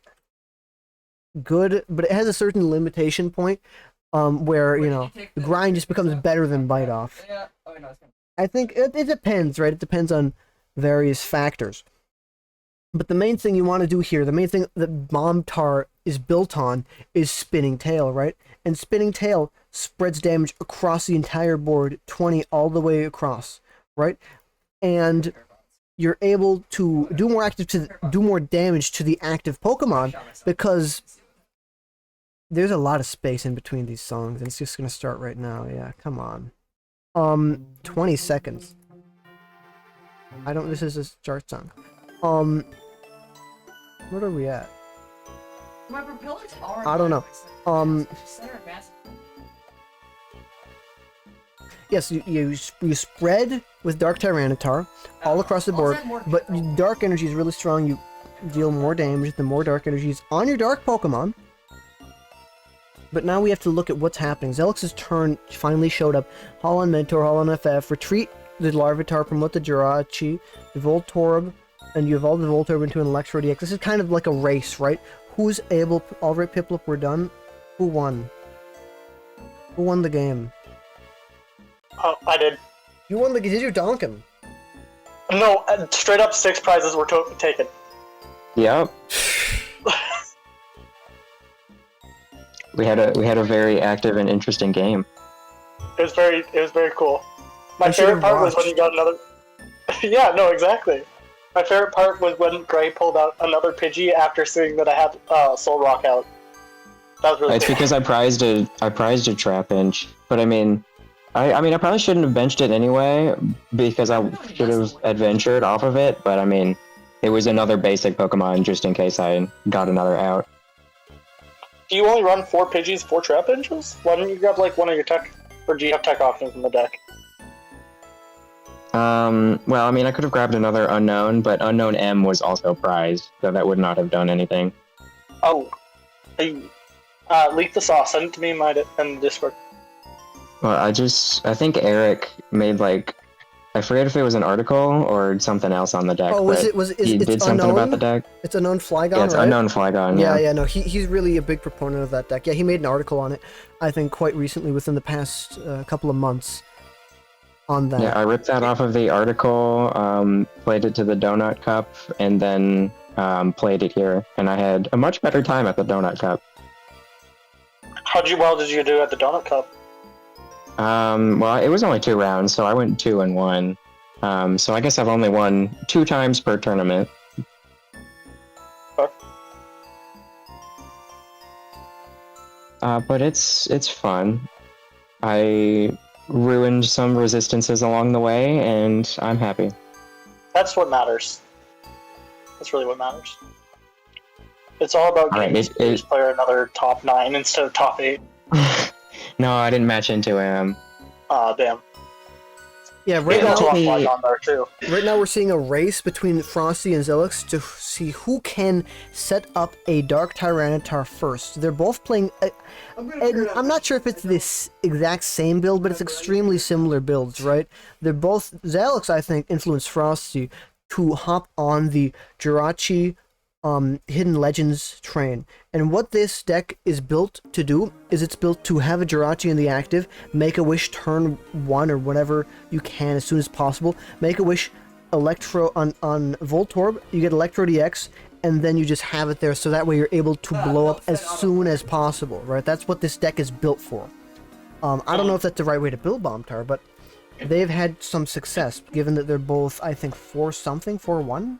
good, but it has a certain limitation point where, you know, the grind just becomes better than Bite Off. Yeah. Oh, no, it's gonna... I think it depends, right? It depends on various factors. But the main thing you want to do here, the main thing that Bombtar is built on, is Spinning Tail, right? And Spinning Tail spreads damage across the entire board, 20 all the way across, right? And you're able to do more damage to the active Pokemon because there's a lot of space in between these songs, and it's just gonna start right now. Yeah, come on. 20 seconds. This is a start song. What are we at? My propeller's already... I don't know. Center mass. Yes, you spread with Dark Tyranitar all across the board, but Dark Energy is really strong. You deal more damage the more Dark Energy is on your Dark Pokemon. But now we have to look at what's happening. Zelix's turn finally showed up. Holland Mentor, Holland FF, retreat the Larvitar, promote the Jirachi, the Voltorb, and you evolve the Voltorb into an Electro DX. This is kind of like a race, right? Who's able... Alright, Piplup, we're done. Who won? Who won the game? Oh, I did. You won the... Did you donk him? No, straight up 6 prizes were taken. Yep. We had a very active and interesting game. It was very cool. My I should've favorite part was when watched. you got another. Yeah, no, exactly. My favorite part was when Gray pulled out another Pidgey after seeing that I had Soul Rock out. That was really It's cool. because I prized a Trapinch, but I mean, I probably shouldn't have benched it anyway because I should have adventured off of it. But I mean, it was another basic Pokemon just in case I got another out. Do you only run 4 Pidgeys, 4 Trapinches? Why don't you grab like one of your tech, or do you have tech options in the deck? Well, I mean, I could have grabbed another Unknown, but Unknown M was also prized, so that would not have done anything. Oh, leak the sauce. Send it to me in the Discord. Well, I think Eric made like, I forget if it was an article or something else on the deck. Oh, but he did it's something unknown? about the deck. It's Unknown Flygon, Yeah, it's right? Unknown Flygon. Yeah, no, he's really a big proponent of that deck. Yeah, he made an article on it, I think, quite recently, within the past couple of months, on that. Yeah, I ripped that off of the article, played it to the Donut Cup, and then played it here, and I had a much better time at the Donut Cup. How well did you do at the Donut Cup? Well, it was only 2 rounds, so I went 2-1. So I guess I've only won 2 times per tournament. But it's fun. I ruined some resistances along the way, and I'm happy. That's what matters. That's really what matters. It's all about All right, getting each player another top 9 instead of top 8. No, I didn't match into him. Ah, damn. Yeah, right Yeah, now, that's a lot on there too. right now we're seeing a race between Frosty and Zelix to see who can set up a Dark Tyranitar first. They're both playing, and I'm not sure if it's this exact same build, but it's extremely similar builds, right? They're both, Zelix, I think, influenced Frosty to hop on the Jirachi Hidden Legends train. And what this deck is built to do is it's built to have a Jirachi in the active, make a wish turn 1 or whatever you can as soon as possible, make a wish Electro on Voltorb, you get Electro DX, and then you just have it there so that way you're able to blow up as soon as possible, right? That's what this deck is built for. I don't know if that's the right way to build Bomb Tower, but they've had some success, given that they're both, I think, 4-1?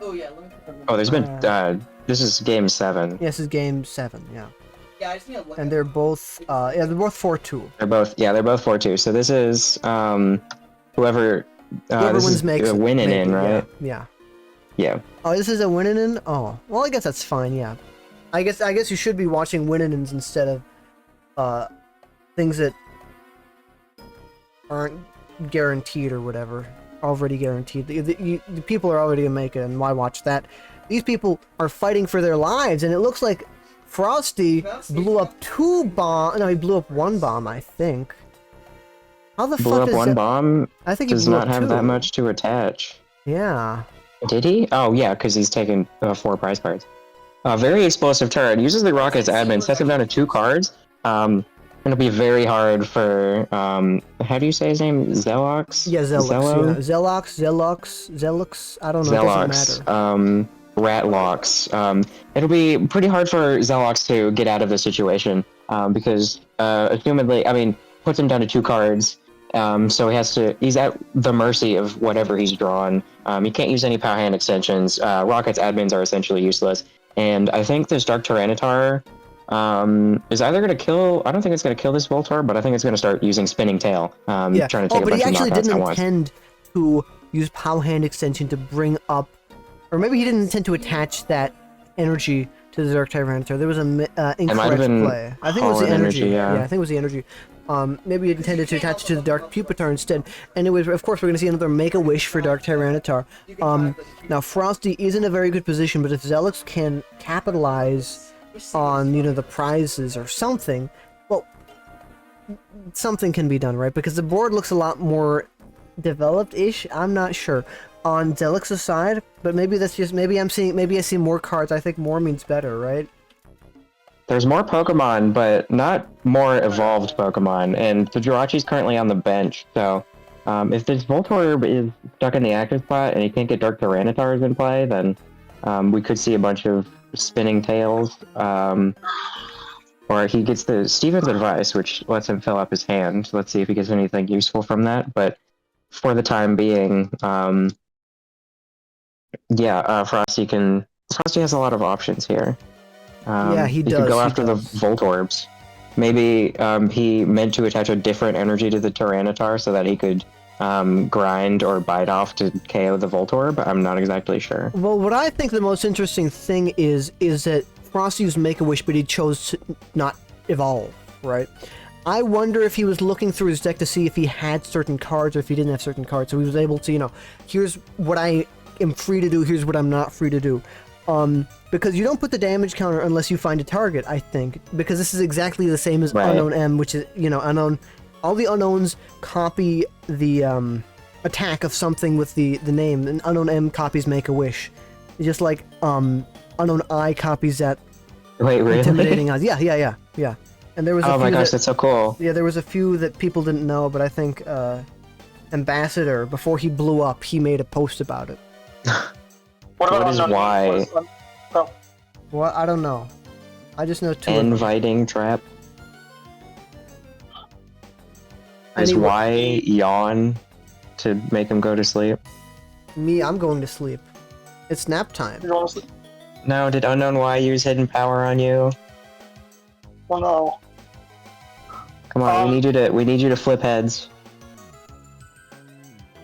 Oh yeah, let me put them in. Oh, there's been this is game 7. Yeah, this is game 7, yeah. Yeah, I just need to look And at they're both, they're both 4-2. They're both 4-2. So this is whoever Whoever this wins is makes winning maybe, in, right? Yeah. Yeah. Oh, this is a winning. Oh, well, I guess that's fine. Yeah, I guess you should be watching winnings instead of things that aren't guaranteed or whatever. Already guaranteed. The people are already gonna make it, and why watch that? These people are fighting for their lives, and it looks like Frosty blew up 2 bombs. No, he blew up 1 bomb, I think. How the Blew fuck up is 1 that? bomb. I think he Does blew not up have 2. that much to attach. Yeah. Did he? Oh yeah, because he's taken 4 prize cards. Very explosive turret. Uses the Rocket's admin. Sets him down to 2 cards. It'll be very hard for how do you say his name? Zelox? Yeah, Zelux. Zello? Yeah. Zelux. I don't know. It doesn't matter. Ratlocks. It'll be pretty hard for Zelox to get out of the situation because assumedly, I mean, puts him down to 2 cards. So he's at the mercy of whatever he's drawn. He can't use any power hand extensions. Rocket's admins are essentially useless. And I think this Dark Tyranitar is either going to kill, I don't think it's going to kill this Voltorb, but I think it's going to start using Spinning Tail. Yeah. Trying to take a but bunch he of actually knockouts didn't at once. intend to use Power Hand Extension to bring up, or maybe he didn't intend to attach that energy to the Dark Tyranitar. There was an incorrect been play. I think it was the Hollow energy. Energy, yeah. I think it was the energy. Maybe he intended to attach it to the Dark Pupitar instead. And it was, of course, we're going to see another Make-A-Wish for Dark Tyranitar. Now, Frosty is in a very good position, but if Zelix can capitalize on, the prizes or something, well, something can be done, right? Because the board looks a lot more developed-ish. I'm not sure on Zelix's side, but maybe that's just maybe I see more cards. I think more means better, right? There's more Pokemon, but not more evolved Pokemon, and the Jirachi's currently on the bench, so if this Voltorb is stuck in the active spot and he can't get Dark Tyranitars in play, then we could see a bunch of Spinning Tails, or he gets the Steven's Advice, which lets him fill up his hand. Let's see if he gets anything useful from that, but for the time being, Frosty has a lot of options here. Yeah, he does, could go he after the does. Voltorbs. Maybe he meant to attach a different energy to the Tyranitar so that he could grind or bite off to KO the Voltorb. I'm not exactly sure. Well, what I think the most interesting thing is that Frosty used Make-A-Wish, but he chose to not evolve, right? I wonder if he was looking through his deck to see if he had certain cards or if he didn't have certain cards, so he was able to, here's what I am free to do, here's what I'm not free to do. Because you don't put the damage counter unless you find a target, I think, because this is exactly the same as Right. Unknown M, which is, Unknown, all the Unknowns copy the attack of something with the name, and Unknown M copies Make-A-Wish. Just like Unknown I copies that Wait, really? intimidating eyes. Yeah. And there was a Oh few my gosh, that, that's so cool. yeah, there was a few that people didn't know, but I think Ambassador, before he blew up, he made a post about it. What about What is unknown Y? names? Well, I don't know. I just know 2 of them. Inviting trap. Is Anyway- Y yawn to make him go to sleep? Me, I'm going to sleep. It's nap time. You want to sleep? No, did Unknown Y use hidden power on you? Well, no. Come on, we need you to flip heads.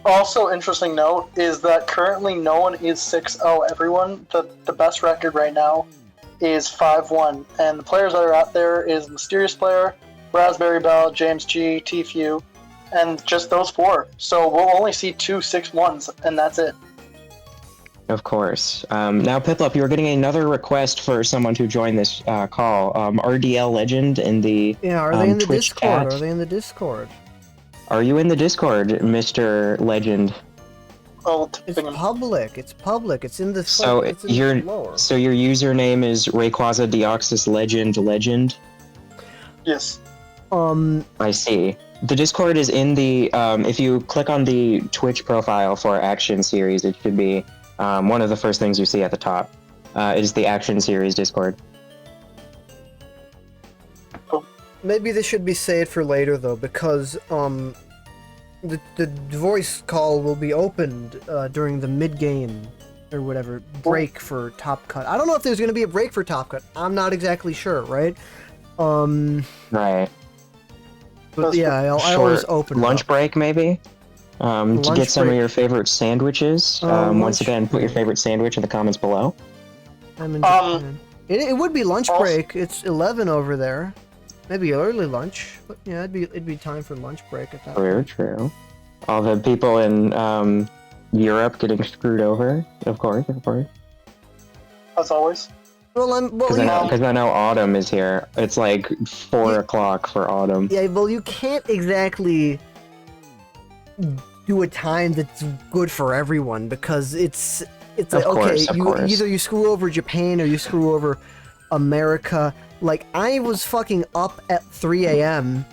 Also, interesting note is that currently no one is 6-0. Everyone, the best record right now is 5-1. And the players that are out there is Mysterious Player, Raspberry Bell, James G, Tfue, and just those 4. So we'll only see 2 6-1s, and that's it. Of course. Now, Piplup, you were getting another request for someone to join this call. RDL Legend in the Yeah, are they in the Twitch Discord? chat. Are they in the Discord? Are you in the Discord, Mr. Legend? Oh, It's public. It's public. It's in the. So it's in your the lower. so your username is Rayquaza Deoxys Legend. yes. I see. The Discord is in the. If you click on the Twitch profile for Action Series, it should be one of the first things you see at the top. It is the Action Series Discord. Maybe this should be saved for later though, because the voice call will be opened during the mid game or whatever break for Top Cut. I don't know if there's gonna be a break for Top Cut. I'm not exactly sure, right? Right. But yeah, I always open it lunch up. break maybe. To Lunch get some break. of your favorite sandwiches. Once Lunch again, put your break. favorite sandwich in the comments below. I'm in Japan. It would be lunch Also- break. It's 11 over there. Maybe early lunch, but yeah, it'd be time for lunch break at that True, point. true. All the people in Europe getting screwed over, of course. As always. Well, Because I know Autumn is here. It's like 4 o'clock for Autumn. yeah, well, you can't exactly do a time that's good for everyone because it's Of like, course, okay, of course. either you screw over Japan or you screw over America. Like, I was fucking up at 3 a.m.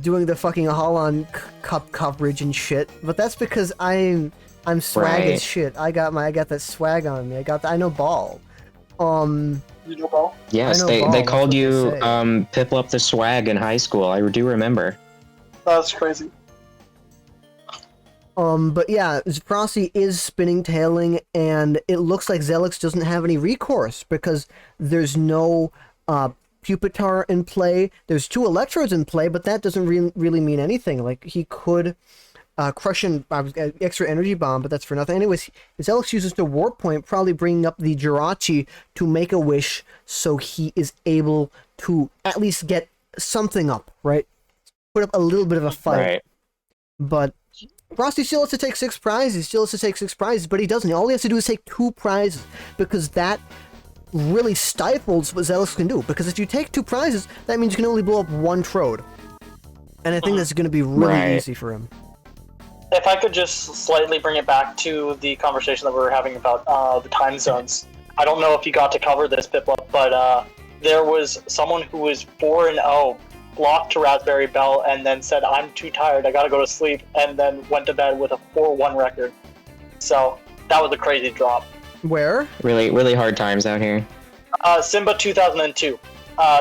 doing the fucking Holland Cup coverage and shit, but that's because I'm swag Right. as shit. I got that swag on me. I know ball. You know ball? Yes, I know they ball, that's called what they you say. Piplup the Swag in high school. I do remember. That's crazy. But yeah, Frosty is spinning tailing, and it looks like Zelix doesn't have any recourse because there's no Pupitar in play. There's 2 Electrodes in play, but that doesn't really mean anything. Like, he could crush an extra energy bomb, but that's for nothing. Anyways, Zelix uses the Warp Point, probably bringing up the Jirachi to make a wish so he is able to at least get something up, right? Put up a little bit of a fight. Right. But Frosty still has to take 6 prizes, but he doesn't. All he has to do is take 2 prizes, because that really stifles what Zelix can do. Because if you take 2 prizes, that means you can only blow up 1 Trode. And I think that's going to be really Right. easy for him. If I could just slightly bring it back to the conversation that we were having about the time zones. I don't know if you got to cover this, Piplup, but there was someone who was 4-0, blocked to Raspberry Bell, and then said, "I'm too tired, I gotta go to sleep," and then went to bed with a 4-1 record. So that was a crazy drop. Where? Really, really hard times out here. Simba 2002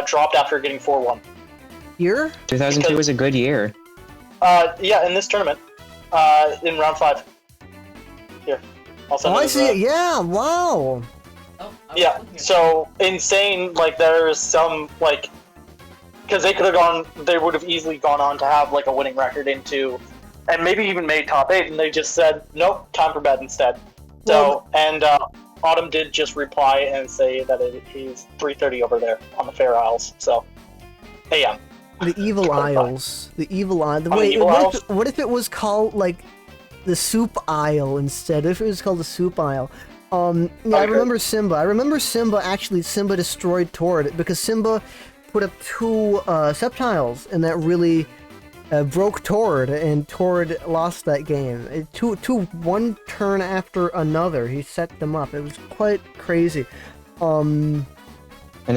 dropped after getting 4-1. Here? 2002 Because- was a good year. Yeah, in this tournament, in round 5. Here, I'll send Oh, it I as see a- it. Yeah, wow. Oh, I was Yeah, looking at so insane. Like, there's some, like, because they could have gone, they would have easily gone on to have like a winning record into, and maybe even made top 8, and they just said, nope, time for bed instead. So, and Autumn did just reply and say that it is 3:30 over there on the Fair Isles. So, AM. The Evil Isles. The Evil Isle. the Wait, Evil Isles? what if it was called, like, the Soup Isle instead? If it was called the Soup Isle. Yeah, I Okay. remember Simba. Actually, Simba destroyed Tord, because Simba put up 2 Sceptiles, and that really broke Tord, and Tord lost that game. One turn after another, he set them up. It was quite crazy. And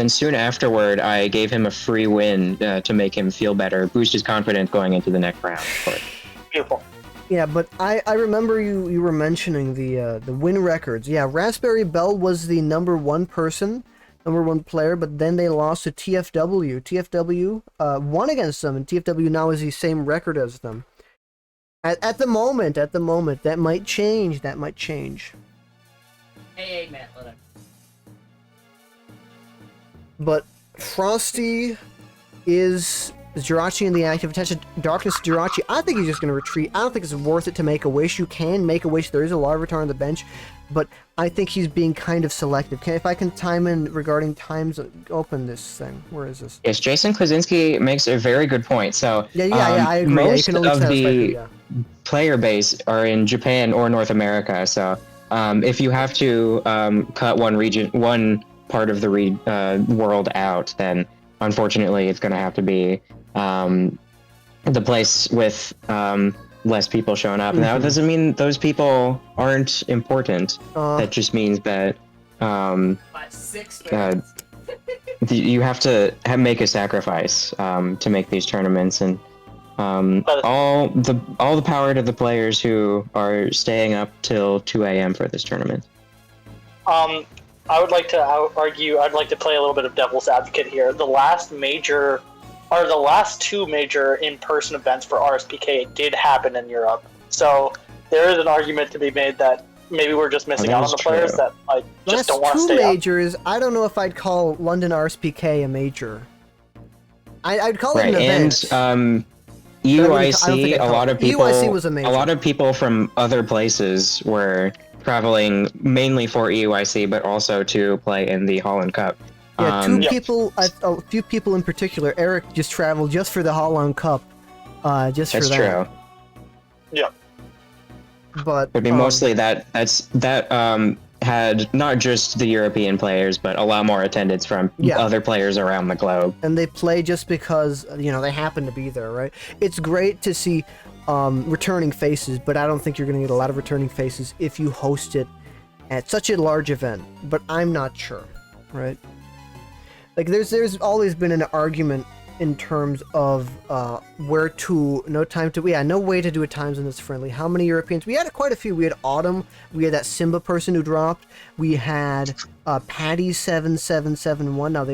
then soon afterward, I gave him a free win to make him feel better, boost his confidence going into the next round. Of course. Beautiful. Yeah, but I remember you were mentioning the win records. Yeah, Raspberry Bell was the number 1 player, but then they lost to TFW. TFW won against them, and TFW now is the same record as them. At the moment, that might change. Hey, Matt, let him. But Frosty is Jirachi in the active, attach a Darkness to Jirachi. I think he's just going to retreat. I don't think it's worth it to make a wish. You can make a wish. There is a Larvitar on the bench, but I think he's being kind of selective. If I can time in regarding times, open this thing. Where is this? Yes, Jason Klaczynski makes a very good point. So Yeah, I agree. Yeah, you most can only of satisfy the who, yeah. player base are in Japan or North America. So if you have to cut one part of the world out, then unfortunately it's going to have to be the place with less people showing up. Now, it doesn't mean those people aren't important. That just means that By 6 minutes. you have to make a sacrifice to make these tournaments, and all the power to the players who are staying up till 2 a.m. for this tournament. I would like to argue. I'd like to play a little bit of devil's advocate here. The last two major in-person events for RSPK did happen in Europe, so there is an argument to be made that maybe we're just missing out on the players that just don't want to stay two up. majors, I don't know if I'd call London RSPK a major. I'd call it an event. And I don't think EUIC, I'd a call lot it. of people, EUIC was a major. a lot of people from other places were traveling mainly for EUIC, but also to play in the Holland Cup. Yeah, a few people in particular. Eric just traveled just for the Holland Cup, just for That's that. true. Yeah. But I mean, mostly that had not just the European players, but a lot more attendance from other players around the globe. and they play just because they happen to be there, right? It's great to see returning faces, but I don't think you're going to get a lot of returning faces if you host it at such a large event. But I'm not sure, right? Like there's always been an argument in terms of no way to do a times in this friendly. How many Europeans? We had quite a few. We had Autumn. We had that Simba person who dropped. We had Patty7771. Now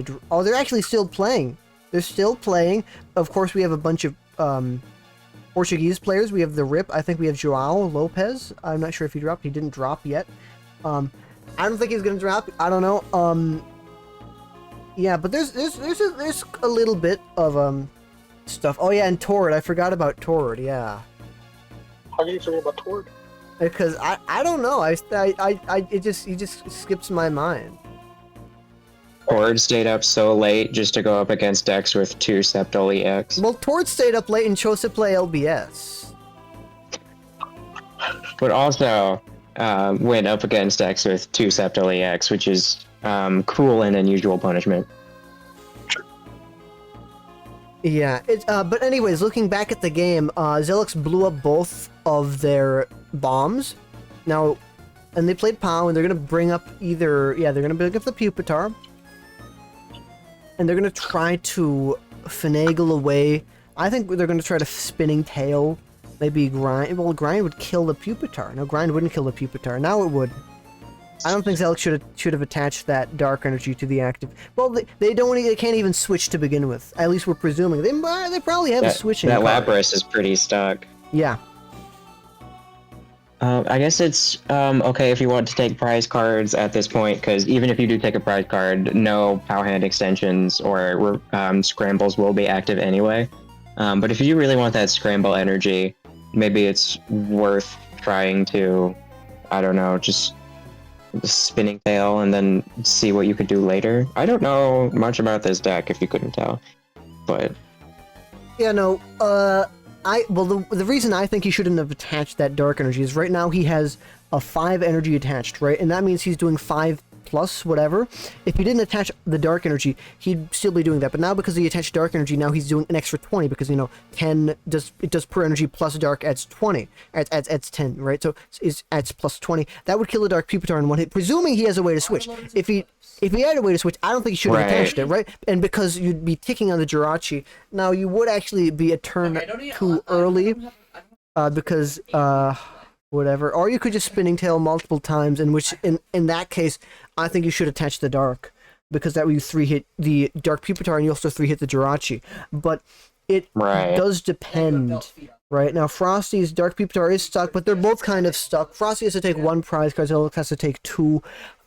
they're actually still playing. They're still playing. Of course, we have a bunch of Portuguese players. We have the Rip. I think we have Joao Lopez. I'm not sure if he dropped. He didn't drop yet. I don't think he's gonna drop. I don't know. Yeah, but there's a little bit of stuff. Oh yeah, and Tord. I forgot about Tord. Yeah. How do you forget about Tord? Because I don't know. He just skips my mind. Ford stayed up so late just to go up against decks with 2 Septol EX. Well, Tord stayed up late and chose to play LBS. But also went up against decks with 2 Septol EX, which is cruel and unusual punishment. Yeah, but anyways, looking back at the game, Zelix blew up both of their bombs. Now, and they played POW, and they're going to bring up they're going to bring up the Pupitar. And they're going to try to finagle away. I think they're going to try to spinning tail, maybe Grind. Well, Grind would kill the Pupitar. No, Grind wouldn't kill the Pupitar. Now it would. I don't think Zelix should have attached that Dark Energy to the active. Well, they can't even switch to begin with. At least we're presuming. They probably have a switching That card. Lapras is pretty stuck. Yeah. I guess it's okay if you want to take prize cards at this point, because even if you do take a prize card, no POW hand extensions or scrambles will be active anyway. But if you really want that scramble energy, maybe it's worth trying to, I don't know, just spinning tail and then see what you could do later. I don't know much about this deck, if you couldn't tell, but Yeah, no, the reason I think he shouldn't have attached that Dark Energy is right now he has a 5 energy attached, right? And that means he's doing 5 plus whatever. If he didn't attach the Dark Energy, he'd still be doing that. But now because he attached Dark Energy, now he's doing an extra 20 because, 10 does per energy plus Dark adds 20. Adds 10, right? So it adds plus 20. That would kill the Dark Pupitar in one hit, presuming he has a way to switch. If he had a way to switch, I don't think he should have attached it, right? And because you'd be ticking on the Jirachi, now you would actually be a turn too early, because whatever. Or you could just spinning tail multiple times, in which in that case, I think you should attach the Dark, because that way you 3-hit the Dark Pupitar and you also 3-hit the Jirachi. But it does depend. Right, now Frosty's Dark Pupitar is stuck, but they're both kind of stuck. Frosty has to take 1 prize card, Zelix has to take 2.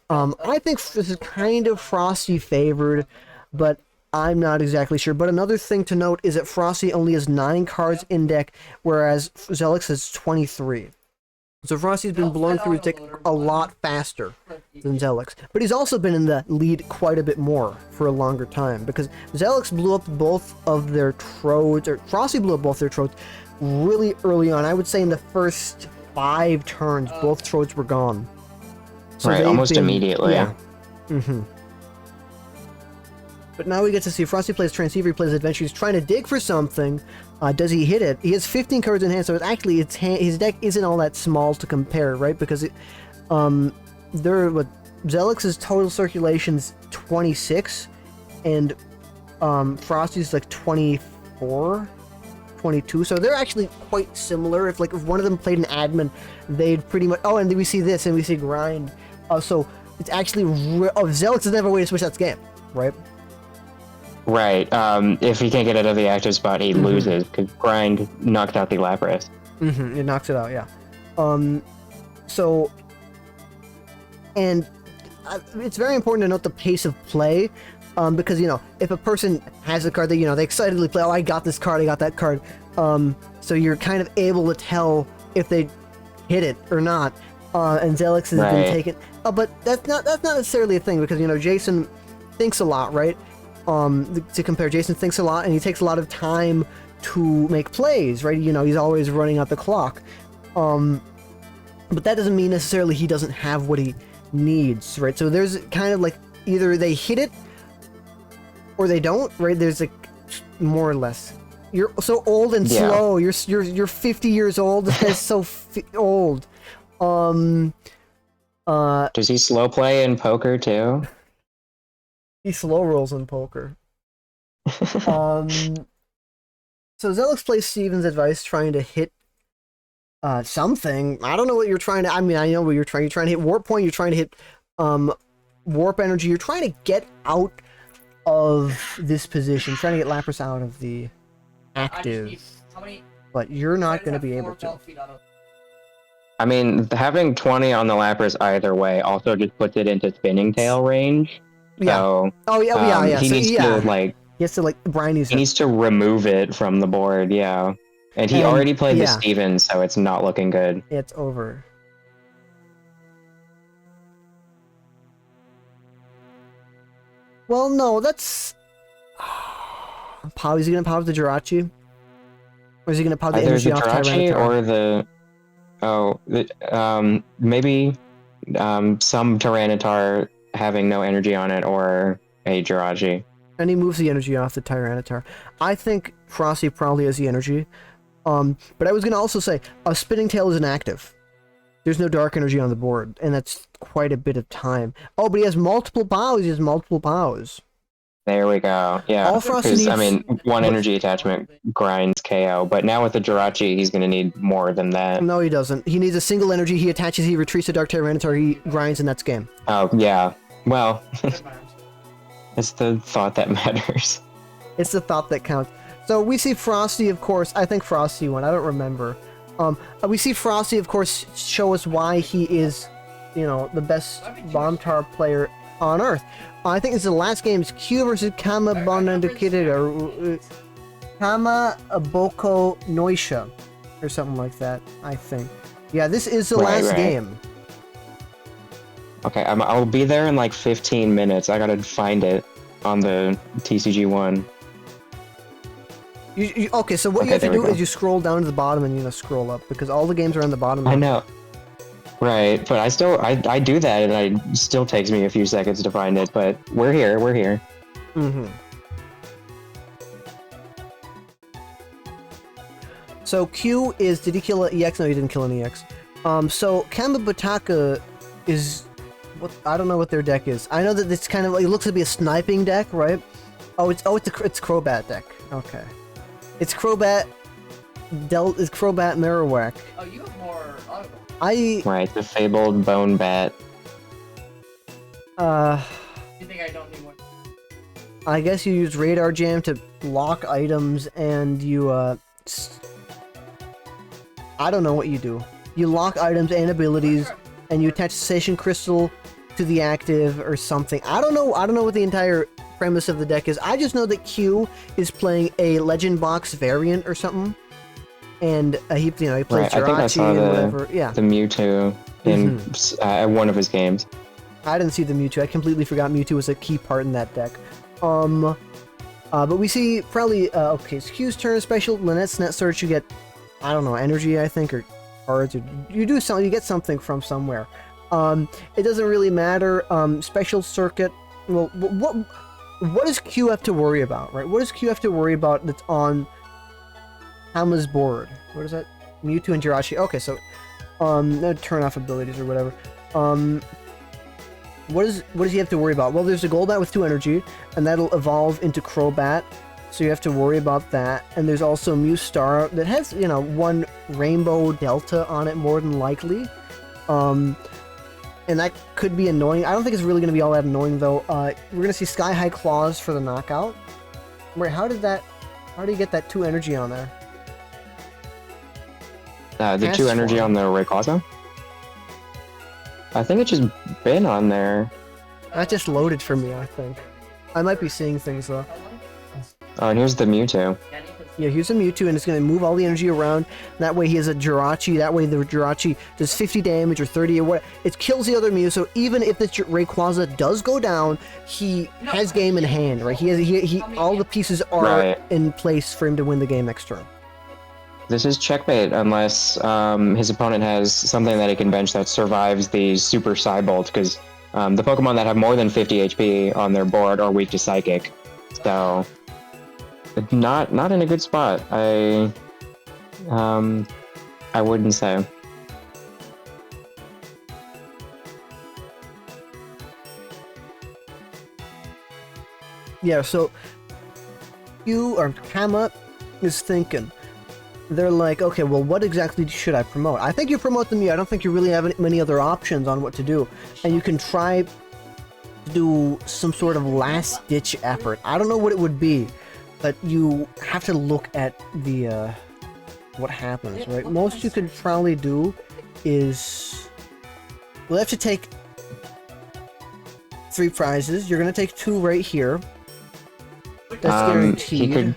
I think this is kind of Frosty favored, but I'm not exactly sure. But another thing to note is that Frosty only has 9 cards in deck, whereas Zelix has 23. So Frosty's been blowing through his deck a lot faster than Zelix. But he's also been in the lead quite a bit more for a longer time, because Zelix blew up both of their Troads, or Frosty blew up both their Troads really early on. I would say in the first 5 turns, both Troads were gone. So right, almost immediately. Yeah. But now we get to see Frosty plays Transceiver, he plays Adventure, he's trying to dig for something. Does he hit it? He has 15 cards in hand, so his deck isn't all that small to compare, right? Because Zelix's total circulation's 26, and Frosty's like 24, 22, so they're actually quite similar. If one of them played an admin, they'd pretty much... Oh, and then we see this, and we see Grind. So it's actually... Zelix doesn't have a way to switch that game, right? Right. If he can't get out of the active spot, he loses, because Grind knocked out the Lapras. It knocks it out, yeah. So... And it's very important to note the pace of play, because, if a person has a card that, they excitedly play, oh, I got this card, I got that card, so you're kind of able to tell if they hit it or not, and Zelix has been taken... but that's not necessarily a thing, because, Jason thinks a lot, right? To compare, Jason thinks a lot, and he takes a lot of time to make plays, right? He's always running out the clock. But that doesn't mean necessarily he doesn't have what he needs, right? So there's kind of like either they hit it or they don't, right? There's more or less. You're so old and slow. You're 50 years old. This guy's so old. Does he slow play in poker too? He slow rolls in poker. So Zelix plays Steven's advice, trying to hit something. I don't know what you're trying to... I mean, I know what you're trying. You're trying to hit Warp Point. You're trying to hit Warp Energy. You're trying to get out of this position. Trying to get Lapras out of the active. But you're not going to be able to. I mean, having 20 on the Lapras either way also just puts it into Spinning Tail range. Yeah. So, yeah. He needs to, he has to, Brian needs He needs to remove it from the board, yeah. And he already played the Steven, so it's not looking good. It's over. Well, no, that's... Is he going to power the Jirachi? Or is he going to power the energy off Jirachi Tyranitar? or maybe some Tyranitar having no energy on it, or a Jirachi. And he moves the energy off the Tyranitar. I think Frosty probably has the energy. But I was going to also say, a Spinning Tail is inactive. There's no dark energy on the board, and that's quite a bit of time. Oh, but he has multiple POWs. He has multiple POWs. There we go. Yeah, all Frosty needs... I mean, one energy attachment grinds KO, but now with the Jirachi, he's going to need more than that. No, he doesn't. He needs a single energy. He attaches, he retreats to Dark Tyranitar, he grinds, and that's game. Oh, yeah. Well, it's the thought that matters. It's the thought that counts. So we see Frosty, of course. I think Frosty won. I don't remember. We see Frosty, of course, show us why he is, the best Bombtar player on Earth. I think this is the last game. It's Q versus Kama Bonandakita, Kama Boko Noisha, or something like that, I think. Yeah, this is the last game. Okay, I'll be there in like 15 minutes. I gotta find it on the TCG1. Okay, so what you have to do is you scroll down to the bottom and scroll up, because all the games are on the bottom. I know. Right, but I do that, and it still takes me a few seconds to find it, but we're here. Mm-hmm. So Q is, did he kill an EX? No, he didn't kill an EX. So Kamabataka is, I don't know what their deck is. I know that it's kind of, it looks to be a sniping deck, right? It's Crobat deck. Okay. It's Crobat, it's Crobat Marowak. Oh, you have more auto. Right, the fabled Bone Bat. You think I don't need one? I guess you use Radar Jam to block items, and you, I don't know what you do. You lock items and abilities, and you attach Sensation Crystal to the active or something. I don't know what the entire premise of the deck is. I just know that Q is playing a Legend Box variant or something, and he plays Right, I think I Jirachi saw and the- whatever. Yeah, The Mewtwo in one of his games. I didn't see the Mewtwo. I completely forgot Mewtwo was a key part in that deck. But we see probably okay. It's Q's turn. Special Lynette's Net Search. You get, I don't know, energy I think, or cards, or you do something. You get something from somewhere. It doesn't really matter. Special Circuit. Well, what does Q have to worry about, right? What does Q have to worry about that's on Hama's board? What is that? Mewtwo and Jirachi. Okay, so no turn off abilities or whatever. What does he have to worry about? Well, there's a Golbat with 2 energy, and that'll evolve into Crobat, so you have to worry about that. And there's also Mewstar that has, 1 Rainbow Delta on it, more than likely. And that could be annoying. I don't think it's really going to be all that annoying, though. We're going to see Sky High Claws for the knockout. Wait, how do you get that 2 energy on there? The 2 energy Transform. on the Rayquaza? I think it's just been on there. That just loaded for me, I think. I might be seeing things, though. Oh, and here's the Mewtwo. Yeah, here's a Mewtwo, and it's going to move all the energy around. That way he has a Jirachi. That way the Jirachi does 50 damage or 30 or what. It kills the other Mew, so even if the Rayquaza does go down, he has game in hand, right? He all the pieces are Right. in place for him to win the game next turn. This is checkmate unless his opponent has something that he can bench that survives the Super Psybolt, because the Pokemon that have more than 50 HP on their board are weak to Psychic. So, not in a good spot. I wouldn't say. Yeah, so you or Kama is thinking. They're like, okay, well, what exactly should I promote? I think you promote the Mew. I don't think you really have many other options on what to do. And you can try to do some sort of last-ditch effort. I don't know what it would be, but you have to look at the, what happens, right? Most you could probably do is... We'll have to take 3 prizes. You're going to take 2 right here. That's guaranteed.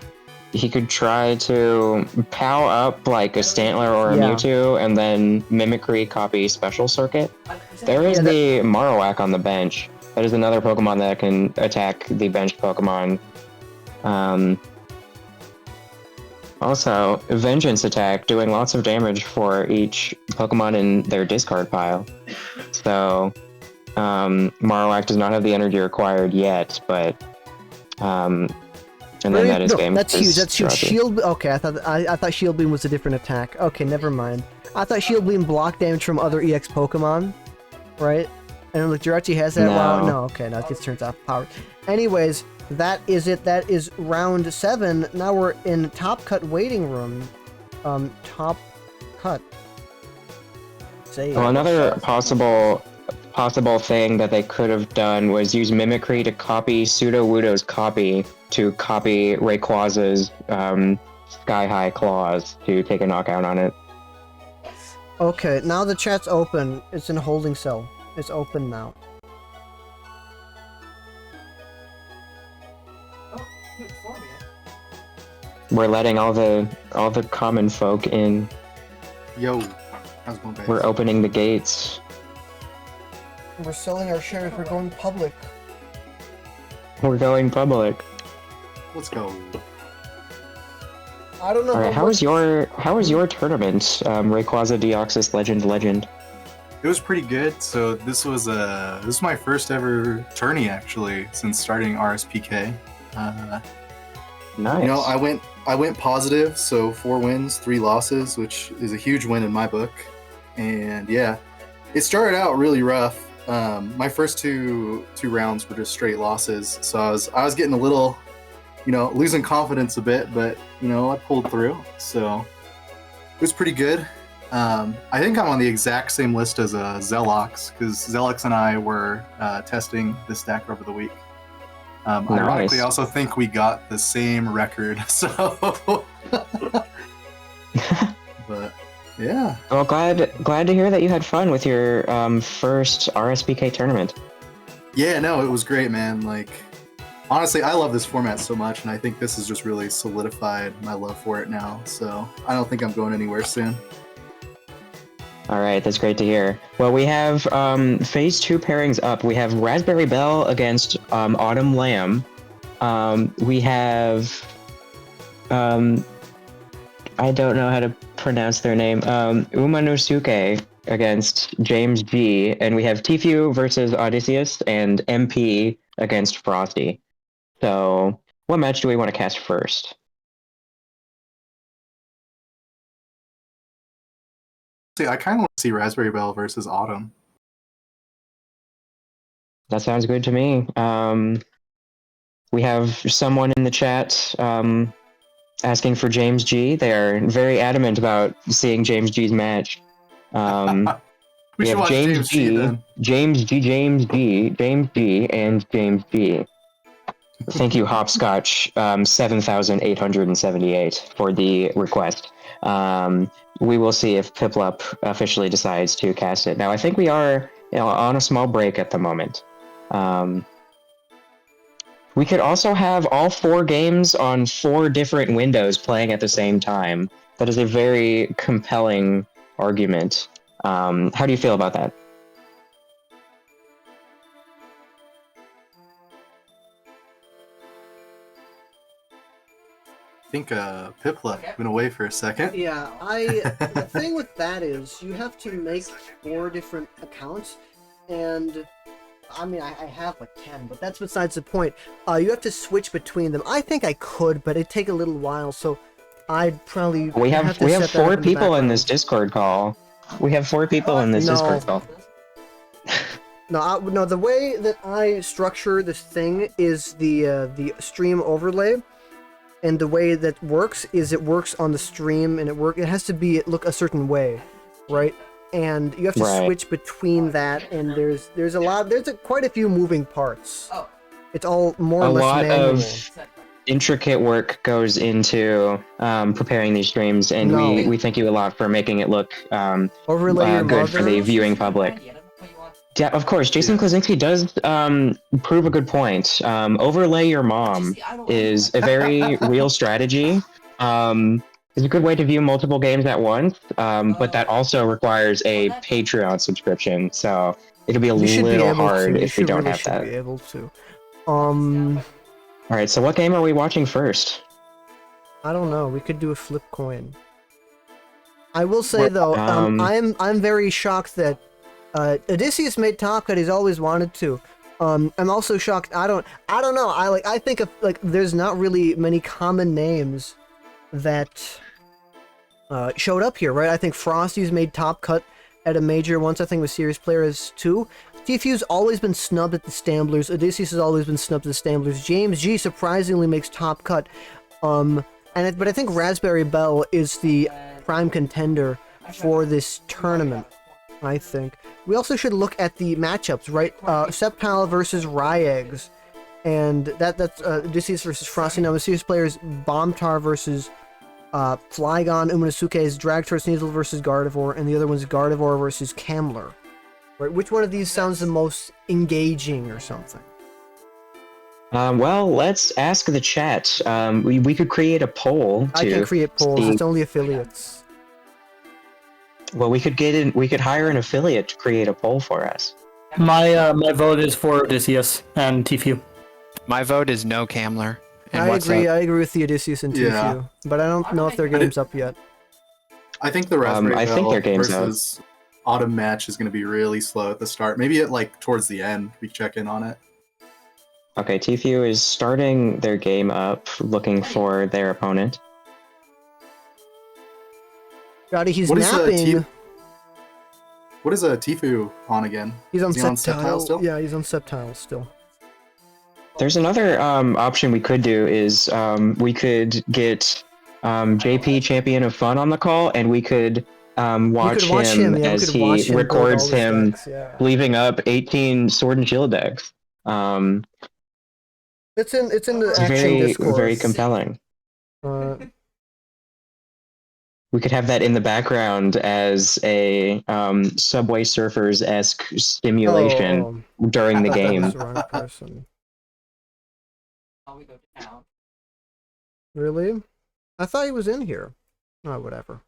He could try to POW up like a Stantler or a Yeah. Mewtwo and then Mimicry copy Special Circuit. There is Yeah, the Marowak on the bench. That is another Pokemon that can attack the benched Pokemon. Also, Vengeance attack, doing lots of damage for each Pokemon in their discard pile. So, Marowak does not have the energy required yet, but and then that is game. That's huge. That's huge. Jirachi. Shield. Okay, I thought Shield Beam was a different attack. Okay, never mind. I thought Shield Beam blocked damage from other EX Pokemon, right? And like Jirachi has that. Wow. No. No. Okay, no, it just turns off power. Anyways, that is it. That is round 7. Now we're in Top Cut waiting room. Top Cut. Say. Well, another possible thing that they could have done was use Mimicry to copy Sudowoodo's copy to copy Rayquaza's Sky High Claws to take a knockout on it. Okay, now the chat's open. It's in holding cell. It's open now. Oh, you informed me. We're letting all the common folk in. Yo, how's it going, guys? We're opening the gates. We're selling our shares. We're going public. We're going public. Let's go. I don't know. All right, how was your tournament, Rayquaza Deoxys Legend? It was pretty good. So this was my first ever tourney actually since starting RSPK. Nice. You know, I went positive, so 4 wins, 3 losses, which is a huge win in my book. And yeah, it started out really rough. My first two rounds were just straight losses, so I was getting a little, losing confidence a bit, but I pulled through. So it was pretty good. I think I'm on the exact same list as Zelox, because Zelox and I were testing this deck over the week. Ironically, I also think we got the same record. So, but yeah. Well, glad to hear that you had fun with your first RSPK tournament. Yeah, no, it was great, man. Like, honestly, I love this format so much, and I think this has just really solidified my love for it now. So I don't think I'm going anywhere soon. All right, that's great to hear. Well, we have phase 2 pairings up. We have Raspberry Bell against Autumn Lamb. We have I don't know how to pronounce their name. Umanosuke against James G, and we have Tfue versus Odysseus and MP against Frosty. So, what match do we want to cast first? See, I kind of want to see Raspberry Bell versus Autumn. That sounds good to me. We have someone in the chat asking for James G. They are very adamant about seeing James G's match. We should have watch James G then. James G, and James G. Thank you, Hopscotch 7,878 for the request. We will see if Piplup officially decides to cast it. Now, I think we are on a small break at the moment. We could also have all 4 games on 4 different windows playing at the same time. That is a very compelling argument. How do you feel about that? I think Piplup went away for a second. Yeah, the thing with that is you have to make 4 different accounts, and I mean, I have like 10, but that's besides the point. You have to switch between them. I think I could, but it'd take a little while, so I'd probably we have 4 people in this Discord call. We have 4 people in this Discord call. No, the way that I structure this thing is the stream overlay, and the way that works is it works on the stream, and it has to look a certain way, right? And you have to switch between that, and there's quite a few moving parts. Oh. It's all more or less manual. A lot of intricate work goes into preparing these streams, and we thank you a lot for making it look good for the viewing public. Yeah, of course. Jason Klaczynski does prove a good point. Overlay your mom is a very real strategy. It's a good way to view multiple games at once, but that also requires a Patreon subscription, so it'll be a little hard if we don't have that. Be able to. All right, so what game are we watching first? I don't know. We could do a flip coin. I will say though, I'm very shocked that Odysseus made Top Cut. He's always wanted to. I'm also shocked. I don't know. I think of there's not really many common names that showed up here, right? I think Frosty's made Top Cut at a major once. I think with Serious Players 2. Tfue's always been snubbed at the Stamblers. Odysseus has always been snubbed at the Stamblers. James G surprisingly makes Top Cut. But I think Raspberry Bell is the prime contender for this tournament, I think. We also should look at the matchups, right? Sceptile versus Ryeeggs. And that's Odysseus versus Frosty. Now, with Serious Players, Bombtar versus Flygon. Umanosuke is Dragtor Sneasel versus Gardevoir, and the other one's Gardevoir versus Camler. Right? Which one of these sounds the most engaging or something? Well, let's ask the chat. We could create a poll. I can create polls. It's only affiliates. Well, we could hire an affiliate to create a poll for us. My vote is for Odysseus and Tfue. My vote is no Camler. And I agree with the Odysseus and Tfue, but I don't know if their game's up yet. I think the Raspberry Bell versus Autumn match is going to be really slow at the start. Maybe towards the end we check in on it. Okay, Tfue is starting their game up, looking for their opponent. Scotty, he's napping. What is Tfue on again? He's on Sceptile still? Yeah, he's on Sceptile still. There's another option we could do is we could get JP Champion of Fun on the call, and we could watch him as he records him leaving up 18 Sword and Shield decks. It's in the action Discord. Very compelling. We could have that in the background as a Subway Surfers-esque stimulation during the game. That's the wrong person. we go to town. Really? I thought he was in here. Oh, whatever.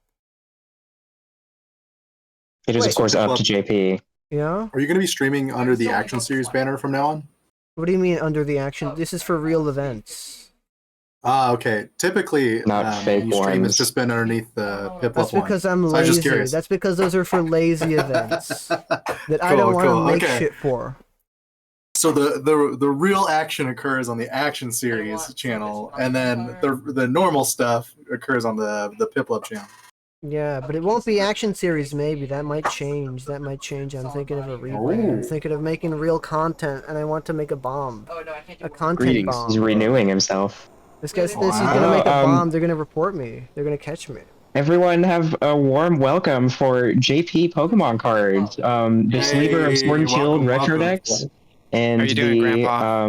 It is, Wait. of course, up to JP. Yeah? Are you going to be streaming under the Action Series banner from now on? What do you mean under the action? This is for real events. Ah, okay. Typically, Not fake you stream, ones. it's just been underneath the Piplup That's one. because I'm So I was just lazy. curious. That's because those are for lazy events that I Cool, don't want to cool, make okay. shit for. So the real action occurs on the Action Series channel, and then the normal stuff occurs on the Piplup channel. Yeah, but it won't be action series. Maybe that might change. That might change. I'm thinking of a rebrand. I'm thinking of making real content, and I want to make a bomb, Oh no, I can't do a one. content Greetings. bomb. He's renewing himself. This guy's Wow. he's gonna make a Um, bomb. They're gonna report me. They're gonna catch me. Everyone have a warm welcome for JP Pokemon cards. The Sleeper of Sword and Hey, Shield welcome, Retro welcome. decks, and How you doing, the Grandpa?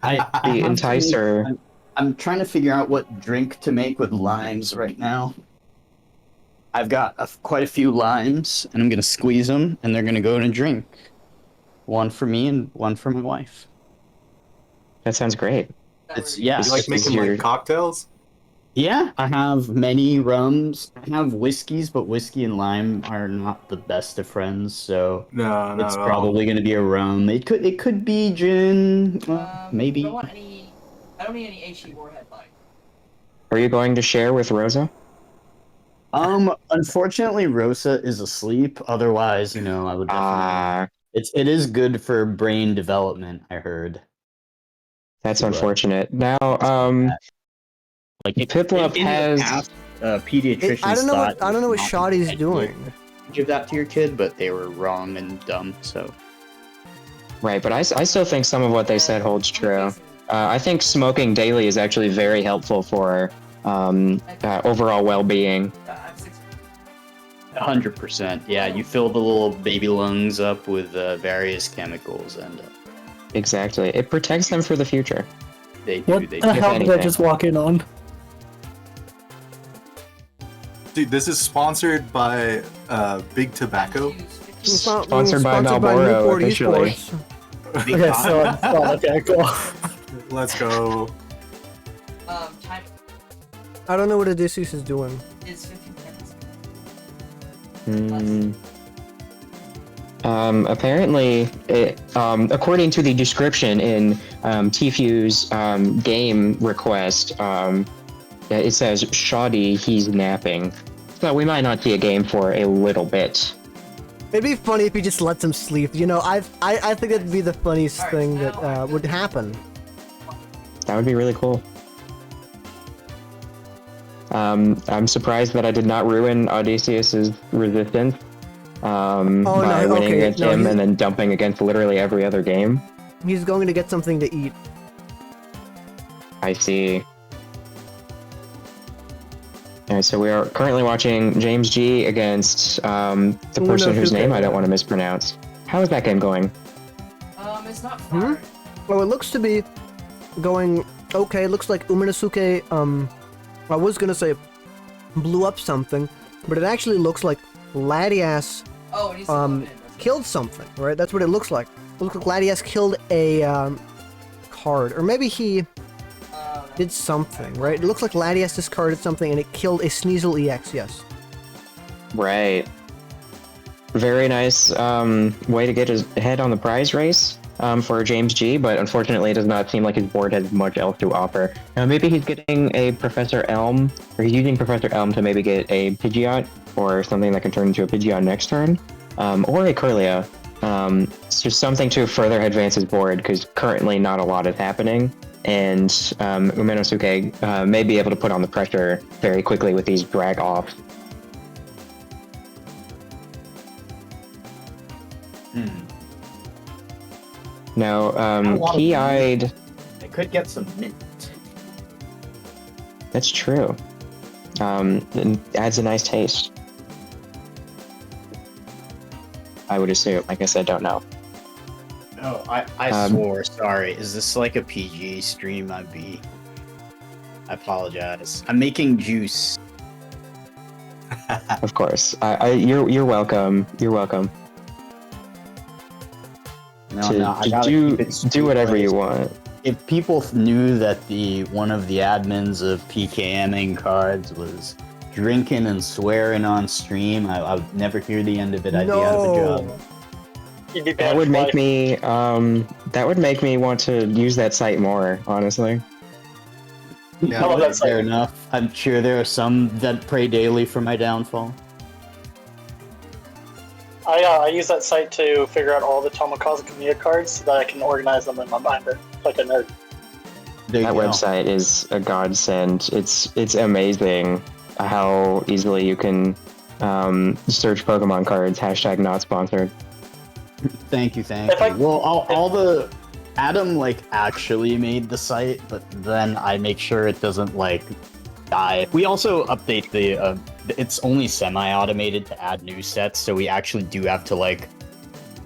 I the have to- Enticer. I'm trying to figure out what drink to make with limes right now. I've got quite a few limes, and I'm gonna squeeze them, and they're gonna go in a drink. One for me and one for my wife. That sounds great. It's yeah. You like Is making your- like cocktails? Yeah, I have many rums. I have whiskeys, but whiskey and lime are not the best of friends, so No, no. it's probably gonna be a rum. It could be gin, maybe. I don't need any HE Warhead like. Are you going to share with Rosa? Unfortunately, Rosa is asleep. Otherwise, I would definitely. Ah, It is good for brain development. I heard. that's Right. unfortunate. Now, Like Piplup has- pediatricians. I don't know thought what I don't know what not Shoddy's intended doing. to give that to your kid, but they were wrong and dumb. So right, but I still think some of what they said holds true. I think smoking daily is actually very helpful for overall well-being. I'm 6. 100%. Yeah, you fill the little baby lungs up with various chemicals, and Exactly. It protects them for the future. they do. What They the do. hell did I anything. just walk in on? Dude, this is sponsored by Big Tobacco. Sponsored by Marlboro, Newport officially. Esports. Okay, so okay, cool. Let's go. Time I don't know what Odysseus is doing. is 15 seconds. Apparently, according to the description in Tfue's game request, it says shoddy, he's napping. So we might not see a game for a little bit. It'd be funny if he just lets him sleep. I think that'd be the funniest thing that would happen. That would be really cool. I'm surprised that I did not ruin Odysseus's resistance by no, winning okay, against no, him he- and then dumping against literally every other game. He's going to get something to eat. I see. Alright, so we are currently watching James G against the person whose name I don't want to mispronounce. How is that game going? It's not far. Well, it looks to be going okay. It looks like Uminosuke, I was gonna say blew up something, but it actually looks like Latias Oh, it needs to load in. killed something, right? That's what it looks like. It looks like Latias killed a card, or maybe he did something, right? It looks like Latias discarded something and it killed a Sneasel EX, yes. Right. Very nice way to get his head on the prize race for James G, but unfortunately it does not seem like his board has much else to offer. Now maybe he's getting a Professor Elm, or he's using Professor Elm to maybe get a Pidgeot, or something that can turn into a Pidgeot next turn, or a Kirlia. It's just something to further advance his board, because currently not a lot is happening, and Uminosuke may be able to put on the pressure very quickly with these drag-offs. Now, Key-Eyed... I could get some mint. That's true. It adds a nice taste. I would assume. I guess I don't know. No, I swore. Sorry. Is this like a PG stream? I apologize. I'm making juice. Of course. You're welcome. You're welcome. No, to I gotta do keep it do whatever you sweet. want. if people knew that the one of the admins of PKMing cards was drinking and swearing on stream, I would never hear the end of it. I'd be out of a job. You'd be That banned would for make life. me want to use that site more, honestly. Yeah, I love that Fair site. enough. I'm sure there are some that pray daily for my downfall. I use that site to figure out all the Tomokazu Kamiya cards so that I can organize them in my binder, like a nerd. There That you go. website is a godsend. It's amazing how easily you can search Pokemon cards. # not sponsored. Thank you. If I- Well, all the Adam like actually made the site, but then I make sure it doesn't like die. We also update the. It's only semi-automated to add new sets, so we actually do have to like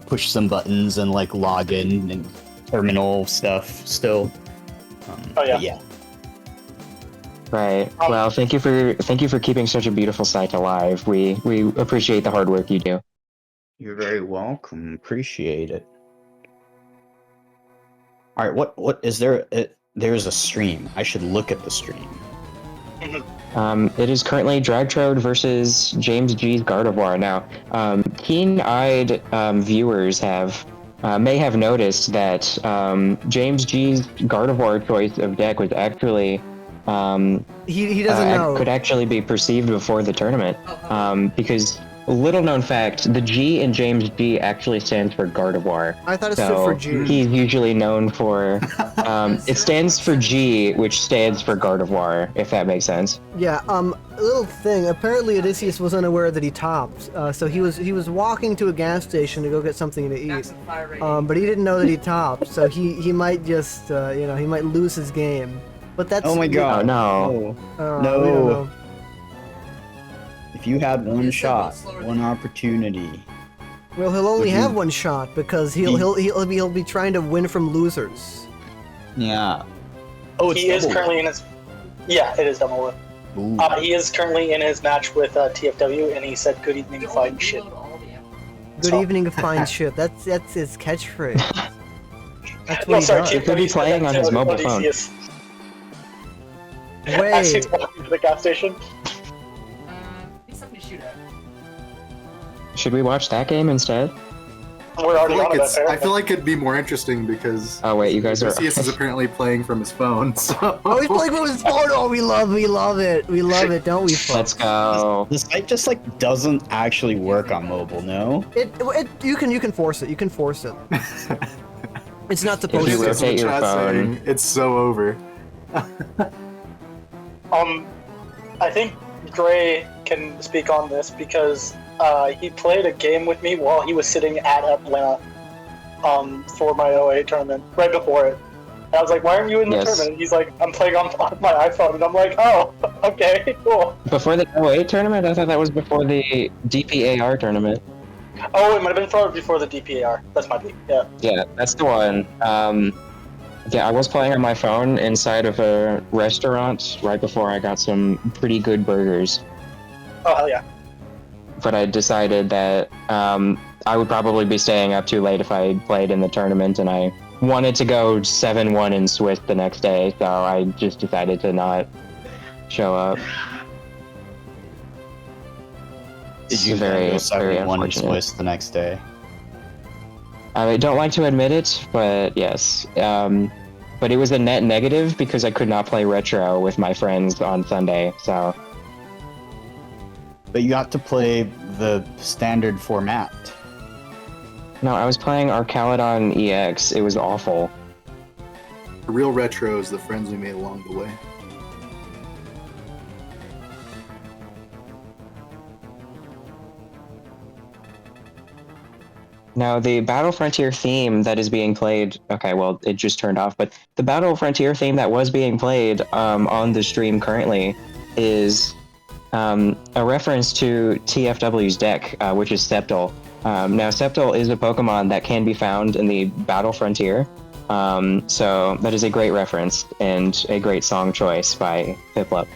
push some buttons and like log in and terminal stuff still. Oh, yeah. but yeah. Right. Well, thank you for keeping such a beautiful site alive. We appreciate the hard work you do. You're very welcome. Appreciate it. All right, what is there? There's a stream. I should look at the stream. It is currently Dragtrode versus James G's Gardevoir. Now, keen-eyed viewers may have noticed that James G's Gardevoir choice of deck was actually He doesn't know. could actually be perceived before the tournament, because little known fact, the G in James G actually stands for Gardevoir. I thought it stood So for G. he's usually known for it stands for G, which stands for Gardevoir, if that makes sense. Yeah, a little thing. Apparently Odysseus was unaware that he topped. So he was walking to a gas station to go get something to eat. Maximum fire rating. But he didn't know that he topped. So he might just he might lose his game. But that's Oh my god! Oh, no. we No. don't know. If you had one It's a shot, bit slower one than- opportunity. Well, he'll only Would you- have one shot because he'll be trying to win from losers. Yeah. Oh, it's He is double. currently in his. Yeah, it is double whip. Ooh. He is currently in his match with TFW, and he said, "Good evening, You fine only shit." reload all the ammo. Good So- evening, fine ship. That's his catchphrase. That's No, what he sorry, does. He could be TFW said playing that on to his mobile phone. Odysseus. As Wait, he's walking to the gas station. Need something to shoot at. Should we watch that game instead? We're I already feel, on like that. it's, I feel like it'd be more interesting because Oh wait, you guys are. Odysseus is apparently playing from his phone. So oh, he's playing with his phone. Oh, we love it, don't we, folks? Let's go. The site just like doesn't actually work on mobile. No. You can force it. You can force it. It's not supposed you to. Odysseus rotate in the your chat phone. saying, it's so over. I think Gray can speak on this because he played a game with me while he was sitting at Atlanta for my OA tournament, right before it. And I was like, why aren't you in the Yes. tournament? He's like, I'm playing on my iPhone. And I'm like, oh, okay, cool. Before the 08 tournament? I thought that was before the DPAR tournament. Oh, it might have been probably before the DPAR. That's my beat, yeah. Yeah, that's the one. Yeah, I was playing on my phone inside of a restaurant right before I got some pretty good burgers. Oh, hell yeah. But I decided that I would probably be staying up too late if I played in the tournament, and I wanted to go 7-1 in Swiss the next day, so I just decided to not show up. Did It's you very, go very 7-1 in unfortunate. Swiss the next day? I don't like to admit it, but yes. But it was a net negative because I could not play Retro with my friends on Sunday, so... But you got to play the standard format. No, I was playing Arcalodon EX. It was awful. The real retro is the friends we made along the way. Now, the Battle Frontier theme that is being played... Okay, well, it just turned off, but the Battle Frontier theme that was being played on the stream currently is a reference to TFW's deck, which is Sceptile. Now, Sceptile is a Pokemon that can be found in the Battle Frontier, so that is a great reference and a great song choice by Piplup.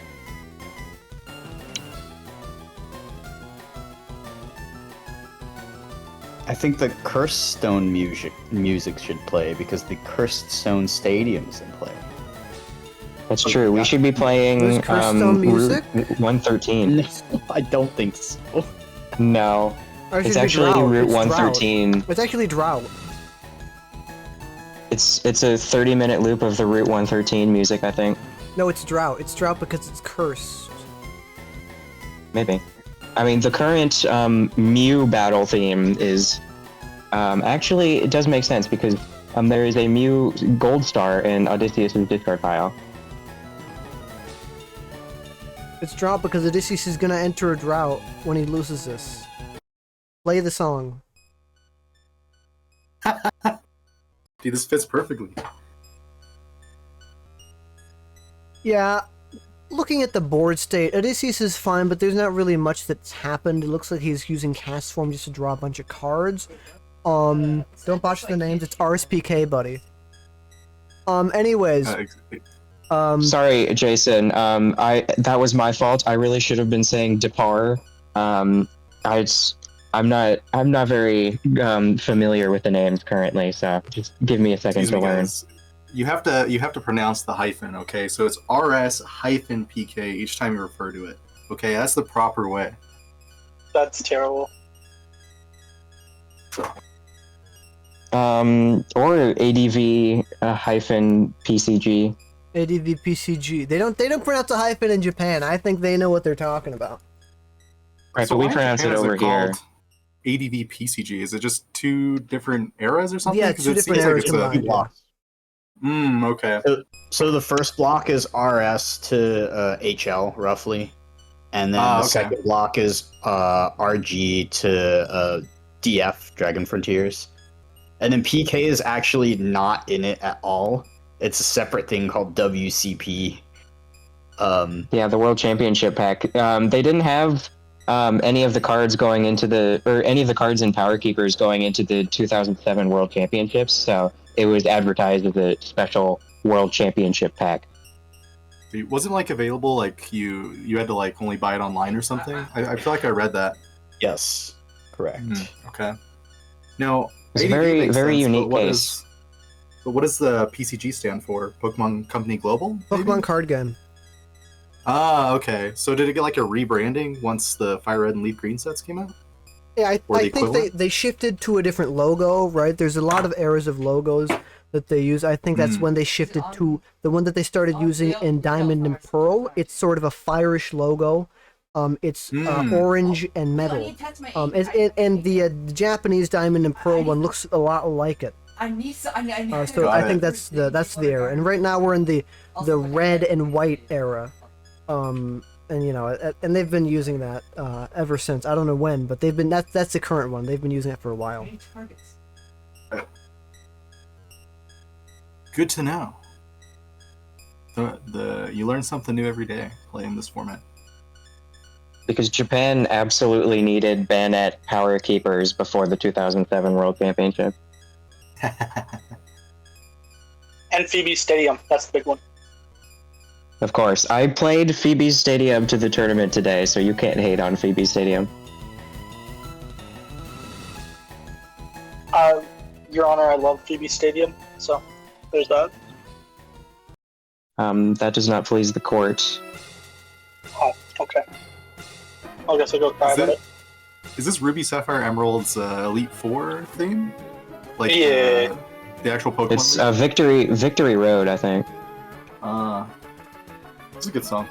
I think the Cursed Stone music should play because the Cursed Stone Stadium's in play. That's true. We should be playing There's Keystone music? Route 113. No, I don't think so. No, Or it it's should be actually Drought. Route It's Drought. 113. It's actually Drought. It's a 30-minute loop of the Route 113 music, I think. No, it's Drought. It's Drought because it's cursed. Maybe. I mean, the current Mew battle theme is actually it does make sense because there is a Mew Gold Star in Odysseus' discard pile. It's Drought because Odysseus is gonna enter a drought when he loses this. Play the song. Dude, this fits perfectly. Yeah, looking at the board state, Odysseus is fine, but there's not really much that's happened. It looks like he's using cast form just to draw a bunch of cards. Don't botch the names, it's RSPK, buddy. Anyways. Sorry, Jason. That was my fault. I really should have been saying Depar. I'm not very familiar with the names currently, so just give me a second Excuse to me, learn. guys. You have to pronounce the hyphen, okay? So it's RS-PK each time you refer to it. Okay, that's the proper way. That's terrible. Or ADV hyphen PCG. ADV PCG. They don't pronounce a hyphen in Japan. I think they know what they're talking about. Right, So but we why in pronounce Japan it is over here. called ADV PCG? Is it just two different eras or something? Yeah, 'Cause two it different seems like eras it's combined. Okay. So the first block is RS to HL roughly, and then the okay. second block is RG to DF Dragon Frontiers, and then PK is actually not in it at all. It's a separate thing called WCP. Yeah, the World Championship pack. They didn't have any of the cards going into any of the cards in Power Keepers going into the 2007 World Championships, so it was advertised as a special World Championship pack. It wasn't like available, like you had to like only buy it online or something? I feel like I read that. Yes, correct. Okay. Now, It's a ADV very, makes very sense, unique but case. what does the PCG stand for? Pokemon Company Global? maybe? Pokemon card game. Ah, okay. So did it get like a rebranding once the Fire Red and Leaf Green sets came out? Yeah, Or the I think equivalent? they shifted to a different logo, right? There's a lot of eras of logos that they use. I think that's when they shifted to the one that they started using in Diamond and Pearl. It's sort of a fire-ish logo. It's orange and metal. And the Japanese Diamond and Pearl one looks a lot like it. I need so I need So Got I it. think that's the era. And right now we're in the red and white era. And you know, and they've been using that ever since. I don't know when, but they've been that's the current one. They've been using it for a while. Good to know. You learn something new every day playing this format. Because Japan absolutely needed Banette Power Keepers before the 2007 World Championship. And Phoebe Stadium. That's the big one. Of course. I played Phoebe's Stadium to the tournament today, so you can't hate on Phoebe's Stadium. Your Honor, I love Phoebe Stadium, so there's that. That does not please the court. Oh, okay. I guess I'll go cry about it. Is this Ruby Sapphire Emerald's Elite Four theme? Like Yeah. the actual Pokemon. It's League? Victory Road, I think. It's a good song.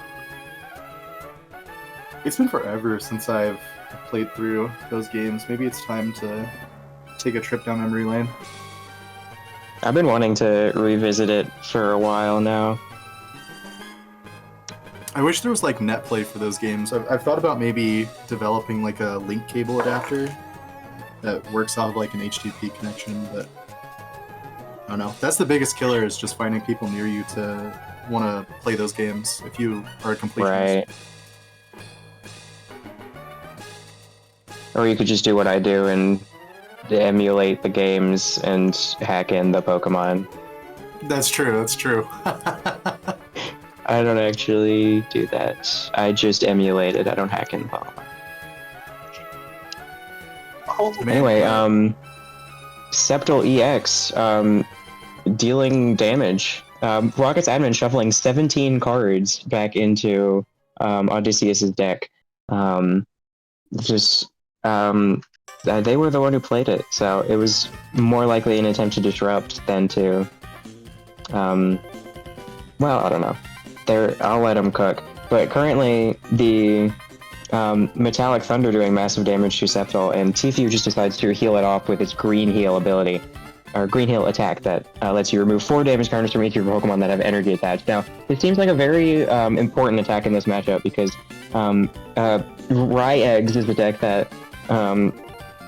It's been forever since I've played through those games. Maybe it's time to take a trip down memory lane. I've been wanting to revisit it for a while now. I wish there was like net play for those games. I've thought about maybe developing like a link cable adapter that works off of like an HTTP connection, but I don't know. That's the biggest killer, is just finding people near you to want to play those games if you are a completionist. Right. Or you could just do what I do and emulate the games and hack in the Pokemon. That's true. That's true. I don't actually do that. I just emulate it. I don't hack in the Pokemon. Anyway, Septal EX, dealing damage. Rocket's admin shuffling 17 cards back into Odysseus's deck. They were the one who played it, so it was more likely an attempt to disrupt than to. Well, I don't know. I'll let them cook. But currently, the Metallic Thunder doing massive damage to Septal, and Tfue just decides to heal it off with its Green Heal ability, or Green Heal attack that lets you remove 4 damage counters from each of your Pokemon that have energy attached. Now, this seems like a very important attack in this matchup because Rye-Eggs is a deck that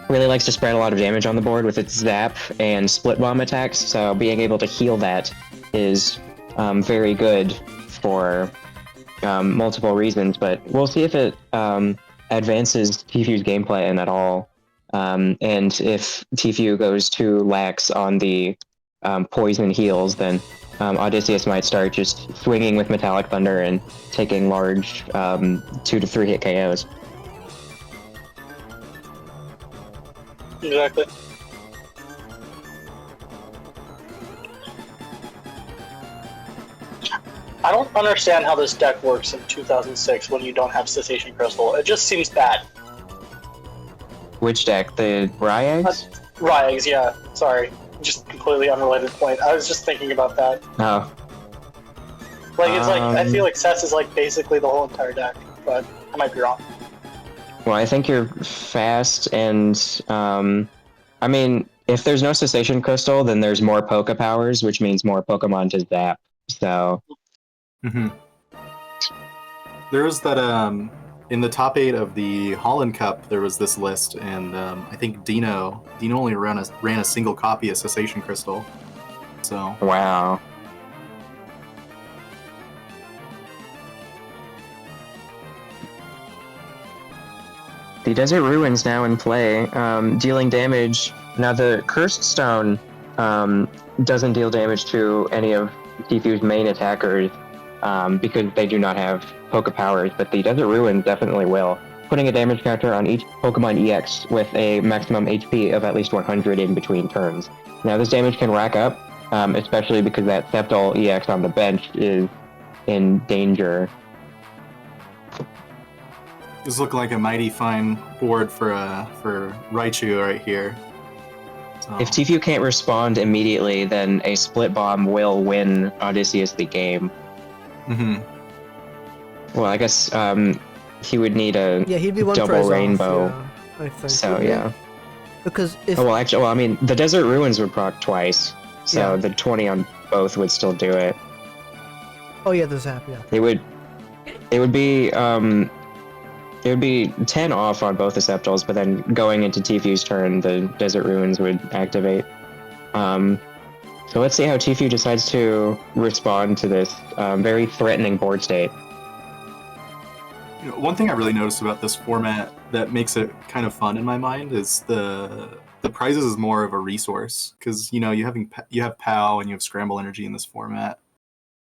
really likes to spread a lot of damage on the board with its Zap and Split Bomb attacks, so being able to heal that is very good for multiple reasons, but we'll see if it advances Tfue's gameplay in at all, and if Tfue goes too lax on the poison heals, then Odysseus might start just swinging with Metallic Thunder and taking large 2 to 3 hit KOs. Exactly. I don't understand how this deck works in 2006 when you don't have Cessation Crystal. It just seems bad. Which deck? The Rye-Eggs? Rye-Eggs, yeah. Sorry. Just completely unrelated point. I was just thinking about that. Oh. Like, it's like, I feel like Cess is like basically the whole entire deck, but I might be wrong. Well, I think you're fast, and I mean, if there's no Cessation Crystal, then there's more Poke Powers, which means more Pokemon to zap. So. There was that in the top 8 of the Holland Cup. There was this list, and I think Dino only ran a single copy of Cessation Crystal. So Wow. The Desert Ruins now in play, dealing damage. Now the Cursed Stone doesn't deal damage to any of Tfue's main attackers because they do not have Poke Powers, but the Desert Ruins definitely will, putting a damage counter on each Pokemon EX with a maximum HP of at least 100 in between turns. Now this damage can rack up, especially because that Septal EX on the bench is in danger. this looking like a mighty fine board for Raichu right here. So. If Tfue can't respond immediately, then a Split Bomb will win Odysseus the game. Mm-hmm. Well, I guess he would need a he'd be one double prize rainbow. off, yeah, I think. So yeah. Because if I mean, the Desert Ruins would proc twice, so the 20 on both would still do it. oh yeah, the zap, yeah. It would be 10 off on both the Septals, but then going into Tfue's turn, the Desert Ruins would activate. So let's see how Tfue decides to respond to this very threatening board state. You know, one thing I really noticed about this format that makes it kind of fun in my mind is the prizes is more of a resource, because you have POW and you have Scramble Energy in this format.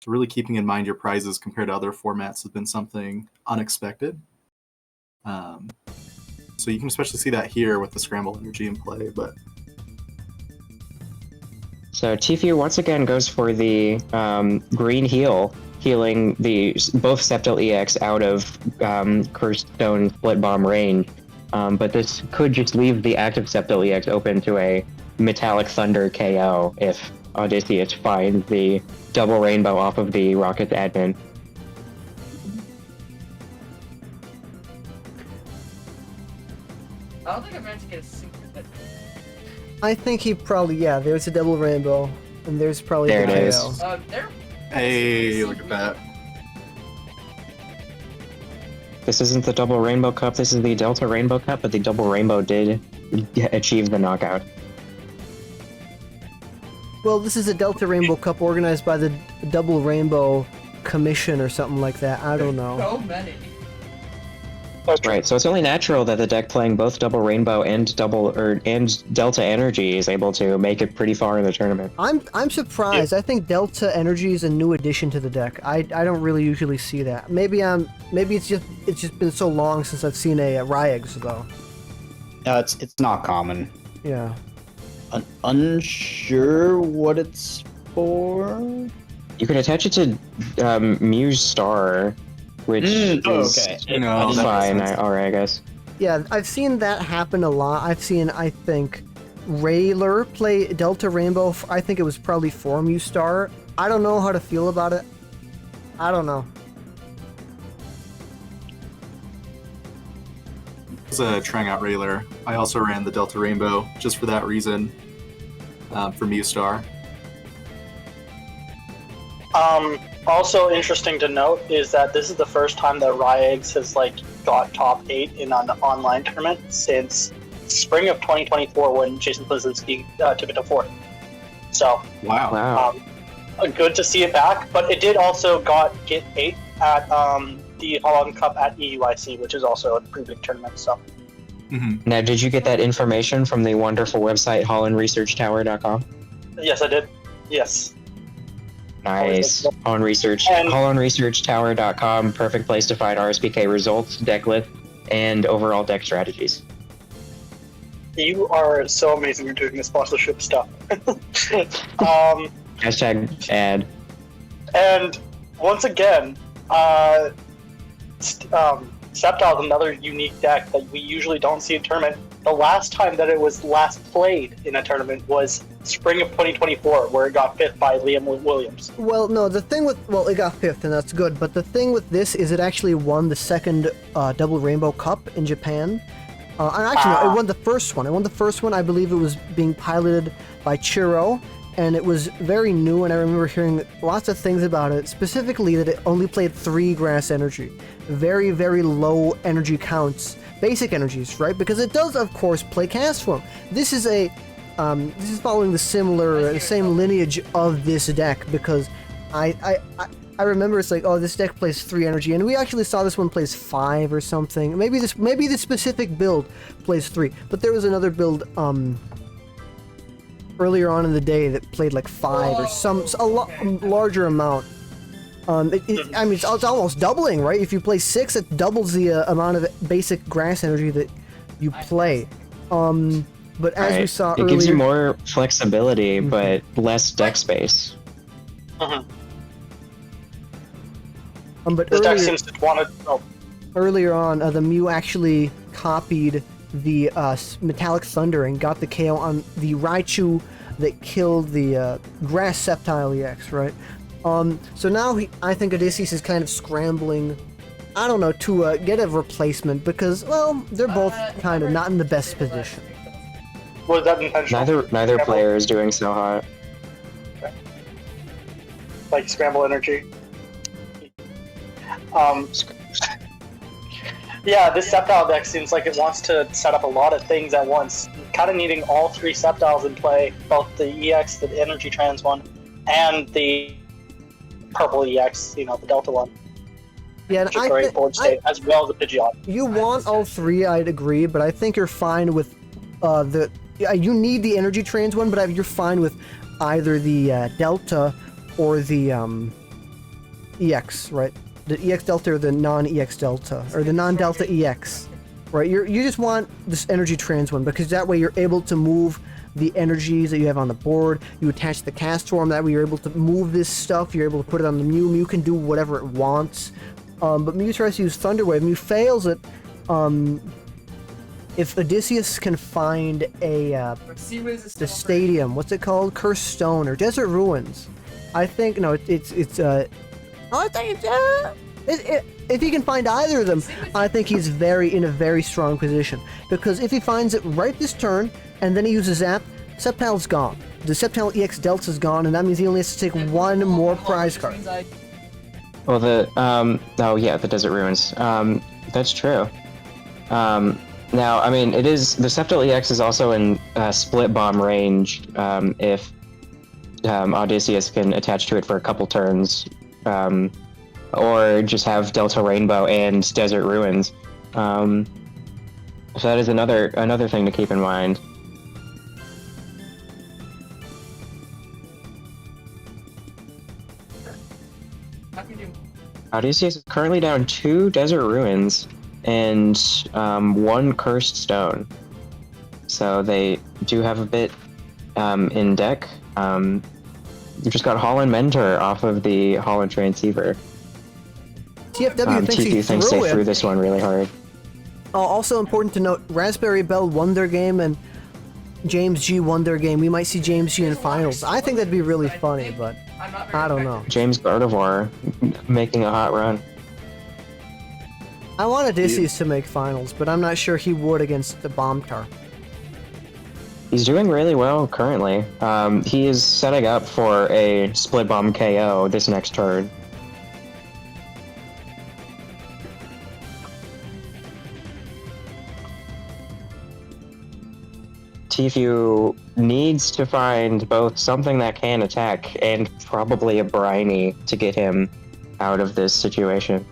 So really keeping in mind your prizes compared to other formats has been something unexpected. So you can especially see that here with the Scramble Energy in play. But So Tfue once again goes for the green heal, healing both Septal EX out of Cursed Stone Split Bomb range. But this could just leave the active Septal EX open to a Metallic Thunder KO if Odysseus finds the double rainbow off of the Rocket's admin. I don't think I managed to get a single hit. I think he probably, there's a double rainbow, and there's probably There the it is. KO. hey, look at that. This isn't the Double Rainbow Cup, this is the Delta Rainbow Cup, but the Double Rainbow did achieve the knockout. Well, this is a Delta Rainbow Cup organized by the Double Rainbow Commission or something like that. I don't know. So many. Right, so it's only natural that the deck playing both Double Rainbow and Delta Energy is able to make it pretty far in the tournament. I'm surprised. I think Delta Energy is a new addition to the deck. I don't really usually see that. Maybe it's just been so long since I've seen a Rye-Eggs though. It's not common. Yeah. Unsure what it's for. You can attach it to Muse Star, which is okay. No, that fine. Alright, I guess. Yeah, I've seen that happen a lot. I've seen, I think, Rayler play Delta Rainbow. I think it was probably for Muse Star. I don't know how to feel about it. I don't know. Was trying out Rayler. I also ran the Delta Rainbow just for that reason, for Mustar. Also interesting to note is that this is the first time that Ryex has got top 8 in an online tournament since spring of 2024 when Jason Blazinski took it to 4th. So Wow. good to see it back, but it did also get 8 at the Holland Cup at EUIC, which is also a pretty big tournament. So Now, did you get that information from the wonderful website hollandresearchtower.com? yes, I did. Yes. Nice. Holland Research. And- hollandresearchtower.com, perfect place to find RSPK results, deck list, and overall deck strategies. You are so amazing at doing the sponsorship stuff. Hashtag ad. And once again, Sceptile is another unique deck that we usually don't see in tournament. The last time that it was last played in a tournament was spring of 2024, where it got 5th by Liam Williams. Well, no, the thing with... Well, it got 5th, and that's good. But the thing with this is it actually won the second Double Rainbow Cup in Japan. And actually, no, it won the first one. It won the first one. I believe it was being piloted by Chiro, and it was very new, and I remember hearing lots of things about it, specifically that it only played 3 grass energy. Very, very low energy counts. Basic energies, right? Because it does, of course, play cast form. This is following the same lineage of this deck, because I remember it's like, oh, this deck plays 3 energy, and we actually saw this one plays 5 or something. Maybe this specific build plays 3, but there was another build earlier on in the day that played like 5 or a larger amount. I mean, it's almost doubling, right? If you play 6, it doubles the amount of basic grass energy that you play. But as we saw earlier, it gives you more flexibility, but less deck space. But The deck seems to want to. earlier on, the Mew actually copied the Metallic Thunder and got the KO on the Raichu that killed the Grass Sceptile EX, right? So now I think Odysseus is kind of scrambling, I don't know, to get a replacement because, well, they're both kind of not in the best position. Was that intentional? Neither player is doing so hot. Like scramble energy. Yeah, this Sceptile deck seems like it wants to set up a lot of things at once. Kind of needing all 3 Sceptiles in play, both the EX, the Energy Trans one, and the Purple EX, the Delta one. Yeah, Which is a great board state, as well as the Pidgeot. You want all 3, I'd agree, but I think you're fine with you need the Energy Trans one, but you're fine with either the Delta or the EX, right? The EX Delta or the non-EX Delta, or the non-Delta EX, right? You just want this Energy Trans one, because that way you're able to move the energies that you have on the board. You attach the cast form, that way you're able to move this stuff, you're able to put it on the Mew. Mew can do whatever it wants. But Mew tries to use Thunder Wave. Mew fails it. If Odysseus can find the stadium, what's it called? Cursed Stone or Desert Ruins. I think, no, if he can find either of them, I think he's in a very strong position. Because if he finds it right this turn, and then he uses Zap, Sceptile's gone. The Sceptile EX Delta's gone, and that means he only has to take 1 more prize card. Well, the Desert Ruins. That's true. Now, I mean, the Sceptile EX is also in split bomb range if Odysseus can attach to it for a couple turns, or just have Delta Rainbow and Desert Ruins. So that is another thing to keep in mind. Odysseus is currently down 2 Desert Ruins and 1 Cursed Stone. so they do have a bit in deck. You just got Holland Mentor off of the Holland Transceiver. TFW thinks he TFW thinks threw they it. threw this one really hard. Also important to note, Raspberry Bell Wonder Game and James G Wonder Game. We might see James G in finals. I think that'd be really funny, but I'm not very I don't know. James Gardevoir making a hot run. I want Odysseus to make finals, but I'm not sure he would against the Bombtar. He's doing really well currently. He is setting up for a split bomb KO this next turn. Tfue needs to find both something that can attack and probably a Briny to get him out of this situation.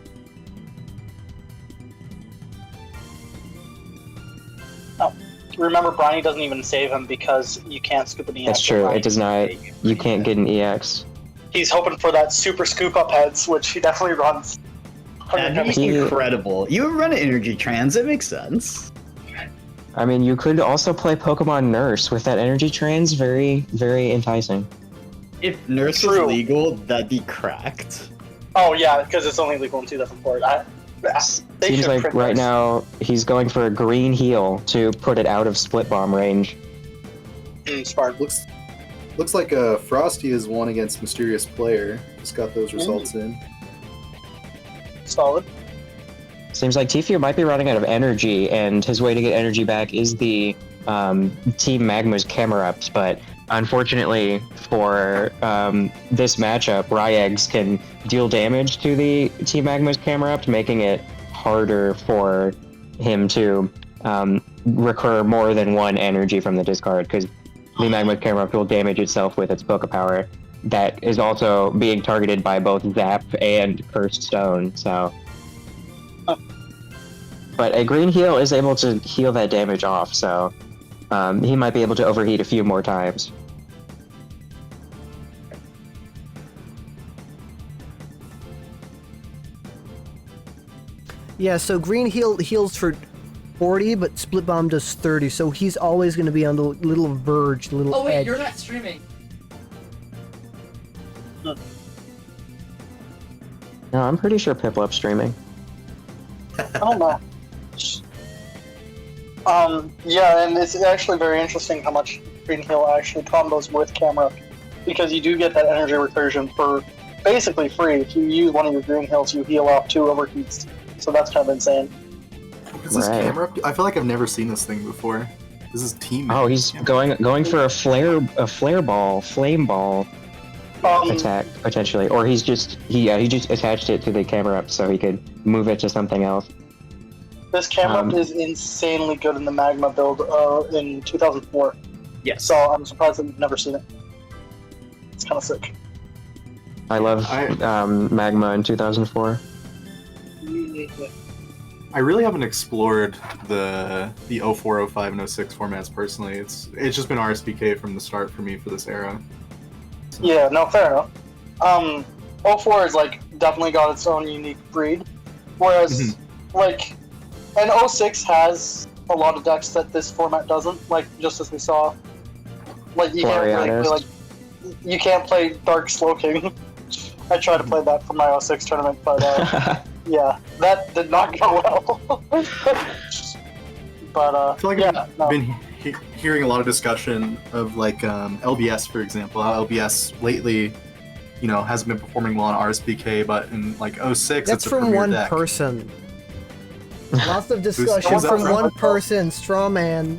Remember, Briny doesn't even save him because you can't scoop an EX. That's with true. Briny. It does not. You can't get an EX. He's hoping for that super scoop up heads, which he definitely runs. That'd be incredible. You would run an energy trans. It makes sense. I mean, you could also play Pokemon Nurse with that energy trans. Very, very enticing. If Nurse was legal, that'd be cracked. Oh yeah, because it's only legal in 2004. They Seems should like print right this. now he's going for a green heal to put it out of split bomb range. Smart. Looks like Frosty has won against Mysterious Player. Just got those results in. Solid. Seems like Tfue might be running out of energy, and his way to get energy back is the Team Magma's Camerupt, but unfortunately for this matchup, Ryex can deal damage to the Team Magma's Camerupt, making it harder for him to recur more than one energy from the discard, because the Magma's Camerupt will damage itself with its Poke Power. That is also being targeted by both Zap and Cursed Stone, so... But a green heal is able to heal that damage off, so he might be able to overheat a few more times. Yeah, so green heals for 40, but Split Bomb does 30, so he's always going to be on the little verge, the little Oh wait, edge. you're not streaming. No, I'm pretty sure Piplup's streaming. Oh no. Yeah, and it's actually very interesting how much Green Heal actually combos with Camera, because you do get that energy recursion for basically free. If you use one of your Green Heals, you heal off 2 overheats. So that's kind of insane. What is this camera? I feel like I've never seen this thing before. This is team. Oh, he's going for a flame ball attack potentially, or he just attached it to the camera up so he could move it to something else. This camera is insanely good in the Magma build in 2004. Yes. So I'm surprised that you've never seen it. It's kind of sick. I love Magma in 2004. I really haven't explored the 04, 05, and 06 formats personally. It's just been RSPK from the start for me for this era. So. Yeah, no, fair enough. 04 is like definitely got its own unique breed, whereas like, and 06 has a lot of decks that this format doesn't. Like just as we saw, like you can't play Dark Slowking. I tried to play that for my 06 tournament, but yeah, that did not go well. But I feel like I've been hearing a lot of discussion of like LBS, for example. How LBS lately, hasn't been performing well on RSPK, but in like 06, that's it's a from premier one deck. person. Lots of discussion who's from that one from? person. Strawman.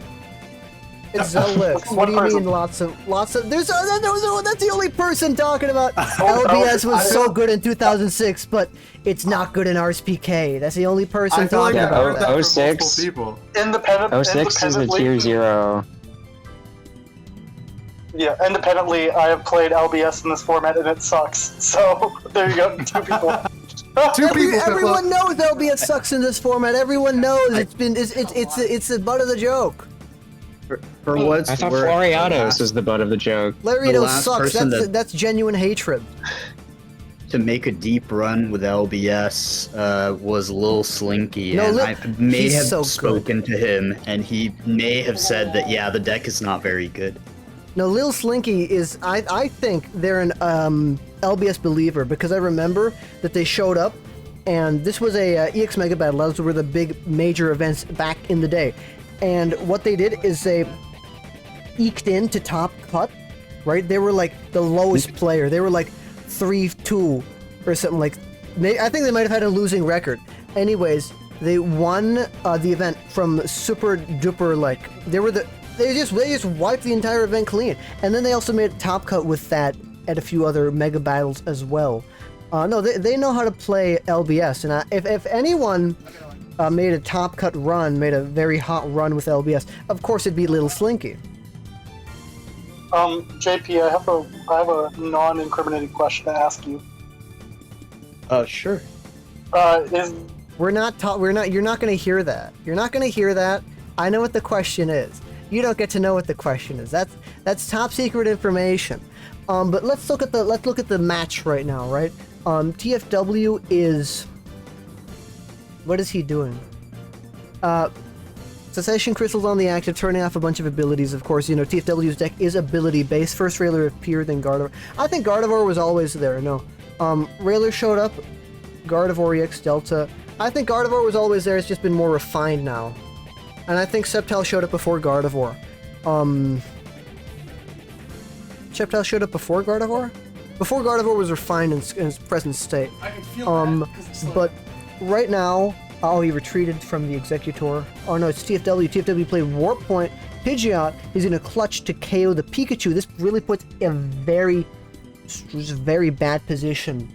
It's Zelix. What do you mean lots of? That's the only person talking about LBS was so good in 2006, but it's not good in RSPK. That's the only person talking about that. 06 06 is a tier 0. Yeah, independently, I have played LBS in this format and it sucks. So there you go, 2 people. Everyone knows LBS sucks in this format. Everyone knows it's the butt of the joke. For what's I thought worth, Floriados was the butt of the joke. Lariatos sucks. That's genuine hatred. to make a deep run with LBS was Lil Slinky, No, and I may he's have so good. spoken to him, and he may have said that, yeah, the deck is not very good. No, Lil Slinky is, I think they're an LBS believer, because I remember that they showed up, and this was a EX Mega Battle. Those were the big major events back in the day. And what they did is they eked into top cut, right? They were like the lowest player. They were like 3-2 or something like. I think they might have had a losing record. Anyways, they won the event from super duper like they just wiped the entire event clean. And then they also made top cut with that at a few other mega battles as well. No, they know how to play LBS, and if anyone made a top cut run, made a very hot run with LBS, of course it'd be Little Slinky. JP, I have a non-incriminating question to ask you. Sure. You're not gonna hear that. You're not gonna hear that. I know what the question is. You don't get to know what the question is. That's top secret information. But let's look at the match right now, right? TFW is. What is he doing? Secession Crystal's on the active, turning off a bunch of abilities. Of course, you know, TFW's deck is ability based. First Railer appeared, then Gardevoir. I think Gardevoir was always there. No, Railer showed up. Gardevoir EX Delta. I think Gardevoir was always there. It's just been more refined now. And I think Sceptile showed up before Gardevoir. Sceptile showed up before Gardevoir? Before Gardevoir was refined in its present state. I can feel that, 'cause it's slow. But right now, oh, he retreated from the Executor. Oh no, it's TFW. TFW played Warp Point. Pidgeot is in a clutch to KO the Pikachu. This really puts a very bad position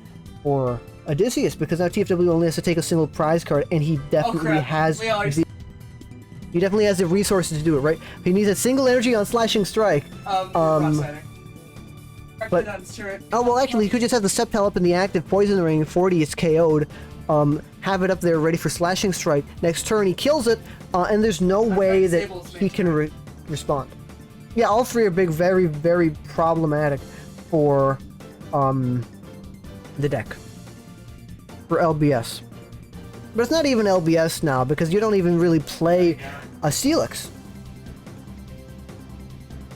for Odysseus, because now TFW only has to take a single prize card, and he definitely has he definitely has the resources to do it, right? He needs a single energy on Slashing Strike. But oh well, actually, he could just have the Sceptile up in the active, Poison Ring, 40, it's KO'd. Have it up there ready for Slashing Strike. Next turn, he kills it, and there's no way that he can respond. Yeah, all three are very, very problematic for the deck. For LBS. But it's not even LBS now, because you don't even really play a Steelix.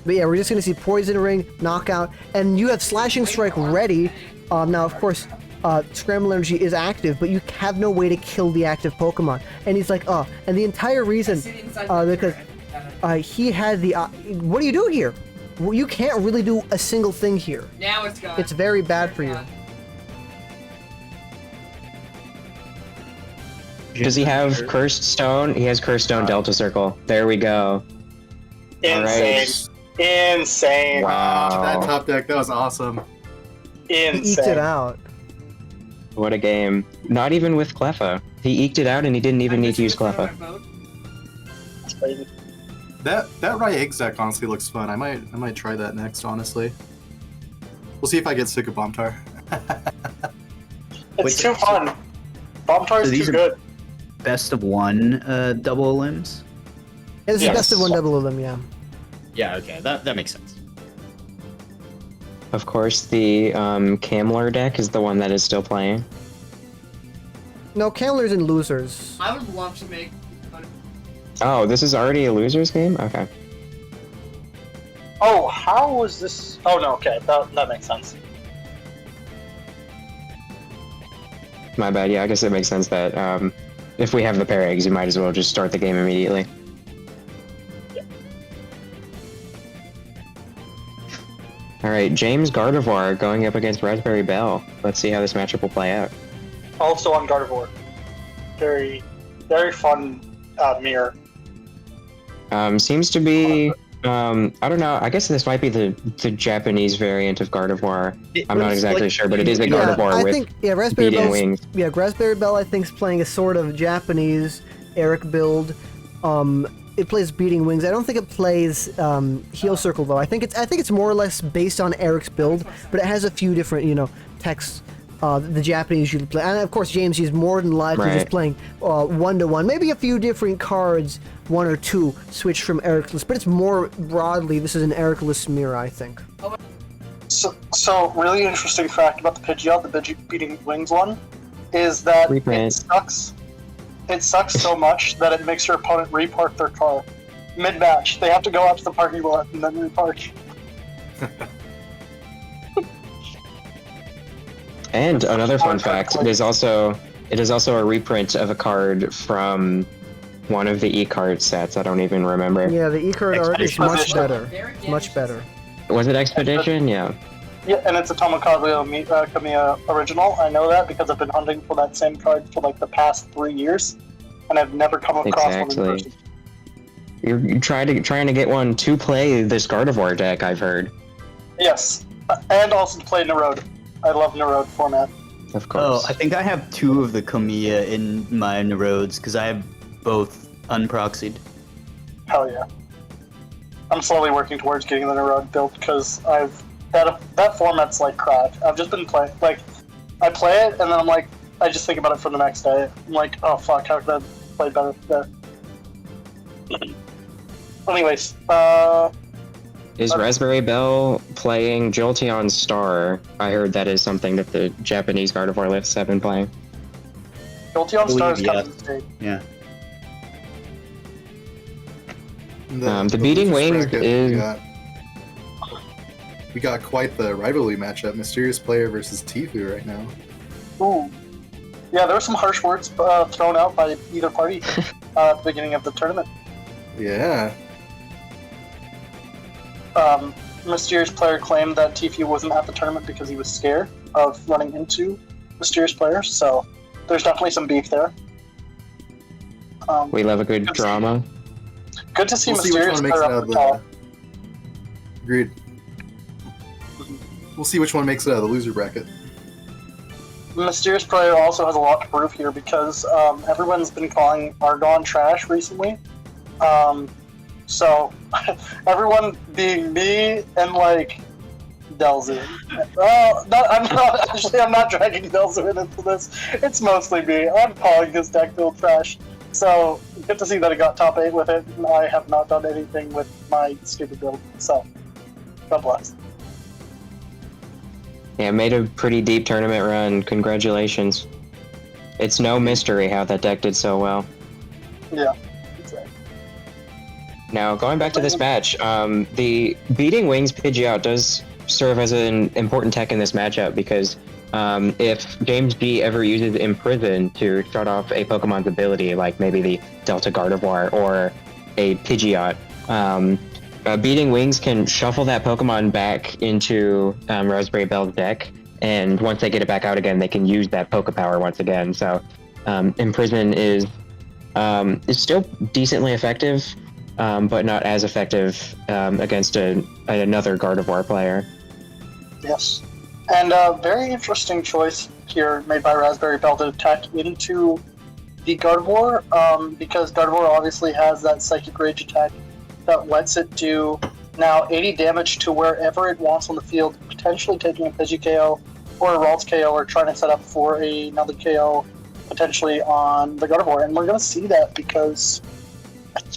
But yeah, we're just going to see Poison Ring, Knockout, and you have Slashing Strike ready. Now, of course, Scramble Energy is active, but you have no way to kill the active Pokemon. And he's like, oh, and the entire reason, because he had the, what do you do here? Well, you can't really do a single thing here. Now it's gone. It's very bad for you. Does he have Cursed Stone? He has Cursed Stone Delta Circle. There we go. Insane. Insane. Wow. That top deck, that was awesome. Insane. He eked it out. What a game. Not even with Cleffa. He eked it out and he didn't even need to use Cleffa. That Rai Eggs deck honestly looks fun. I might try that next, honestly. We'll see if I get sick of Bombtar. It's too fun. Bombtar's these too are- good. Best of one double limbs? It's the Yes. best of one double of them, yeah. Yeah, okay, that makes sense. Of course, the Camler deck is the one that is still playing. No, Camler's in losers. I would love to make. Oh, this is already a loser's game? Okay. Oh, how was this? Oh no, okay, that makes sense. My bad. Yeah, I guess it makes sense that if we have the pair eggs, you might as well just start the game immediately. Alright, James Gardevoir going up against Raspberry Bell. Let's see how this matchup will play out. Also on Gardevoir. Very, very fun mirror. Seems to be... I don't know, I guess this might be the Japanese variant of Gardevoir. I'm not exactly sure, but it is a Gardevoir I with think, Raspberry beating Bell's, wings. Yeah, Raspberry Bell I think is playing a sort of Japanese Eric build. It plays Beating Wings. I don't think it plays Heal Circle though. I think it's more or less based on Eric's build, but it has a few different, texts. The Japanese usually play, and of course James is more than likely Right. just playing 1-to-1, maybe a few different cards, 1 or 2 switch from Eric's list, but it's more broadly this is an Eric list mirror, I think. So really interesting fact about the Pidgeot, the Beating Wings one, is that Reprint. it sucks. It sucks so much that it makes your opponent repark their car mid-match. They have to go out to the parking lot and then repark. And another fun fact, it is also a reprint of a card from one of the E-card sets. I don't even remember. Yeah, the E-card art is much Expedition. better. Very Much better. Was it Expedition? Yeah. Yeah, and it's a Tomokazu Kamiya original. I know that because I've been hunting for that same card for like the past 3 years, and I've never come across one in Exactly. person. You're trying to get one to play this Gardevoir deck, I've heard. Yes, and also to play Nerode. I love Nerode format. Of Oh, course. I think I have 2 of the Kamiya in my Nerodes because I have both unproxied. Hell yeah. I'm slowly working towards getting the Nerode built because that format's like crack. I've just been playing, like, I play it and then I'm like, I just think about it for the next day. I'm like, oh fuck, how could I play better there? Anyways, Is Raspberry Bell playing Jolteon Star? I heard that is something that the Japanese Gardevoir lists have been playing. Jolteon Stars yeah. comes to state. Yeah. The Beating Wings is- We got quite the rivalry matchup. Mysterious Player versus Tfue right now. Ooh. Yeah, there were some harsh words thrown out by either party at the beginning of the tournament. Yeah. Mysterious Player claimed that Tfue wasn't at the tournament because he was scared of running into Mysterious Player, so there's definitely some beef there. We love a good drama. Good to see We'll see which Mysterious one makes Player it out up of the top. the. Agreed. We'll see which one makes it out of the loser bracket. Mysterious Player also has a lot to prove here because everyone's been calling Argon trash recently. So everyone being me and like Delzu. Well, I'm not dragging Delzu into this. It's mostly me. I'm calling his deck build trash. So good to see that it got top 8 with it. And I have not done anything with my stupid build. So God bless. Yeah, made a pretty deep tournament run. Congratulations. It's no mystery how that deck did so well. Yeah. Exactly. Now, going back to this match, the Beating Wings Pidgeot does serve as an important tech in this matchup because if James G ever uses Imprison to shut off a Pokemon's ability, like maybe the Delta Gardevoir or a Pidgeot, Beating Wings can shuffle that Pokemon back into Raspberry Bell's deck, and once they get it back out again, they can use that Poke Power once again. So, Imprison is still decently effective, but not as effective against another Gardevoir player. Yes. And a very interesting choice here made by Raspberry Bell to attack into the Gardevoir, because Gardevoir obviously has that Psychic Rage attack that lets it do now 80 damage to wherever it wants on the field, potentially taking a Pidgey KO or a Ralts KO or trying to set up for another KO potentially on the Gardevoir. And we're going to see that because...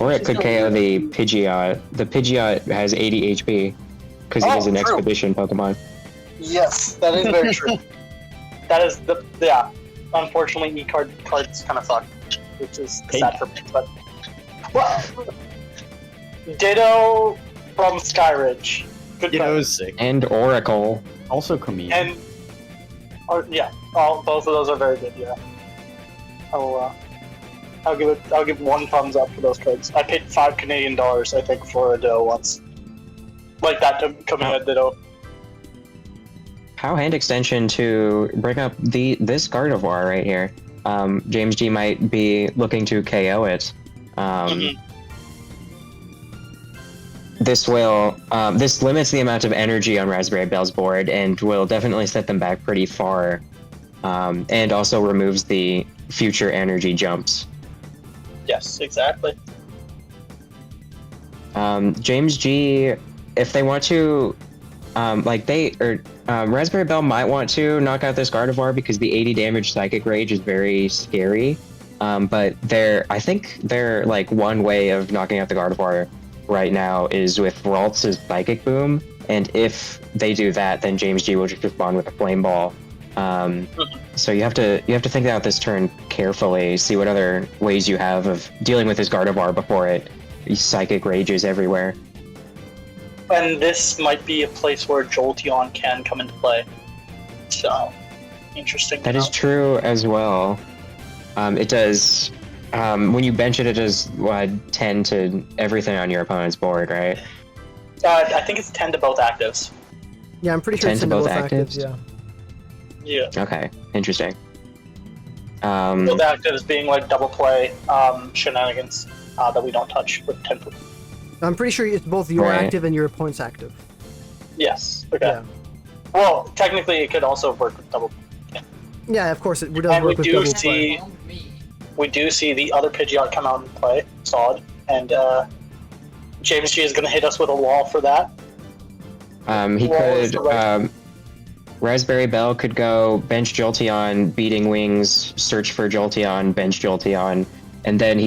Or it could KO the Pidgeot. The Pidgeot has 80 HP because it is an true. Expedition Pokemon. Yes, that is very true. That is unfortunately, cards kind of suck, which is sad for me. But well, Ditto from Skyridge. Good Yeah, it card. was sick. And Oracle. Also Kamiya. And both of those are very good. Yeah, I'll give 1 thumbs up for those cards. I paid $5 Canadian, I think, for a Ditto once, like that to come in a Ditto. How hand extension to bring up this Gardevoir right here. James G might be looking to KO it. This limits the amount of energy on Raspberry Bell's board and will definitely set them back pretty far, and also removes the future energy jumps. Yes, exactly. James G, if they want to, Raspberry Bell might want to knock out this Gardevoir because the 80 damage Psychic Rage is very scary. But I think they're like one way of knocking out the Gardevoir right now is with Ralts' Psychic Boom And if they do that, then James G will just respond with a flame ball. So you have to think out this turn carefully, see what other ways you have of dealing with his Gardevoir before it psychic rages everywhere. And this might be a place where Jolteon can come into play. So, interesting. That is true as well. It does. When you bench it, it does 10 to everything on your opponent's board, right? I think it's 10 to both actives. Yeah, I'm pretty sure 10 it's to into both both actives. actives? Yeah. Yeah. Okay, interesting. Both actives being like double play shenanigans that we don't touch with 10. I'm pretty sure it's both your Right. active and your opponent's active. Yes. Okay. Yeah. Well, technically, it could also work with double. Yeah, of course it does And we work with do double play. see, we do see the other Pidgeot come out and play, Sod, and James G is going to hit us with a wall for that. He Wall is could. the right- Raspberry Bell could go bench Jolteon, Beating Wings, search for Jolteon, bench Jolteon, and then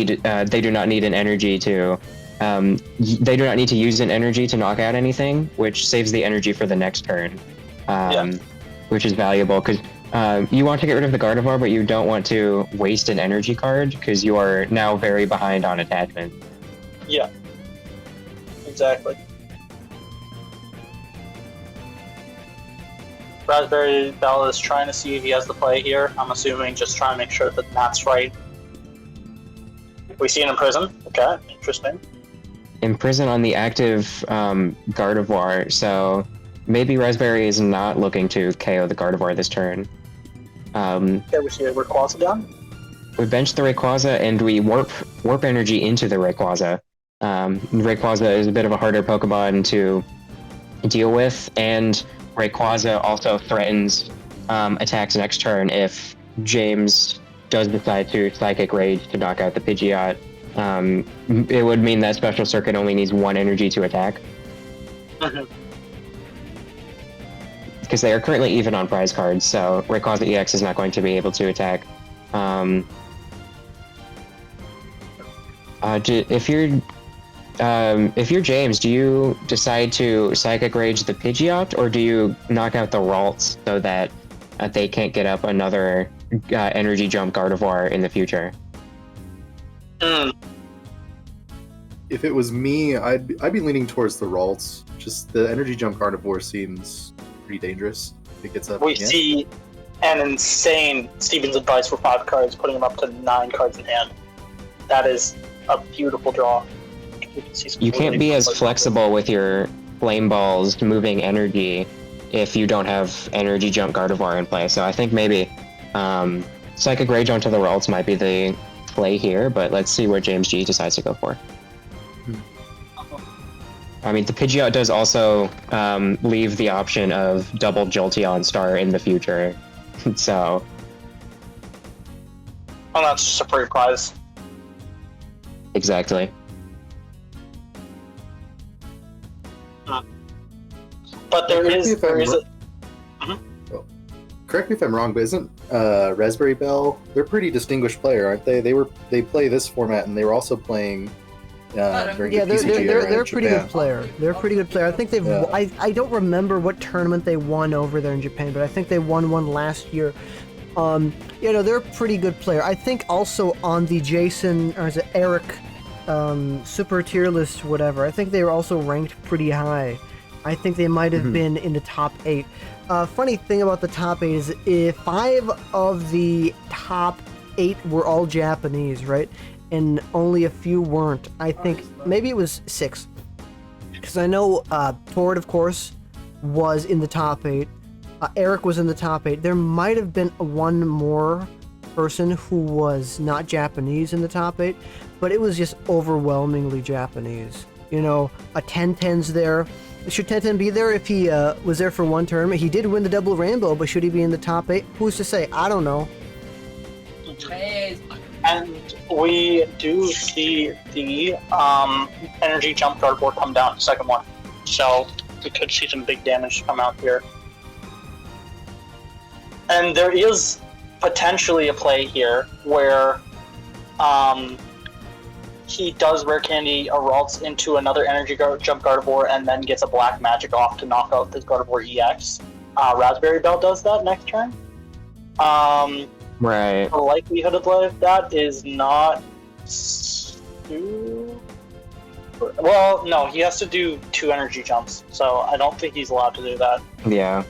they do not need an energy to. They do not need to use an energy to knock out anything, which saves the energy for the next turn, which is valuable because you want to get rid of the Gardevoir, but you don't want to waste an energy card because you are now very behind on attachment. Yeah. Exactly. Raspberry Bell is trying to see if he has the play here. I'm assuming just trying to make sure that Matt's right. We see it in prison. Okay, interesting. Imprison on the active Gardevoir, so maybe Raspberry is not looking to KO the Gardevoir this turn. Okay, we see a Rayquaza down. We bench the Rayquaza and we warp energy into the Rayquaza. Rayquaza is a bit of a harder Pokemon to deal with, and Rayquaza also threatens attacks next turn if James does decide to Psychic Rage to knock out the Pidgeot. It would mean that Special Circuit only needs one energy to attack. Because they are currently even on prize cards, so Rayquaza EX is not going to be able to attack. If you're James, do you decide to Psychic Rage the Pidgeot, or do you knock out the Ralts so that they can't get up another Energy Jump Gardevoir in the future? If it was me, I'd be leaning towards the Ralts. Just the Energy Jump Gardevoir seems pretty dangerous. If it gets up. We again. see an insane Steven's Advice for 5 cards, putting him up to 9 cards in hand. That is a beautiful draw. You can't be as flexible with your Flame Balls moving energy if you don't have Energy Jump Gardevoir in play. So I think maybe Psychic Rage onto the Ralts might be the play here, but let's see what James G decides to go for. I mean, the Pidgeot does also leave the option of double Jolteon Star in the future, so... Oh, that's just a free prize. Exactly. But there is a... Correct me if I'm wrong, but isn't Raspberry Bell? They're a pretty distinguished player, aren't they? They play this format, and they were also playing during Yeah, the PCG era they're in a pretty Japan. good player. They're a pretty good player. I think they've. Yeah. I don't remember what tournament they won over there in Japan, but I think they won one last year. They're a pretty good player. I think also on the Jason, or is it Eric, super tier list, whatever. I think they were also ranked pretty high. I think they might have been in the top 8. Funny thing about the top 8 is if 5 of the top 8 were all Japanese, right? And only a few weren't. I think maybe it was 6. Because I know Tord, of course, was in the top 8. Eric was in the top 8. There might have been one more person who was not Japanese in the top 8, but it was just overwhelmingly Japanese. You know, a 10-10's there. Should 10-10 be there if he was there for one term? He did win the double rainbow, but should he be in the top 8? Who's to say? I don't know. And we do see the Energy Jump Gardevoir come down, second one. So we could see some big damage come out here. And there is potentially a play here where he does Rare Candy Aralts into another Energy Jump Gardevoir and then gets a Black Magic off to knock out this Gardevoir EX. Raspberry Bell does that next turn. Right. The likelihood of that is not well, no, he has to do 2 energy jumps, so I don't think he's allowed to do that. Yeah.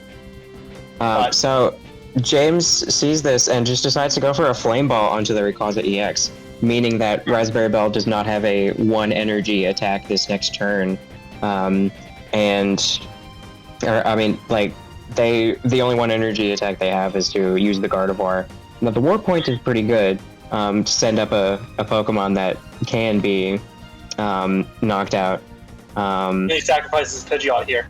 So James sees this and just decides to go for a Flame Ball onto the Rayquaza EX, meaning that Raspberry Bell does not have a 1 energy attack this next turn. The only 1 energy attack they have is to use the Gardevoir. Now the War Point is pretty good to send up a Pokemon that can be knocked out. He sacrifices Pidgeot here.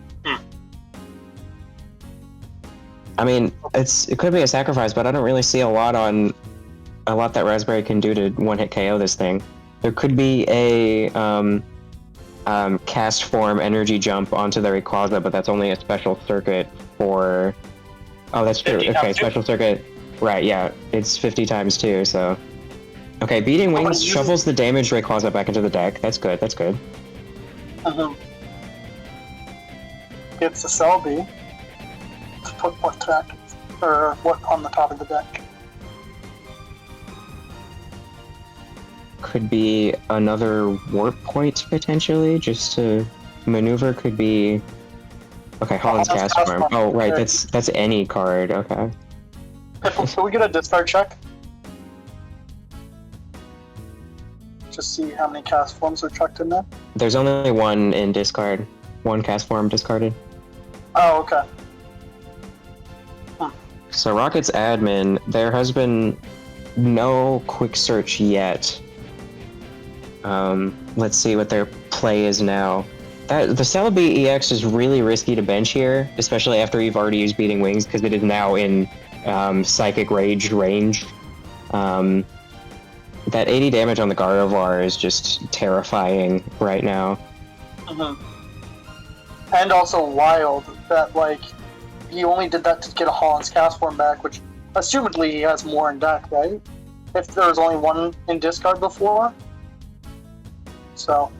I mean, it could be a sacrifice, but I don't really see a lot that Raspberry can do to 1-hit KO this thing. There could be a cast form energy jump onto the Rayquaza, but that's only a special circuit for. Oh, that's true. Okay, special circuit. Right, yeah, it's 50 times 2. So. Okay, Beating Wings shovels the damaged Rayquaza back into the deck. That's good. That's good. Gets the Celebi to put what track or what on the top of the deck. Could be another Warp Point potentially, just to maneuver. Could be. Okay, Holland's Cast Form. Oh, right, that's any card. Okay. Can we get a discard check? Just see how many cast forms are chucked in there. There's only 1 in discard. 1 cast form discarded. Oh, okay. So Rocket's admin, there has been no quick search yet. Let's see what their play is now. The Celebi EX is really risky to bench here, especially after you've already used Beating Wings, because it is now in Psychic Rage range. That 80 damage on the Gardevoir is just terrifying right now. And also wild that, like, he only did that to get a Holland's Cast Form back, which assumedly he has more in deck, right? If there was only 1 in discard before. So,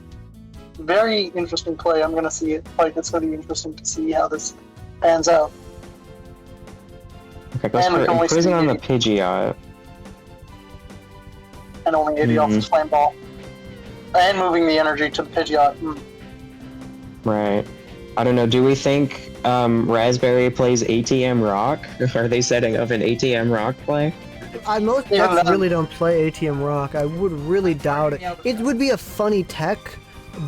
very interesting play. I'm gonna see it. Like, it's gonna be interesting to see how this pans out. Okay, goes for Imprison on the Pidgeot. And only 80 off his Flame Ball. And moving the energy to the Pidgeot. Right. I don't know, do we think Raspberry plays ATM Rock? Are they setting up an ATM Rock play? Most decks really don't play ATM Rock. I would really doubt it. It would be a funny tech,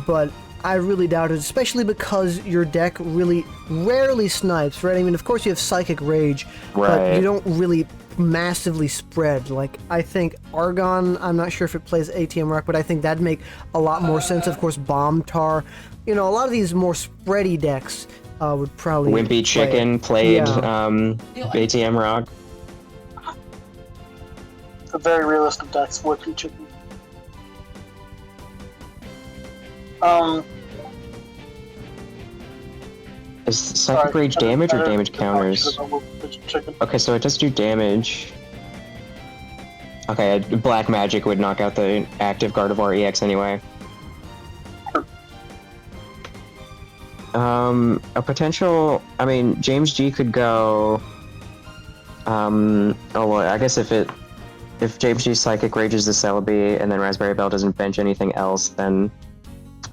but I really doubt it, especially because your deck really rarely snipes, right? I mean, of course you have Psychic Rage, but you don't really massively spread. Like, I think Argon, I'm not sure if it plays ATM Rock, but I think that'd make a lot more sense. Of course, Bomb Tar. You know, a lot of these more spready decks would probably Wimpy Chicken played ATM Rock. A very realistic decks, Wimpy Chicken. Is Psychic Rage damage or damage counters? Okay, so it does do damage. Okay, Black Magic would knock out the active Gardevoir EX anyway. A potential... I mean, James G could go... oh, well, I guess if James G Psychic Rages the Celebi and then Raspberry Bell doesn't bench anything else, then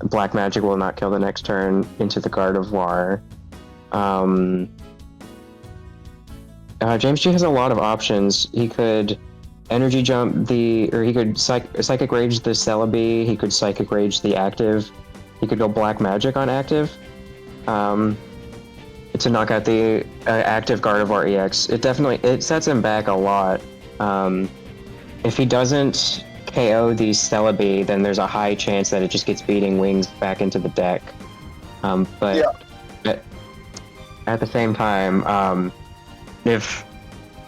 Black Magic will not kill the next turn into the Gardevoir. James G has a lot of options. He could Energy Jump he could Psychic Rage the Celebi, he could Psychic Rage the active, he could go Black Magic on active, to knock out the active Gardevoir EX. It sets him back a lot. If he doesn't KO the Celebi, then there's a high chance that it just gets Beating Wings back into the deck. But at the same time, if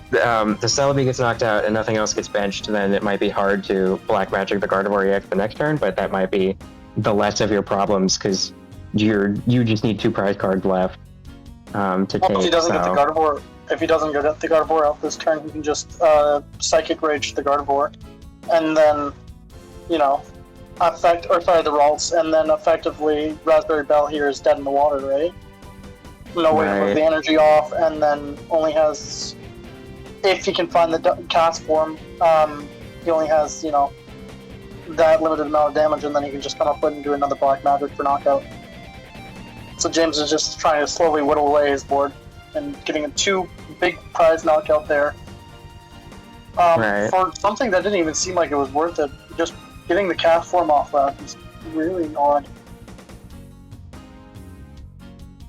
the Celebi gets knocked out and nothing else gets benched, then it might be hard to Black Magic the Gardevoir EX the next turn, but that might be the less of your problems, because you just need 2 prize cards left to take. If he doesn't get the Gardevoir, out this turn, he can just Psychic Rage the Gardevoir, and then, the Ralts, and then effectively Raspberry Bell here is dead in the water, right? No way to Right. move the energy off, and then only has, if he can find the cast form, he only has, you know, that limited amount of damage, and then he can just come up with and do another black magic for knockout. So James is just trying to slowly whittle away his board and getting a 2 big prize knockout there. Right. For something that didn't even seem like it was worth it, just getting the cast form off that is really odd.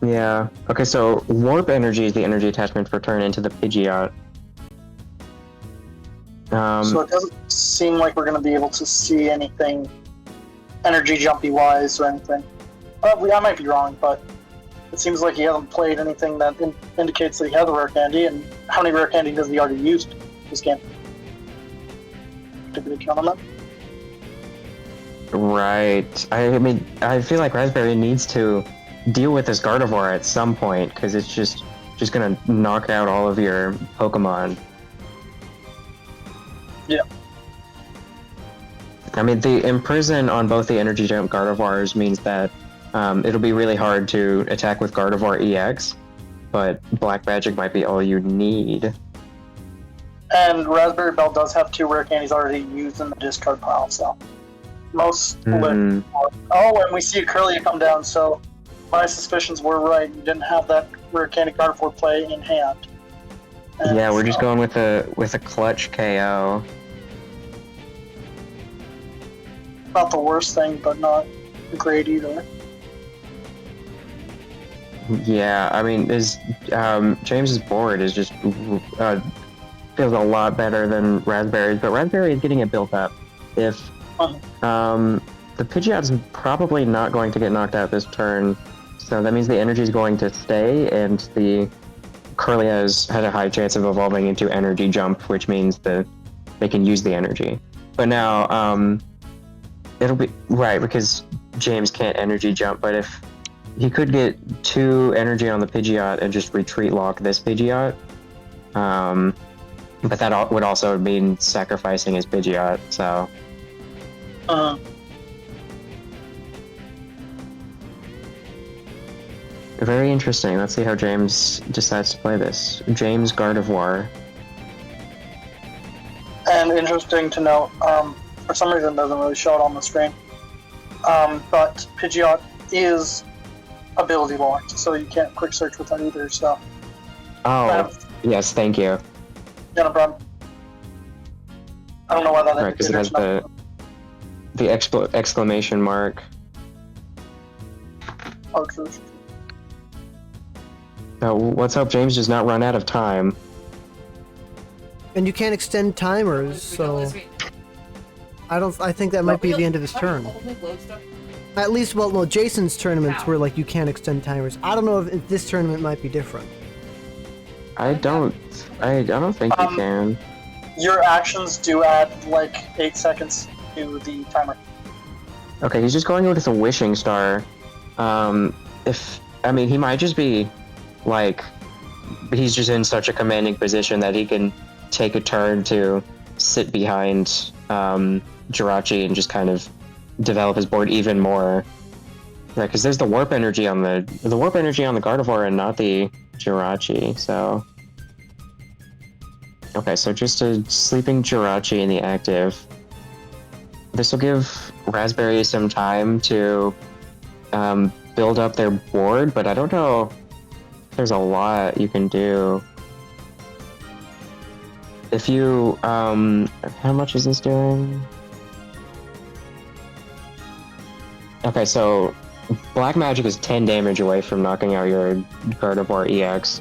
Yeah. Okay, so warp energy is the energy attachment for turn into the Pidgeot. So it doesn't seem like we're going to be able to see anything energy jumpy wise or anything. I might be wrong, but it seems like he hasn't played anything that indicates that he has a rare candy, and how many rare candy has he already used this game? Did we count on that? Right. I mean, I feel like Raspberry needs to deal with this Gardevoir at some point, because it's just gonna knock out all of your Pokemon. Yeah. I mean, the Imprison on both the Energy Jump Gardevoirs means that it'll be really hard to attack with Gardevoir EX, but Black Magic might be all you need. And Raspberry Bell does have 2 rare candies already used in the discard pile, so most Mhm. Oh, and we see a Curlia come down, so my suspicions were right. You didn't have that rare candy card for play in hand. And Yeah, we're just so- going with a clutch KO. Not the worst thing, but not great either. Yeah, I mean, James's board is just feels a lot better than Raspberry's, but Raspberry is getting it built up. If the Pidgeot's probably not going to get knocked out this turn, so that means the energy is going to stay, and the Curlia has a high chance of evolving into Energy Jump, which means that they can use the energy. But now, it'll be right because James can't Energy Jump, but if he could get 2 energy on the Pidgeot and just retreat lock this Pidgeot. But that would also mean sacrificing his Pidgeot, so... Very interesting. Let's see how James decides to play this. James Gardevoir. And interesting to note, for some reason it doesn't really show it on the screen, but Pidgeot is ability locked, so you can't quick search with that either, so... Oh, yes, thank you. Yeah, no problem. I don't know why that Right, because it has indicator's the exclamation mark. Oh, true. Oh, let's hope James does not run out of time. And you can't extend timers, so I think that might be the end of his turn. At least, well, no, Jason's tournaments were like you can't extend timers. I don't know if this tournament might be different. I don't think you can. Your actions do add like 8 seconds to the timer. Okay, he's just going with a wishing star. He might just be like, he's just in such a commanding position that he can take a turn to sit behind Jirachi and just kind of develop his board even more. Right, because there's the warp energy on the Gardevoir and not the Jirachi, so... Okay, so just a sleeping Jirachi in the active. This will give Raspberry some time to build up their board, but I don't know if there's a lot you can do. If you, how much is this doing? Okay, so Black Magic is 10 damage away from knocking out your Gardevoir EX.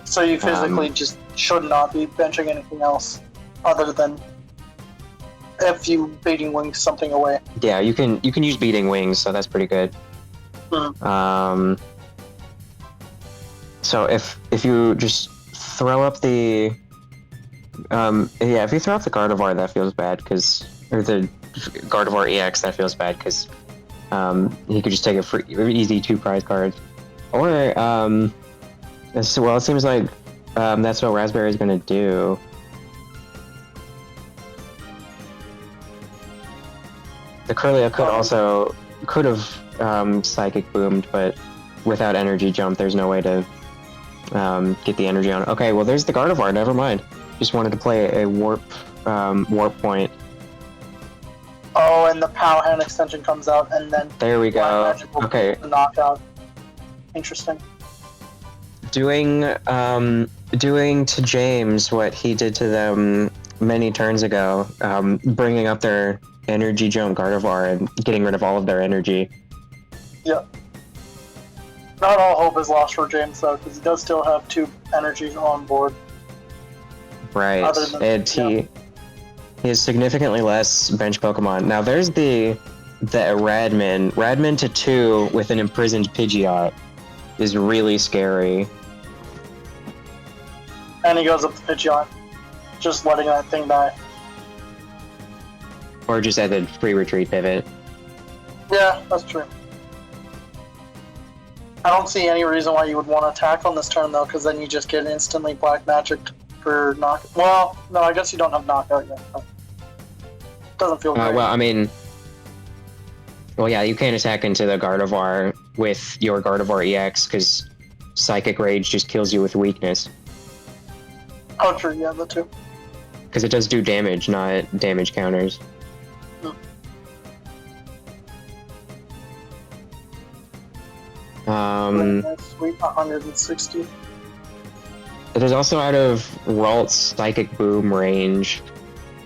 So you physically just should not be benching anything else other than if you Beating Wings something away. Yeah, you can use Beating Wings, so that's pretty good. So if you just throw up the if you throw up the Gardevoir, that feels bad or the Gardevoir EX, that feels bad because he could just take a easy 2 prize cards. Or it seems like that's what Raspberry's gonna do. The Kirlia could have psychic boomed, but without energy jump, there's no way to get the energy on. Okay, well there's the Gardevoir. Never mind. Just wanted to play a warp point. Oh, and the Pow Hand extension comes out, and then There we Black go. Magic will Okay, the knockout. Interesting. doing to James what he did to them many turns ago, bringing up their energy jump Gardevoir and getting rid of all of their energy. Not all hope is lost for James though, because he does still have 2 energies on board. Right, Other than- and he has significantly less bench Pokemon. Now there's the Radman. Radman to 2 with an imprisoned Pidgeot is really scary. And he goes up to Pidgeot, just letting that thing die. Or just at the free retreat pivot. Yeah, that's true. I don't see any reason why you would want to attack on this turn though, because then you just get instantly Black Magic for knock. Well, no, I guess you don't have knockout yet. But doesn't feel great. Well, I mean, well, yeah, you can't attack into the Gardevoir with your Gardevoir EX because Psychic Rage just kills you with weakness. Oh, true. Yeah, the 2. Because it does do damage, not damage counters. Sweet, 160. There's also out of Ralt's Psychic Boom range,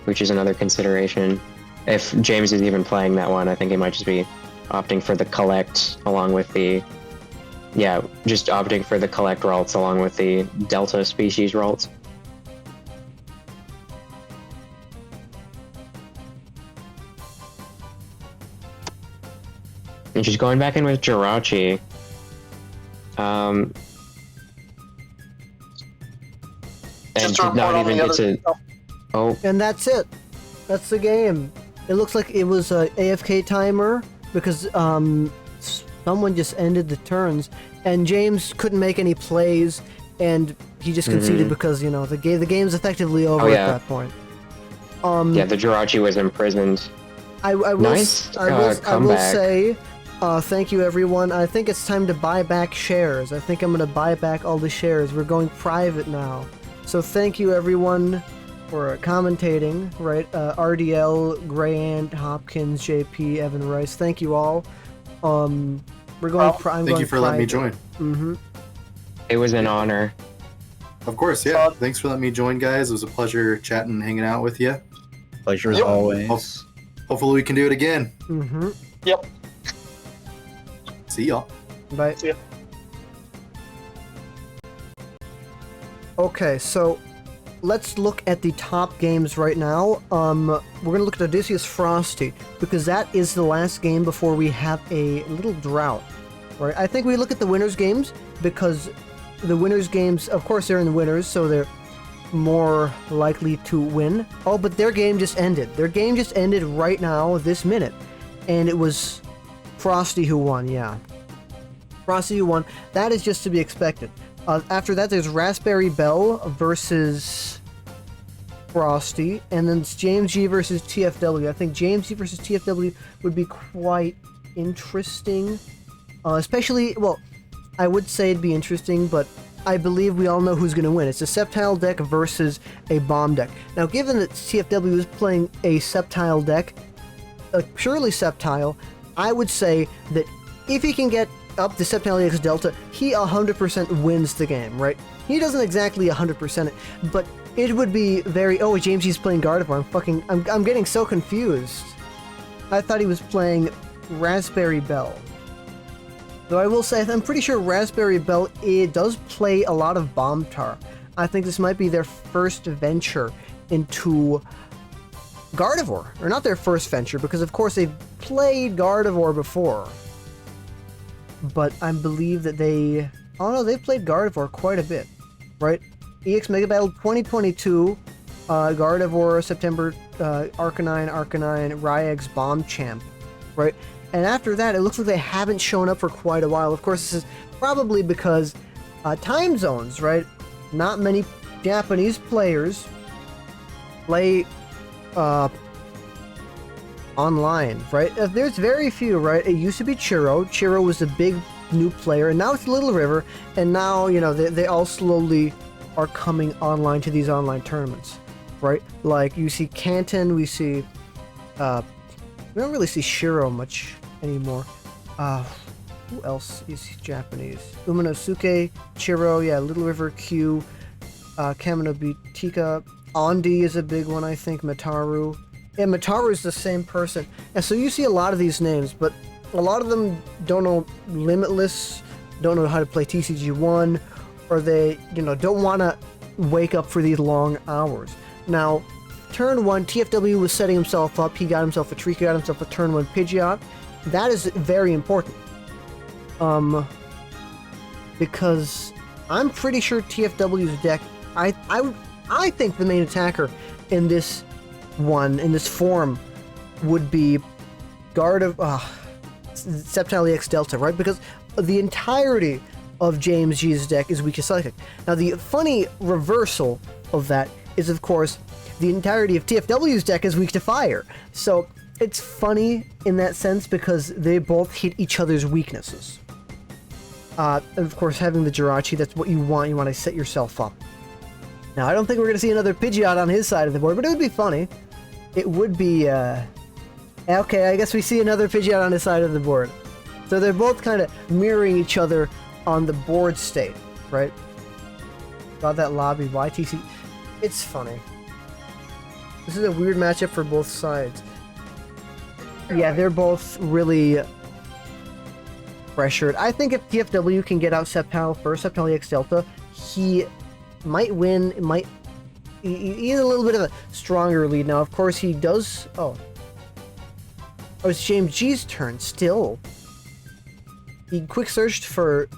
which is another consideration. If James is even playing that one, I think he might just be opting for the Collect along with the... Yeah, just opting for the Collect Ralts along with the Delta species Ralts. And she's going back in with Jirachi. And Just to did not report on even the get other- to... Oh, And that's it. That's the game. It looks like it was a AFK timer because someone just ended the turns, and James couldn't make any plays, and he just conceded because the game's effectively over yeah. at that point. yeah, the Jirachi was imprisoned. I will, Nice, I will comeback. say, thank you everyone. I think it's time to buy back shares. I think I'm gonna buy back all the shares. We're going private now. So thank you everyone for commentating, right? RDL, Grant, Hopkins, JP, Evan Rice. Thank you all. We're going. Thank you for letting me join. Mm-hmm. It was an honor. Of course, yeah. Thanks for letting me join, guys. It was a pleasure chatting and hanging out with you. Pleasure as Yep. always. Hopefully we can do it again. Mm-hmm. Yep. See y'all. Bye. See ya. Okay, so let's look at the top games right now. We're gonna look at Odysseus Frosty because that is the last game before we have a little drought. Right? I think we look at the winners' games because the winners' games, of course, they're in the winners, so they're more likely to win. Oh, but their game just ended. Their game just ended right now, this minute, and it was Frosty who won. Yeah, Frosty who won. That is just to be expected. After that, there's Raspberry Bell versus Frosty, and then it's James G versus TFW. I think James G versus TFW would be quite interesting. Especially, well, I would say it'd be interesting, but I believe we all know who's going to win. It's a Sceptile deck versus a Bomb deck. Now, given that TFW is playing a Sceptile deck, a purely Sceptile, I would say that if he can get up the Sceptile EX Delta, he 100% wins the game, right? He doesn't exactly 100% it, but it would be very... Oh, James G's playing Gardevoir. I'm getting so confused. I thought he was playing Raspberry Bell. Though I will say, I'm pretty sure Raspberry Bell, it does play a lot of Bomb Tar. I think this might be their first venture into Gardevoir. Or not their first venture, because of course they've played Gardevoir before. But I believe that they... Oh no, they've played Gardevoir quite a bit, right? EX Mega Battle 2022, Gardevoir, September, Arcanine, Ryax, Bomb Champ, right? And after that, it looks like they haven't shown up for quite a while. Of course, this is probably because time zones, right? Not many Japanese players play online, right? There's very few, right? It used to be Chiro. Chiro was a big new player, and now it's Little River, and now, you know, they all slowly are coming online to these online tournaments, right? Like, you see Canton, we see, we don't really see Shiro much anymore. Who else is Japanese? Umanosuke, Chiro, yeah, Little River, Q, Kaminobutika, Ondi is a big one, I think, Mataru. Yeah, Mataru is the same person. And so you see a lot of these names, but a lot of them don't know Limitless, don't know how to play TCG1, or they, you know, don't want to wake up for these long hours. Now, turn 1, TFW was setting himself up. He got himself a Tree, got himself a turn 1 Pidgeot. That is very important. Because I'm pretty sure TFW's deck, I think the main attacker in this form, would be Sceptile EX Delta, right? Because the entirety of James G's deck is weak to Psychic. Now, the funny reversal of that is, of course, the entirety of TFW's deck is weak to Fire. So it's funny in that sense because they both hit each other's weaknesses. And of course, having the Jirachi, that's what you want. You want to set yourself up. Now, I don't think we're going to see another Pidgeot on his side of the board, but it would be funny. It would be, okay, I guess we see another Pidgeot on his side of the board. So they're both kind of mirroring each other on the board state, right? About that lobby, YTC. It's funny. This is a weird matchup for both sides. Yeah, they're both really pressured. I think if TFW can get out Sceptile first, Sceptile EX Delta, he might win. He has a little bit of a stronger lead now. Of course, he does. Oh, it's James G's turn still. He quick searched for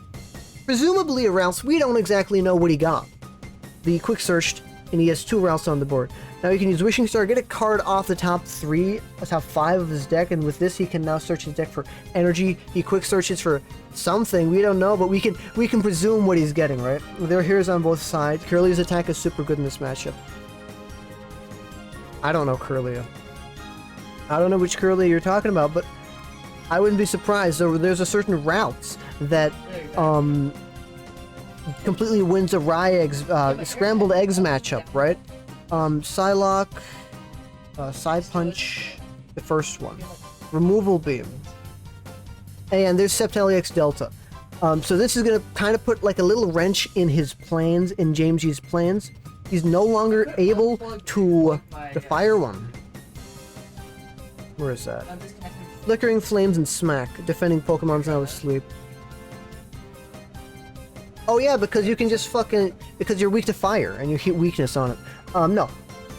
presumably a Rouse. We don't exactly know what he got. He quick searched, and he has 2 Routes on the board. Now he can use Wishing Star, get a card off the top 5 of his deck, and with this he can now search his deck for energy. He quick searches for something, we don't know, but we can presume what he's getting, right? They're heroes on both sides. Curlia's attack is super good in this matchup. I don't know Curlia. I don't know which Curlia you're talking about, but I wouldn't be surprised. There's a certain routes that completely wins a Rye-Eggs, Scrambled Eggs matchup, right? Psylocke, Side Punch, the first one. Removal Beam. And there's Sceptile EX Delta. So this is going to kind of put like a little wrench in his plans, in James G's plans. He's no longer able to fire one. Where is that? Flickering Flames and Smack. Defending Pokemon's now asleep. Oh yeah, because you can just because you're weak to fire and you hit weakness on it. No.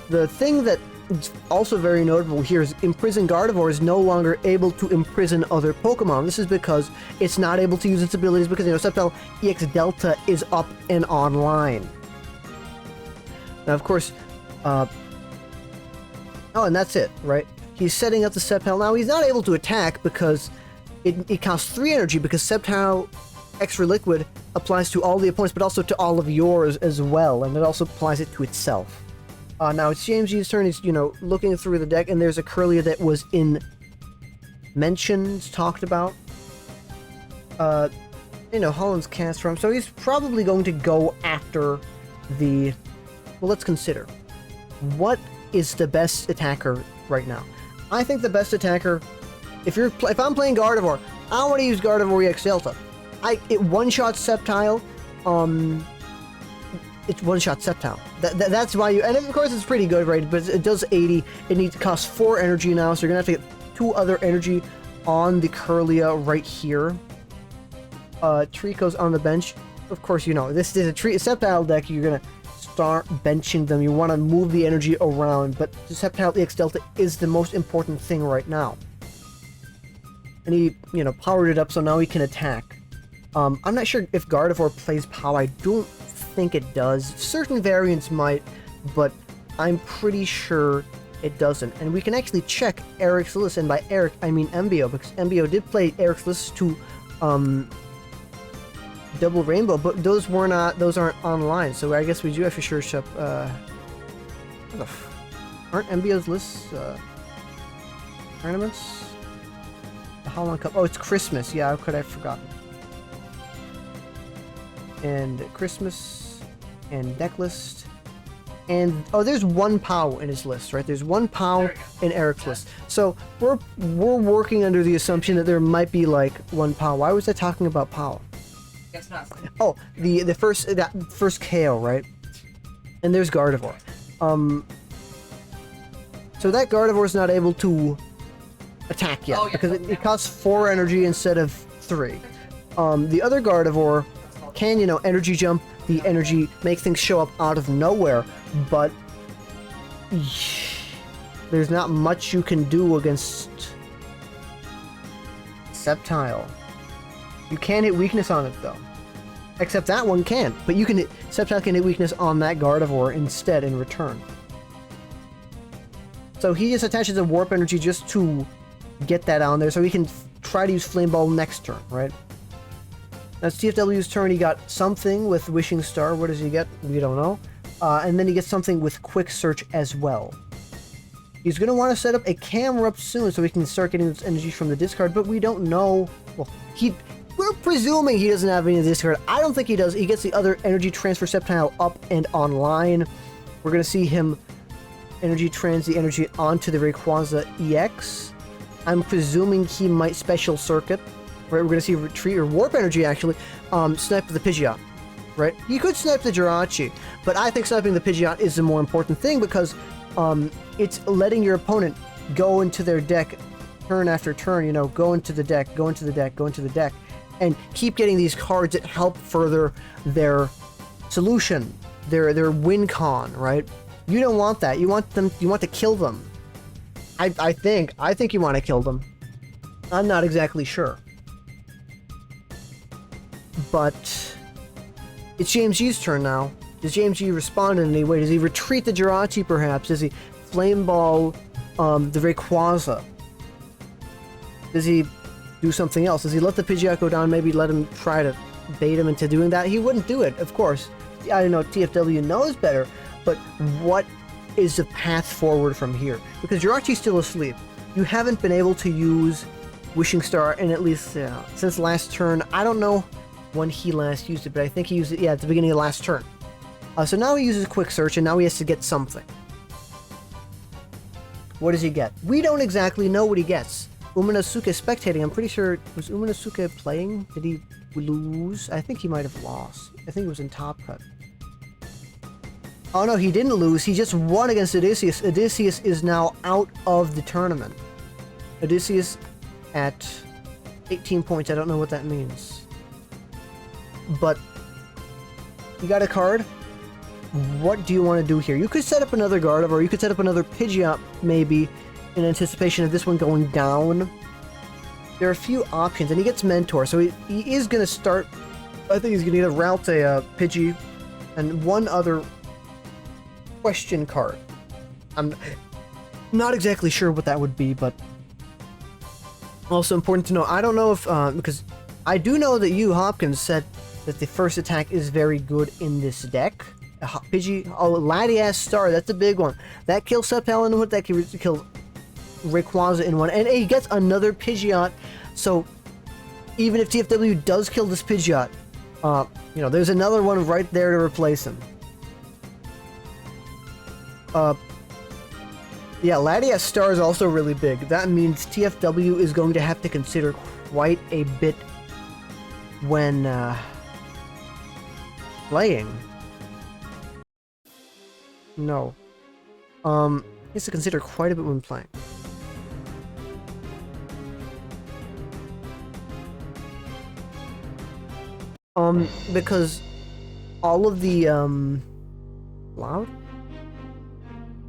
The thing that is also very notable here is Imprison Gardevoir is no longer able to imprison other Pokemon. This is because it's not able to use its abilities because, you know, Sceptile EX Delta is up and online. Now, of course, oh, and that's it, right? He's setting up the Sceptile. Now, he's not able to attack because it costs 3 energy because Sceptile Extra Liquid applies to all the opponents, but also to all of yours as well, and it also applies it to itself. Now it's James G's turn. He's, you know, looking through the deck, and there's a Curlia that was in mentions talked about. You know, Holland's cast from, so he's probably going to go after the. Well, let's consider what is the best attacker right now. I think the best attacker, if I'm playing Gardevoir, I want to use Gardevoir EX Delta. It one-shot Sceptile, it's one-shot Sceptile. That's why and of course it's pretty good, right? But it does 80. It costs 4 energy now, so you're gonna have to get 2 other energy on the Curlia right here. Trico's on the bench. Of course, you know, this is a Sceptile deck, you're gonna start benching them. You want to move the energy around, but the Sceptile EX Delta is the most important thing right now. And he, you know, powered it up so now he can attack. I'm not sure if Gardevoir plays POW. I don't think it does. Certain variants might, but I'm pretty sure it doesn't. And we can actually check Eric's list, and by Eric, I mean MBO, because MBO did play Eric's list to Double Rainbow, but those aren't online, so I guess we do have to search up, aren't MBO's lists, Tournaments? The Holland Cup. Oh, it's Christmas. Yeah, how could I have forgotten? And Christmas. And deck list. And oh, there's one POW in his list, right? There's one POW in Eric's list. So we're working under the assumption that there might be like one POW. Why was I talking about POW? Guess not. Oh, the first KO, right? And there's Gardevoir. So that Gardevoir is not able to attack yet because it costs 4 energy instead of 3. The other Gardevoir can, you know, energy jump. The energy make things show up out of nowhere, but there's not much you can do against Sceptile. You can hit weakness on it though. Except that one can't, but you can hit, Sceptile can hit weakness on that Gardevoir instead in return. So he just attaches a warp energy just to get that on there so he can try to use Flame Ball next turn, right? That's TFW's turn. He got something with Wishing Star. What does he get? We don't know. And then he gets something with Quick Search as well. He's going to want to set up a camera up soon so he can start getting this energy from the discard, but we don't know. Well, we're presuming he doesn't have any of the discard. I don't think he does. He gets the other energy transfer Sceptile up and online. We're going to see him energy trans the energy onto the Rayquaza EX. I'm presuming he might special circuit. Right, we're going to see retreat or warp energy actually snipe the Pidgeot, right? You could snipe the Jirachi, but I think sniping the Pidgeot is the more important thing because it's letting your opponent go into their deck turn after turn, you know, go into the deck, go into the deck, go into the deck, and keep getting these cards that help further their solution, their win con, right? You don't want that. You want to kill them. I think you want to kill them. I'm not exactly sure. But it's James G's turn now. Does James G respond in any way? Does he retreat the Jirachi perhaps? Does he Flame Ball the Rayquaza? Does he do something else? Does he let the Pidgeot go down, maybe let him try to bait him into doing that? He wouldn't do it, of course. I know TFW knows better, but what is the path forward from here? Because Jirachi's still asleep. You haven't been able to use Wishing Star in at least since last turn. I don't know when he last used it, but I think he used it, at the beginning of last turn. So now he uses Quick Search, and now he has to get something. What does he get? We don't exactly know what he gets. Umanosuke is spectating. I'm pretty sure, was Umanosuke playing? Did he lose? I think he might have lost. I think it was in Top Cut. Oh no, he didn't lose. He just won against Odysseus. Odysseus is now out of the tournament. Odysseus at 18 points. I don't know what that means. But you got a card. What do you want to do here? You could set up another Gardevoir, or you could set up another Pidgeot, maybe, in anticipation of this one going down. There are a few options, and he gets Mentor, so he is going to start. I think he's going to either route a Pidgey and one other question card. I'm not exactly sure what that would be, but also important to know. I don't know if because I do know that you, Hopkins, said that the first attack is very good in this deck. Pidgey, Latias Star, that's a big one. That kills Sceptile in one, that kills Rayquaza in one, and he gets another Pidgeot. So even if TFW does kill this Pidgeot, you know, there's another one right there to replace him. Yeah, Latias Star is also really big. That means TFW is going to have to consider quite a bit when playing. No. He has to consider quite a bit when playing. Because all of the, loud?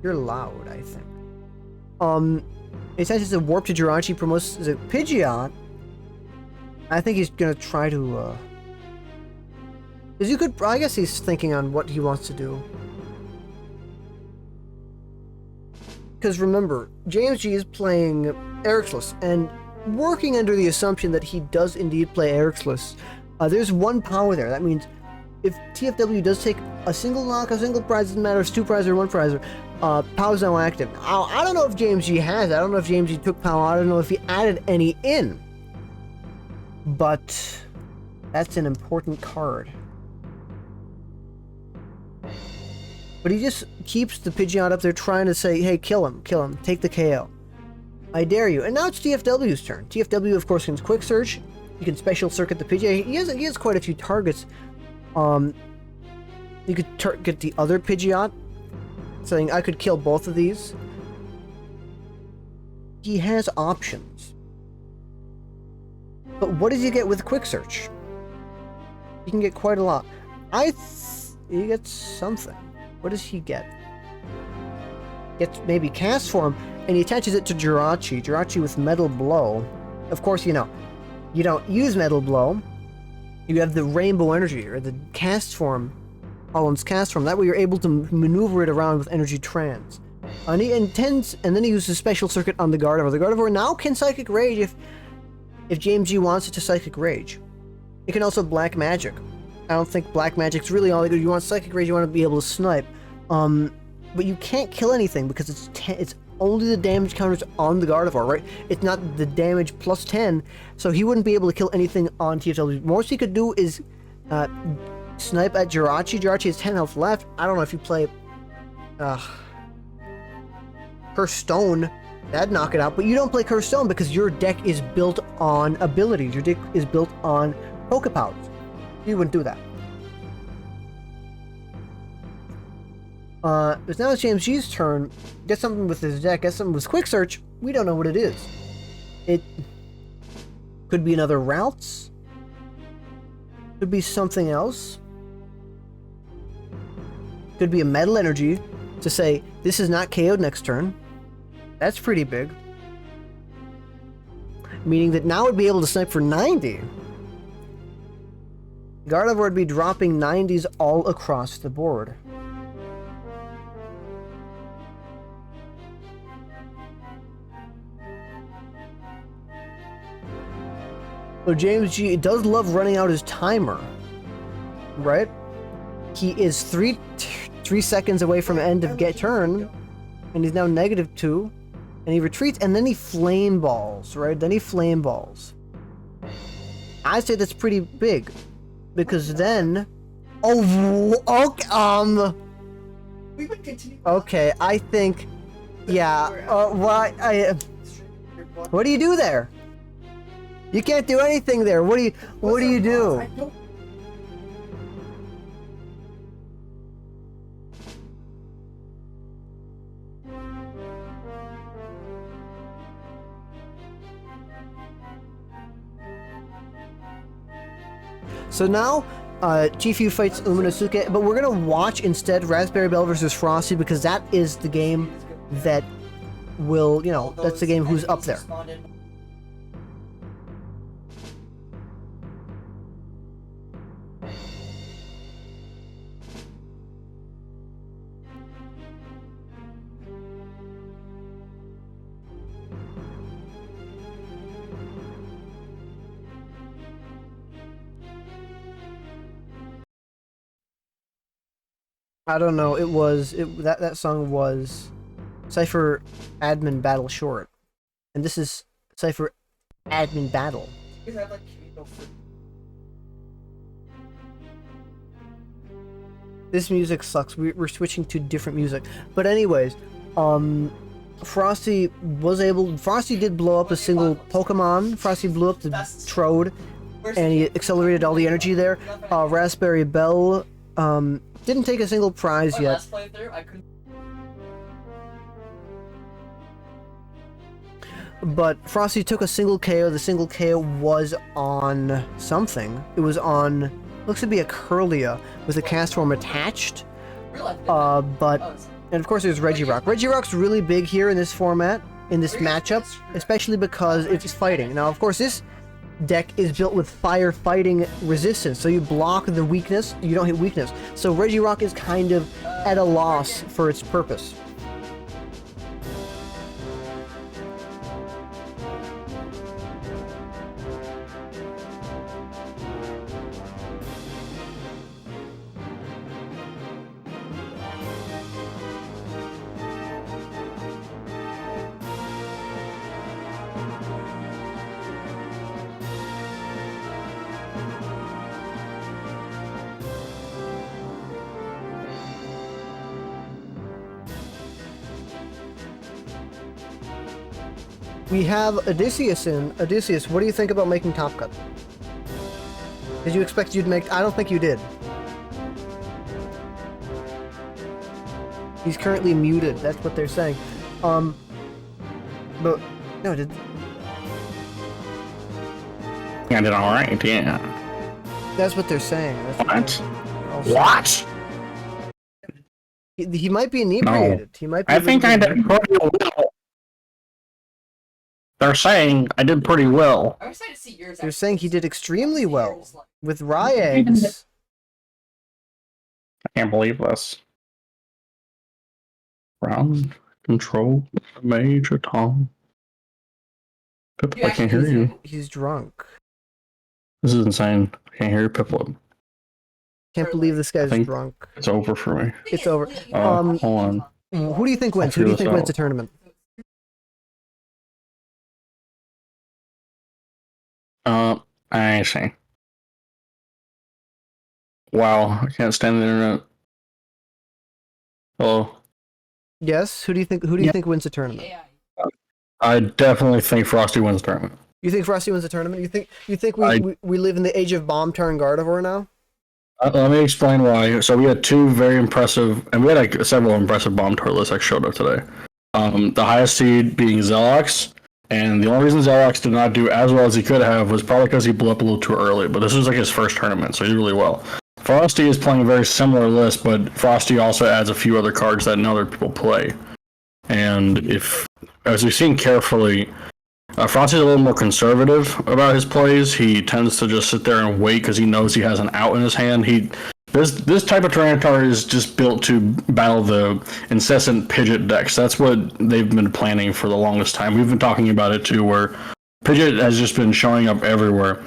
You're loud, I think. It says it's a Warp to Jirachi, promotes as a Pidgeot. I think he's gonna try to, because you could, I guess he's thinking on what he wants to do. Because remember, James G is playing Ericless, and working under the assumption that he does indeed play Ericless, there's one power there. That means if TFW does take a single knock, a single prize, doesn't matter if it's 2 prizes or 1 prize, POW's now active. Now, I don't know if James G has it. I don't know if James G took POW. I don't know if he added any in. But that's an important card. But he just keeps the Pidgeot up there trying to say, hey, kill him, take the KO. I dare you. And now it's TFW's turn. TFW, of course, can quick search. You can special circuit the Pidgeot. He has quite a few targets. You could target the other Pidgeot, saying I could kill both of these. He has options. But what does he get with quick search? He can get quite a lot. He gets something. What does he get? Gets maybe Cast Form, and he attaches it to Jirachi. Jirachi with Metal Blow. Of course, you know, you don't use Metal Blow. You have the Rainbow Energy, or the Cast Form, Holland's Cast Form. That way you're able to maneuver it around with Energy Trans. And he intends, and then he uses Special Circuit on the Gardevoir. The Gardevoir now can Psychic Rage if James G wants it to Psychic Rage. It can also Black Magic. I don't think Black Magic's really all that good. You want Psychic Rage, you want to be able to snipe. But you can't kill anything because it's only the damage counters on the Gardevoir, right? It's not the damage plus 10, so he wouldn't be able to kill anything on TFW. Most he could do is snipe at Jirachi. Jirachi has 10 health left. I don't know if you play Curse Stone, that'd knock it out, but you don't play Curse Stone because your deck is built on abilities. Your deck is built on Poke Powers. You wouldn't do that. But now it's James G's turn. Get something with his deck, get something with Quick Search. We don't know what it is. It could be another Routes. Could be something else. Could be a Metal Energy to say, this is not KO'd next turn. That's pretty big. Meaning that now it'd be able to snipe for 90. Gardevoir would be dropping 90s all across the board. So James G does love running out his timer, right? He is three seconds away from end of get turn, and he's now -2, and he retreats, and then he flame balls, right? Then he flame balls. I'd say that's pretty big, because then, okay, I think, yeah. What do you do there? You can't do anything there. What do you do? So now, Chifu fights Uminosuke, but we're gonna watch instead Raspberry Bell versus Frosty because that is the game that will, you know, that's the game who's up there. I don't know. That song was Cypher Admin Battle Short, and this is Cypher Admin Battle. This music sucks. We're switching to different music, but anyways, Frosty did blow up a single Pokemon. Frosty blew up the Trode, and he accelerated all the energy there. Raspberry Bell didn't take a single prize yet. Last playthrough, I couldn't. But Frosty took a single KO. The single KO was on something. It was on, looks to be a Curlia with a Cast Form attached. And of course there's Regirock. Regirock's really big here in this format, in this matchup, especially because it's fighting. Now, of course, this deck is built with fire fighting resistance, so you block the weakness, you don't hit weakness. So Regirock is kind of at a loss for its purpose. We have Odysseus in. Odysseus, what do you think about making Top Cut? Did you expect you'd make... I don't think you did. He's currently muted. That's what they're saying. But... No, did... I did alright, yeah. That's what they're saying. That's What? He might be inebriated. He might be I think I did pretty well. They're saying I did pretty well. I'm excited to see yours. They're saying he did extremely well with rye eggs. I can't believe this. Round control, Major Tom. Piplup, I can't hear you. He's drunk. This is insane. I can't hear you, Piplup. Can't believe this guy's think drunk. It's over for me. It's over. Hold on. Who do you think wins? I'll Who do you figure think this wins out. the tournament? I see. Wow, I can't stand the internet. Hello. Yes. Who do you think? Who do you think wins the tournament? I definitely think Frosty wins the tournament. You think Frosty wins the tournament? You think we live in the age of Bomb Turn Gardevoir now? Let me explain why. So we had two very impressive, and we had like several impressive bomb turtlets that showed up today. The highest seed being Zelox, and the only reason Zelox did not do as well as he could have was probably because he blew up a little too early. But this was like his first tournament, so he did really well. Frosty is playing a very similar list, but Frosty also adds a few other cards that other people play. And if, as we've seen carefully, Frosty's a little more conservative about his plays. He tends to just sit there and wait because he knows he has an out in his hand. This type of Tyranitar is just built to battle the incessant Pidgeot decks. That's what they've been planning for the longest time. We've been talking about it too, where Pidgeot has just been showing up everywhere.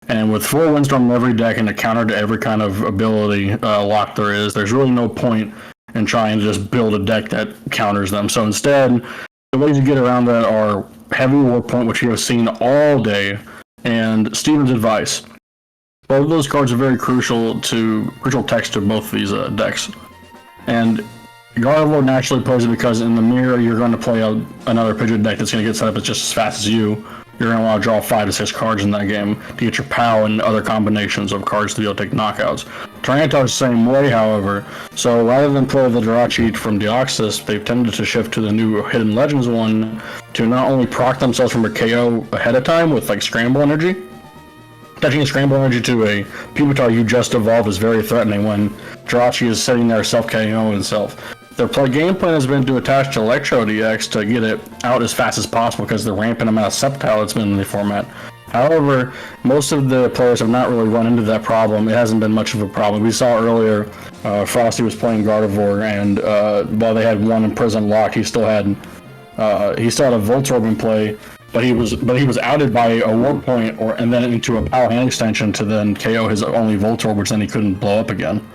And with 4 Windstorm in every deck and a counter to every kind of ability lock there is, there's really no point in trying to just build a deck that counters them. So instead, the ways you get around that are Heavy Warp Point, which you have seen all day, and Steven's Advice. Both of those cards are very crucial text to both of these decks. And Gardevoir naturally plays it because in the mirror you're going to play out another Pidgeot deck that's going to get set up as just as fast as you. You're going to want to draw 5 to 6 cards in that game to get your POW and other combinations of cards to be able to take knockouts. Tyranitar's the same way, however, so rather than play the Jirachi from Deoxys, they've tended to shift to the new Hidden Legends one to not only proc themselves from a KO ahead of time with like Scramble Energy. Touching a Scramble Energy to a Pupitar you just evolved is very threatening when Jirachi is sitting there self-KOing himself. Their game plan has been to attach to Electrode EX to get it out as fast as possible because the rampant amount of Sceptile that's been in the format. However, most of the players have not really run into that problem. It hasn't been much of a problem. We saw earlier Frosty was playing Gardevoir, and while they had one Imprison locked, he still had a Voltorb in play, but he was outed by a Warp Point and then into a POW hand extension to then KO his only Voltorb, which then he couldn't blow up again.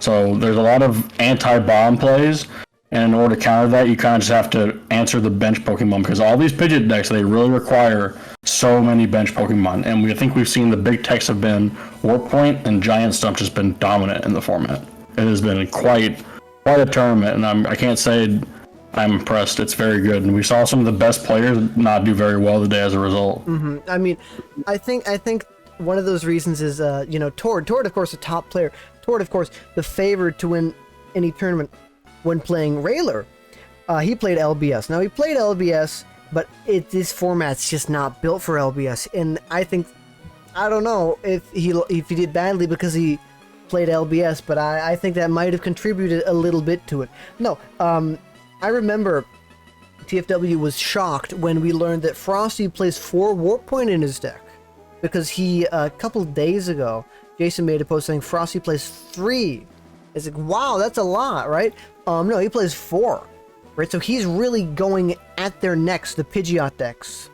So there's a lot of anti-bomb plays, and in order to counter that, you kind of just have to answer the bench Pokemon, because all these Pidgeot decks, they really require so many bench Pokemon, and I think we've seen the big techs have been Warp Point and Giant Stump just been dominant in the format. It has been quite a tournament, and I can't say I'm impressed. It's very good, and we saw some of the best players not do very well today as a result. Mm-hmm. I mean, I think one of those reasons is Tord. Tord, of course, a top player. Tord, of course, the favored to win any tournament when playing Railer. He played LBS. Now, he played LBS, but this format's just not built for LBS. And I don't know if he did badly because he played LBS, but I think that might have contributed a little bit to it. No, I remember TFW was shocked when we learned that Frosty plays 4 Warp Point in his deck. Because a couple days ago, Jason made a post saying Frosty plays 3. It's like, wow, that's a lot, right? No, he plays 4, right? So he's really going at their necks, the Pidgeot decks.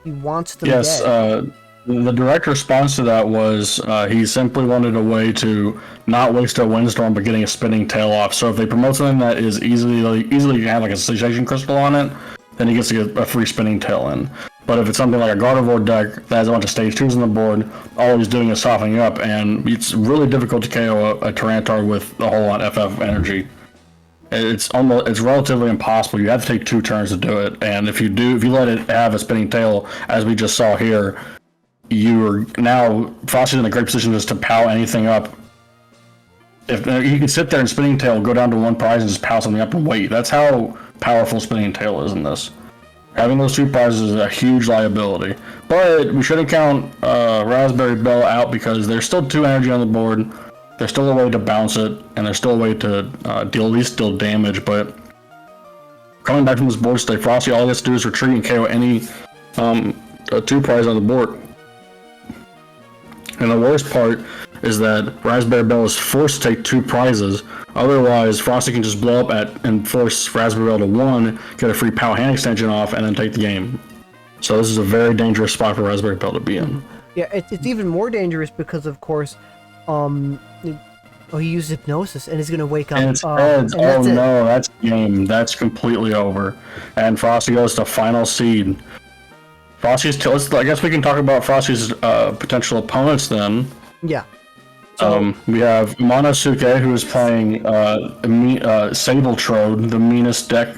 He wants them dead. The direct response to that was he simply wanted a way to not waste a Windstorm but getting a Spinning Tail off. So if they promote something that is easily have like a Sensation Crystal on it, then he gets to get a free Spinning Tail in. But if it's something like a Gardevoir deck that has a bunch of stage 2s on the board, all he's doing is softening up, and it's really difficult to KO a Tyranitar with a whole lot FF energy. it's relatively impossible. You have to take 2 turns to do it, and if you let it have a spinning tail, as we just saw here, Frosty's in a great position just to pow anything up. If you can sit there and spinning tail, go down to 1 prize and just pow something up and wait. That's how powerful spinning tail is in this. Having those 2 prizes is a huge liability, but we shouldn't count Raspberry Bell out because there's still 2 energy on the board. There's still a way to bounce it, and there's still a way to at least deal damage. But coming back from this board state, Frosty, all he has to do is retreat and KO any 2 prize on the board. And the worst part is that Raspberry Bell is forced to take 2 prizes. Otherwise, Frosty can just blow up and force Raspberry Bell to 1, get a free POW hand extension off, and then take the game. So this is a very dangerous spot for Raspberry Bell to be in. Yeah, it's even more dangerous because, of course, he used hypnosis and he's gonna wake up. And it's heads. Oh no, that's game. That's completely over. And Frosty goes to final seed. I guess we can talk about Frosty's potential opponents then. Yeah. So, we have Monosuke, who is playing Sabletrode, the meanest deck.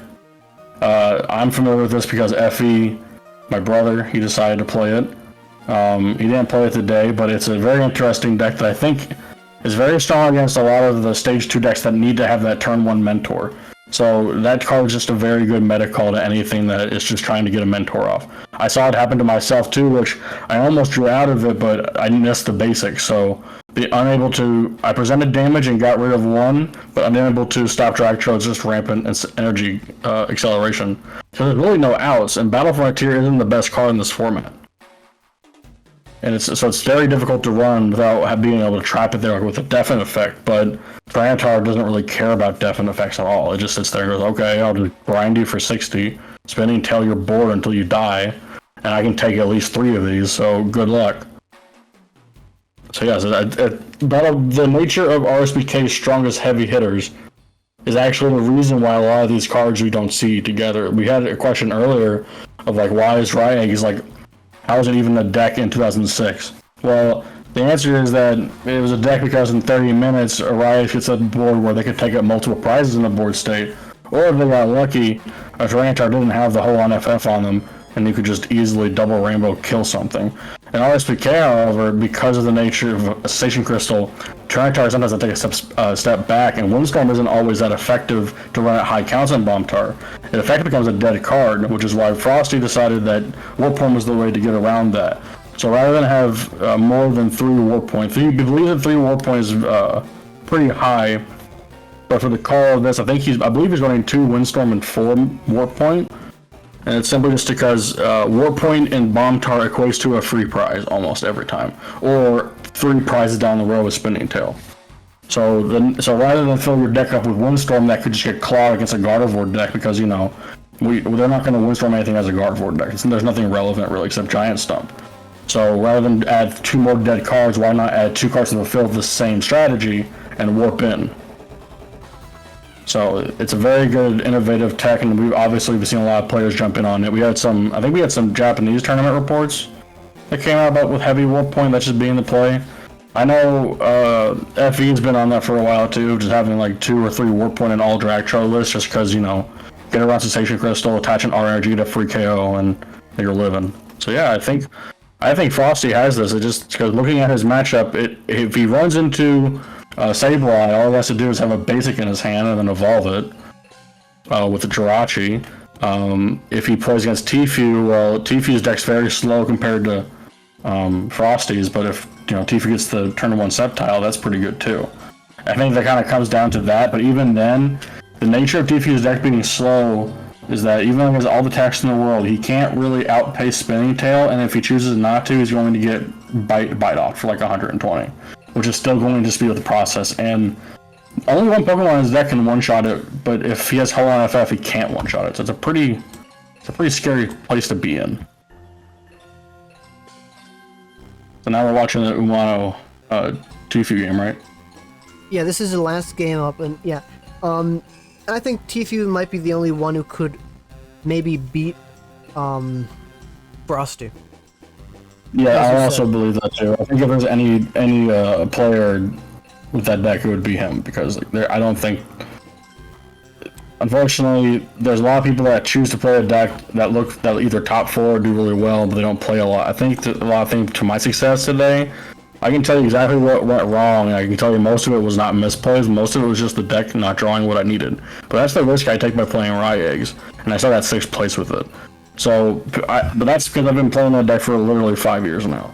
I'm familiar with this because Effie, my brother, he decided to play it. He didn't play it today, but it's a very interesting deck that I think is very strong against a lot of the stage 2 decks that need to have that turn 1 mentor. So that card is just a very good meta call to anything that is just trying to get a mentor off. I saw it happen to myself too, which I almost drew out of it, but I missed the basics. So I presented damage and got rid of 1, but unable to stop drag trodes, just rampant energy acceleration. So there's really no outs, and Battle Frontier isn't the best card in this format. And it's very difficult to run without being able to trap it there with a deafening effect, but Tyranitar doesn't really care about deafening effects at all. It just sits there and goes, okay, I'll just grind you for 60, spinning tail your board until you die, and I can take at least 3 of these, so good luck. So yes, the nature of RSBK's strongest heavy hitters is actually the reason why a lot of these cards we don't see together. We had a question earlier of like, why is Ryegg how is it even a deck in 2006? Well, the answer is that it was a deck because in 30 minutes, Ryegg could set a board where they could take up multiple prizes in the board state, or if they got lucky, a Tyranitar didn't have the whole FF on them, and you could just easily double rainbow kill something. In RSPK, however, because of the nature of a Station Crystal, Tyranitar sometimes has to take a step back, and Windstorm isn't always that effective to run at high counts on Bombtar. It effectively becomes a dead card, which is why Frosty decided that Warp Point was the way to get around that. So rather than have more than 3 Warp Points, you believe that 3 Warp Points is pretty high, but for the call of this, I believe he's running 2 Windstorm and 4 Warp Point. And it's simply just because Warp Point and Bombtar equates to a free prize almost every time, or 3 prizes down the road with Spinning Tail. So rather than fill your deck up with Windstorm, that could just get clawed against a Gardevoir deck because they're not going to Windstorm anything as a Gardevoir deck. There's nothing relevant really except Giant Stump. So rather than add 2 more dead cards, why not add 2 cards to the field with the same strategy and warp in? So it's a very good, innovative tech, and we've seen a lot of players jump in on it. I think we had some Japanese tournament reports that came out about with heavy Warp Point that's just being the play. I know FE's been on that for a while too, just having like 2 or 3 Warp Point in all drag troll lists, just because get around Sensation Crystal, attach an RNG to free KO, and you're living. So yeah, I think Frosty has this. It just because looking at his matchup, if he runs into Sableye, all he has to do is have a basic in his hand and then evolve it with the Jirachi. If he plays against Tfue, well, Tfue's deck's very slow compared to Frosty's, but if Tfue gets the turn 1 Sceptile, that's pretty good too. I think that kind of comes down to that, but even then, the nature of Tfue's deck being slow is that even though he has all the attacks in the world, he can't really outpace Spinning Tail, and if he chooses not to, he's going to get bite off for like 120. Which is still going to speed up the process, and only 1 Pokemon in his deck can one-shot it, but if he has Hull on FF, he can't one-shot it, so it's a pretty scary place to be in. So now we're watching the Umano Tfue game, right? Yeah, this is the last game up, and yeah. I think Tfue might be the only one who could maybe beat Frosty. Yeah, I also believe that too. I think if there's any player with that deck, it would be him, because I don't think Unfortunately, there's a lot of people that choose to play a deck that either top 4 or do really well, but they don't play a lot. I think a lot of things to my success today, I can tell you exactly what went wrong. I can tell you most of it was not misplays. Most of it was just the deck not drawing what I needed. But that's the risk I take by playing Rye Eggs, and I started at 6th place with it. So, but that's because I've been playing that deck for literally 5 years now.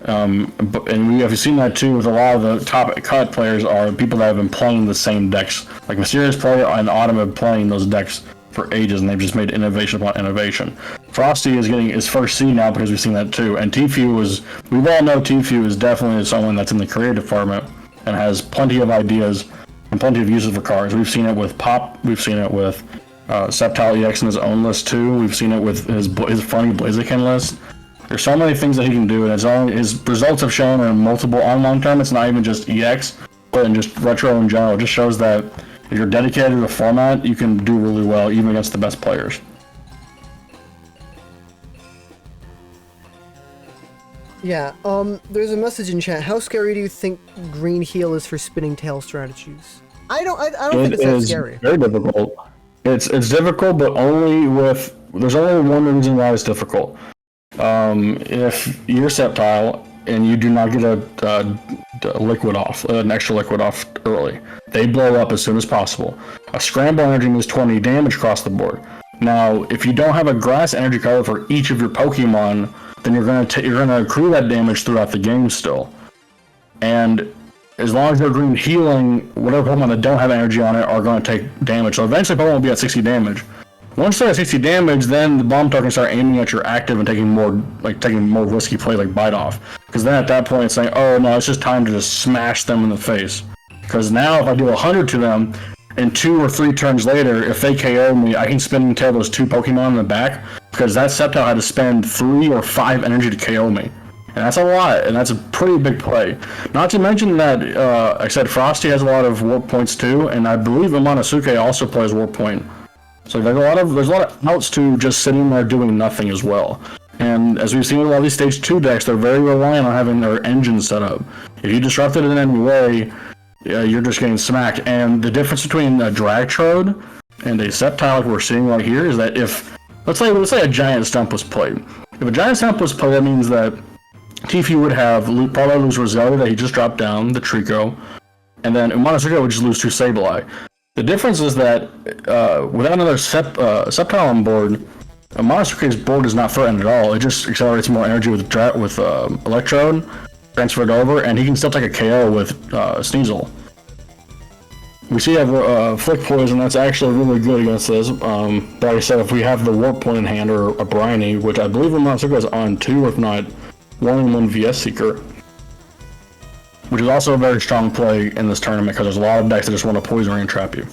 And we have seen that too with a lot of the top cut players are people that have been playing the same decks. Like Mysterious Player and Autumn have been playing those decks for ages, and they've just made innovation upon innovation. Frosty is getting his first seed now because we've seen that too. And Tfue we all know Tfue is definitely someone that's in the creative department and has plenty of ideas and plenty of uses for cards. We've seen it with Pop, we've seen it with Sceptile EX in his own list too. We've seen it with his funny Blaziken list. There's so many things that he can do, and his results have shown in multiple on long term. It's not even just EX, but in just retro in general. It just shows that if you're dedicated to the format, you can do really well, even against the best players. Yeah, there's a message in chat. How scary do you think Green Heal is for spinning tail strategies? I don't think it's that scary. Very difficult. It's difficult, but there's only one reason why it's difficult. If you're Sceptile and you do not get an extra liquid off early, they blow up as soon as possible. A Scramble energy means 20 damage across the board. Now, if you don't have a grass energy color for each of your Pokemon, then you're gonna accrue that damage throughout the game still. And as long as they're green healing, whatever Pokemon that don't have energy on it are going to take damage. So eventually Pokemon will be at 60 damage. Once they're at 60 damage, then the bomb token start aiming at your active and taking more risky play like Bite Off. Because then at that point it's saying, oh no, it's just time to just smash them in the face. Because now if I do 100 to them, and 2 or 3 turns later, if they KO me, I can spin and tail those 2 Pokemon in the back, because that Sceptile had to spend 3 or 5 energy to KO me. And that's a lot, and that's a pretty big play. Not to mention that, like I said, Frosty has a lot of warp points too, and I believe Momonosuke also plays warp point. So there's a lot of outs to just sitting there doing nothing as well. And as we've seen with a lot of these stage 2 decks, they're very reliant on having their engine set up. If you disrupt it in any way, you're just getting smacked. And the difference between a Dragtrode and a Sceptile like we're seeing right here is that if, let's say a Giant Stump was played. If a Giant Stump was played, that means that Tfue would probably lose Roselia that he just dropped down, the Trico, and then Momonosuke would just lose to Sableye. The difference is that without another Sceptile on board, Momonosuke's board is not threatened at all. It just accelerates more energy with Electrode, transfer it over, and he can still take a KO with Sneasel. We see you have Flick Poison, that's actually really good against this. But like I said, if we have the Warp Point in hand or a Briny, which I believe Momonosuke is on 2, if not 1-in-1 VS Seeker, which is also a very strong play in this tournament because there's a lot of decks that just want to Poison Ring and trap you.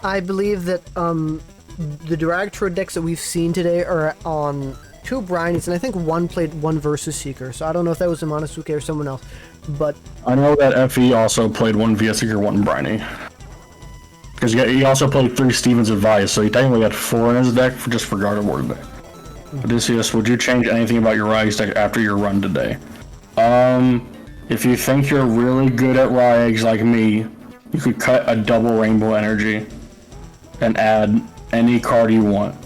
I believe that the Dragtrode decks that we've seen today are on 2 Brinies, and I think one played 1 Versus Seeker, so I don't know if that was Momonosuke or someone else, but... I know that FE also played 1 VS Seeker, 1 Briny. Because he also played 3 Steven's Advice, so he technically had 4 in his deck just for Gardevoir today. Odysseus, would you change anything about your Rise deck after your run today? If you think you're really good at Raw Eggs like me, you could cut a double Rainbow Energy and add any card you want.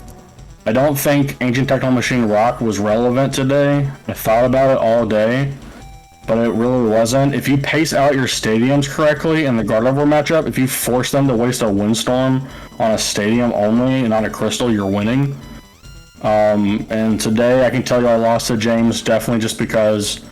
I don't think Ancient Techno Machine Rock was relevant today. I thought about it all day, but it really wasn't. If you pace out your stadiums correctly in the Gardevoir matchup, if you force them to waste a Windstorm on a stadium only and on a Crystal, you're winning. And today I can tell you I lost to James definitely just because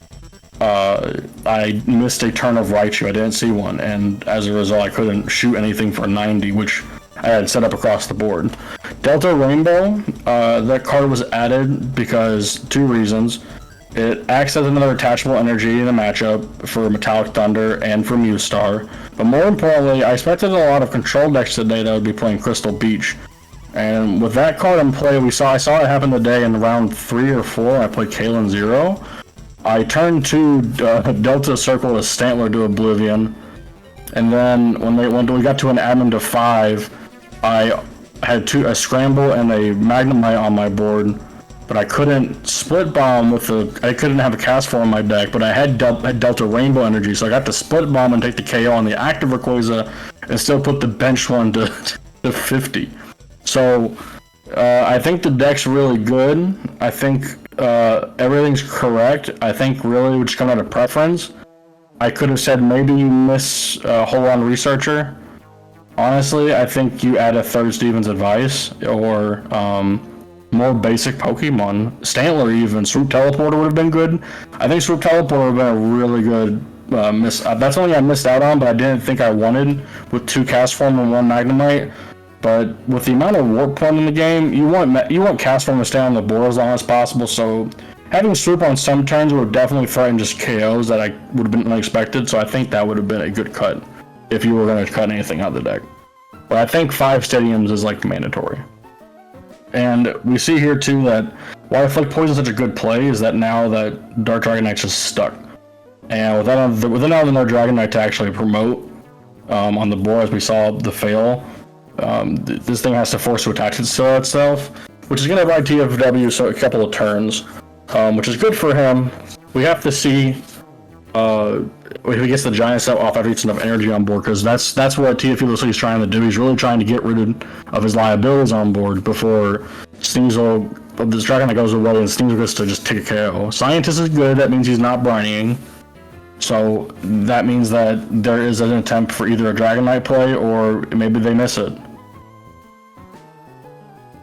I missed a turn of Raichu. I didn't see one, and as a result I couldn't shoot anything for 90, which I had set up across the board. Delta Rainbow, that card was added because 2 reasons. It acts as another attachable energy in the matchup for Metallic Thunder and for Mewstar, but more importantly, I expected a lot of control decks today that would be playing Crystal Beach. And with that card in play, I saw it happen today in round 3 or 4. I played Kalen 0. I turned to Delta Circle a Stantler to Oblivion, and then when we got to an Admin to 5, I had a Scramble and a Magnemite on my board, but I couldn't Split Bomb I couldn't have a Castform in my deck, but I had Delta Rainbow Energy, so I got to Split Bomb and take the KO on the active Rayquaza, and still put the bench one to to 50. So I think the deck's really good. I think everything's correct. I think really we just come out of preference. I could have said maybe you miss Hold On Researcher. Honestly, I think you add a third Steven's Advice or more basic Pokemon. Stantler even. Swoop Teleporter would have been good. I think Swoop Teleporter would have been a really good miss. That's something I missed out on, but I didn't think I wanted with 2 Cast Form and 1 Magnemite. But with the amount of Warp Point in the game, you want Cast Form to stay on the board as long as possible, so having Swoop on some turns would have definitely threatened just KOs that I would have been unexpected, so I think that would have been a good cut if you were going to cut anything out of the deck. But I think 5 Stadiums is like mandatory. And we see here too that why Flick Poison is such a good play is that now that Dark Dragonite's just stuck. And without another Dragonite to actually promote on the board, as we saw the fail, this thing has to force to attach itself, which is going to provide TFW so a couple of turns, which is good for him. We have to see if he gets the giant step off after he gets enough energy on board, because that's what TFW looks like he's trying to do. He's really trying to get rid of his liabilities on board before Sneasel, this Dragonite goes away and Sneasel gets to just take a KO. Scientist is good, that means he's not Brinying. So that means that there is an attempt for either a Dragonite play or maybe they miss it.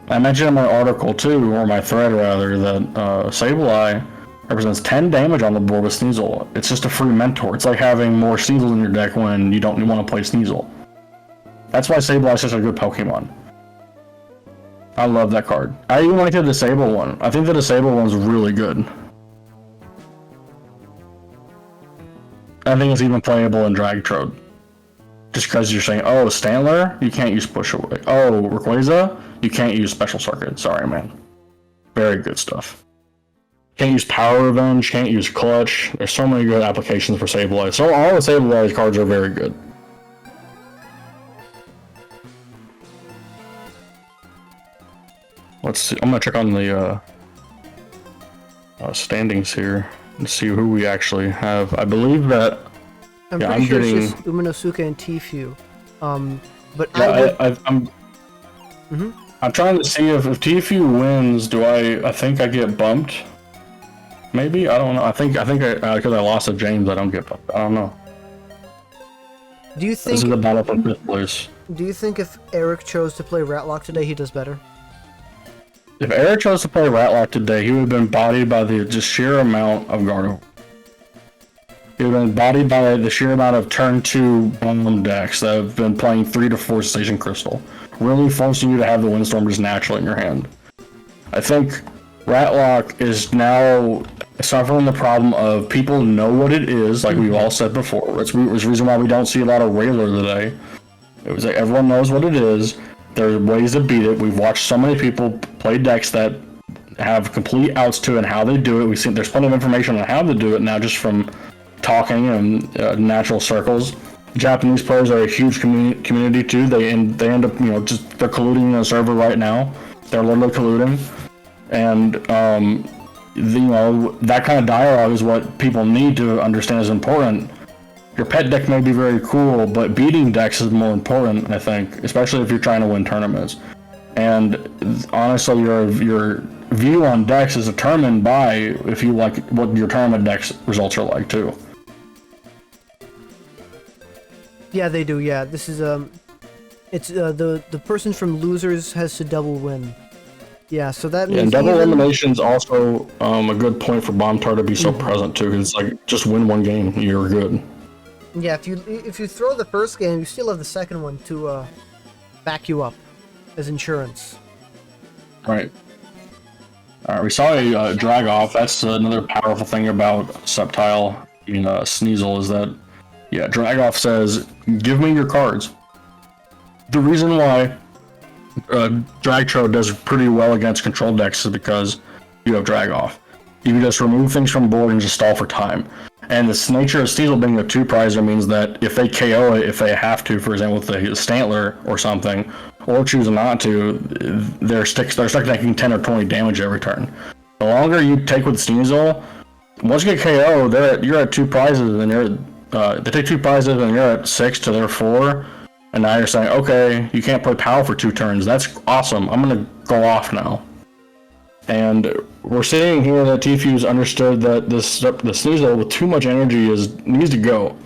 I mentioned in my article too, or my thread rather, that Sableye represents 10 damage on the board with Sneasel. It's just a free mentor. It's like having more Sneasel in your deck when you don't want to play Sneasel. That's why Sableye is such a good Pokemon. I love that card. I even like the Disable one. I think the Disable one's really good. I think it's even playable in Dragtrode. Just because you're saying, oh, Stantler, you can't use Push Away. Oh, Rayquaza, you can't use Special Circuit. Sorry, man. Very good stuff. Can't use Power Revenge, can't use Clutch. There's so many good applications for Sableye. So all the Sableye cards are very good. Let's see. I'm gonna check on the standings here and see who we actually have. I believe that. I'm pretty sure it's just Uminosuke and Tfue. But yeah, I'm trying to see if Tfue wins. I think I get bumped. Maybe, I don't know. I think because I lost to James, I don't get bumped. I don't know. Do you think this is a battle for 5th place? Do you think if Eric chose to play Ratlock today, he does better? If Eric chose to play Ratlock today, he would have been bodied by the just sheer amount of Gardevoir. He would have been bodied by the sheer amount of turn 2 bomb decks that have been playing 3 to 4 Station Crystal, really forcing you to have the Windstorm just naturally in your hand. I think Ratlock is now suffering the problem of people know what it is, like we've all said before. It's the reason why we don't see a lot of Railer today. It was like everyone knows what it is. There's ways to beat it. We've watched so many people play decks that have complete outs to it and how they do it. We've seen there's plenty of information on how to do it now just from talking and natural circles. Japanese players are a huge community too. They end up they're colluding in the server right now. They're literally colluding, and that kind of dialogue is what people need to understand is important. Your pet deck may be very cool, but beating decks is more important, I think, especially if you're trying to win tournaments. And honestly, your view on decks is determined by if you like what your tournament decks results are like too. Yeah, they do. Yeah, this is it's the person from losers has to double win. Yeah, so that means and double elimination's also a good point for Bombtar to be so present too. Cause it's like just win one game, you're good. Yeah, if you throw the first game, you still have the second one to back you up as insurance. Right. All right, we saw a drag off. That's another powerful thing about Sceptile in Sneasel is that, yeah, drag off says, give me your cards. The reason why Dragtro does pretty well against control decks is because you have drag off. You can just remove things from board and just stall for time. And the nature of Sneasel being a 2-prizer means that if they KO it, if they have to, for example, with the Stantler or something, or choose not to, they're stuck taking 10 or 20 damage every turn. The longer you take with Sneasel, once you get KO, you're at 2 prizes, and they take 2 prizes, and you're at 6 to their 4. And now you're saying, okay, you can't play POW for 2 turns. That's awesome. I'm going to go off now. And we're seeing here that Tfue understood that the Sneasel with too much energy needs to go.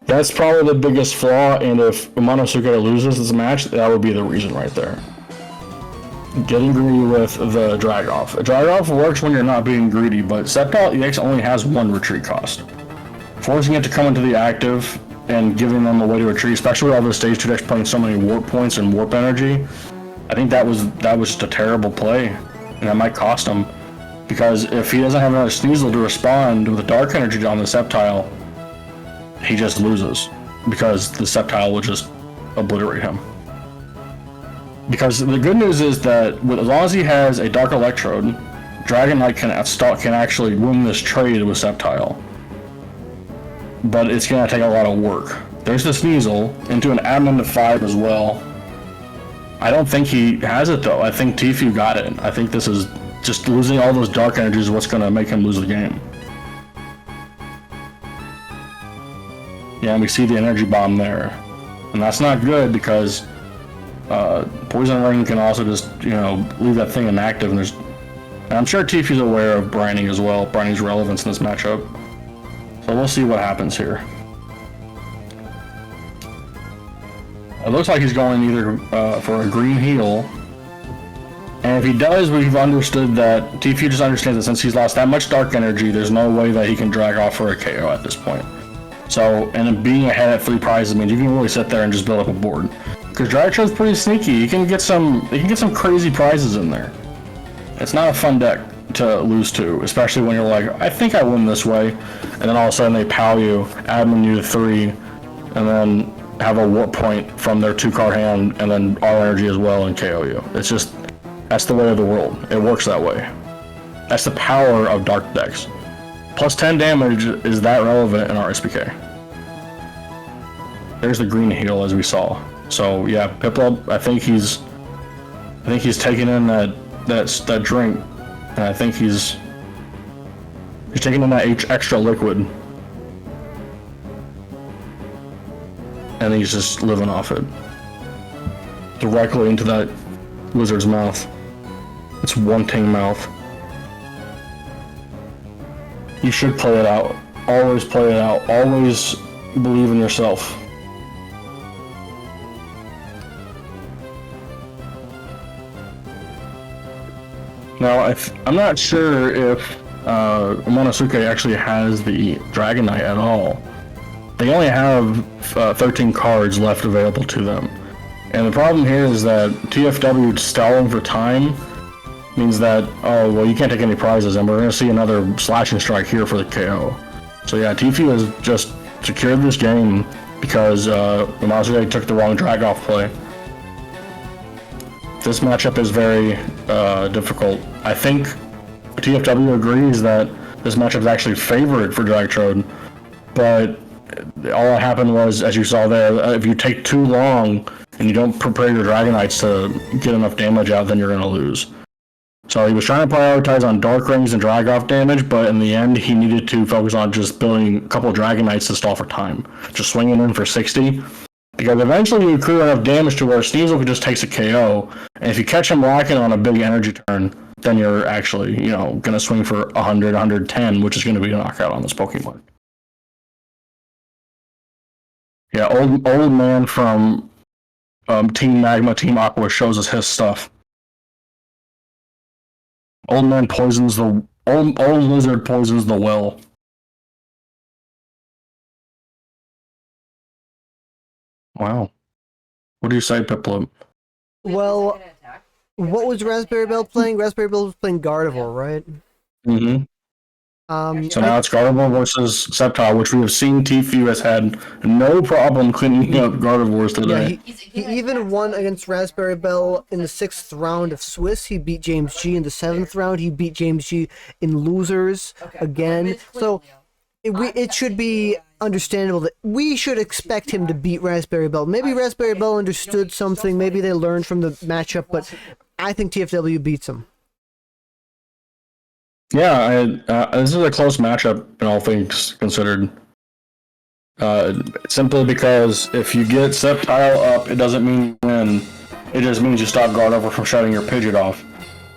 That's probably the biggest flaw, and if Momonosuke loses this match, that would be the reason right there. Getting greedy with the Drag-Off. A Drag-Off works when you're not being greedy, but Sceptile EX only has 1 retreat cost. Forcing it to come into the active and giving them a way to retreat, especially with all the stage 2 decks playing so many warp points and warp energy, I think that was just a terrible play, and that might cost him. Because if he doesn't have another Sneasel to respond with the dark energy on the Sceptile, he just loses, because the Sceptile will just obliterate him. Because the good news is that as long as he has a Dark Electrode, Dragon Knight can actually win this trade with Sceptile. But it's going to take a lot of work. There's the Sneasel into an admin to 5 as well. I don't think he has it though. I think Tfue got it. I think this is just losing all those dark energies is what's going to make him lose the game. Yeah, and we see the energy bomb there. And that's not good because Poison Ring can also just, leave that thing inactive. And I'm sure Tfue's aware of Brining as well, Brining's relevance in this matchup. So we'll see what happens here. It looks like he's going either for a green heal. And if he does, we've understood that Tfue just understands that since he's lost that much dark energy, there's no way that he can drag off for a KO at this point. So, and being ahead at 3 prizes means you can really sit there and just build up a board. Because Dragtrade's pretty sneaky. You can get some crazy prizes in there. It's not a fun deck to lose to, especially when you're like, I think I win this way, and then all of a sudden they POW you, admin you to 3, and then have a warp point from their 2-card hand, and then all energy as well, and KO you. It's just, that's the way of the world. It works that way. That's the power of dark decks. Plus 10 damage is that relevant in our SPK. There's the green heal as we saw. So yeah, Piplup, I think he's taking in that drink, and I think he's taking in that extra liquid, and he's just living off it directly into that lizard's mouth. It's one ting mouth. You should play it out. Always play it out. Always believe in yourself. Now, I'm not sure if Momonosuke actually has the Dragon Knight at all. They only have 13 cards left available to them. And the problem here is that TFW stalling for time means that, oh, well, you can't take any prizes, and we're going to see another Slashing Strike here for the KO. So yeah, Tfue has just secured this game because Momonosuke took the wrong drag-off play. This matchup is very difficult. I think TFW agrees that this matchup is actually favored for Dragtrode, but all that happened was, as you saw there, if you take too long and you don't prepare your Dragon Knights to get enough damage out, then you're going to lose. So he was trying to prioritize on Dark Rings and drag-off damage, but in the end, he needed to focus on just building a couple Dragon Knights to stall for time. Just swinging in for 60. Because eventually you accrue enough damage to where Sneasel just takes a KO, and if you catch him lacking on a big energy turn, then you're actually, going to swing for 100, 110, which is going to be a knockout on this Pokemon. Yeah, old man from Team Magma, Team Aqua shows us his stuff. Old man poisons the... Old lizard poisons the well. Wow. What do you say, Piplup? Well, what was Raspberry Bell playing? Raspberry Bell was playing Gardevoir, right? Mm-hmm. So now it's Gardevoir versus Sceptile, which we have seen Tfue has had no problem cleaning up Gardevoirs today. Yeah, he even won against Raspberry Bell in the 6th round of Swiss. He beat James G in the 7th round. He beat James G in losers again. So it should be understandable that we should expect him to beat Raspberry Bell. Maybe Raspberry Bell understood something. Maybe they learned from the matchup, but I think TFW beats him. Yeah, this is a close matchup in all things considered. Simply because if you get Sceptile up, it doesn't mean you win. It just means you stop Gardevoir from shutting your Pidgeot off.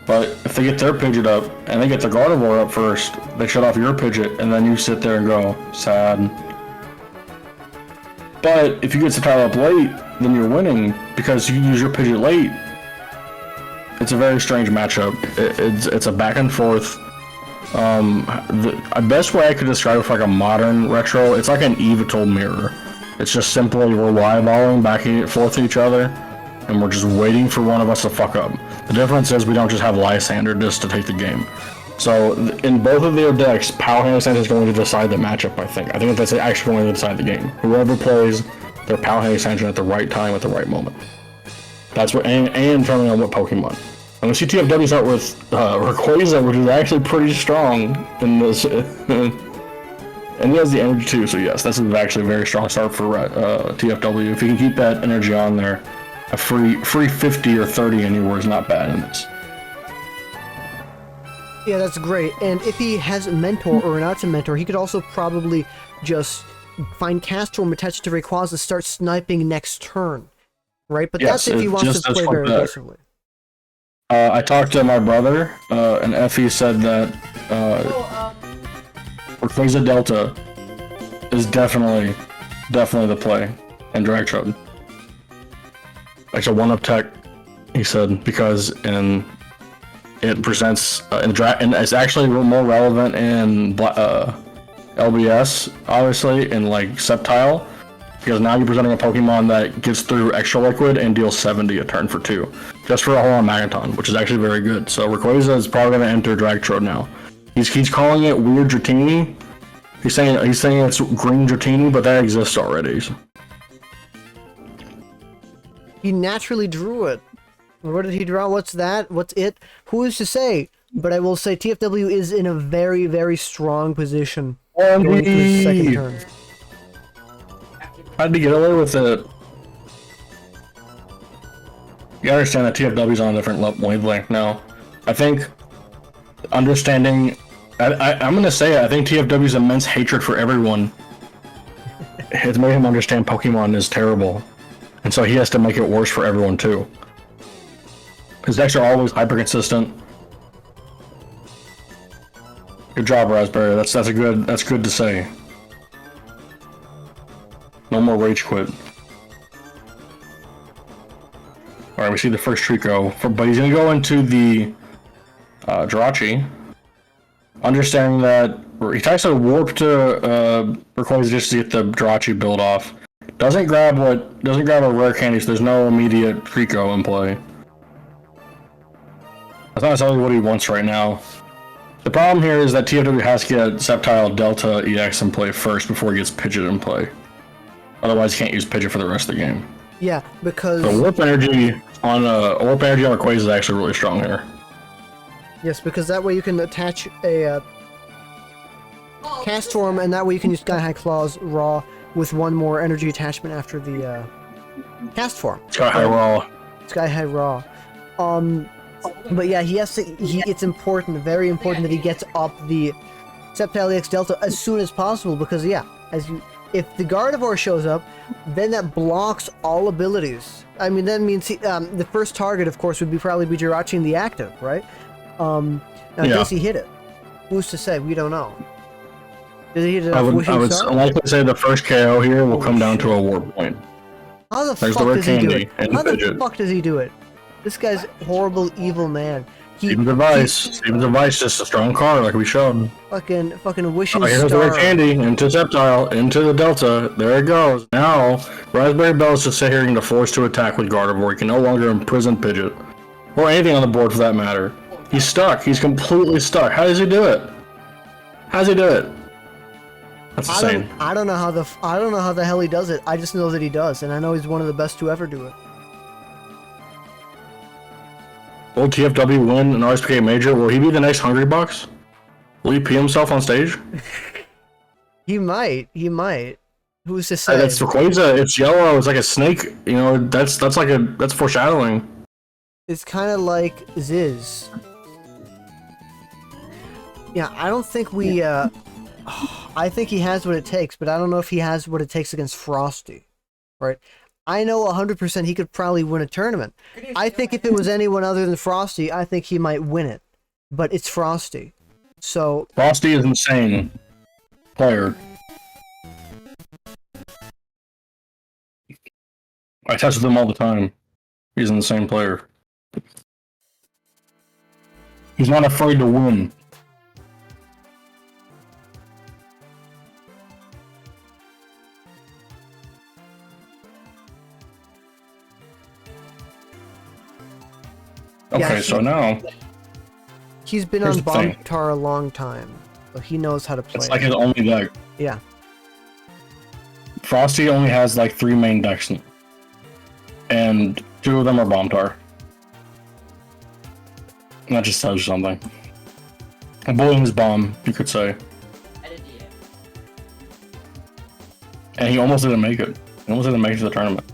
But if they get their Pidgeot up, and they get the Gardevoir up first, they shut off your Pidgeot, and then you sit there and go, sad. But if you get Sceptile up late, then you're winning, because you use your Pidgeot late. It's a very strange matchup. It's a back and forth. The best way I could describe it for like a modern retro, it's like an Yveltal mirror. It's just simply we're Y-balling back and forth to each other, and we're just waiting for one of us to fuck up. The difference is we don't just have Lysander just to take the game. So in both of their decks, Pal Hand is going to decide the matchup, I think. I think that's actually going to decide the game. Whoever plays their Pal Hand at the right time at the right moment. That's what, and turning on what Pokemon. And we see TFW start with Rayquaza, which is actually pretty strong in this. And he has the energy too, so yes, this is actually a very strong start for TFW. If he can keep that energy on there, a free 50 or 30 anywhere is not bad in this. Yeah, that's great. And if he has a mentor or not a mentor, he could also probably just find Castform attached to Rayquaza, start sniping next turn, right? But Yes, that's if he it's wants just to as play far very back. aggressively. I talked to my brother, and Effie said that Rayquaza Delta is definitely the play in Drag Chode. Like a one-up tech, he said, because it presents and it's actually more relevant in LBS, obviously, in like Sceptile, because now you're presenting a Pokemon that gets through Extra Liquid and deals 70 a turn for 2, just for a whole on Magaton, which is actually very good. So Rayquaza is probably going to enter Drag Chode now. He's calling it Weird Dratini. He's saying it's Green Dratini, but that exists already. So. He naturally drew it. What did he draw? What's that? What's it? Who is to say? But I will say TFW is in a very, very strong position going into his second turn. How'd he get away with it? You understand that TFW's on a different wavelength now. I think understanding... I'm gonna say it, I think TFW's immense hatred for everyone has made him understand Pokemon is terrible. And so he has to make it worse for everyone too. His decks are always hyper consistent. Good job, Raspberry. That's good to say. No more rage quit. Alright, we see the first Trico, but he's gonna go into the Jirachi. Understanding that he tries to warp to Rayquaza just to get the Jirachi build off. Doesn't grab a rare candy, so there's no immediate Trico in play. That's not necessarily what he wants right now. The problem here is that TFW has to get Sceptile Delta EX in play first before he gets Pidgeot in play. Otherwise, he can't use Pidgeot for the rest of the game. Yeah, because... The Warp Energy on Rayquaza is actually really strong here. Yes, because that way you can attach a Castform, and that way you can use Sky High Claws raw with one more energy attachment after the Castform. Sky High Raw. Sky High Raw. But yeah, he has to. It's important, very important, that he gets up the Sceptile EX Delta as soon as possible, because yeah, if the Gardevoir shows up, then that blocks all abilities. I mean, that means the first target, of course, would probably be Jirachi in the active, right? Now, does he hit it? Who's to say? We don't know. Did he hit it? I would likely say the first KO here will come down to a Warp Point. How the There's fuck the does he do candy it? and How the Pidgeot. fuck does he do it? This guy's horrible, evil man. Steven's Advice, just a strong card like we showed. Fucking wishing Here's the star. rare candy, into Sceptile, into the Delta, there it goes. Now, Raspberry Bell's just sit here and forced to attack with Gardevoir. He can no longer imprison Pidgeot. Or anything on the board for that matter. He's stuck. He's completely stuck. How does he do it? How does he do it? That's insane. I don't know how the hell he does it. I just know that he does, and I know he's one of the best to ever do it. Will TFW win an RSPK Major? Will he be the next Hungry Box? Will he pee himself on stage? He might. Who's to say? That's Rayquaza. It's yellow. It's like a snake. You know, that's foreshadowing. It's kind of like Ziz. Yeah, I don't think we I think he has what it takes, but I don't know if he has what it takes against Frosty, right? I know 100% he could probably win a tournament. I think if it was anyone other than Frosty, I think he might win it. But it's Frosty. So Frosty is insane player. I test with him all the time. He's an insane player. He's not afraid to win. Okay, Yeah, so now he's been Here's on the thing. Bomb-Tar a long time, so he knows how to play. it's like his only deck. Yeah. Frosty only has like 3 main decks, and 2 of them are Bomb-Tar. And that just tells you something. A bullying's bomb, you could say. And he almost didn't make it. He almost didn't make it to the tournament.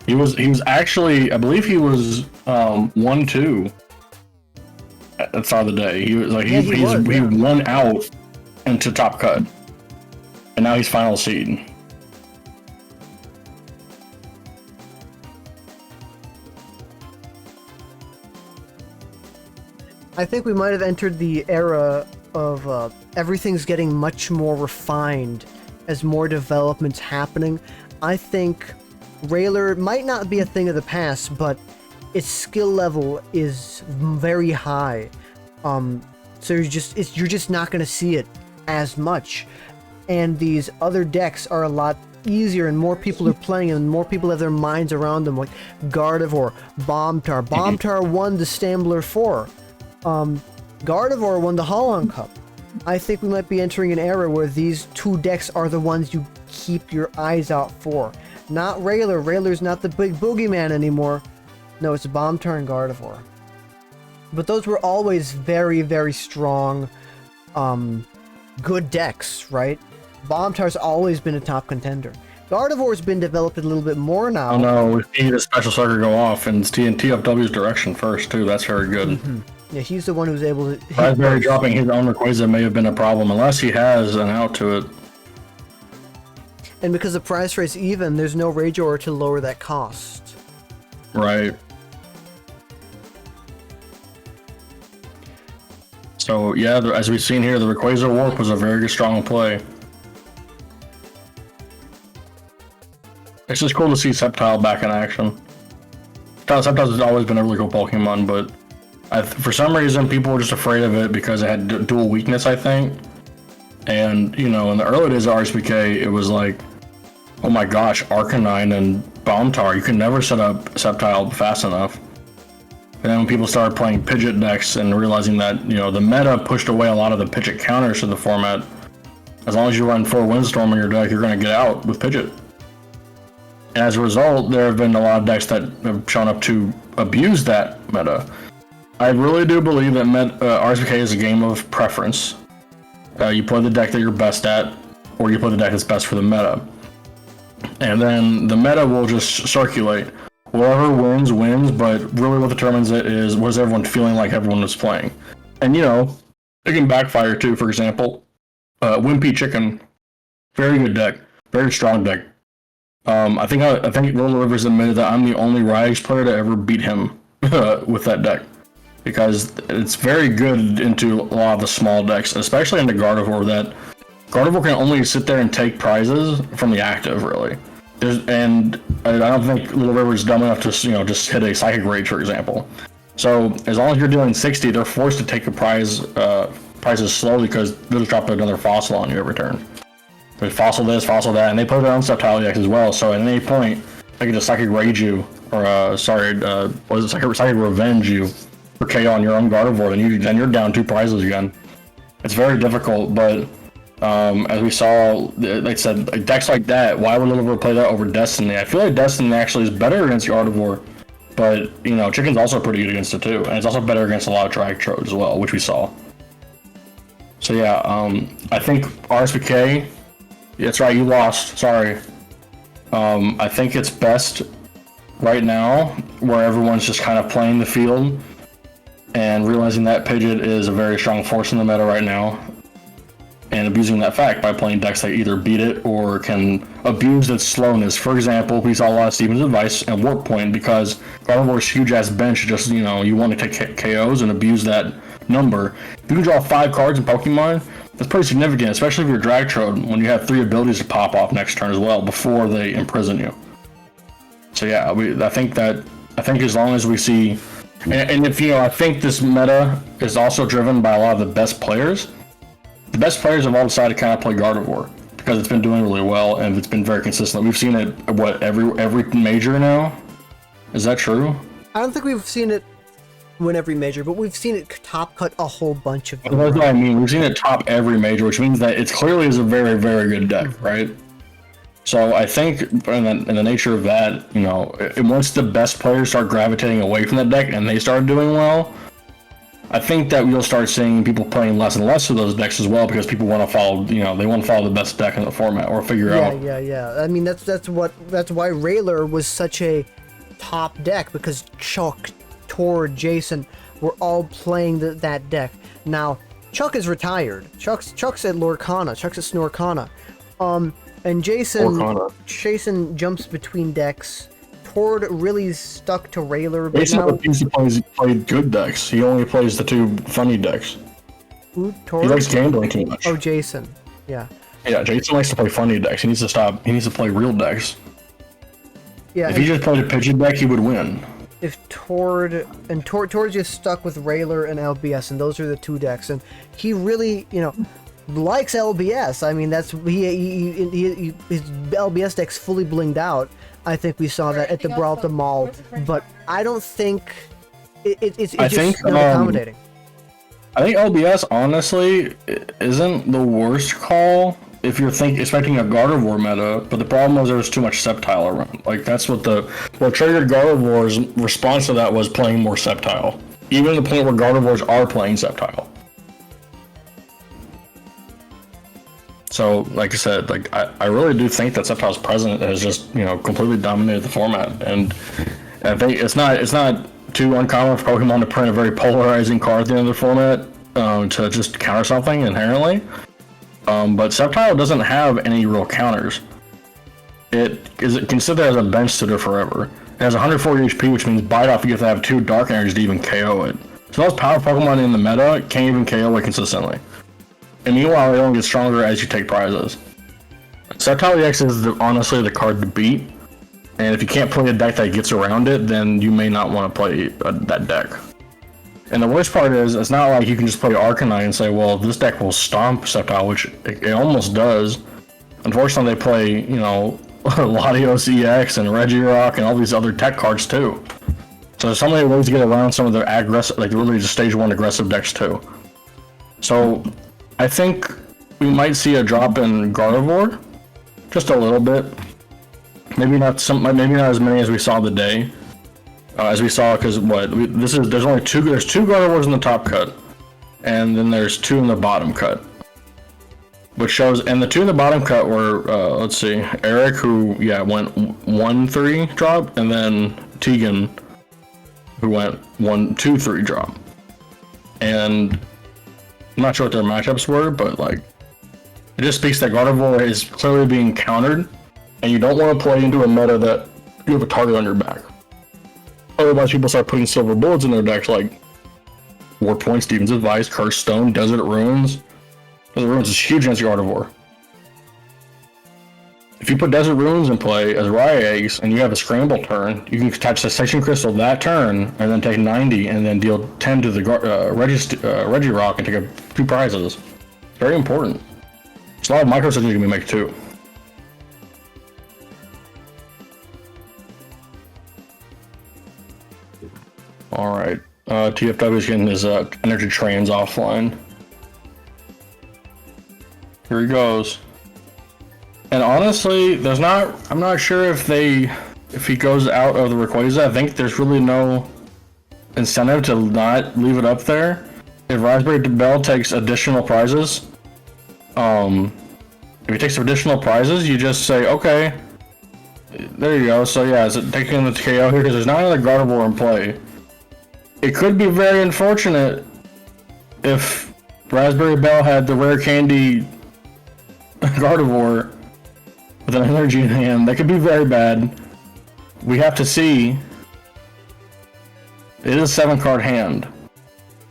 He was actually, I believe he was 1-2 at the start of the day. He was like he won out into top cut, and now he's final seed. I think we might have entered the era of everything's getting much more refined as more development's happening. I think Railer might not be a thing of the past, but its skill level is very high. So you're just not going to see it as much. And these other decks are a lot easier, and more people are playing, and more people have their minds around them, like Gardevoir, Bomb-Tar. Bomb-Tar won the Stambler 4. Gardevoir won the Holon Cup. I think we might be entering an era where these 2 decks are the ones you keep your eyes out for. Not Railer. Railer's not the big boogeyman anymore. No, it's Bomb-Tar and Gardevoir. But those were always very, very strong, good decks, right? Bomb-Tar's always been a top contender. Gardevoir's been developed a little bit more now. Oh no, we need a special sucker go off, and it's TFW's direction first too. That's very good. Mm-hmm. Yeah, he's the one who's able to. Raspberry dropping his own Rayquaza may have been a problem, unless he has an out to it. And because the price rate's even, there's no Rageor to lower that cost. Right. So yeah, as we've seen here, the Rayquaza Warp was a very strong play. It's just cool to see Sceptile back in action. Sceptile has always been a really cool Pokemon, but for some reason people were just afraid of it because it had dual weakness, I think. And, you know, in the early days of RSPK, it was like, oh my gosh, Arcanine and Bomb-Tar, you can never set up Sceptile fast enough. And then when people started playing Pidgeot decks and realizing that, you know, the meta pushed away a lot of the Pidgeot counters to the format, as long as you run 4 Windstorm in your deck, you're going to get out with Pidgeot. And as a result, there have been a lot of decks that have shown up to abuse that meta. I really do believe that RSPK is a game of preference. You play the deck that you're best at, or you play the deck that's best for the meta. And then the meta will just circulate. Whoever wins, wins, but really what determines it is what is everyone feeling like everyone was playing. And, you know, it can backfire too. For example, Wimpy Chicken, very good deck, very strong deck. I think Roller Rivers admitted that I'm the only Ryze player to ever beat him with that deck, because it's very good into a lot of the small decks, especially into Gardevoir. That Gardevoir can only sit there and take prizes from the active, really. And I don't think Little River is dumb enough to, you know, just hit a Psychic Rage, for example. So as long as you're dealing 60, they're forced to take a prizes slowly, because they'll just drop another fossil on you every turn. They fossil this, fossil that, and they play their own Sceptile decks as well. So at any point, they can just Psychic Rage you, or Psychic Revenge you for KO on your own Gardevoir. Then you're down 2 prizes again. It's very difficult, but as we saw, like I said, like decks like that, why would Little River play that over Destiny? I feel like Destiny actually is better against Gardevoir, but, you know, Chicken's also pretty good against it too, and it's also better against a lot of Dragtrodes as well, which we saw. So yeah, I think RSPK, that's right, you lost, sorry. I think it's best right now, where everyone's just kind of playing the field and realizing that Pidgeot is a very strong force in the meta right now. And and abusing that fact by playing decks that either beat it or can abuse its slowness. For example, we saw a lot of Steven's advice and Warp Point because Gardevoir's huge ass bench just, you want to take KOs and abuse that number. If you can draw 5 cards in Pokemon, that's pretty significant, especially if you're Dragtrode, when you have 3 abilities to pop off next turn as well before they imprison you. So yeah, I think as long as we see, and if I think this meta is also driven by a lot of the best players. The best players have all decided to kind of play Gardevoir because it's been doing really well and it's been very consistent. We've seen it every major now. Is that true? I don't think we've seen it win every major, but we've seen it top cut a whole bunch of them. That's what I mean. We've seen it top every major, which means that it clearly is a very, very good deck, right? So I think in the nature of that, once the best players start gravitating away from that deck and they start doing well, I think that we'll start seeing people playing less and less of those decks as well because people want to follow, they want to follow the best deck in the format or figure out. Yeah. I mean, that's why Rayler was such a top deck because Chuck, Tord, Jason were all playing that deck. Now, Chuck is retired. Chuck's at Lorcana. Chuck's at Snorcana. And Jason jumps between decks. Tord really stuck to Rayler, but Jason now refuses to play good decks. He only plays the 2 funny decks. Who, Tord? He likes gambling too much. Oh, Jason. Yeah. Yeah, Jason likes to play funny decks. He needs to stop. He needs to play real decks. Yeah. If he just played a Pidgeot deck, he would win. If Tord's just stuck with Rayler and LBS, and those are the 2 decks, and he really, likes LBS. I mean, that's his LBS deck's fully blinged out. I think we saw that at the Brawl at the Mall, but I don't think it's just not accommodating. I think LBS honestly isn't the worst call if you're expecting a Gardevoir meta, but the problem was there was too much Sceptile around. Like that's what triggered Gardevoir's response to that was playing more Sceptile, even to the point where Gardevoirs are playing Sceptile. So, like I said, I really do think that Sceptile's presence has just completely dominated the format, and I think it's not too uncommon for Pokemon to print a very polarizing card at the end of the format to just counter something inherently. But Sceptile doesn't have any real counters. It can sit there as a bench sitter forever. It has 140 HP, which means bite off you have to have 2 Dark Energies to even KO it. So those power Pokemon in the meta can't even KO it consistently. And meanwhile, it only gets stronger as you take prizes. Sceptile EX is honestly the card to beat, and if you can't play a deck that gets around it, then you may not want to play that deck. And the worst part is, it's not like you can just play Arcanine and say, well, this deck will stomp Sceptile, which it almost does. Unfortunately, they play, Latios EX and Regirock and all these other tech cards too. So there's so many ways to get around some of their aggressive, really just stage 1 aggressive decks too. So I think we might see a drop in Gardevoir, just a little bit. Maybe not as many as we saw today. Because there's only 2. There's 2 Gardevoirs in the top cut, and then there's 2 in the bottom cut. Which shows, and the 2 in the bottom cut were, let's see, Eric, who went 1-3 drop, and then Tegan, who went 1-2-3 drop. And I'm not sure what their matchups were, but it just speaks that Gardevoir is clearly being countered, and you don't want to play into a meta that you have a target on your back. Otherwise, people start putting silver bullets in their decks like Warp Point, Steven's Advice, Cursed Stone, Desert Ruins. Desert Ruins is huge against Gardevoir. If you put Desert Ruins in play as Rye Eggs and you have a scramble turn, you can attach Cessation Crystal that turn and then take 90 and then deal 10 to the Regirock and take a few prizes. Very important. There's a lot of micro decisions you can make too. Alright, TFW is getting his energy trains offline. Here he goes. And honestly, I'm not sure if he goes out of the Rayquaza. I think there's really no incentive to not leave it up there. If Raspberry Bell takes additional prizes, if he takes additional prizes, you just say, okay, there you go. So yeah, is it taking the KO here? Because there's not another Gardevoir in play. It could be very unfortunate if Raspberry Bell had the rare candy Gardevoir with an energy in hand. That could be very bad. We have to see. It is a 7-card hand.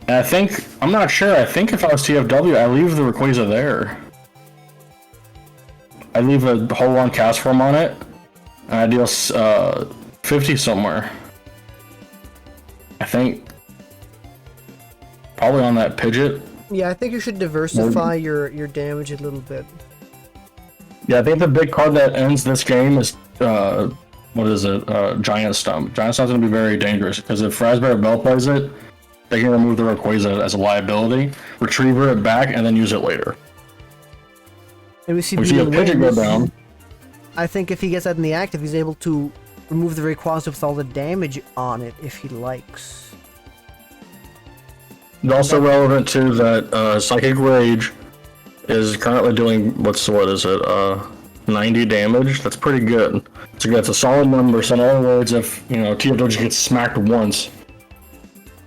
And I'm not sure, I think if I was TFW, I leave the Rayquaza there. I leave a Hold On Cast Form on it, and I deal 50 somewhere. I think probably on that Pidgeot. Yeah, I think you should diversify your damage a little bit. Yeah, I think the big card that ends this game is what is it? Giant Stump. Giant Stump's gonna be very dangerous because if Raspberry Bell plays it, they can remove the Rayquaza as a liability, retriever it back, and then use it later. And we see a Pidgeot go down. I think if he gets that in the active, he's able to remove the Rayquaza with all the damage on it if he likes. It's also relevant too that Psychic Rage is currently doing what is it? 90 damage. That's pretty good. So that's a solid number. So in other words, if TFW just gets smacked once,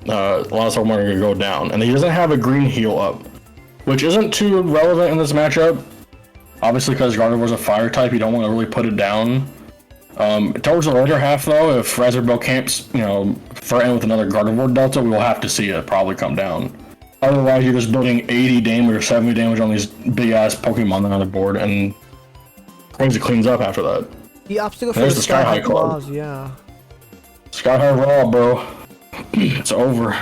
a lot of Pokemon are gonna go down. And he doesn't have a green heal up, which isn't too relevant in this matchup. Obviously, because Gardevoir's a fire type, you don't want to really put it down. Towards the later half, though, if Raspberry Bell can't, threaten with another Gardevoir Delta, we will have to see it probably come down. Otherwise, you're just building 80 damage or 70 damage on these big-ass Pokemon on the board, and things cleans up after that. The obstacle for the Sky High Claws, yeah. Sky High Raw, bro. It's over.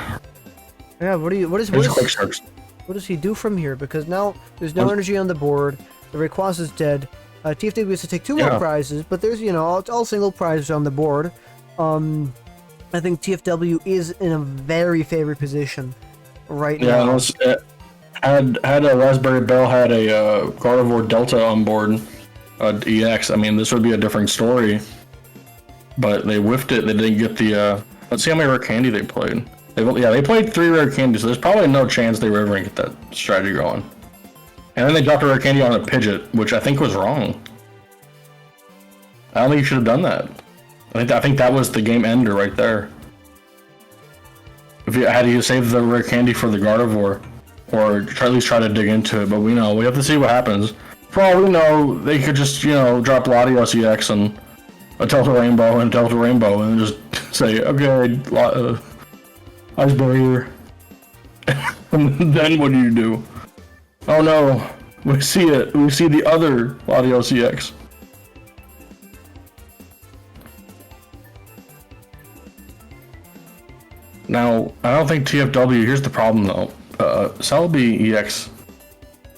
Yeah, what does he do from here? Because now there's no energy on the board. The Rayquaza is dead. TFW has to take 2 more prizes, but there's all single prizes on the board. I think TFW is in a very favored position right now. Yeah, had a Raspberry Bell had a Gardevoir Delta on board, EX. I mean, this would be a different story. But they whiffed it. They didn't get the. Let's see how many rare candy they played. They played 3 rare candy, so there's probably no chance they were ever gonna get that strategy going. And then they dropped a rare candy on a Pidgeot, which I think was wrong. I don't think you should have done that. I think that was the game ender right there. If you had to save the rare candy for the Gardevoir, or at least try to dig into it, but we have to see what happens. For all we know, they could just drop Latios EX and a Delta Rainbow and just say, okay, Ice Barrier. And then what do? Oh no, we see it. We see the other Latios EX. Now, I don't think TFW, here's the problem though. Celebi EX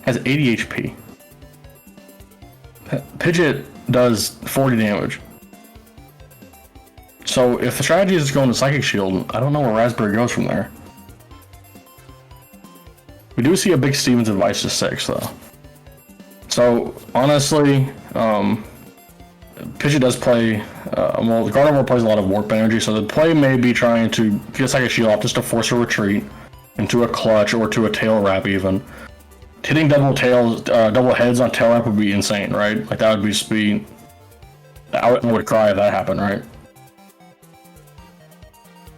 has 80 HP. Pidgeot does 40 damage. So if the strategy is going to Psychic Shield, I don't know where Raspberry goes from there. We do see a big Steven's Advice to 6 though. So honestly, Pidgeot does play, the Gardevoir plays a lot of Warp Energy, so the play may be trying to get Psychic Shield off just to force a retreat into a Clutch or to a Tail Wrap even. Hitting double heads on Tail Wrap would be insane, right? Like that would be speed. I would cry if that happened, right?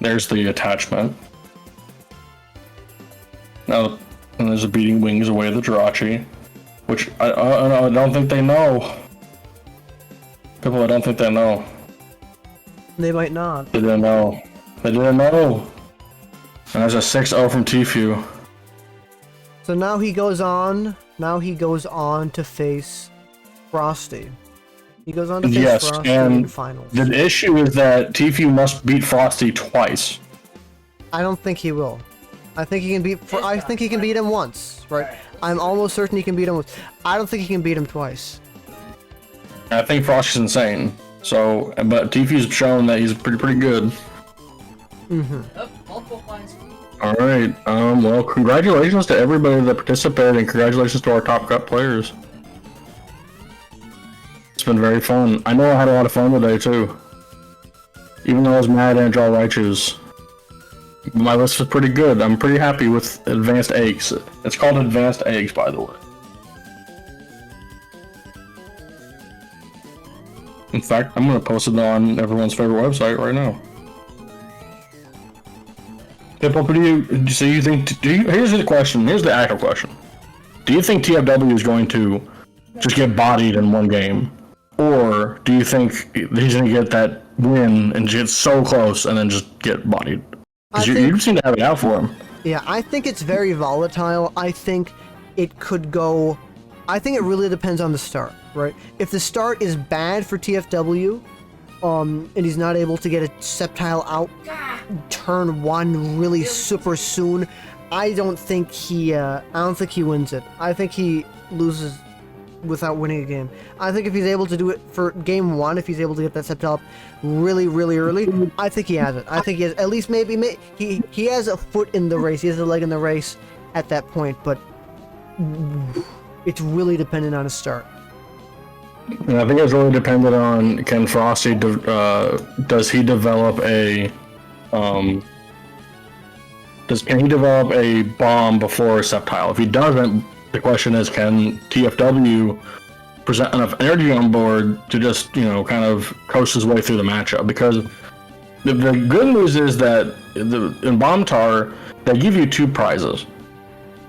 There's the attachment. Now, and there's a Beating Wings away the Jirachi, which I don't think they know. People, I don't think they know. They might not. They didn't know. They didn't know. And there's a 6-0 from Tfue. So now he goes on. Now he goes on to face Frosty. He goes on to face Frosty in the finals. The issue is that Tfue must beat Frosty twice. I don't think he will. I think he can beat. I think he can beat him once, right? I'm almost certain he can beat him once. I don't think he can beat him twice. I think Frosty's insane. So, but Tfue's shown that he's pretty good. Mm-hmm. Multiple points. All right. Well, congratulations to everybody that participated, and congratulations to our Top Cut players. It's been very fun. I know I had a lot of fun today too. Even though I was mad at Draw Raichus. My list was pretty good. I'm pretty happy with Advanced Eggs. It's called Advanced Eggs, by the way. In fact, I'm gonna post it on everyone's favorite website right now. Hippo, here's the question. Here's the actual question. Do you think TFW is going to just get bodied in one game? Or do you think he's going to get that win and get so close and then just get bodied? Because you seem to have it out for him. Yeah, I think it's very volatile. I think it could go... I think it really depends on the start, right? If the start is bad for TFW, and he's not able to get a Sceptile out turn 1 really super soon, I don't think he wins it. I think he loses without winning a game. I think if he's able to do it for game 1, if he's able to get that Sceptile up really, really early, I think he has it. I think he has, at least maybe he has a foot in the race, he has a leg in the race at that point, but it's really dependent on his start. And I think it's really dependent on, can Frosty, does he develop a, can he develop a bomb before Sceptile? If he doesn't, the question is, can TFW present enough energy on board to just, kind of coast his way through the matchup? Because the good news is that in Bomb Tar, they give you 2 prizes.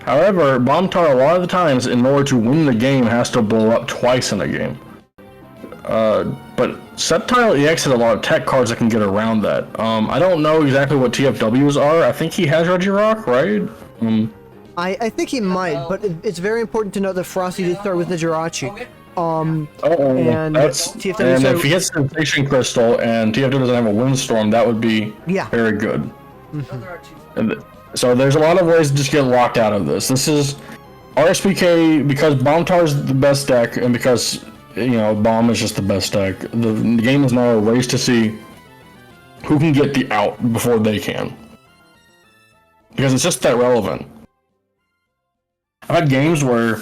However, Bomb Tar, a lot of the times, in order to win the game, has to blow up twice in a game. But Sceptile EX has a lot of tech cards that can get around that. I don't know exactly what TFW's are. I think he has Regirock, right? I think he might, but it's very important to know that Frosty did start with the Jirachi. And TFW and if he hits Sensation Crystal and TFW doesn't have a Windstorm, that would be very good. Mm-hmm. So there's a lot of ways to just get locked out of this. This is RSPK, because Bomb Tar is the best deck, and because Bomb is just the best deck. The game is now a race to see who can get the out before they can, because it's just that relevant. I've had games where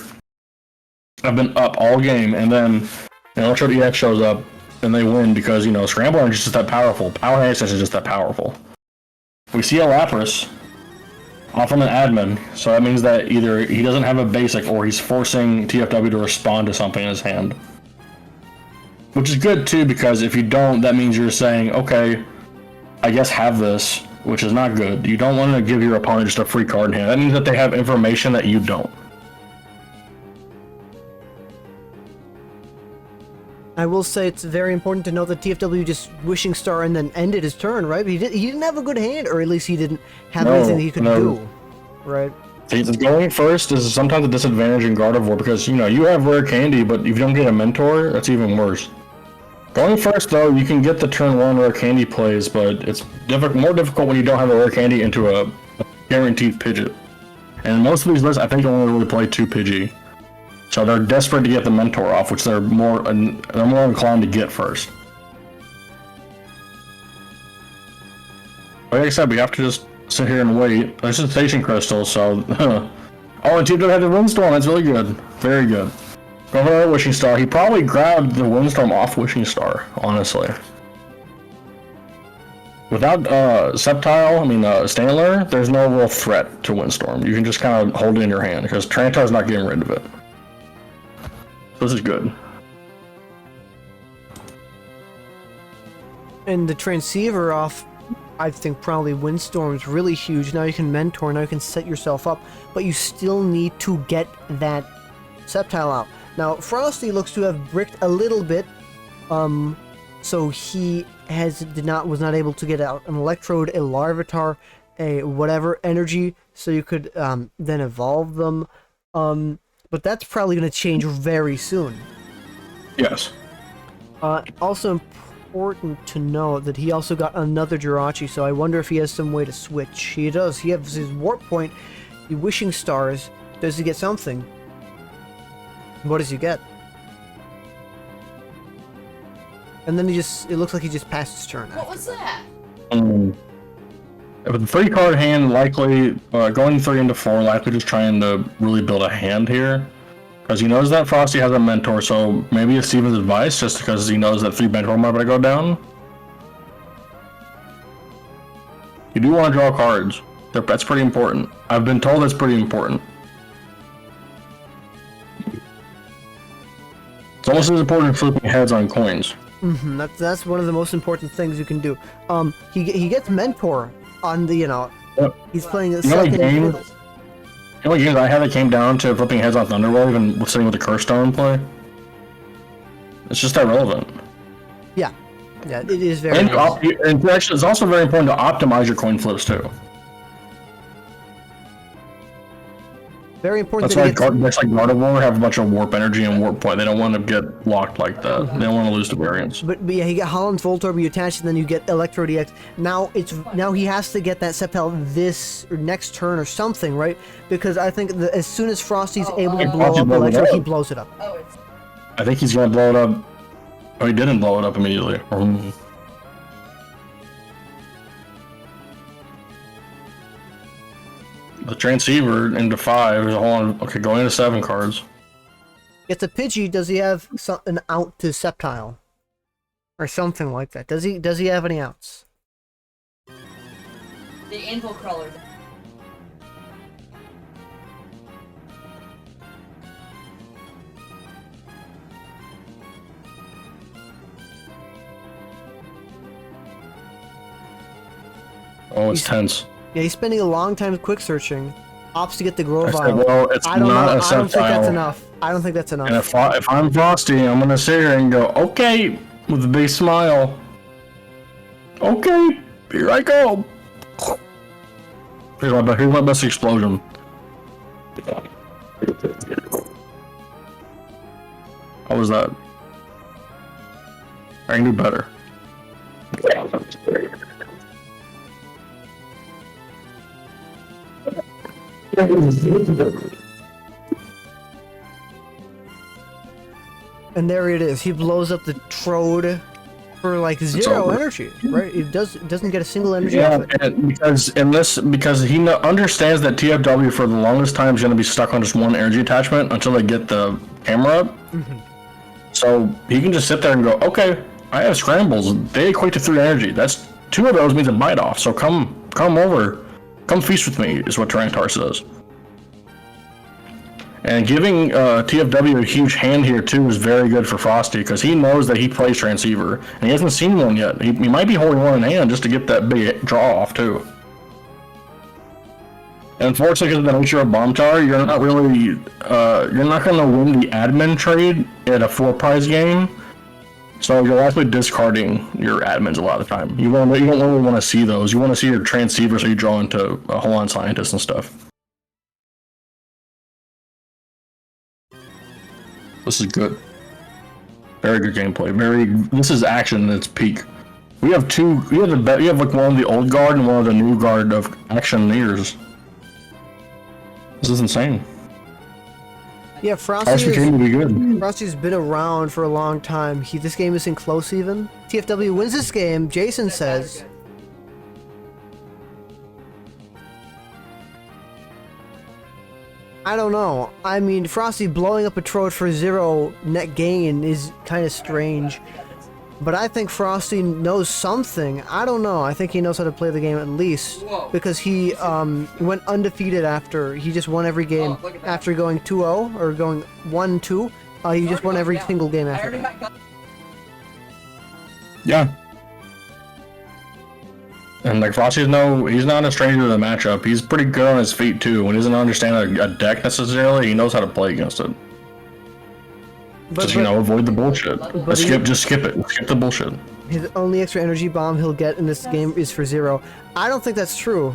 I've been up all game, and then Ultra EX shows up and they win because Scramble Energy is just that powerful. Power Access is just that powerful. We see a Lapras off on an admin, so that means that either he doesn't have a basic or he's forcing TFW to respond to something in his hand. Which is good too, because if you don't, that means you're saying, okay, I guess have this, which is not good. You don't want to give your opponent just a free card in hand. That means that they have information that you don't. I will say it's very important to know that TFW just Wishing Star and then ended his turn, right? He didn't have a good hand, or at least he didn't have anything he could do, right? Going first is sometimes a disadvantage in Gardevoir because, you have rare candy, but if you don't get a mentor, that's even worse. Going first, though, you can get the turn 1 rare candy plays, but it's more difficult when you don't have a rare candy into a guaranteed Pidgeot. And most of these lists, I think, only really play 2 Pidgey. So they're desperate to get the mentor off, which they're more inclined to get first. Like I said, we have to just sit here and wait. There's a Sensation Crystal, so... oh, and TFW had the Windstorm, that's really good. Very good. Go for that Wishing Star. He probably grabbed the Windstorm off Wishing Star, honestly. Without Sceptile, Stantler, there's no real threat to Windstorm. You can just kind of hold it in your hand, because Trantar's not getting rid of it. This is good. And the Transceiver off, I think probably Windstorm's really huge. Now you can mentor, now you can set yourself up, but you still need to get that Sceptile out. Now Frosty looks to have bricked a little bit, so he was not able to get out an Electrode, a Larvitar, a whatever energy, so you could then evolve them. But that's probably going to change very soon. Yes. Also important to know that he also got another Jirachi, so I wonder if he has some way to switch. He does. He has his Warp Point, the Wishing Stars. Does he get something? What does he get? And then it looks like he just passed his turn. What was that? With a 3-card hand, likely going 3 into 4, likely just trying to really build a hand here. Because he knows that Frosty has a mentor, so maybe it's Steven's advice, just because he knows that 3 mentor might go down. You do want to draw cards. That's pretty important. I've been told that's pretty important. It's almost as important as flipping heads on coins. Mm-hmm. That's one of the most important things you can do. He gets mentor on the Yep. He's playing a second second. The only games I had that came down to flipping heads on Thunderwave and sitting with the Curse Stone play. It's just irrelevant. Yeah, it is very. And, nice. and actually, it's also very important to optimize your coin flips too. Very important. That's why decks like Gardevoir have a bunch of warp energy and warp point. They don't want to get locked like that. They don't want to lose to variants. But yeah, you get Holland's Voltorb, you attach, and then you get Electro DX. Now he has to get that Sceptile this or next turn or something, right? Because I think that as soon as Frosty's able to blow up Electro, he blows it up. Oh, it's I think he's gonna blow it up. Oh, he didn't blow it up immediately. The Transceiver into 5 is okay, going into 7 cards. Gets a Pidgey. Does he have an out to Sceptile? Or something like that. Does he have any outs? the Anvil Crawler. Oh, it's tense. Yeah, he's spending a long time quick searching. Opts to get the Grovyle. I said, well, it's I don't not know. a I don't think that's Sceptile. enough. I don't think that's enough. And if I'm Frosty, I'm gonna sit here and go, okay, with a big smile. Okay, here I go. Here's my best explosion. How was that? I can do better. And there it is. He blows up the Trode for like 0 over. energy, right? It doesn't get a single energy off Yeah, it. and because he understands that TFW for the longest time is going to be stuck on just one energy attachment until they get the camera up. So he can just sit there and go, okay, I have scrambles. They equate to 3 energy. That's 2 of those means a bite off. So come over, come feast with me is what Tyranitar says. And giving TFW a huge hand here too is very good for Frosty because he knows that he plays Transceiver and he hasn't seen one yet. He might be holding one in hand just to get that big draw off too. And unfortunately, because of the nature of Bomb Tower, you're not really you're not going to win the admin trade at a 4-prize game. So you're actually discarding your admins a lot of the time. You don't really want to see those. You want to see your Transceiver so you draw into Holon Scientist and stuff. This is good. Very good gameplay. This is action at its peak. We have like one of the old guard and one of the new guard of actioneers. This is insane. Yeah, Frosty's to be good. Frosty's been around for a long time. This game isn't close even. TFW wins this game, Jason says. I don't know. I mean, Frosty blowing up a Trode for 0 net gain is kind of strange. But I think Frosty knows something. I don't know. I think he knows how to play the game at least. Whoa. Because he went undefeated after. He just won every game look at that. after going 2-0 or going 1-2. He just won every single game I after already that. got Yeah. And like Frosty's he's not a stranger to the matchup. He's pretty good on his feet too. When he doesn't understand a deck necessarily, he knows how to play against it. Just avoid the bullshit. Just skip it. Skip the bullshit. His only extra energy bomb he'll get in this game is for 0. I don't think that's true.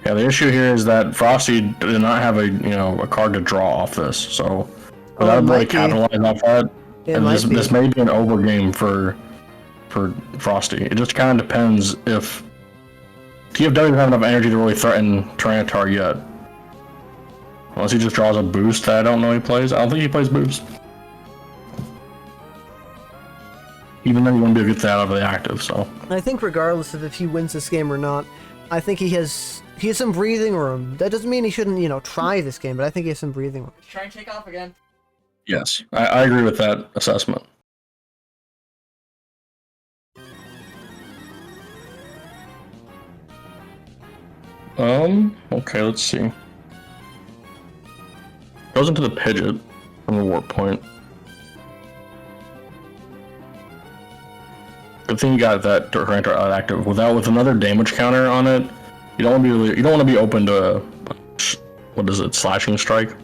Yeah, the issue here is that Frosty did not have a card to draw off this, so without really capitalizing off that, and this may be an over game for Frosty. It just kind of depends if TFW doesn't have enough energy to really threaten Tyranitar yet. Unless he just draws a boost that I don't know he plays. I don't think he plays boost. Even though you want to be a good threat out of the active, so. I think regardless of if he wins this game or not, I think he has some breathing room. That doesn't mean he shouldn't, try this game, but I think he has some breathing room. Try and take off again. Yes, I agree with that assessment. Okay, let's see. Goes into the Pidgeot from the warp point. Good thing you got that Tyranitar active. With another damage counter on it, you don't want to be open to a, what is it, slashing strike.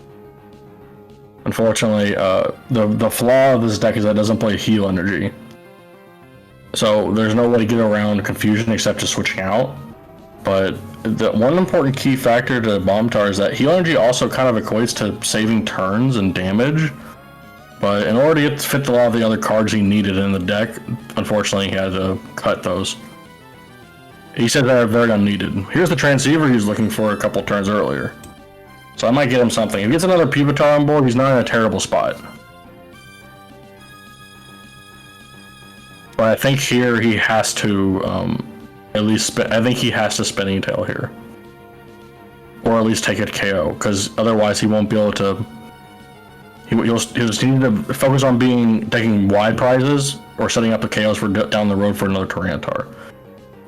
Unfortunately, the flaw of this deck is that it doesn't play heal energy. So there's no way to get around confusion except just switching out. But the one important key factor to Bomb Tower is that heal energy also kind of equates to saving turns and damage. But in order to get fit a lot of the other cards he needed in the deck, unfortunately he had to cut those. He said they're very unneeded. Here's the transceiver he was looking for a couple turns earlier. So I might get him something. If he gets another Pupitar on board, he's not in a terrible spot. But I think here he has to at least I think he has to Spinning Tail here. Or at least take it KO, because otherwise he won't be able to... He'll need to focus on taking wide prizes or setting up the KOs for down the road for another Tyranitar.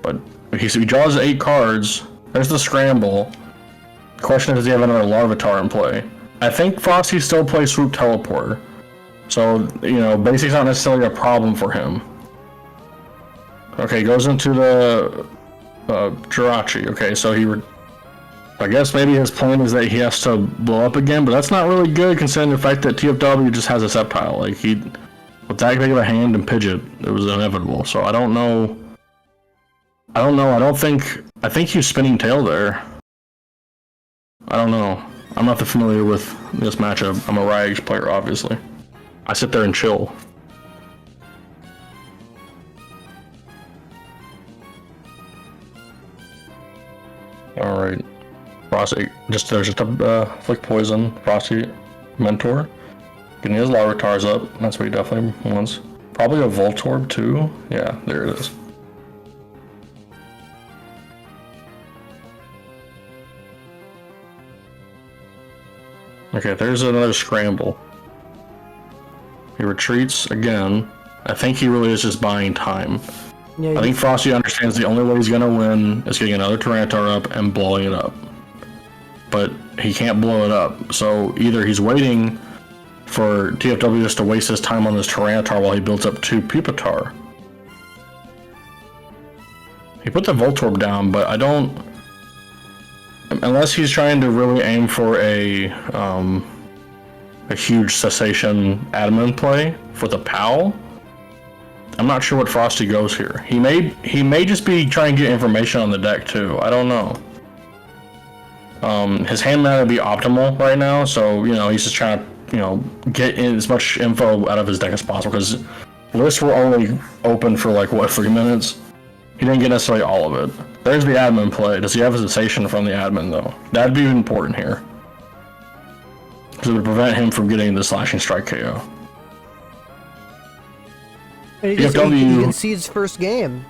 But if he draws 8 cards, there's the scramble. The question is, does he have another Larvitar in play? I think Frosty still plays Swoop Teleporter. So, you know, basic's not necessarily a problem for him. Okay, goes into the Jirachi. Okay, so I guess maybe his plan is that he has to blow up again, but that's not really good considering the fact that TFW just has a Sceptile. Like, with that big of a hand and Pidgeot, it was inevitable. So I don't know. I think he's Spinning Tail there. I don't know. I'm not that familiar with this matchup. I'm a Ryage player, obviously. I sit there and chill. Alright. Frosty, there's just a Flick Poison, Frosty Mentor. Getting his Larvitars up, that's what he definitely wants. Probably a Voltorb too. Yeah, there it is. Okay, there's another scramble. He retreats again. I think he really is just buying time. Yeah, I think Frosty understands the only way he's gonna win is getting another Tyranitar up and blowing it up. But he can't blow it up, so either he's waiting for TFW just to waste his time on this Tyranitar while he builds up 2 Pupitar. He put the Voltorb down, but I don't... Unless he's trying to really aim for a huge Cessation Adamant play for the POW, I'm not sure what Frosty goes here. He may just be trying to get information on the deck too. I don't know. His hand might not be optimal right now, so you know he's just trying to get in as much info out of his deck as possible because lists were only open for like what 3 minutes. He didn't get necessarily all of it. There's the admin play. Does he have a cessation from the admin though? That'd be important here. Because it would prevent him from getting the Slashing Strike KO. And he concedes first game.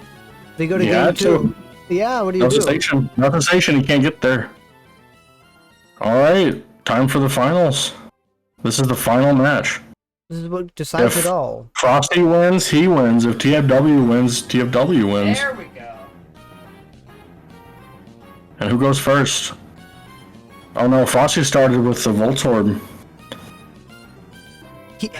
They go to game 2. Yeah, what do you do? No cessation, he can't get there. Alright, time for the finals. This is the final match. This is what decides it all. Frosty wins, he wins. If TFW wins, TFW wins. There we go. And who goes first? Oh no, Frosty started with the Voltorb.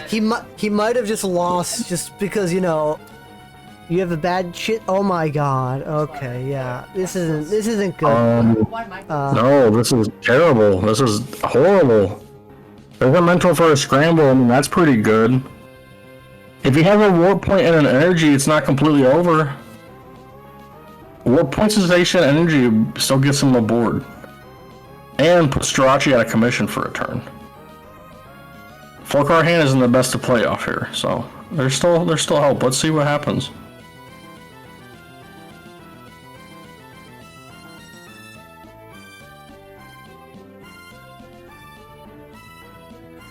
He might have just lost just because you have a bad shit. Oh my god. Okay, yeah. This isn't good. No, this is terrible. This is horrible. There's a mental for a scramble. I mean, that's pretty good. If you have a warp point and an energy, it's not completely over. Warp point sensation energy still gets him aboard. And puts Jirachi out of commission for a turn. 4-card hand isn't the best to play off here, so there's still hope. Let's see what happens.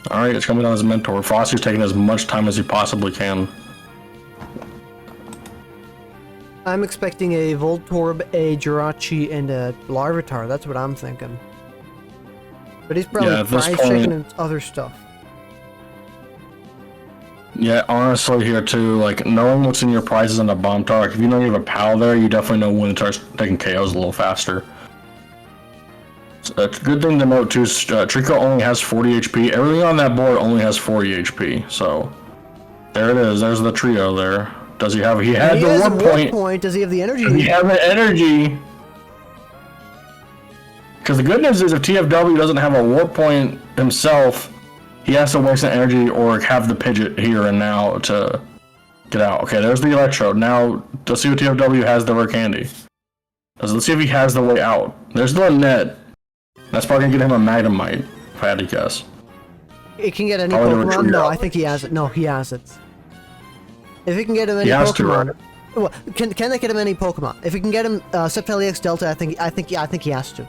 Alright, it's coming on his mentor. Frosty's taking as much time as he possibly can. I'm expecting a Voltorb, a Jirachi, and a Larvitar. That's what I'm thinking. But he's probably checking other stuff. Yeah, honestly here too, like, knowing what's in your prizes on the Bomb Tower, if you know you have a PAL there, you definitely know when it starts taking KOs a little faster. A good thing to note too is Trico only has 40 HP. Everything on that board only has 40 HP. So there it is. There's the trio there. Does he have? He had the warp point. Does he have the energy? Does he have the energy? Because the good news is if TFW doesn't have a warp point himself, he has to waste an energy or have the Pidgeot here and now to get out. Okay, there's the Electrode. Now, let's see what TFW has the rare candy. Let's see if he has the way out. There's the net. That's probably gonna get him a Magnemite, if I had to guess. He can get any Probably the Pokemon? retreat No, out. I think he has it. No, he has it. If he can get him any He has to, Pokemon, right? well, can they get him any Pokemon? If he can get him Sceptile EX Delta, I think he has to.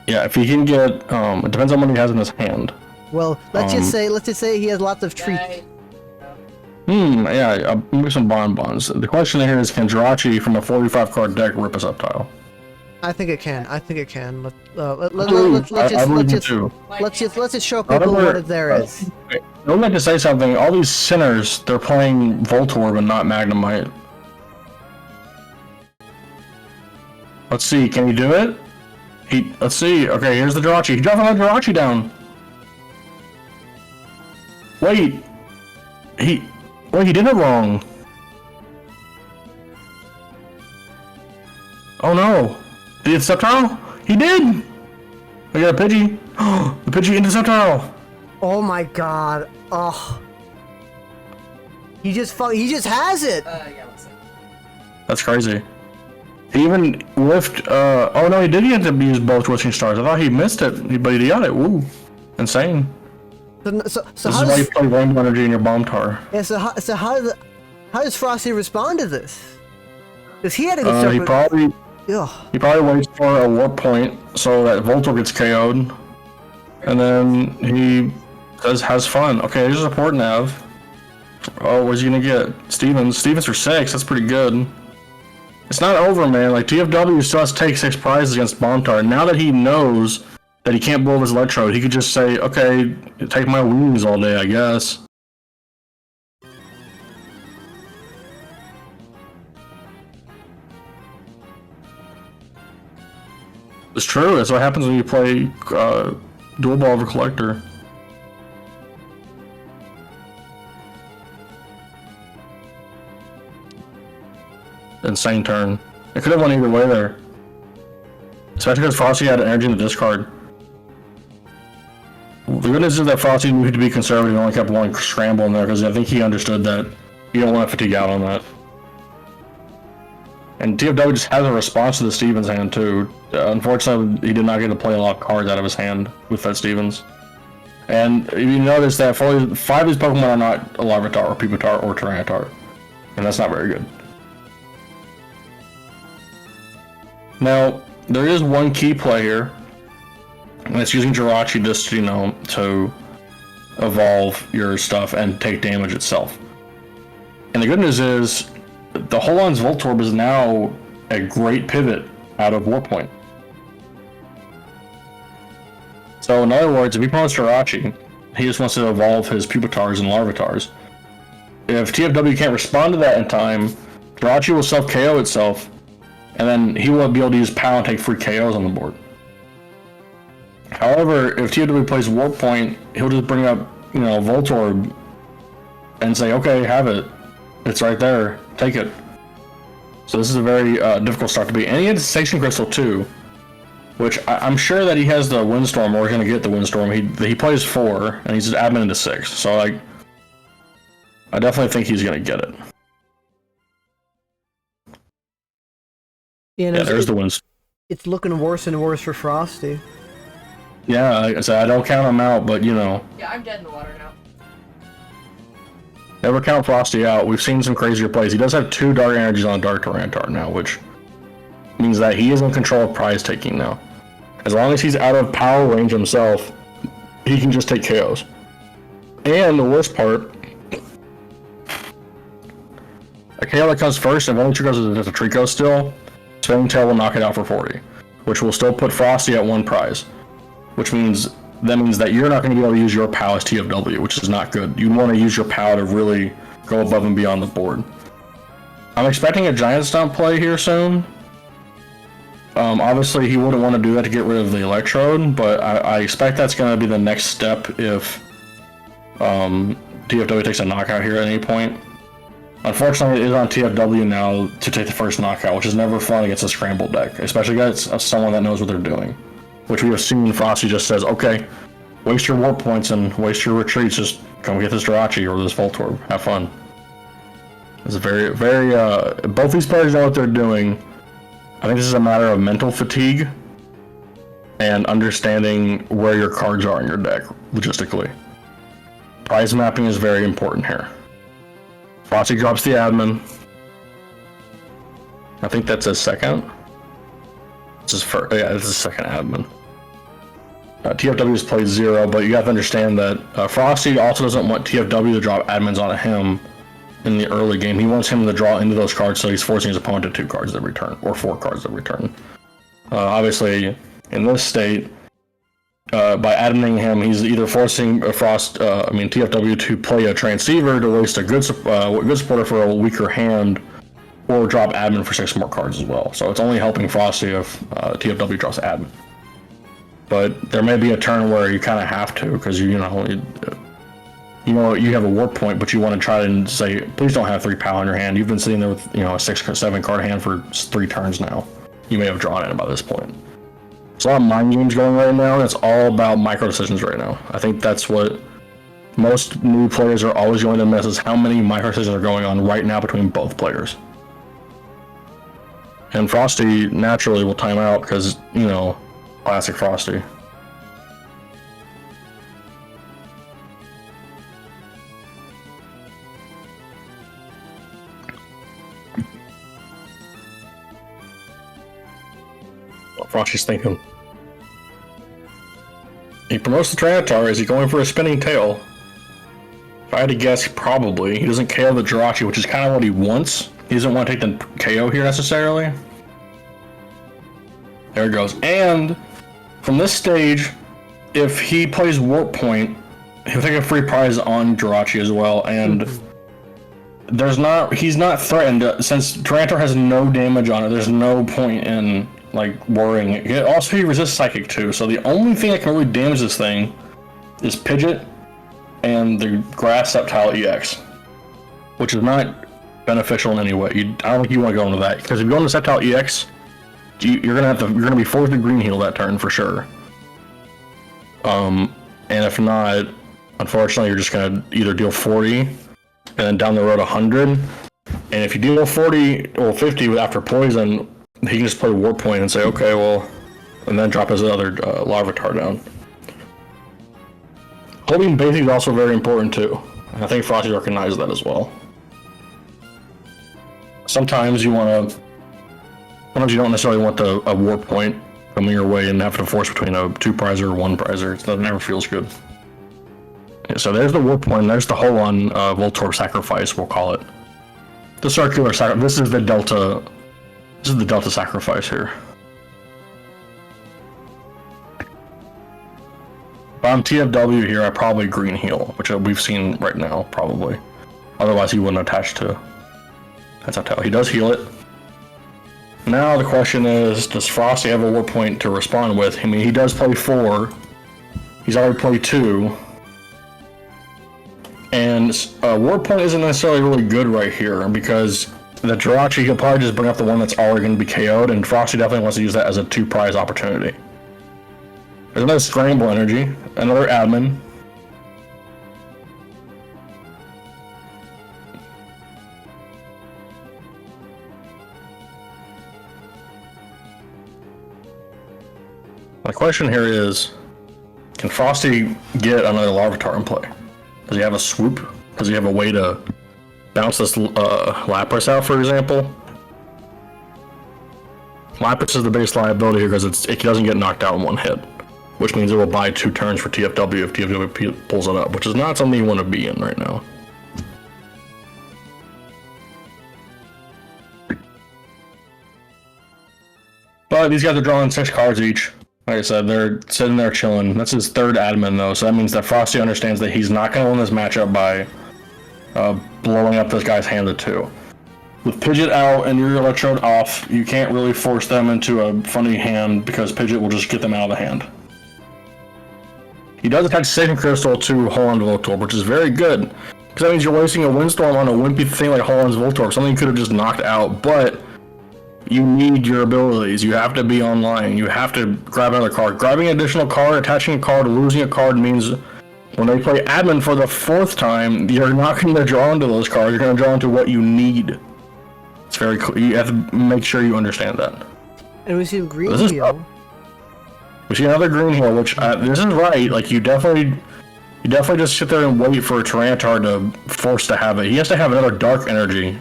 Yeah, if he can get, it depends on what he has in his hand. Well, let's just say he has lots of treats. Yeah, maybe some bonbons. The question here is, can Jirachi from a 45 card deck rip a Sceptile? I think it can. I think it can. I believe it too. Let's just show people what there is. I would like to say something. All these sinners, they're playing Voltorb and not Magnemite. Let's see, can he do it? Let's see. Okay, here's the Jirachi. He dropped another Jirachi down. Wait, he did it wrong. Oh no! Did he hit Sceptile? He did! I got a Pidgey. The Pidgey into Sceptile! Oh my god. Oh. He just has it! Yeah, let's see. That's crazy. He even whiffed, oh no, he did get to use both Twisting Stars. I thought he missed it, but he got it. Woo. Insane. So This how is why you does, play Rainbow Energy in your Bomb Tower. yeah, so how does Frosty respond to this? Because he had to get He probably waits for a warp point so that Voltorb gets KO'd. And then he has fun. Okay, there's a support nav. Oh, where's he gonna get? Stevens for 6, that's pretty good. It's not over, man. Like, TFW still has to take 6 prizes against Bomb Tower. Now that he knows that he can't blow his Electrode, he could just say, okay, take my wings all day, I guess. It's true, that's what happens when you play Dual Ball over Collector. Insane turn. It could have went either way there. Especially because Frosty had energy in the discard. The good news is that Frosty knew to be conservative and only kept one scramble in there because I think he understood that you don't want to fatigue out on that. And TFW just has a response to the Stevens hand too. Unfortunately, he did not get to play a lot of cards out of his hand with that Stevens. And you notice that 5 of these Pokemon are not a Larvitar or Pupitar or Tyranitar. And that's not very good. Now, there is one key play here, and it's using Jirachi just, to evolve your stuff and take damage itself. And the good news is, the Holon's Voltorb is now a great pivot out of Warp Point. So in other words, if he promotes Jirachi, he just wants to evolve his Pupitars and Larvitars. If TFW can't respond to that in time, Jirachi will self-KO itself, and then he will be able to use POW and take free KOs on the board. However, if TFW plays Warp Point, he'll just bring up, Voltorb and say, okay, have it. It's right there. Take it. So this is a very difficult start to be. And he has Station Crystal too, which I'm sure that he has the Windstorm, or he's going to get the Windstorm. He plays 4, and he's just admin into 6. So, I definitely think he's going to get it. Yeah, there's the Windstorm. It's looking worse and worse for Frosty. Yeah, like I said, I don't count him out, but Yeah, I'm dead in the water now. Never count Frosty out. We've seen some crazier plays. He does have 2 Dark Energies on a Dark Tyranitar now, which means that he is in control of prize taking now. As long as he's out of power range himself, he can just take KOs. And the worst part, a KO that comes first, if only triggers as a Trico still, Spinning Tail will knock it out for 40, which will still put Frosty at 1 prize. Which means that you're not going to be able to use your POW as TFW, which is not good. You want to use your POW to really go above and beyond the board. I'm expecting a Giant Stomp play here soon. Obviously, he wouldn't want to do that to get rid of the Electrode, but I expect that's going to be the next step if TFW takes a knockout here at any point. Unfortunately, it is on TFW now to take the first knockout, which is never fun against a scrambled deck, especially against someone that knows what they're doing. Which we have seen Frosty just says, okay, waste your warp points and waste your retreats. Just come get this Jirachi or this Voltorb. Have fun. It's very, very, both these players know what they're doing. I think this is a matter of mental fatigue and understanding where your cards are in your deck, logistically. Prize mapping is very important here. Frosty drops the admin. I think that's his second. This is first, yeah, this is second admin. TFW has played 0, but you have to understand that Frosty also doesn't want TFW to drop admins on him in the early game. He wants him to draw into those cards, so he's forcing his opponent to 2 cards every turn, or 4 cards every turn. Obviously, in this state, by adminning him, he's either forcing TFW to play a transceiver to waste a good supporter for a weaker hand, or drop admin for 6 more cards as well. So it's only helping Frosty if TFW drops admin. But there may be a turn where you kind of have to, because you know you have a warp point, but you want to try and say, please don't have 3 POW in your hand. You've been sitting there with, a 6 or 7 card hand for 3 turns now. You may have drawn it by this point. There's a lot of mind games going right now, and it's all about micro decisions right now. I think that's what most new players are always going to miss, is how many micro decisions are going on right now between both players. And Frosty naturally will time out because, classic Frosty. Frosty's thinking. He promotes the Tyranitar. Is he going for a spinning tail? If I had to guess, probably. He doesn't KO the Jirachi, which is kind of what he wants. He doesn't want to take the KO here necessarily. There it goes. And from this stage, if he plays Warp Point, he'll take a free prize on Jirachi as well. And he's not threatened. Since Tyranitar has no damage on it, there's no point in worrying. He resists Psychic too, so the only thing that can really damage this thing is Pidgeot and the Grass Sceptile EX, which is not beneficial in any way. I don't think you want to go into that, because if you go into Sceptile EX, you're gonna be forced to Green Heal that turn for sure. And if not, unfortunately, you're just gonna either deal 40 and then down the road 100. And if you deal 40 or 50 after poison, he can just play Warp Point and say, okay, well, and then drop his other Larvitar down. Holding basic is also very important too. I think Frosty recognizes that as well. Sometimes you don't necessarily want a Warp Point coming your way and have to force between a 2-prizer or 1-prizer. That never feels good. So there's the Warp Point, there's the hole on Voltorb Sacrifice, we'll call it. The circular sacrifice. This is the Delta Sacrifice here. If I'm TFW here, I probably Green Heal, which we've seen right now, probably. Otherwise, he wouldn't attach to Sceptile. He does heal it. Now the question is, does Frosty have a Warp Point to respond with? I mean, he does play 4. He's already played 2. And Warp Point isn't necessarily really good right here, because the Jirachi, he'll probably just bring up the one that's already going to be KO'd, and Frosty definitely wants to use that as a 2-prize opportunity. There's another Scramble Energy, another admin. The question here is, can Frosty get another Larvitar in play? Does he have a swoop? Does he have a way to bounce this Lapras out, for example? Lapras is the biggest liability here because it doesn't get knocked out in 1 hit, which means it will buy 2 turns for TFW if TFW pulls it up, which is not something you want to be in right now. But these guys are drawing 6 cards each. Like I said, they're sitting there chilling. That's his 3rd admin though, so that means that Frosty understands that he's not going to win this matchup by blowing up this guy's hand to 2. With Pidgeot out and your Electrode off, you can't really force them into a funny hand because Pidgeot will just get them out of the hand. He does attach Sacred Crystal to Holland Voltorb, which is very good, because that means you're wasting a Windstorm on a wimpy thing like Holland's Voltorb, something you could have just knocked out, but you need your abilities. You have to be online. You have to grab another card. Grabbing an additional card, attaching a card, losing a card means when they play admin for the 4th time, you're not going to draw into those cards. You're going to draw into what you need. It's very clear. You have to make sure you understand that. And we see a green This is heel. We see another green heel, which this is right. Like you definitely just sit there and wait for a Tyranitar to force to have it. He has to have another dark energy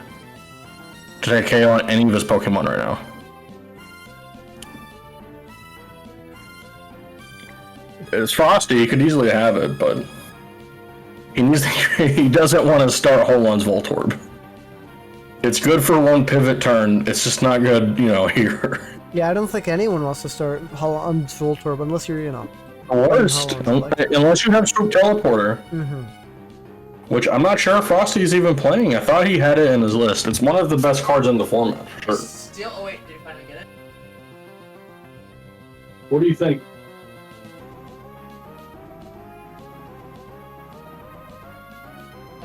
to take KO on any of his Pokemon right now. It's Frosty. He could easily have it, but he doesn't want to start Holon's Voltorb. It's good for one pivot turn. It's just not good, here. Yeah, I don't think anyone wants to start on Voltorb unless you're, Worst, unless you have Swoop Teleporter. Mm-hmm. Which I'm not sure if Frosty's even playing. I thought he had it in his list. It's one of the best cards in the format, for sure. Steel. Oh wait, did you finally get it? What do you think?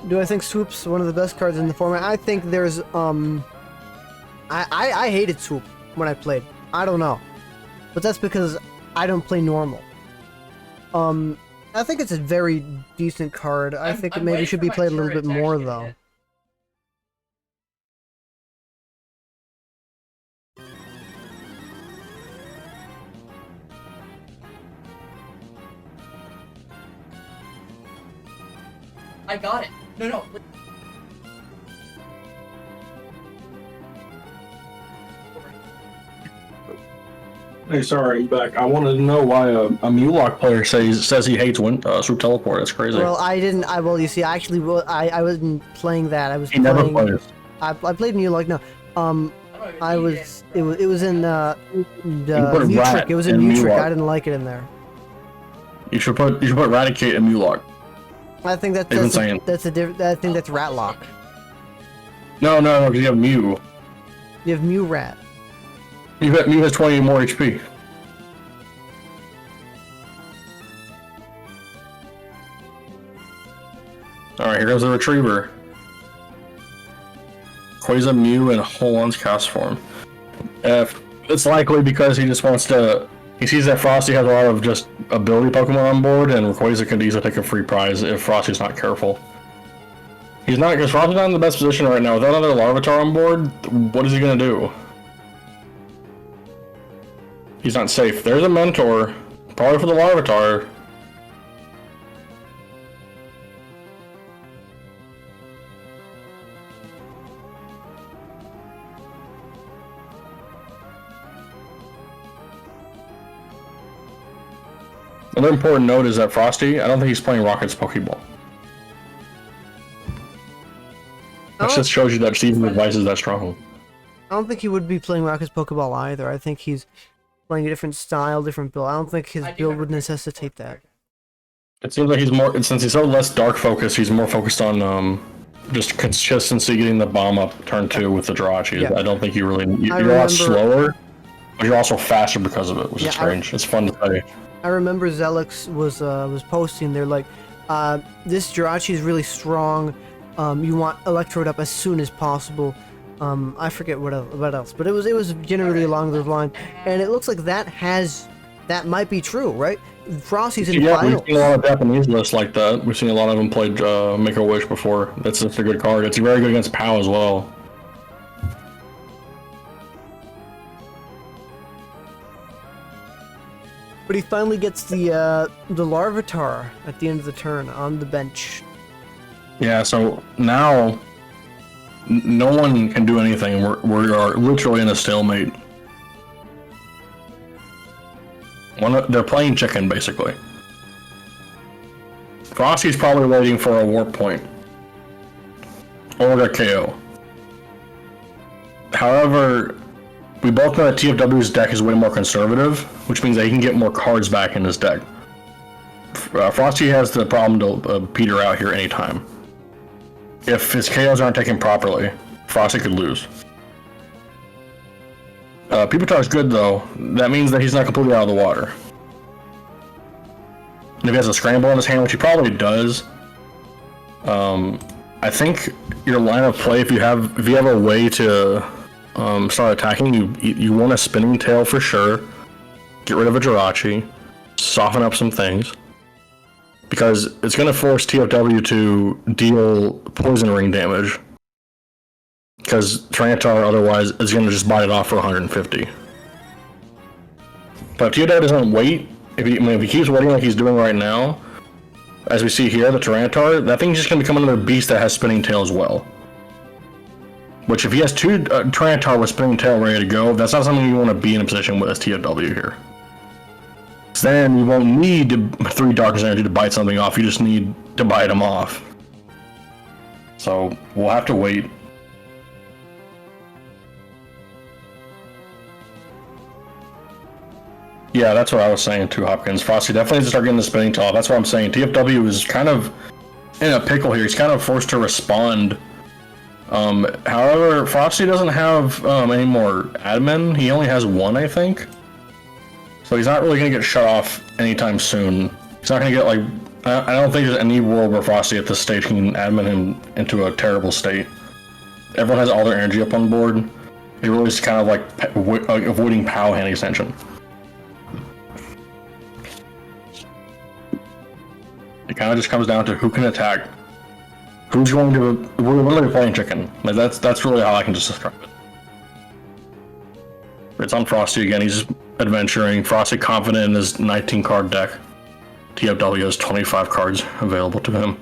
Do I think Swoop's one of the best cards in the format? I think there's I hated Swoop when I played. I don't know, but that's because I don't play normal. I think it's a very decent card. I think it maybe should be played a little bit more though. I got it. No. Hey, sorry, back. I wanted to know why a Mulock player says he hates Swoop Teleport. That's crazy. Well, I didn't. Well, you see, actually, I wasn't playing that. I was He playing. never played it. I played Mulock. No, I was. It was in the put Mutrick. Rat It was in in Mutrick. Mulock. I didn't like it in there. You should put Raticate in Mulock. I think They've been that's saying. that's a different. I think that's Ratlock. No, because you have Mew. You have Mew Rat. Mew has 20 more HP. Alright, here goes the Retriever. Quasar, Mew, and Holon's cast form. It's likely because he just wants to... He sees that Frosty has a lot of just ability Pokemon on board, and Rayquaza can easily take a free prize if Frosty's not careful. He's not, because Frosty's not in the best position right now. Without another Larvitar on board, what is he going to do? He's not safe. There's a Mentor. Probably for the Larvitar. Another important note is that Frosty, I don't think he's playing Rocket's Pokeball. That just shows you that Steven's advice is that strong. I don't think he would be playing Rocket's Pokeball either. I think he's playing a different style, different build. I don't think his build would necessitate that. It seems like he's more, since he's so less dark focused, he's more focused on just consistency, getting the bomb up turn 2 with the Jirachi. Yeah. I don't think you really, you're a remember- lot slower, but you're also faster because of it, which Yeah, is strange. It's fun to play. I remember Zelix was posting. They're like, this Jirachi is really strong. You want Electrode up as soon as possible. I forget what else, but it was generally along those lines, and it looks like that might be true, right? Frosty's in finals. We've seen a lot of Japanese lists like that. We've seen a lot of them played Make-A-Wish before. That's just a good card. It's very good against POW as well. But he finally gets the Larvitar at the end of the turn on the bench. Yeah, so now no one can do anything. We are literally in a stalemate. They're playing chicken, basically. Frosty's probably waiting for a warp point. Or a KO. However, we both know that TFW's deck is way more conservative, which means that he can get more cards back in his deck. Frosty has the problem to peter out here anytime. If his KOs aren't taken properly, Frosty could lose. Pupitar's good though. That means that he's not completely out of the water. And if he has a scramble in his hand, which he probably does, I think your line of play, if you have a way to start attacking, you want a Spinning Tail for sure. Get rid of a Jirachi, soften up some things, because it's going to force TFW to deal Poison Ring damage, because Tyranitar otherwise is going to just bite it off for 150. But if TFW doesn't wait, if he keeps waiting like he's doing right now, as we see here, the Tyranitar, that thing's just going to become another beast that has Spinning Tail as well. Which, if he has two Tyranitar with Spinning Tail ready to go, that's not something you want to be in a position with as TFW here. So then you won't need 3 Darkness Energy to bite something off, you just need to bite them off. So, we'll have to wait. Yeah, that's what I was saying too, Hopkins. Frosty definitely needs to start getting the Spinning Tail. That's what I'm saying. TFW is kind of in a pickle here. He's kind of forced to respond. However, Frosty doesn't have any more admin. He only has 1, I think. So he's not really going to get shut off anytime soon. He's not going to get, like... I don't think there's any world where Frosty at this stage can admin him into a terrible state. Everyone has all their energy up on board. It really is kind of like avoiding POW hand extension. It kind of just comes down to who can attack. Who's going to... We're literally playing chicken. Like, that's really how I can just describe it. It's on Frosty again. He's adventuring. Frosty confident in his 19-card deck. TFW has 25 cards available to him.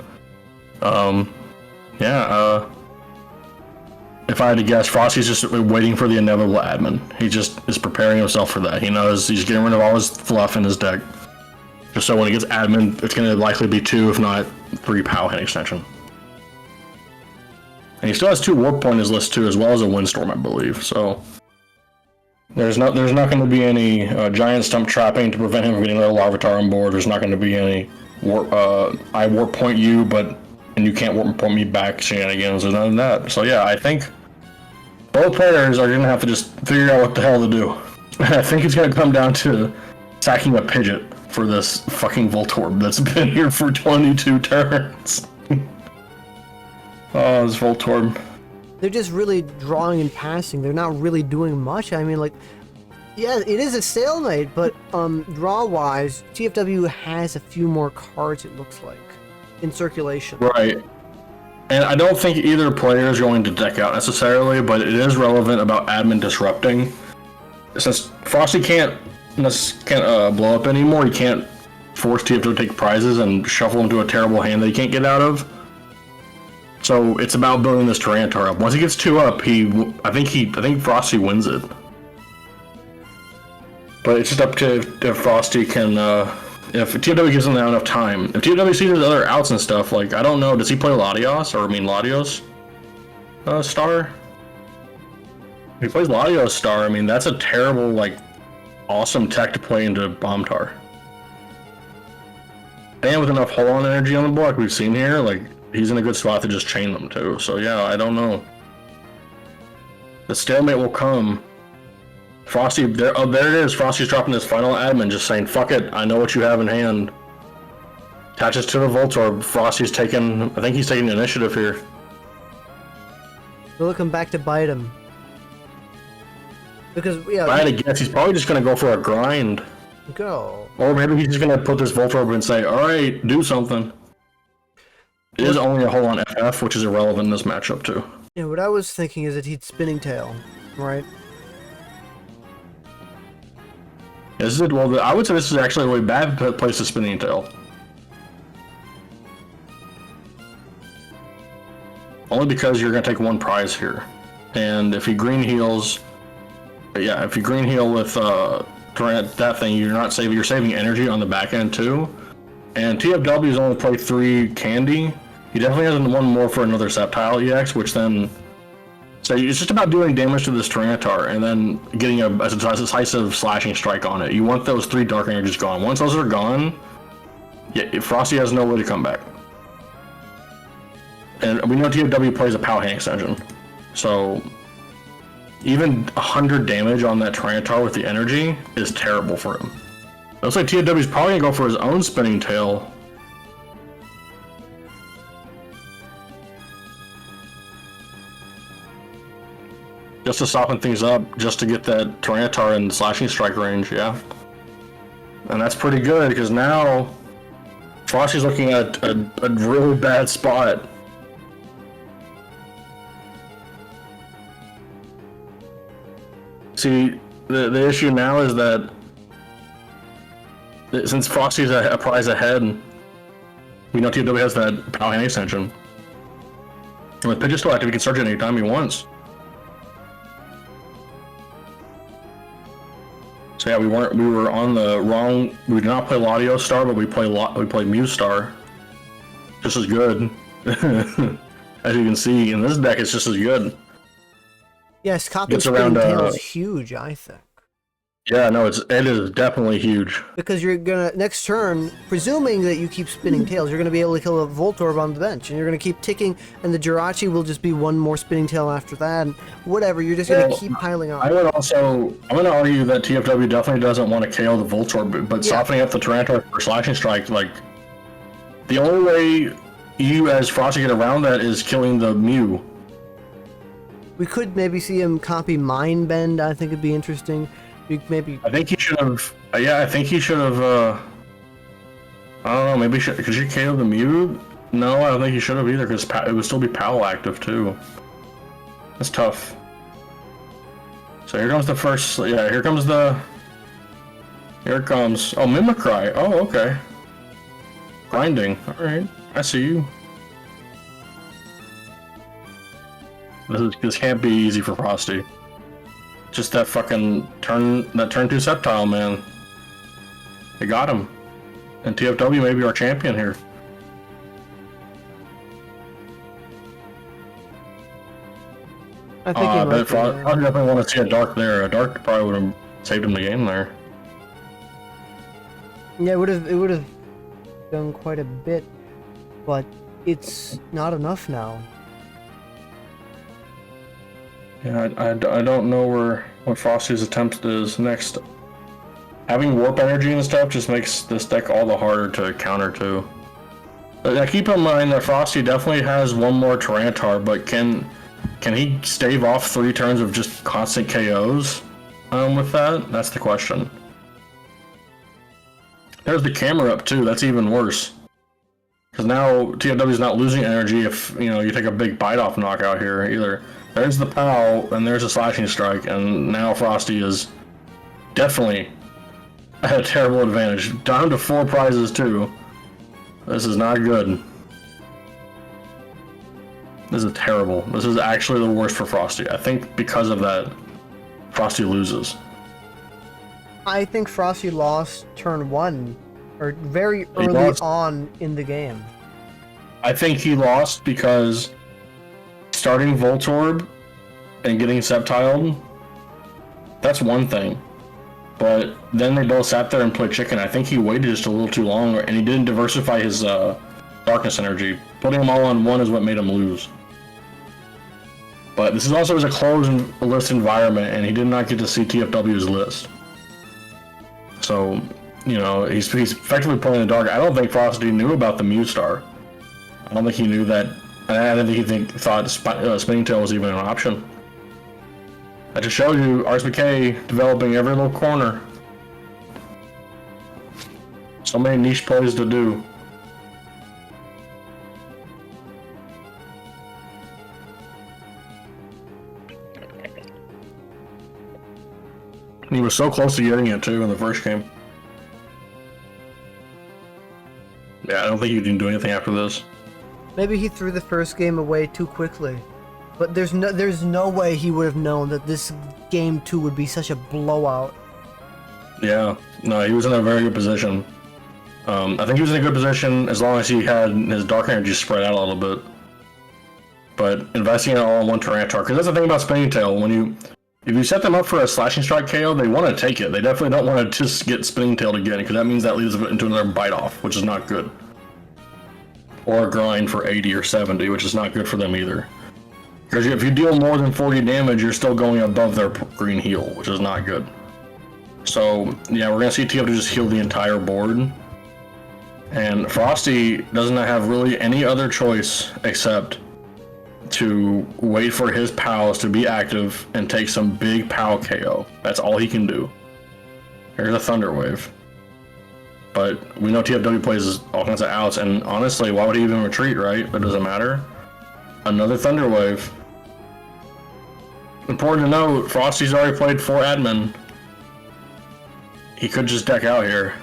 If I had to guess, Frosty's just waiting for the inevitable admin. He just is preparing himself for that. He knows he's getting rid of all his fluff in his deck. Just so when he gets admin, it's going to likely be 2, if not 3 POW hand extension. And he still has 2 Warp Point in his list too, as well as a Windstorm, I believe. So there's not going to be any giant stump trapping to prevent him from getting another Larvitar on board. There's not going to be any I Warp Point you, and you can't Warp Point me back shenanigans or none of that. So yeah, I think both players are going to have to just figure out what the hell to do. And I think it's going to come down to sacking a Pidgeot for this fucking Voltorb that's been here for 22 turns. Oh, this Voltorb. They're just really drawing and passing. They're not really doing much. I mean, like, yeah, it is a stalemate, but draw-wise, TFW has a few more cards, it looks like, in circulation. Right. And I don't think either player is going to deck out necessarily, but it is relevant about admin disrupting. Since Frosty can't blow up anymore, he can't force TFW to take prizes and shuffle into a terrible hand that he can't get out of. So it's about building this Tyranitar up. Once he gets 2 up, I think Frosty wins it. But it's just up to if Frosty can, if TFW gives him enough time. If TFW sees his other outs and stuff, like, I don't know, does he play Latios? Latios Star? If he plays Latios Star, I mean, that's a terrible, like, awesome tech to play into Bombtar. And with enough hold-on energy on the board, like we've seen here, like, he's in a good spot to just chain them too. So yeah, I don't know. The stalemate will come. Frosty, there it is. Frosty's dropping his final admin, just saying, fuck it, I know what you have in hand. Attaches to the Voltorb. Frosty's taking, I think he's taking the initiative here. They're looking back to bite him. Because, yeah. If I had to guess, he's probably just gonna go for a grind. Go. Or maybe he's just gonna put this Voltorb and say, alright, do something. It is only a hold on FF, which is irrelevant in this matchup too. Yeah, what I was thinking is that he'd Spinning Tail, right? Well, I would say this is actually a really bad place to Spinning Tail. Only because you're going to take 1 prize here. And if he green heals... Yeah, if you green heal with that thing, you're saving energy on the back end too. And TFW's only played 3 Candy. He definitely has 1 more for another Sceptile EX, which then... So it's just about doing damage to this Tyranitar and then getting a decisive slashing strike on it. You want those 3 Dark Energies gone. Once those are gone, yeah, Frosty has no way to come back. And we know TFW plays a POW hand extension. So even 100 damage on that Tyranitar with the energy is terrible for him. It looks like TFW's probably going to go for his own Spinning Tail. just to soften things up, just to get that Tyranitar in slashing strike range, yeah. And that's pretty good, because now Frosty's looking at a really bad spot. See, the issue now is that since Frosty's a prize ahead, we know TFW has that POW hand extension. And with Pidgeot active, he can search it anytime he wants. So yeah, we were on the wrong. We did not play Latios Star, but we played Muse Star. Just as good, as you can see. In this deck, it's just as good. Yes, copy Gets spinning around, tail is huge, I think. Yeah, no, it is definitely huge. Because you're gonna next turn, presuming that you keep spinning tails, you're gonna be able to kill a Voltorb on the bench, and you're gonna keep ticking, and the Jirachi will just be one more spinning tail after that, and whatever. You're just gonna keep piling on. I'm gonna argue that TFW definitely doesn't want to KO the Voltorb, but softening up the Tyranitar for slashing strike, like the only way you as Frosty get around that is killing the Mew. We could maybe see him copy Mind Bend. I think it'd be interesting. Maybe. I think he should have. Yeah, I think he should have. I don't know. Maybe could you KO the Mew? No, I don't think he should have either, because it would still be POW active too. That's tough. So here comes the first. Yeah, here comes the. Here it comes. Oh, Mimicry. Oh, okay. Grinding. All right, I see you. This can't be easy for Frosty. Just that fucking turn 2 Sceptile, man. They got him. And TFW may be our champion here. I think he might be. I definitely want to see a Dark there. A Dark probably would have saved him the game there. Yeah, it would have done quite a bit, but it's not enough now. Yeah, I don't know what Frosty's attempt is next. Having Warp Energy and stuff just makes this deck all the harder to counter to. But keep in mind that Frosty definitely has one more Tyranitar, but can he stave off 3 turns of just constant KOs with that? That's the question. There's the camera up too, that's even worse. Because now TFW's not losing energy if you take a big bite off knockout here either. There's the POW, and there's a slashing strike, and now Frosty is definitely at a terrible advantage. Down to 4 prizes too. This is not good. This is terrible. This is actually the worst for Frosty. I think because of that, Frosty loses. I think Frosty lost turn 1, or very early on in the game. I think he lost because starting Voltorb and getting Sceptiled, that's one thing. But then they both sat there and played chicken. I think he waited just a little too long, and he didn't diversify his darkness energy. Putting them all on one is what made him lose. But this is also a closed list environment, and he did not get to see TFW's list. So, he's effectively playing in the dark. I don't think Frosty knew about the Mew Star. I don't think he knew that. I don't think he thought Spinning Tail was even an option. I just showed you RSBK developing every little corner. So many niche plays to do. He was so close to getting it too in the first game. Yeah, I don't think he can do anything after this. Maybe he threw the first game away too quickly. But there's no way he would have known that this game 2 would be such a blowout. Yeah, no, he was in a very good position. I think he was in a good position as long as he had his dark energy spread out a little bit. But investing it all in one Tyranitar, because that's the thing about Spinning Tail. If you set them up for a slashing strike KO, they want to take it. They definitely don't want to just get Spinning Tailed again, because that means that leads into another bite off, which is not good. Or a grind for 80 or 70, which is not good for them either. Because if you deal more than 40 damage, you're still going above their green heal, which is not good. So, yeah, we're going to see TFW just heal the entire board. And Frosty doesn't have really any other choice except to wait for his pals to be active and take some big pal KO. That's all he can do. Here's a Thunder Wave. But we know TFW plays all kinds of outs, and honestly, why would he even retreat, right? But does it matter? Another Thunder Wave. Important to note, Frosty's already played 4 admin. He could just deck out here.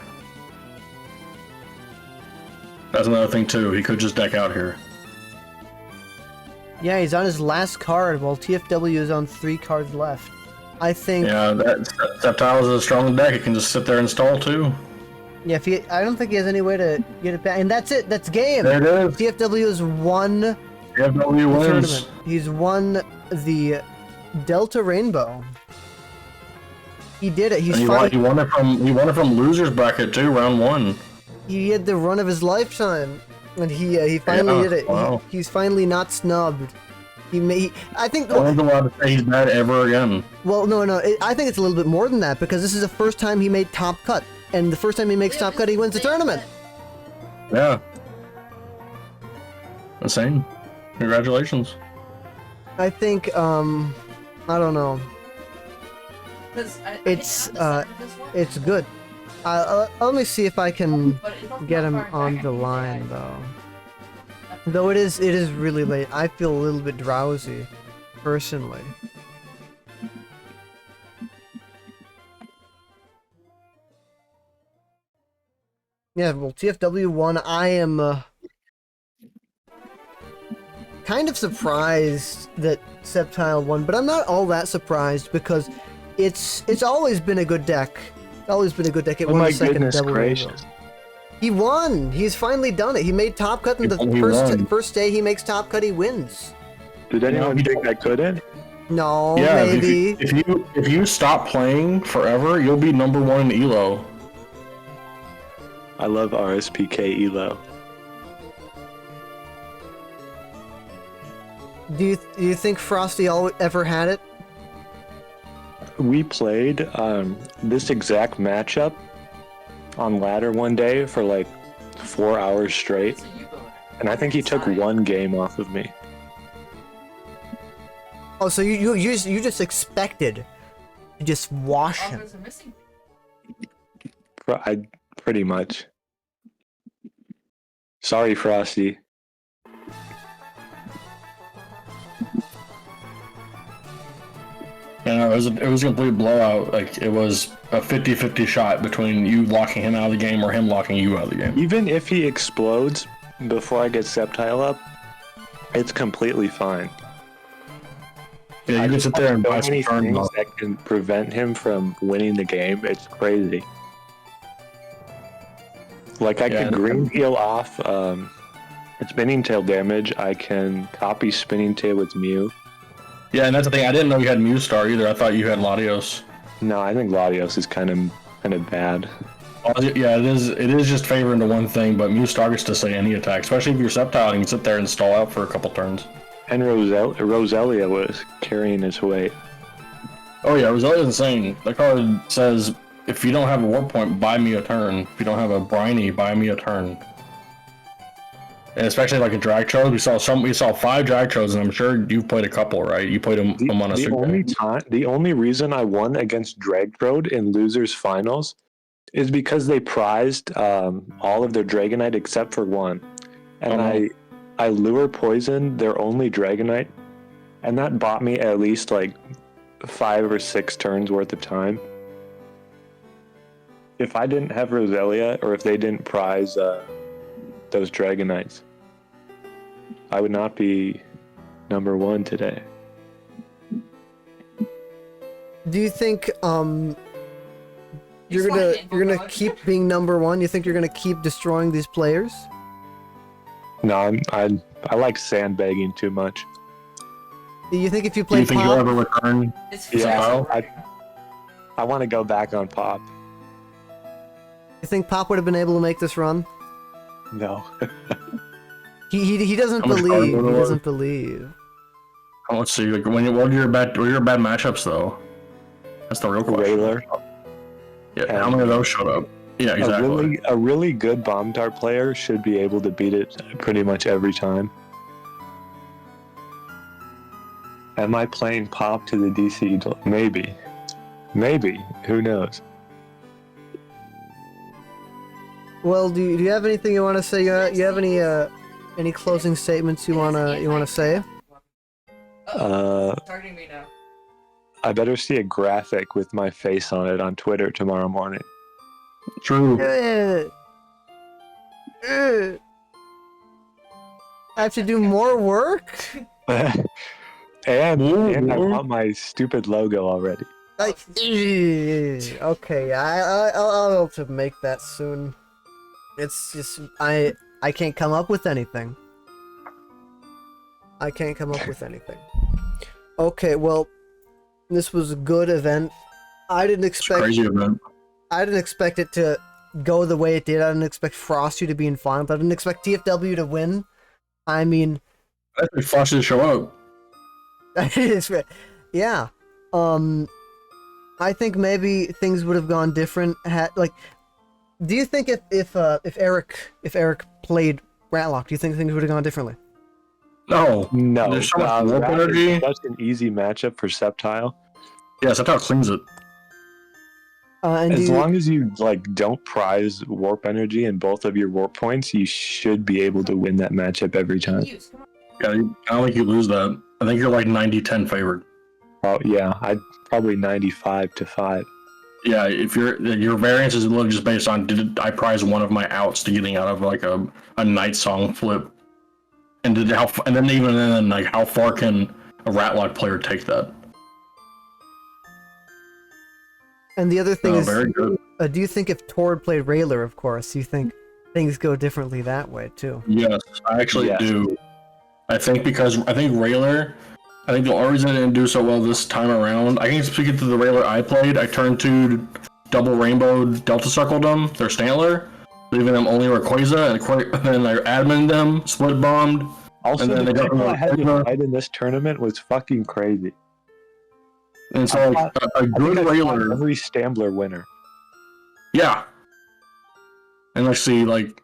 That's another thing too, he could just deck out here. Yeah, he's on his last card while TFW is on 3 cards left. I think. Yeah, that Sceptile is a strong deck. It can just sit there and stall too. Yeah, I don't think he has any way to get it back. And that's it. That's game. There it is. TFW has won TFW the wins. tournament. He's won the Delta Rainbow. He did it. He won it from losers bracket too, round 1. He had the run of his lifetime, and he finally did it. Wow. He's finally not snubbed. I think. No one's allowed to say he's bad ever again. Well, no. I think it's a little bit more than that because this is the first time he made top cut, and the first time he makes top cut, he wins the tournament. Yeah. Insane. Congratulations. I think. I don't know. It's good. Let me see if I can get him on the line though. Though it is really late. I feel a little bit drowsy, personally. Yeah, well, TFW won. I am kind of surprised that Sceptile won, but I'm not all that surprised because it's always been a good deck. It's always been a good deck. It won the second double rainbow. He won. He's finally done it. He made top cut in the first day. He makes top cut. He wins. Did anyone think I couldn't? No, yeah, maybe. If you stop playing forever, you'll be number 1 in ELO. I love RSPK ELO. Do you think Frosty ever had it? We played this exact matchup on ladder one day for like 4 hours straight, and I think he took 1 game off of me. Oh, so you just expected to just wash him. I pretty much. Sorry, Frosty. You know, it was a complete blowout. Like, it was a 50-50 shot between you locking him out of the game or him locking you out of the game. Even if he explodes before I get Sceptile up, it's completely fine. Yeah, you can sit there and buy so many some turns things that can prevent him from winning the game. It's crazy. Like, I can green heal off Spinning Tail damage. I can copy Spinning Tail with Mew. Yeah, and that's the thing. I didn't know you had Mew Star either. I thought you had Latios. No, I think Latios is kind of bad. Yeah, it is just favoring to one thing, but Mew Star gets to say any attack, especially if you're Sceptile and you can sit there and stall out for a couple turns. And Roselia was carrying his weight. Oh yeah, Roselia's insane. That card says, if you don't have a Warp Point, buy me a turn. If you don't have a Briny, buy me a turn. And especially like a Drag Trode, we saw 5 Drag Trodes, and I'm sure you've played a couple, right? You played them on a The only reason I won against Drag Trode in losers finals is because they prized all of their Dragonite except for one, and I lure poisoned their only Dragonite, and that bought me at least like 5 or 6 turns worth of time. If I didn't have Roselia, or if they didn't prize those Dragonites, I would not be number 1 today. Do you think you're gonna keep being number 1? You think you're gonna keep destroying these players? No, I like sandbagging too much. Do you think if you play Pop, you'll ever return? Yeah, I want to go back on Pop. You think Pop would have been able to make this run? No. He doesn't believe. He doesn't believe. Oh, let's see. Like, what are your bad matchups though? That's the real question. Rayler. Yeah. How many of those showed up? Yeah, exactly. A really good Bomb Tart player should be able to beat it pretty much every time. Am I playing Pop to the DC? Maybe. Maybe. Who knows? Well, do you have anything you want to say? You have any closing statements you wanna say? Targeting me now. I better see a graphic with my face on it on Twitter tomorrow morning. True. I have to do more work. and I want my stupid logo already. Okay, I'll hope to make that soon. It's just I can't come up with anything. I can't come up with anything. Okay, well, this was a good event. I didn't expect Crazy event. I didn't expect it to go the way it did. I didn't expect Frosty to be in finals. I didn't expect TFW to win. I mean, I think Frosty to show up. yeah. I think maybe things would have gone different. Do you think if Eric played Ratlock, do you think things would have gone differently? No. No, There's so much warp energy. That's an easy matchup for Sceptile. Yeah, Sceptile cleans it. As long as you don't prize warp energy in both of your warp points, you should be able to win that matchup every time. Yeah, I don't think you lose that. I think you're 90-10 favored. Oh yeah, I'd probably 95-5. Yeah, if your variance is literally just based on did I prize one of my outs to getting out of a night song flip, and how far can a Ratlock player take that? And the other thing is, very good. Do you think if Tord played Railer, of course, you think things go differently that way too? Yes, I actually do. I think Railer. I think the only reason it didn't do so well this time around, I can speak it to the Railer I played. I turned to double rainbow Delta Circled them, their Stantler, leaving them only Rayquaza, and then I admin them, split bombed. Also, and then the they got people I had to fight in this tournament was fucking crazy. And so a good Railer, every Stambler winner. Yeah. And let's see. Except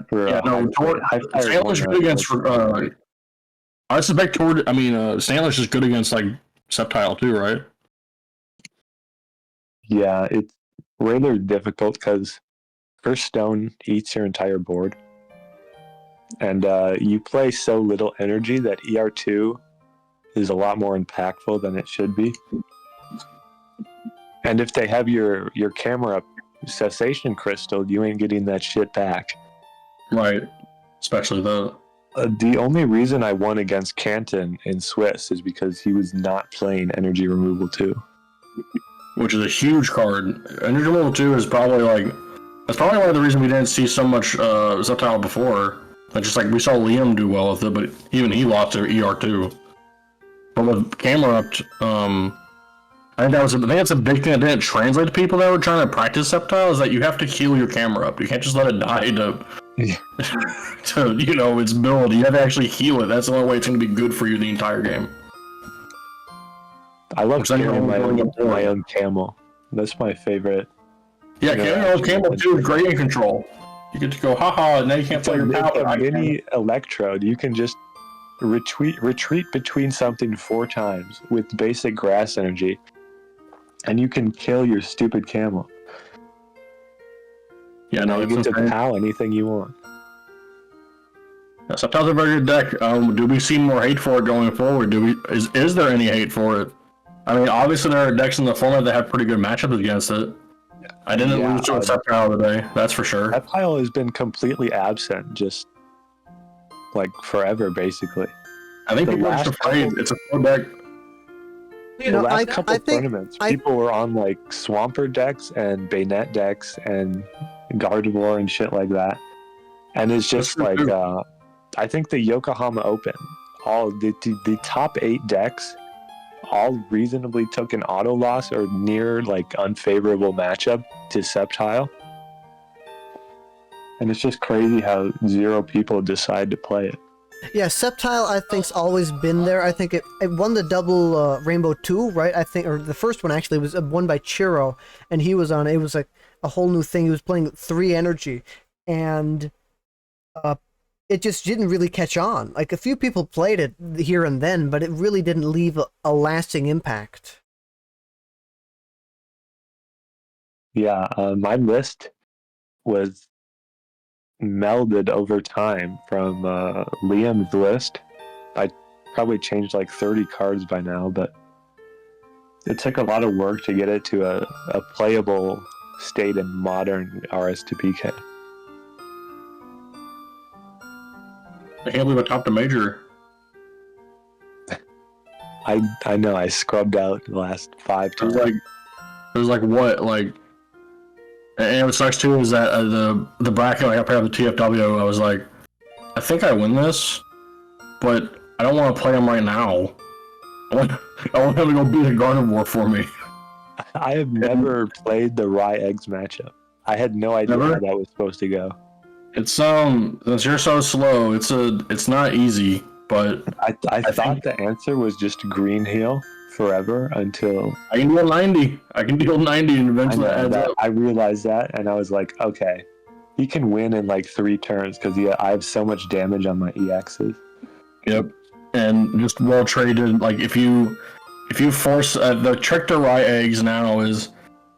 for, Stantler's good against. I suspect Stantler's is good against Sceptile too, right? Yeah, it's Railer's difficult because first stone eats your entire board, and you play so little energy that ER2 is a lot more impactful than it should be. And if they have your camera up cessation crystal, you ain't getting that shit back. Right. Especially the only reason I won against Canton in Swiss is because he was not playing Energy Removal 2. Which is a huge card. Energy Removal 2 is probably that's probably one of the reasons we didn't see so much Sceptile before. We saw Liam do well with it, but even he lost to ER2. But with camera up, I think that's a big thing that didn't translate to people that were trying to practice Sceptile, is that you have to heal your camera up. You can't just let it die to its build. You have to actually heal it. That's the only way it's going to be good for you the entire game. I love carrying my own camel. That's my favorite. Yeah, carrying your own camel too is great in control. You get to go, haha, now you can't play your power. A mini electrode. You can just retreat between something 4 times with basic grass energy, and you can kill your stupid camel. Yeah, no, you get to POW anything you want. Yeah, Sceptile's a very good deck. Do we see more hate for it going forward? Is there any hate for it? I mean, obviously there are decks in the format that have pretty good matchups against it. I didn't lose to a Sceptile today, that's for sure. Sceptile has been completely absent, just forever, basically. I think people are just afraid. It's a full deck. The last couple tournaments, people were on Swampert decks and Bayonet decks and Gardevoir and shit like that. And it's just I think the Yokohama Open, all the top 8 decks all reasonably took an auto loss or near unfavorable matchup to Sceptile. And it's just crazy how 0 people decide to play it. Yeah, Sceptile I think's always been there. I think it won the double Rainbow 2, right? I think, or the first one actually was won by Chiro, and he was on. It was a whole new thing. He was playing 3 energy, and it just didn't really catch on. Like, a few people played it here and then, but it really didn't leave a lasting impact. Yeah, my list was melded over time from Liam's list. I probably changed like 30 cards by now, but it took a lot of work to get it to a playable state in modern RS2PK. I can't believe I topped a major. I know, I scrubbed out the last 5 It was times. And what sucks too is that the bracket I played on the TFW, I was like, I think I win this, but I don't want to play him right now. I want him to go beat a Gardevoir for me. I have never played the Rye Eggs matchup. I had no idea Never? how that was supposed to go. It's since you're so slow, it's not easy, but I thought the answer was just Green Heal forever until I can deal 90. I can deal 90 and eventually that adds up. I realized that, and I was like, okay, he can win in like 3 turns because I have so much damage on my EXs. Yep, and just well traded. Like if you force the trick to Rye Eggs now is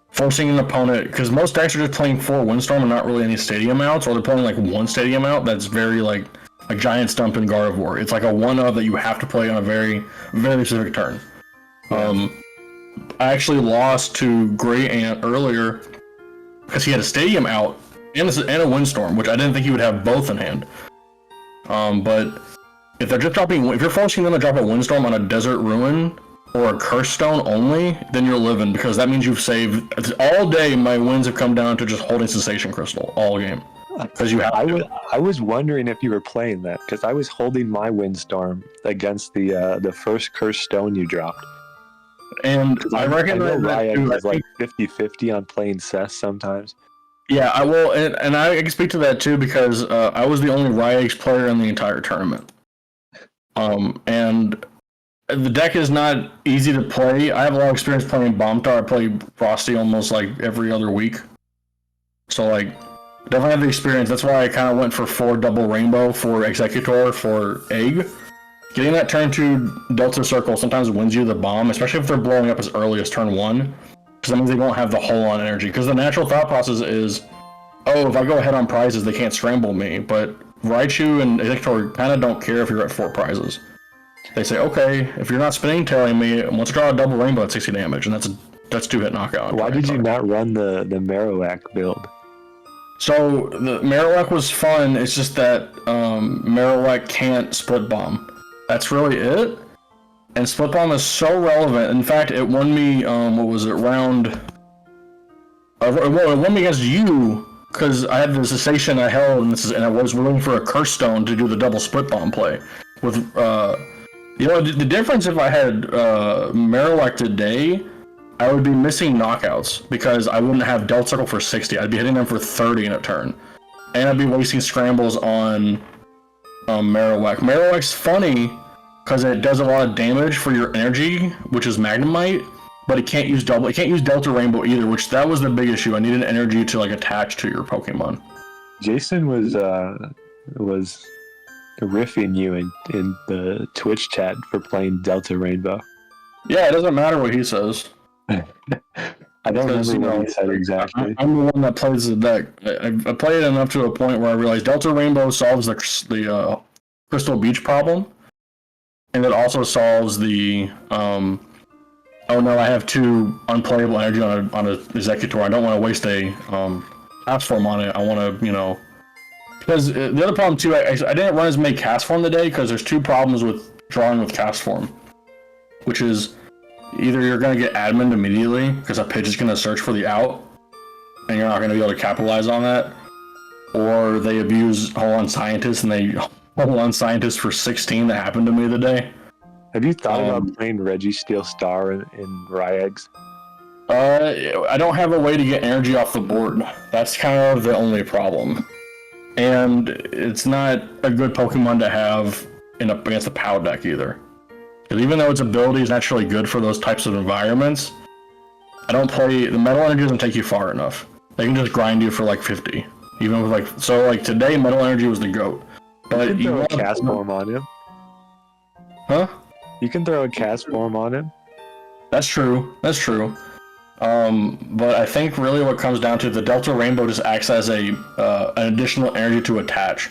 forcing an opponent, because most decks are just playing 4 Windstorm and not really any stadium outs, or they're playing like 1 stadium out that's very like a Giant Stump and Gardevoir. It's like a 1-of that you have to play on a very, very specific turn. I actually lost to Grey Ant earlier because he had a stadium out and a Windstorm, which I didn't think he would have both in hand. But if you're forcing them to drop a Windstorm on a Desert Ruin or a Curse Stone only, then you're living, because that means you've saved all day. My wins have come down to just holding Sensation Crystal all game. Because you have I was wondering if you were playing that because I was holding my Windstorm against the first Curse Stone you dropped. And I reckon know that Rye too. is like 50-50 on playing Cess sometimes. Yeah, I will, and I can speak to that too because I was the only Rye Eggs player in the entire tournament. And the deck is not easy to play. I have a lot of experience playing Bombtar. I play Frosty almost like every other week. So like, definitely have the experience. That's why I kind of went for 4 double rainbow for Executor for Egg. Getting that turn 2 Delta Circle sometimes wins you the bomb, especially if they're blowing up as early as turn 1. Because that means they won't have the hull on energy. Because the natural thought process is, oh, if I go ahead on prizes, they can't scramble me. But Raichu and Executor kind of don't care if you're at 4 prizes. They say, okay, if you're not spinning tailing me, once I draw a double rainbow at 60 damage, and that's 2-hit knockout. Why did you not run the Marowak build? So the Marowak was fun. It's just that Marowak can't split bomb. That's really it. And split bomb is so relevant. In fact, it won me. What was it? Round. It won me against you because I had the cessation I held, and I was willing for a Curse Stone to do the double split bomb play. With the difference if I had Marowak today, I would be missing knockouts because I wouldn't have Delta Circle for 60. I'd be hitting them for 30 in a turn, and I'd be wasting scrambles on Marowak. Marowak's funny because it does a lot of damage for your energy, which is Magnemite, but it can't use Delta Rainbow either, which that was the big issue. I needed energy to like attach to your Pokemon. Jason was riffing you in the Twitch chat for playing Delta Rainbow. Yeah, it doesn't matter what he says. I don't remember what he said exactly. I'm the one that plays the deck. I played it enough to a point where I realized Delta Rainbow solves the Crystal Beach problem, and it also solves the oh no, I have 2 unplayable energy on a Executor. I don't want to waste a Cast Form on it. I want to, because the other problem too, I didn't run as many Cast Form today because there's 2 problems with drawing with Cast Form, which is either you're going to get admin immediately because a pitch is going to search for the out and you're not going to be able to capitalize on that, or they abuse Hold On Scientist and they Hold On Scientist for 16. That happened to me today. Have you thought about playing Registeel Star in Rye Eggs? I don't have a way to get energy off the board. That's kind of the only problem. And it's not a good Pokemon to have against a POW deck either. Because even though its ability is naturally good for those types of environments, the Metal Energy doesn't take you far enough. They can just grind you for like 50. Even with today Metal Energy was the GOAT. You can throw a want- cast form on him. Huh? You can throw a cast form on him. That's true. That's true. But I think really what comes down to the Delta Rainbow just acts as an additional energy to attach.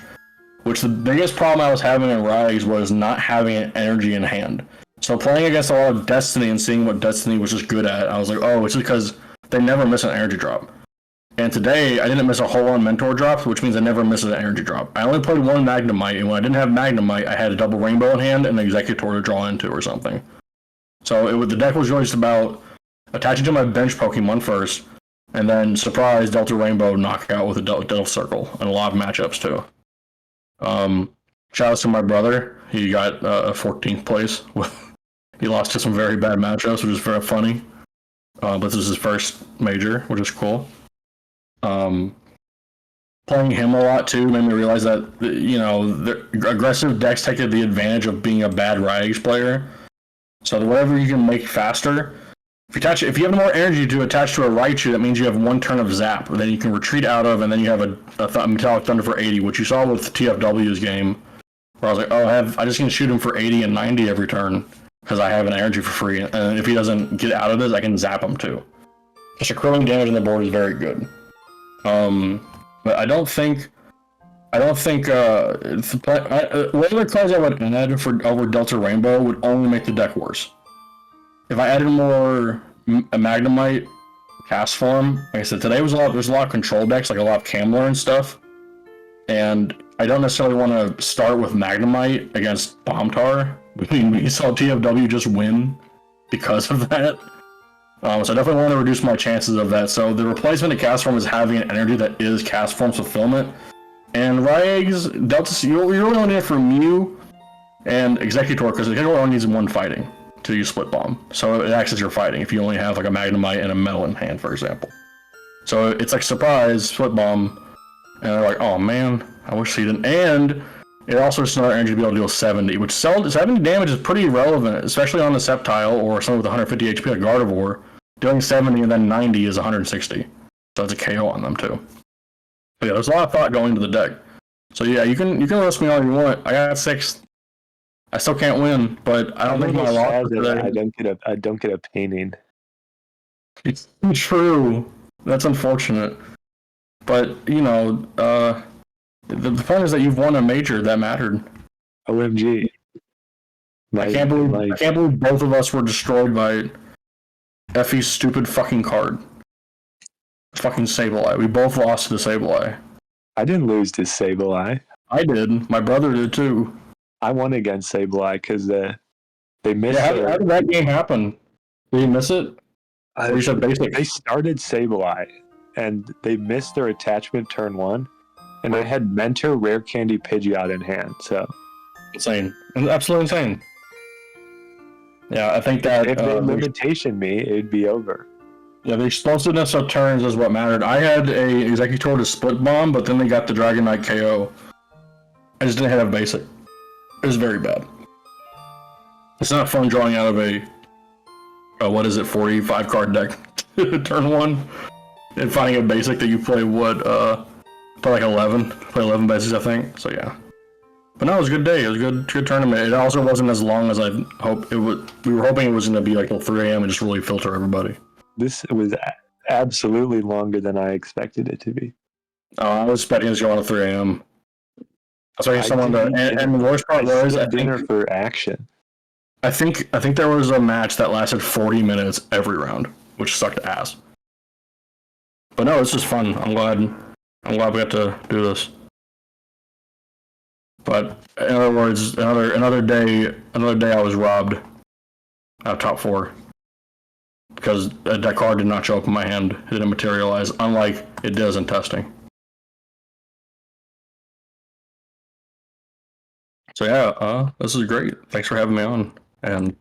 Which the biggest problem I was having in Rise was not having an energy in hand. So playing against a lot of Destiny and seeing what Destiny was just good at, I was like, oh, it's because they never miss an energy drop. And today, I didn't miss a whole lot of Mentor drops, which means I never missed an energy drop. I only played one Magnemite, and when I didn't have Magnemite, I had a double Rainbow in hand and an Executor to draw into or something. So the deck was really just about attaching to my bench Pokemon first, and then surprise Delta Rainbow knockout with a Delta Circle, and a lot of matchups too. Shout out to my brother. He got a 14th place. He lost to some very bad matchups, which is very funny. But this is his first major, which is cool. Playing him a lot too made me realize that the aggressive decks take the advantage of being a bad Ryage player. So whatever you can make faster. If you have more energy to attach to a Raichu, that means you have one turn of Zap, then you can retreat out of, and then you have a Metallic Thunder for 80, which you saw with TFW's game, where I was like, oh, I just can shoot him for 80 and 90 every turn, because I have an energy for free, and if he doesn't get out of this, I can zap him too. Just accruing damage on the board is very good. But I don't think what other cards I would add over Delta Rainbow would only make the deck worse. If I added more a Magnemite cast form, like I said, today there's a lot of control decks, like a lot of Camler and stuff. And I don't necessarily want to start with Magnemite against Bombtar. We saw TFW just win because of that. So I definitely want to reduce my chances of that. So the replacement of cast form is having an energy that is cast form's fulfillment. And Ryage's Delta, you really only need it for Mew and Executor, because Executor only needs one fighting to use Split Bomb. So it acts as your fighting if you only have like a Magnemite and a Metal in hand, for example. So it's like surprise, Split Bomb, and they're like, oh man, I wish he didn't. And it also has another energy to be able to deal 70, which 70 damage is pretty relevant, especially on the Sceptile or someone with 150 HP like Gardevoir. Doing 70 and then 90 is 160. So it's a KO on them too. But yeah, there's a lot of thought going into the deck. So yeah, you can roast me all you want. I got 6th. I still can't win, but I don't think my loss today. I don't get a painting. It's true. That's unfortunate. But the point is that you've won a major that mattered. OMG. I can't believe both of us were destroyed by Effie's stupid fucking card. Fucking Sableye. We both lost to the Sableye. I didn't lose to Sableye. I did. My brother did too. I won against Sableye because they missed. Yeah, how did that game happen? Did you miss it? They started Sableye and they missed their attachment turn 1, and I had Mentor, Rare Candy, Pidgeot in hand. So insane, absolutely insane. Yeah, I think that if they limitation me, it'd be over. Yeah, the explosiveness of turns is what mattered. I had a Executor to Split Bomb, but then they got the Dragonite KO. I just didn't have basic. It was very bad. It's not fun drawing out of a 45 card deck turn 1 and finding a basic that you play play like 11. Play 11 basics, I think. So yeah. But no, it was a good day. It was a good tournament. It also wasn't as long as I hoped it would. We were hoping it was going to be like till 3 a.m. and just really filter everybody. This was absolutely longer than I expected it to be. I was expecting it to go on at 3 a.m. I was expecting someone to. And the worst part was, I think for action. I think there was a match that lasted 40 minutes every round, which sucked ass. But no, it's just fun. I'm glad we got to do this. But in other words, another day I was robbed out of top 4 because that card did not show up in my hand. It didn't materialize, unlike it does in testing. So yeah, this is great. Thanks for having me on, and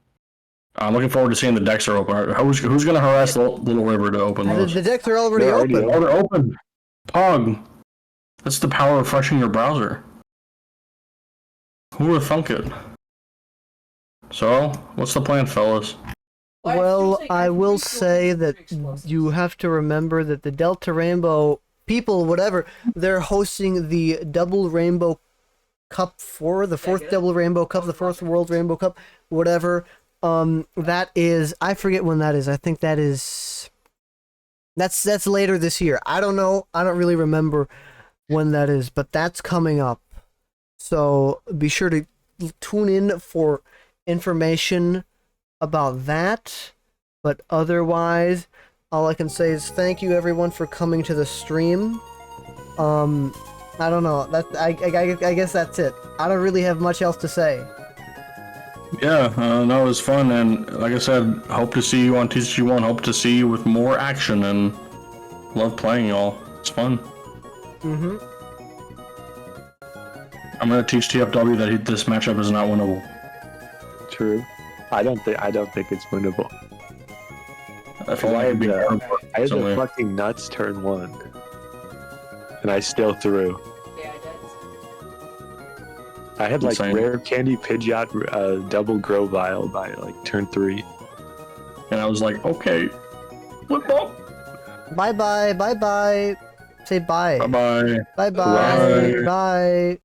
I'm looking forward to seeing the decks are open. Who's going to harass Little River to open those? The decks are already open. Oh, they're open. Pog. That's the power of refreshing your browser. Who would have thunk it? So, what's the plan, fellas? Well, I will say that you have to remember that the Delta Rainbow people, whatever, they're hosting the Double Rainbow Cup 4, the Did I fourth get it? Double Rainbow Cup, the fourth World Rainbow Cup, whatever. That is, I forget when that is. I think that's later this year. I don't know. I don't really remember when that is, but that's coming up. So be sure to tune in for information about that. But otherwise, all I can say is thank you everyone for coming to the stream. I don't know. I guess that's it. I don't really have much else to say. Yeah, no, it was fun, and like I said, hope to see you on TCG1. Hope to see you with more action, and love playing y'all. It's fun. Mm-hmm. I'm gonna teach TFW that this matchup is not winnable. True. I don't think it's winnable. I feel like it'd be I had somewhere. the fucking nuts turn 1. And I still threw. Yeah, I did. I had like Insane. rare candy Pidgeot double Grovyle by like turn 3. And I was like, okay, flip up. Bye bye. Bye bye. Say bye. Bye bye. Bye bye. Bye. Bye.